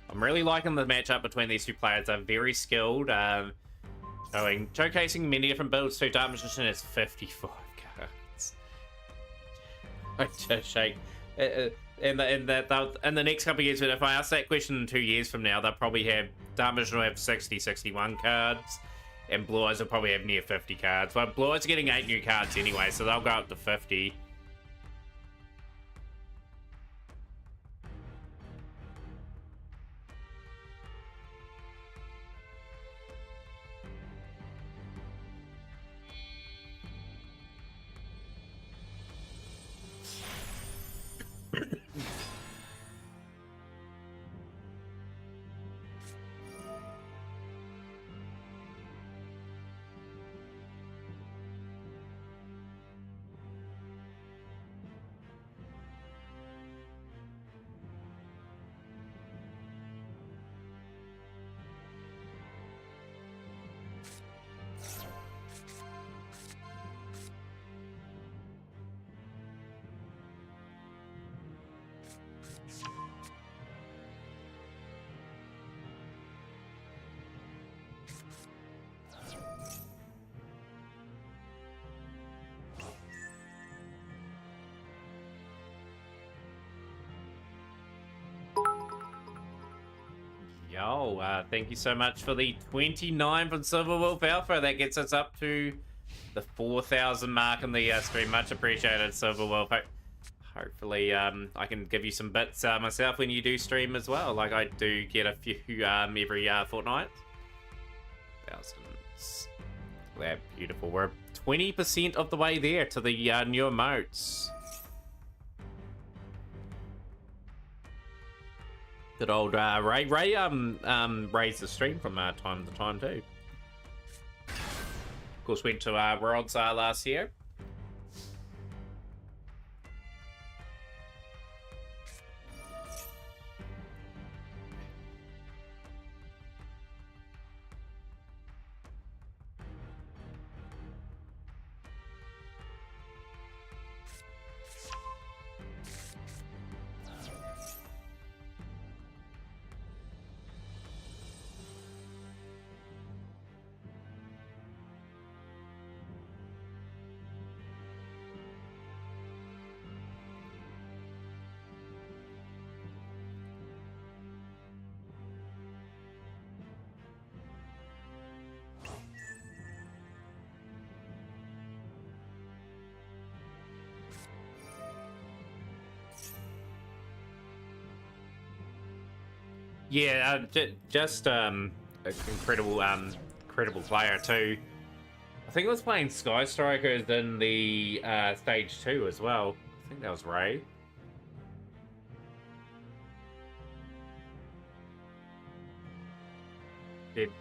[SPEAKER 1] I'm really liking the matchup between these two players. They're very skilled, showcasing many different builds too. Dark Magician has 55 cards. I just shake. In the next couple of years, if I ask that question in 2 years from now, they'll probably have Dark Magician will have 60, 61 cards, and Blue Eyes will probably have near 50 cards. But Blue Eyes are getting 8 new cards anyway, so they'll go up to 50. Yo, thank you so much for the 29 from Silver Wolf Alpha. That gets us up to the 4,000 mark in the stream. Much appreciated, Silver Wolf. Hopefully, I can give you some bits myself when you do stream as well. Like, I do get a few every fortnight. Thousands. They're beautiful. We're 20% of the way there to the new emotes. Good old Ray raised the stream from time to time too. Of course, went to Worlds last year. Yeah, just incredible, incredible player too. I think I was playing Sky Strikers in the stage 2 as well. I think that was Ray.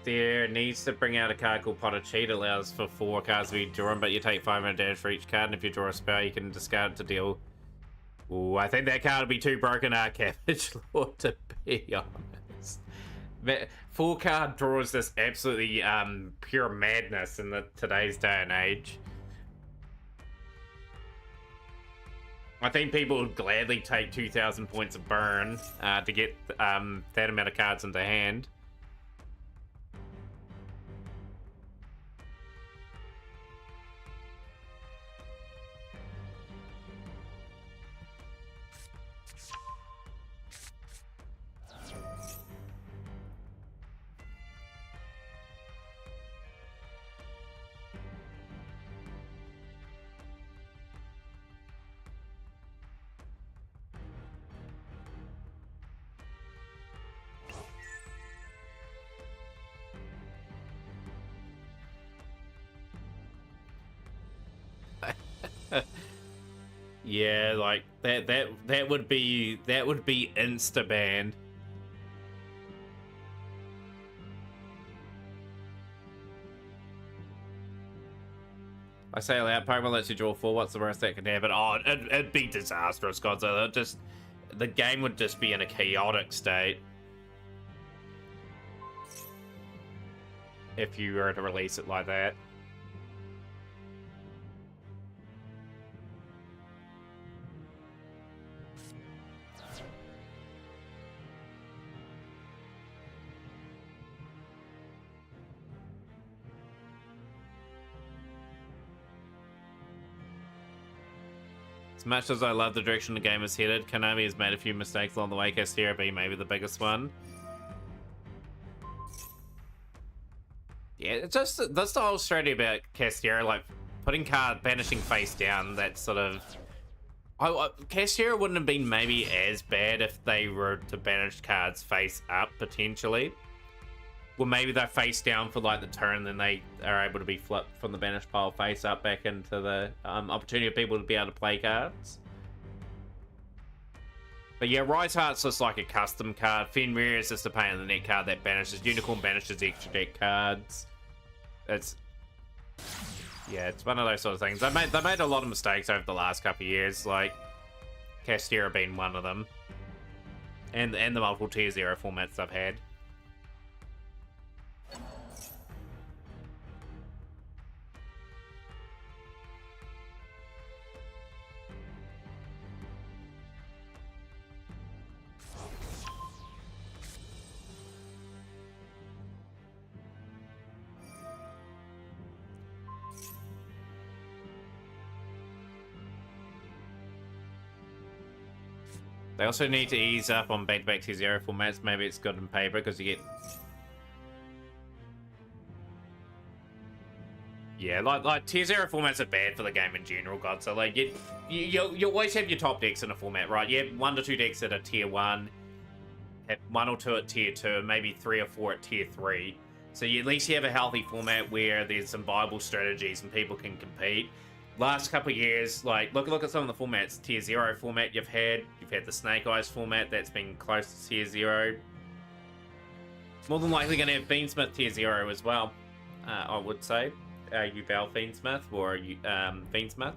[SPEAKER 1] There needs to bring out a card called Pot of Cheat. Allows for 4 cards to be drawn, but you take 500 damage for each card, and if you draw a spell, you can discard it to deal. Ooh, I think that card would be too broken, Cabbage Lord, to be honest. That 4 card draw is just absolutely pure madness in today's day and age. I think people would gladly take 2,000 points of burn to get that amount of cards into hand. Yeah, like that would be insta banned. I say aloud, Pokemon lets you draw 4. What's the worst that can happen? Oh, it'd be disastrous, Godzilla. The game would just be in a chaotic state if you were to release it like that. As much as I love the direction the game is headed, Konami has made a few mistakes along the way, Castillo being maybe the biggest one. Yeah, it's just that's the whole strategy about Castillo, like putting card banishing face down. That sort of Castillo wouldn't have been maybe as bad if they were to banish cards face up potentially. Well, maybe they're face down for like the turn, then they are able to be flipped from the banished pile face up back into the opportunity of people to be able to play cards. But yeah, Rise Heart's just like a custom card. Fenrir is just a pain in the neck card that banishes. Unicorn banishes extra deck cards. It's one of those sort of things. They made a lot of mistakes over the last couple of years, like Castera being one of them, and the multiple tier 0 formats they've had. They also need to ease up on back-to-back tier 0 formats. Maybe it's good in paper because you get... Yeah, like tier 0 formats are bad for the game in general, God. So like you always have your top decks in a format, right? You have 1 to 2 decks that are tier 1, have 1 or 2 at tier 2, and maybe 3 or 4 at tier 3. So at least you have a healthy format where there's some viable strategies and people can compete. Last couple of years, like look at some of the formats. Tier 0 format you've had the Snake Eyes format that's been close to tier 0. More than likely going to have Fiendsmith tier 0 as well, I would say. Yubel Fiendsmith or Fiendsmith.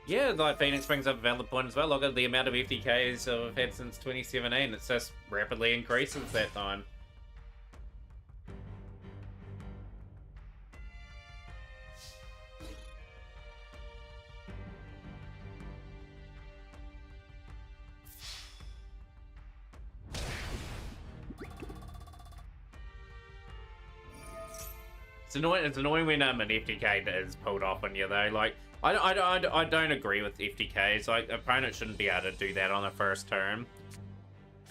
[SPEAKER 1] Yeah, like Phoenix brings up a valid point as well. Look at the amount of FTKs I've had since 2017. It's just rapidly increased since that time. It's annoying when an FTK is pulled off on you though. Like I don't agree with FTKs. Like opponent shouldn't be able to do that on the first turn.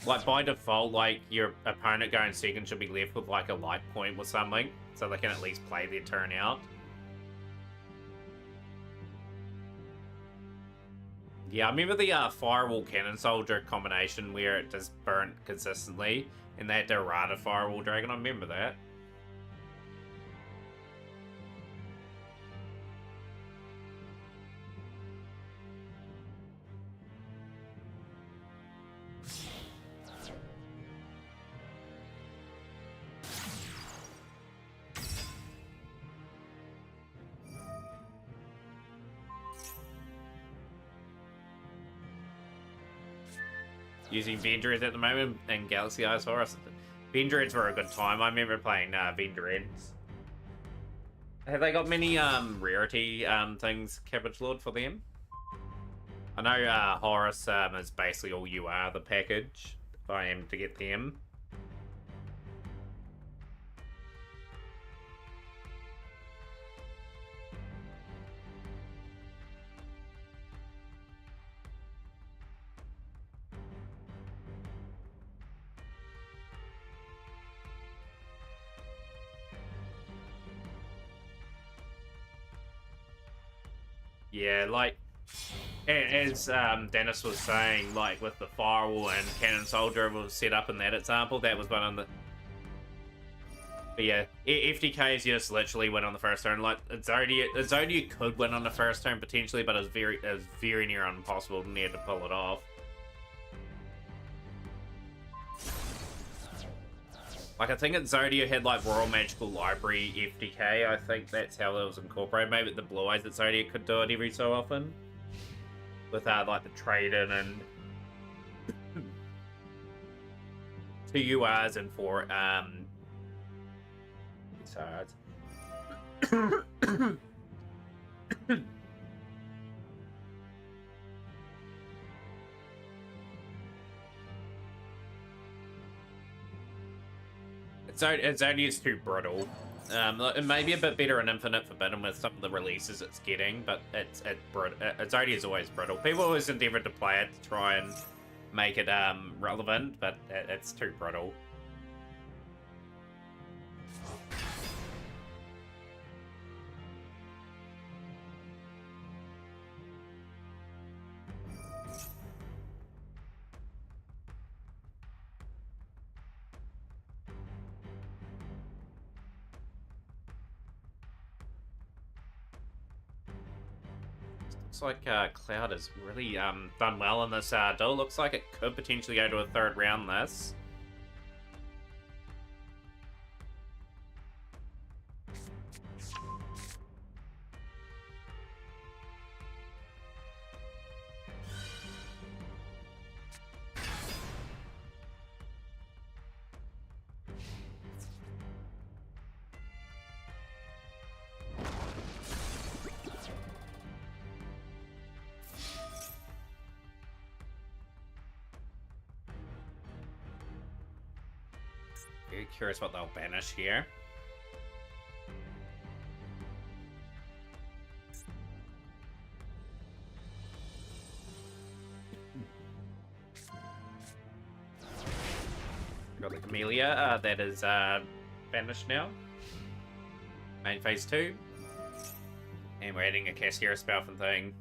[SPEAKER 1] Like by default, like your opponent going second should be left with like a life point or something, so they can at least play their turn out. Yeah, I remember the Firewall Cannon Soldier combination where it just burnt consistently, and they had to errata Firewall Dragon. I remember that. Using Vendreads at the moment and Galaxy Eyes Horus. Vendreads were a good time. I remember playing Vendreads. Have they got many rarity things, Cabbage Lord, for them? I know Horus is basically all you are, the package, if I am to get them. Yeah, like, as Dennis was saying, like, with the Firewall and Cannon Soldier was set up in that example, that was one of the... But yeah, FTKs just literally win on the first turn. Like, Exodia could win on the first turn, potentially, but it was very near impossible near to pull it off. Like, I think Exodia had, like, Royal Magical Library FTK. I think that's how it was incorporated. Maybe the Blue Eyes Exodia could do it every so often. With, like, the trade-in and... 2 URs and 4, Besides. Exodia is too brittle. It may be a bit better in Infinite Forbidden with some of the releases it's getting, but Exodia is always brittle. People always endeavored to play it to try and make it relevant, but it's too brittle. Looks like Cloud has really done well in this duel. Looks like it could potentially go to a third round this. Very curious what they'll banish here. Got the Camellia that is banished now. Main phase 2. And we're adding a Cascara spell from thing.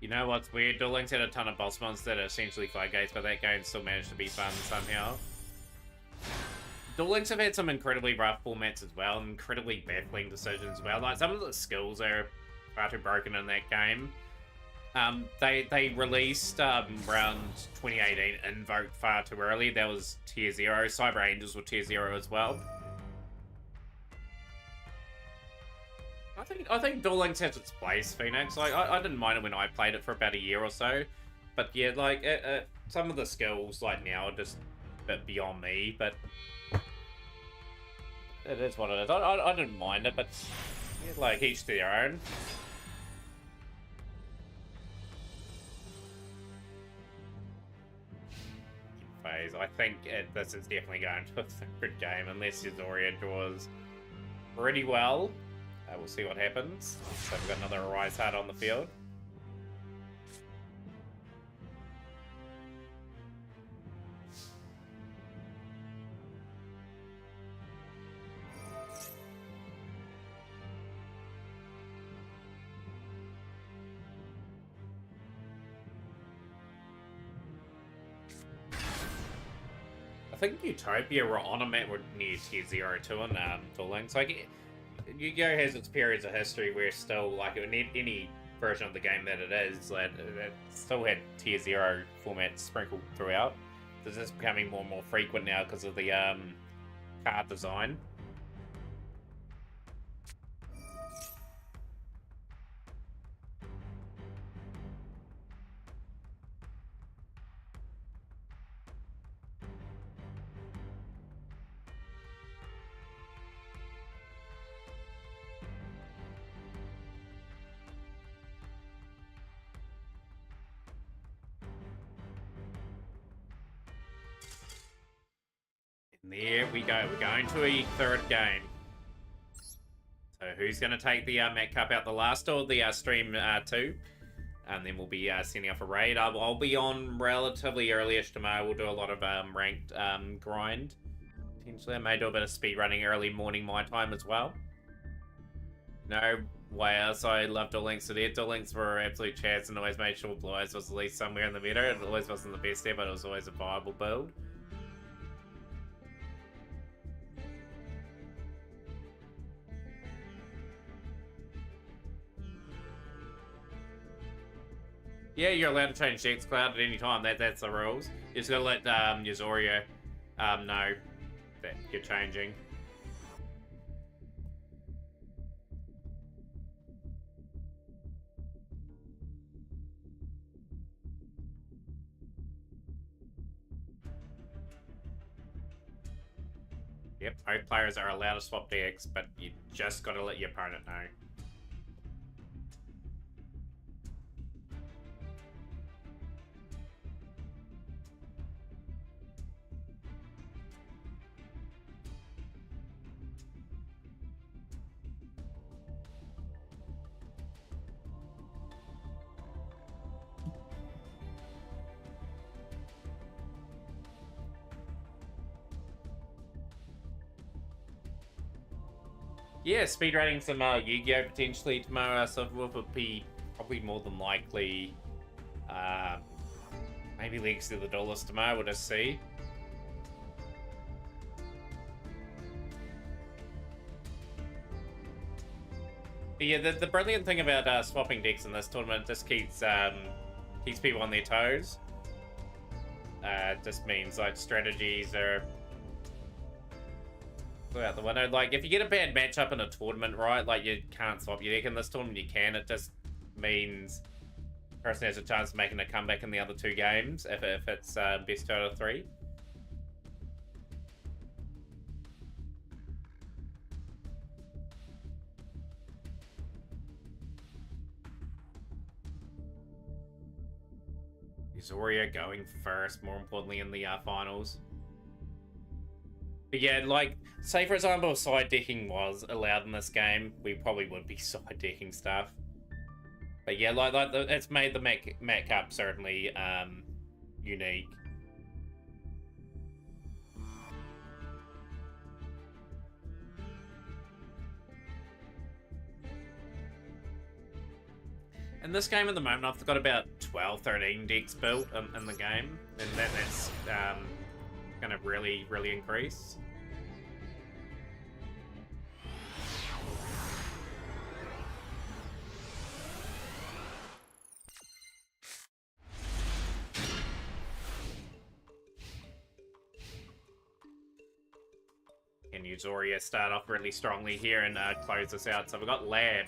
[SPEAKER 1] You know what's weird? Duel Links had a ton of boss monsters that are essentially floodgates, but that game still managed to be fun somehow. Duel Links have had some incredibly rough formats as well, and incredibly baffling decisions as well. Like, some of the skills are far too broken in that game. They released around 2018 Invoke far too early. That was tier 0. Cyber Angels were tier 0 as well. I think Duel Links has its place, Phoenix. Like, I didn't mind it when I played it for about a year or so. But yeah, like, some of the skills, like, now are just a bit beyond me, but it is what it is. I didn't mind it, but yeah, like, each to their own. Phase. I think this is definitely going to a third game, unless Yuzoria draws pretty well. We'll see what happens. So we've got another Rise Hard on the field. I think Utopia were on a map near tier 0 too in Duel Links. Like, YGO has its periods of history where still, like, any version of the game that it is, that it still had tier 0 formats sprinkled throughout. This is becoming more and more frequent now because of the card design. There we go. We're going to a third game. So who's going to take the Met Cup out the last, or the Stream 2? And then we'll be sending off a raid. I'll be on relatively early-ish tomorrow. We'll do a lot of ranked grind. Potentially I may do a bit of speed running early morning my time as well. No way else. I love Duel Links to death. Duel Links were absolute chats and always made sure Blue Eyes was at least somewhere in the meta. It always wasn't the best there, but it was always a viable build. Yeah, you're allowed to change Dex Cloud at any time. That's the rules. You just gotta let Yuzoria know that you're changing. Yep, both players are allowed to swap Dex, but you just gotta let your opponent know. Yeah, speedrunning some Yu-Gi-Oh! Potentially tomorrow. So would be probably more than likely maybe Legacy of the Duelist tomorrow. We'll just see. But yeah, the brilliant thing about swapping decks in this tournament just keeps people on their toes. Just means like strategies are out the window. Like, if you get a bad matchup in a tournament, right, like, you can't swap your deck. In this tournament, you can. It just means the person has a chance of making a comeback in the other two games if it's best out of 3. Zoria going first, more importantly, in the finals. But yeah, like, say for example, if side decking was allowed in this game, we probably would be side decking stuff. But yeah, it's made the Met Cup certainly unique. In this game at the moment, I've got about 12, 13 decks built in the game, and that's going to really, really increase. Can Uzoria start off really strongly here and close this out? So we've got Lab.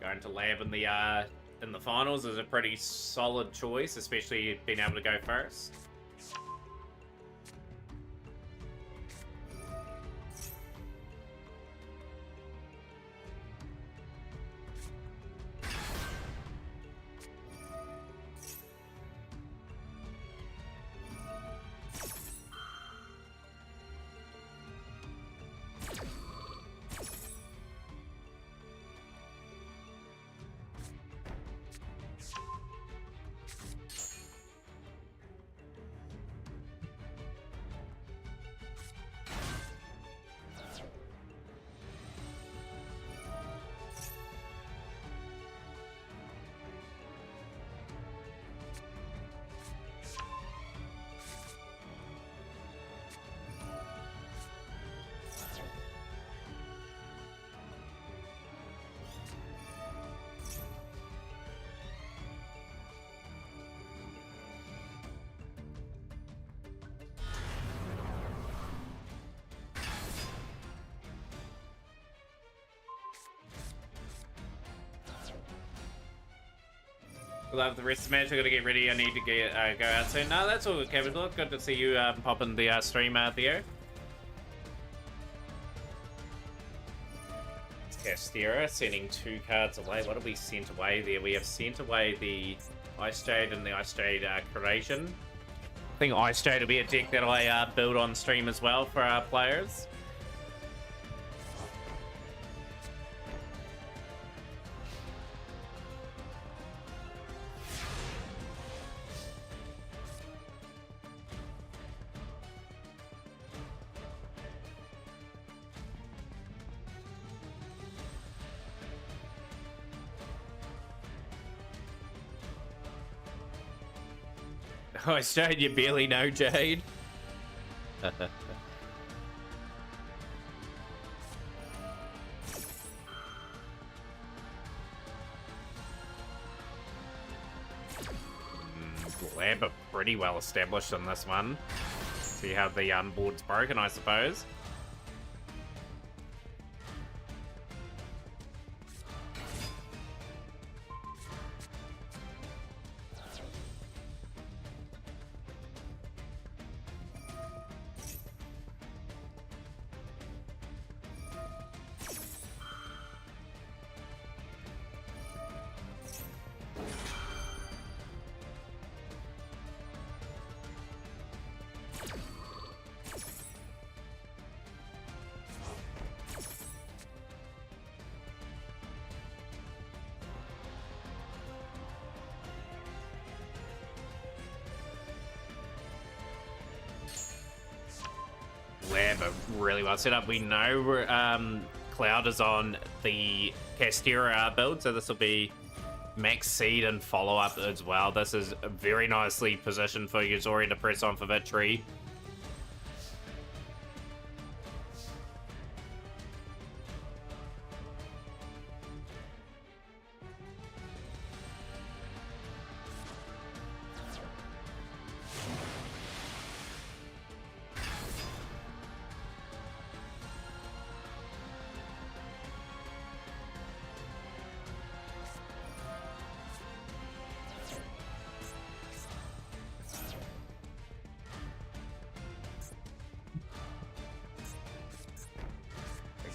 [SPEAKER 1] Going to Lab in the finals is a pretty solid choice, especially being able to go first. We'll have the rest of the match. We're going to get ready. I need to go out soon. No, that's all good, Kevin. Look, good to see you popping the stream out there. Castera sending 2 cards away. What have we sent away there? We have sent away the Ice Jade and the Ice Jade Creation. I think Ice Jade will be a deck that I build on stream as well for our players. Oh, Jade, you barely know Jade. Lab are pretty well established on this one. See how the board's broken, I suppose. Lab are really well set up. We know Cloud is on the Castera build, so this will be max seed and follow-up as well. This is very nicely positioned for Uzoria to press on for victory.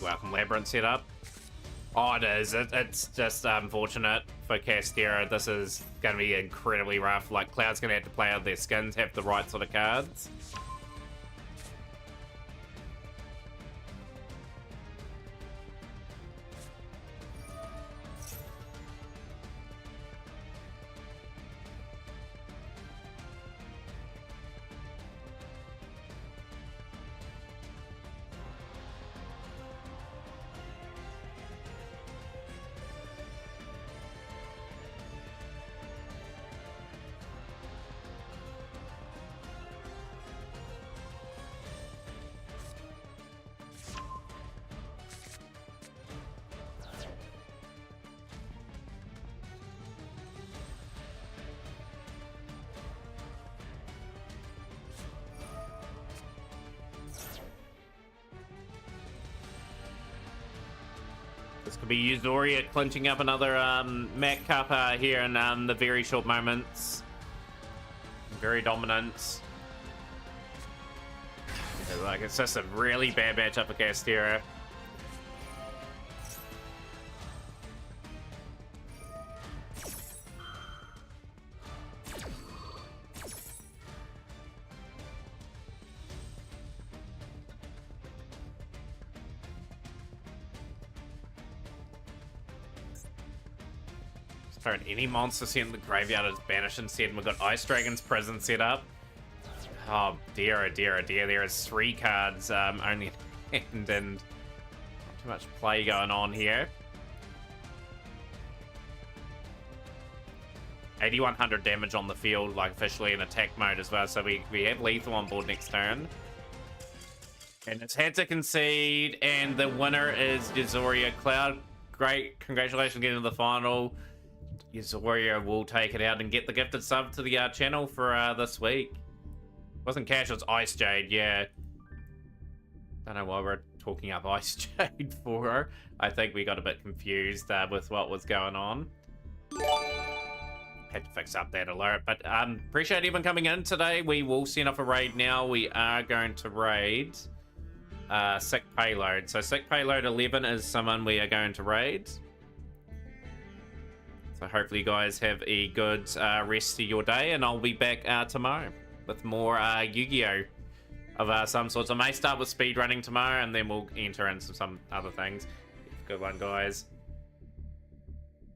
[SPEAKER 1] Welcome Labyrinth setup. Oh, it is. It's just unfortunate for Castera. This is going to be incredibly rough. Like, Cloud's going to have to play out their skins, have the right sort of cards. This could be Eudoria clinching up another Mac Cup here in the very short moments. Very dominant. Yeah, like, it's just a really bad matchup for Castera. Thrown any monster set in the graveyard is banished instead. We've got Ice Dragon's prison set up. Oh dear, oh dear, oh dear. There is 3 cards only in hand and not too much play going on here. 8100 damage on the field, like officially in attack mode as well. So we have lethal on board next turn. And it's had to concede, and the winner is Eudoria Cloud. Great, congratulations getting to the final. Eudoria will take it out and get the gifted sub to the channel for this week. Wasn't Cash, it was Ice Jade, yeah. Don't know why we're talking up Ice Jade for her. I think we got a bit confused with what was going on. Had to fix up that alert, but appreciate everyone coming in today. We will send off a raid now. We are going to raid Sick Payload. So Sick Payload 11 is someone we are going to raid. So hopefully you guys have a good rest of your day, and I'll be back tomorrow with more Yu-Gi-Oh! Of some sorts. I may start with speedrunning tomorrow, and then we'll enter into some other things. Good one, guys.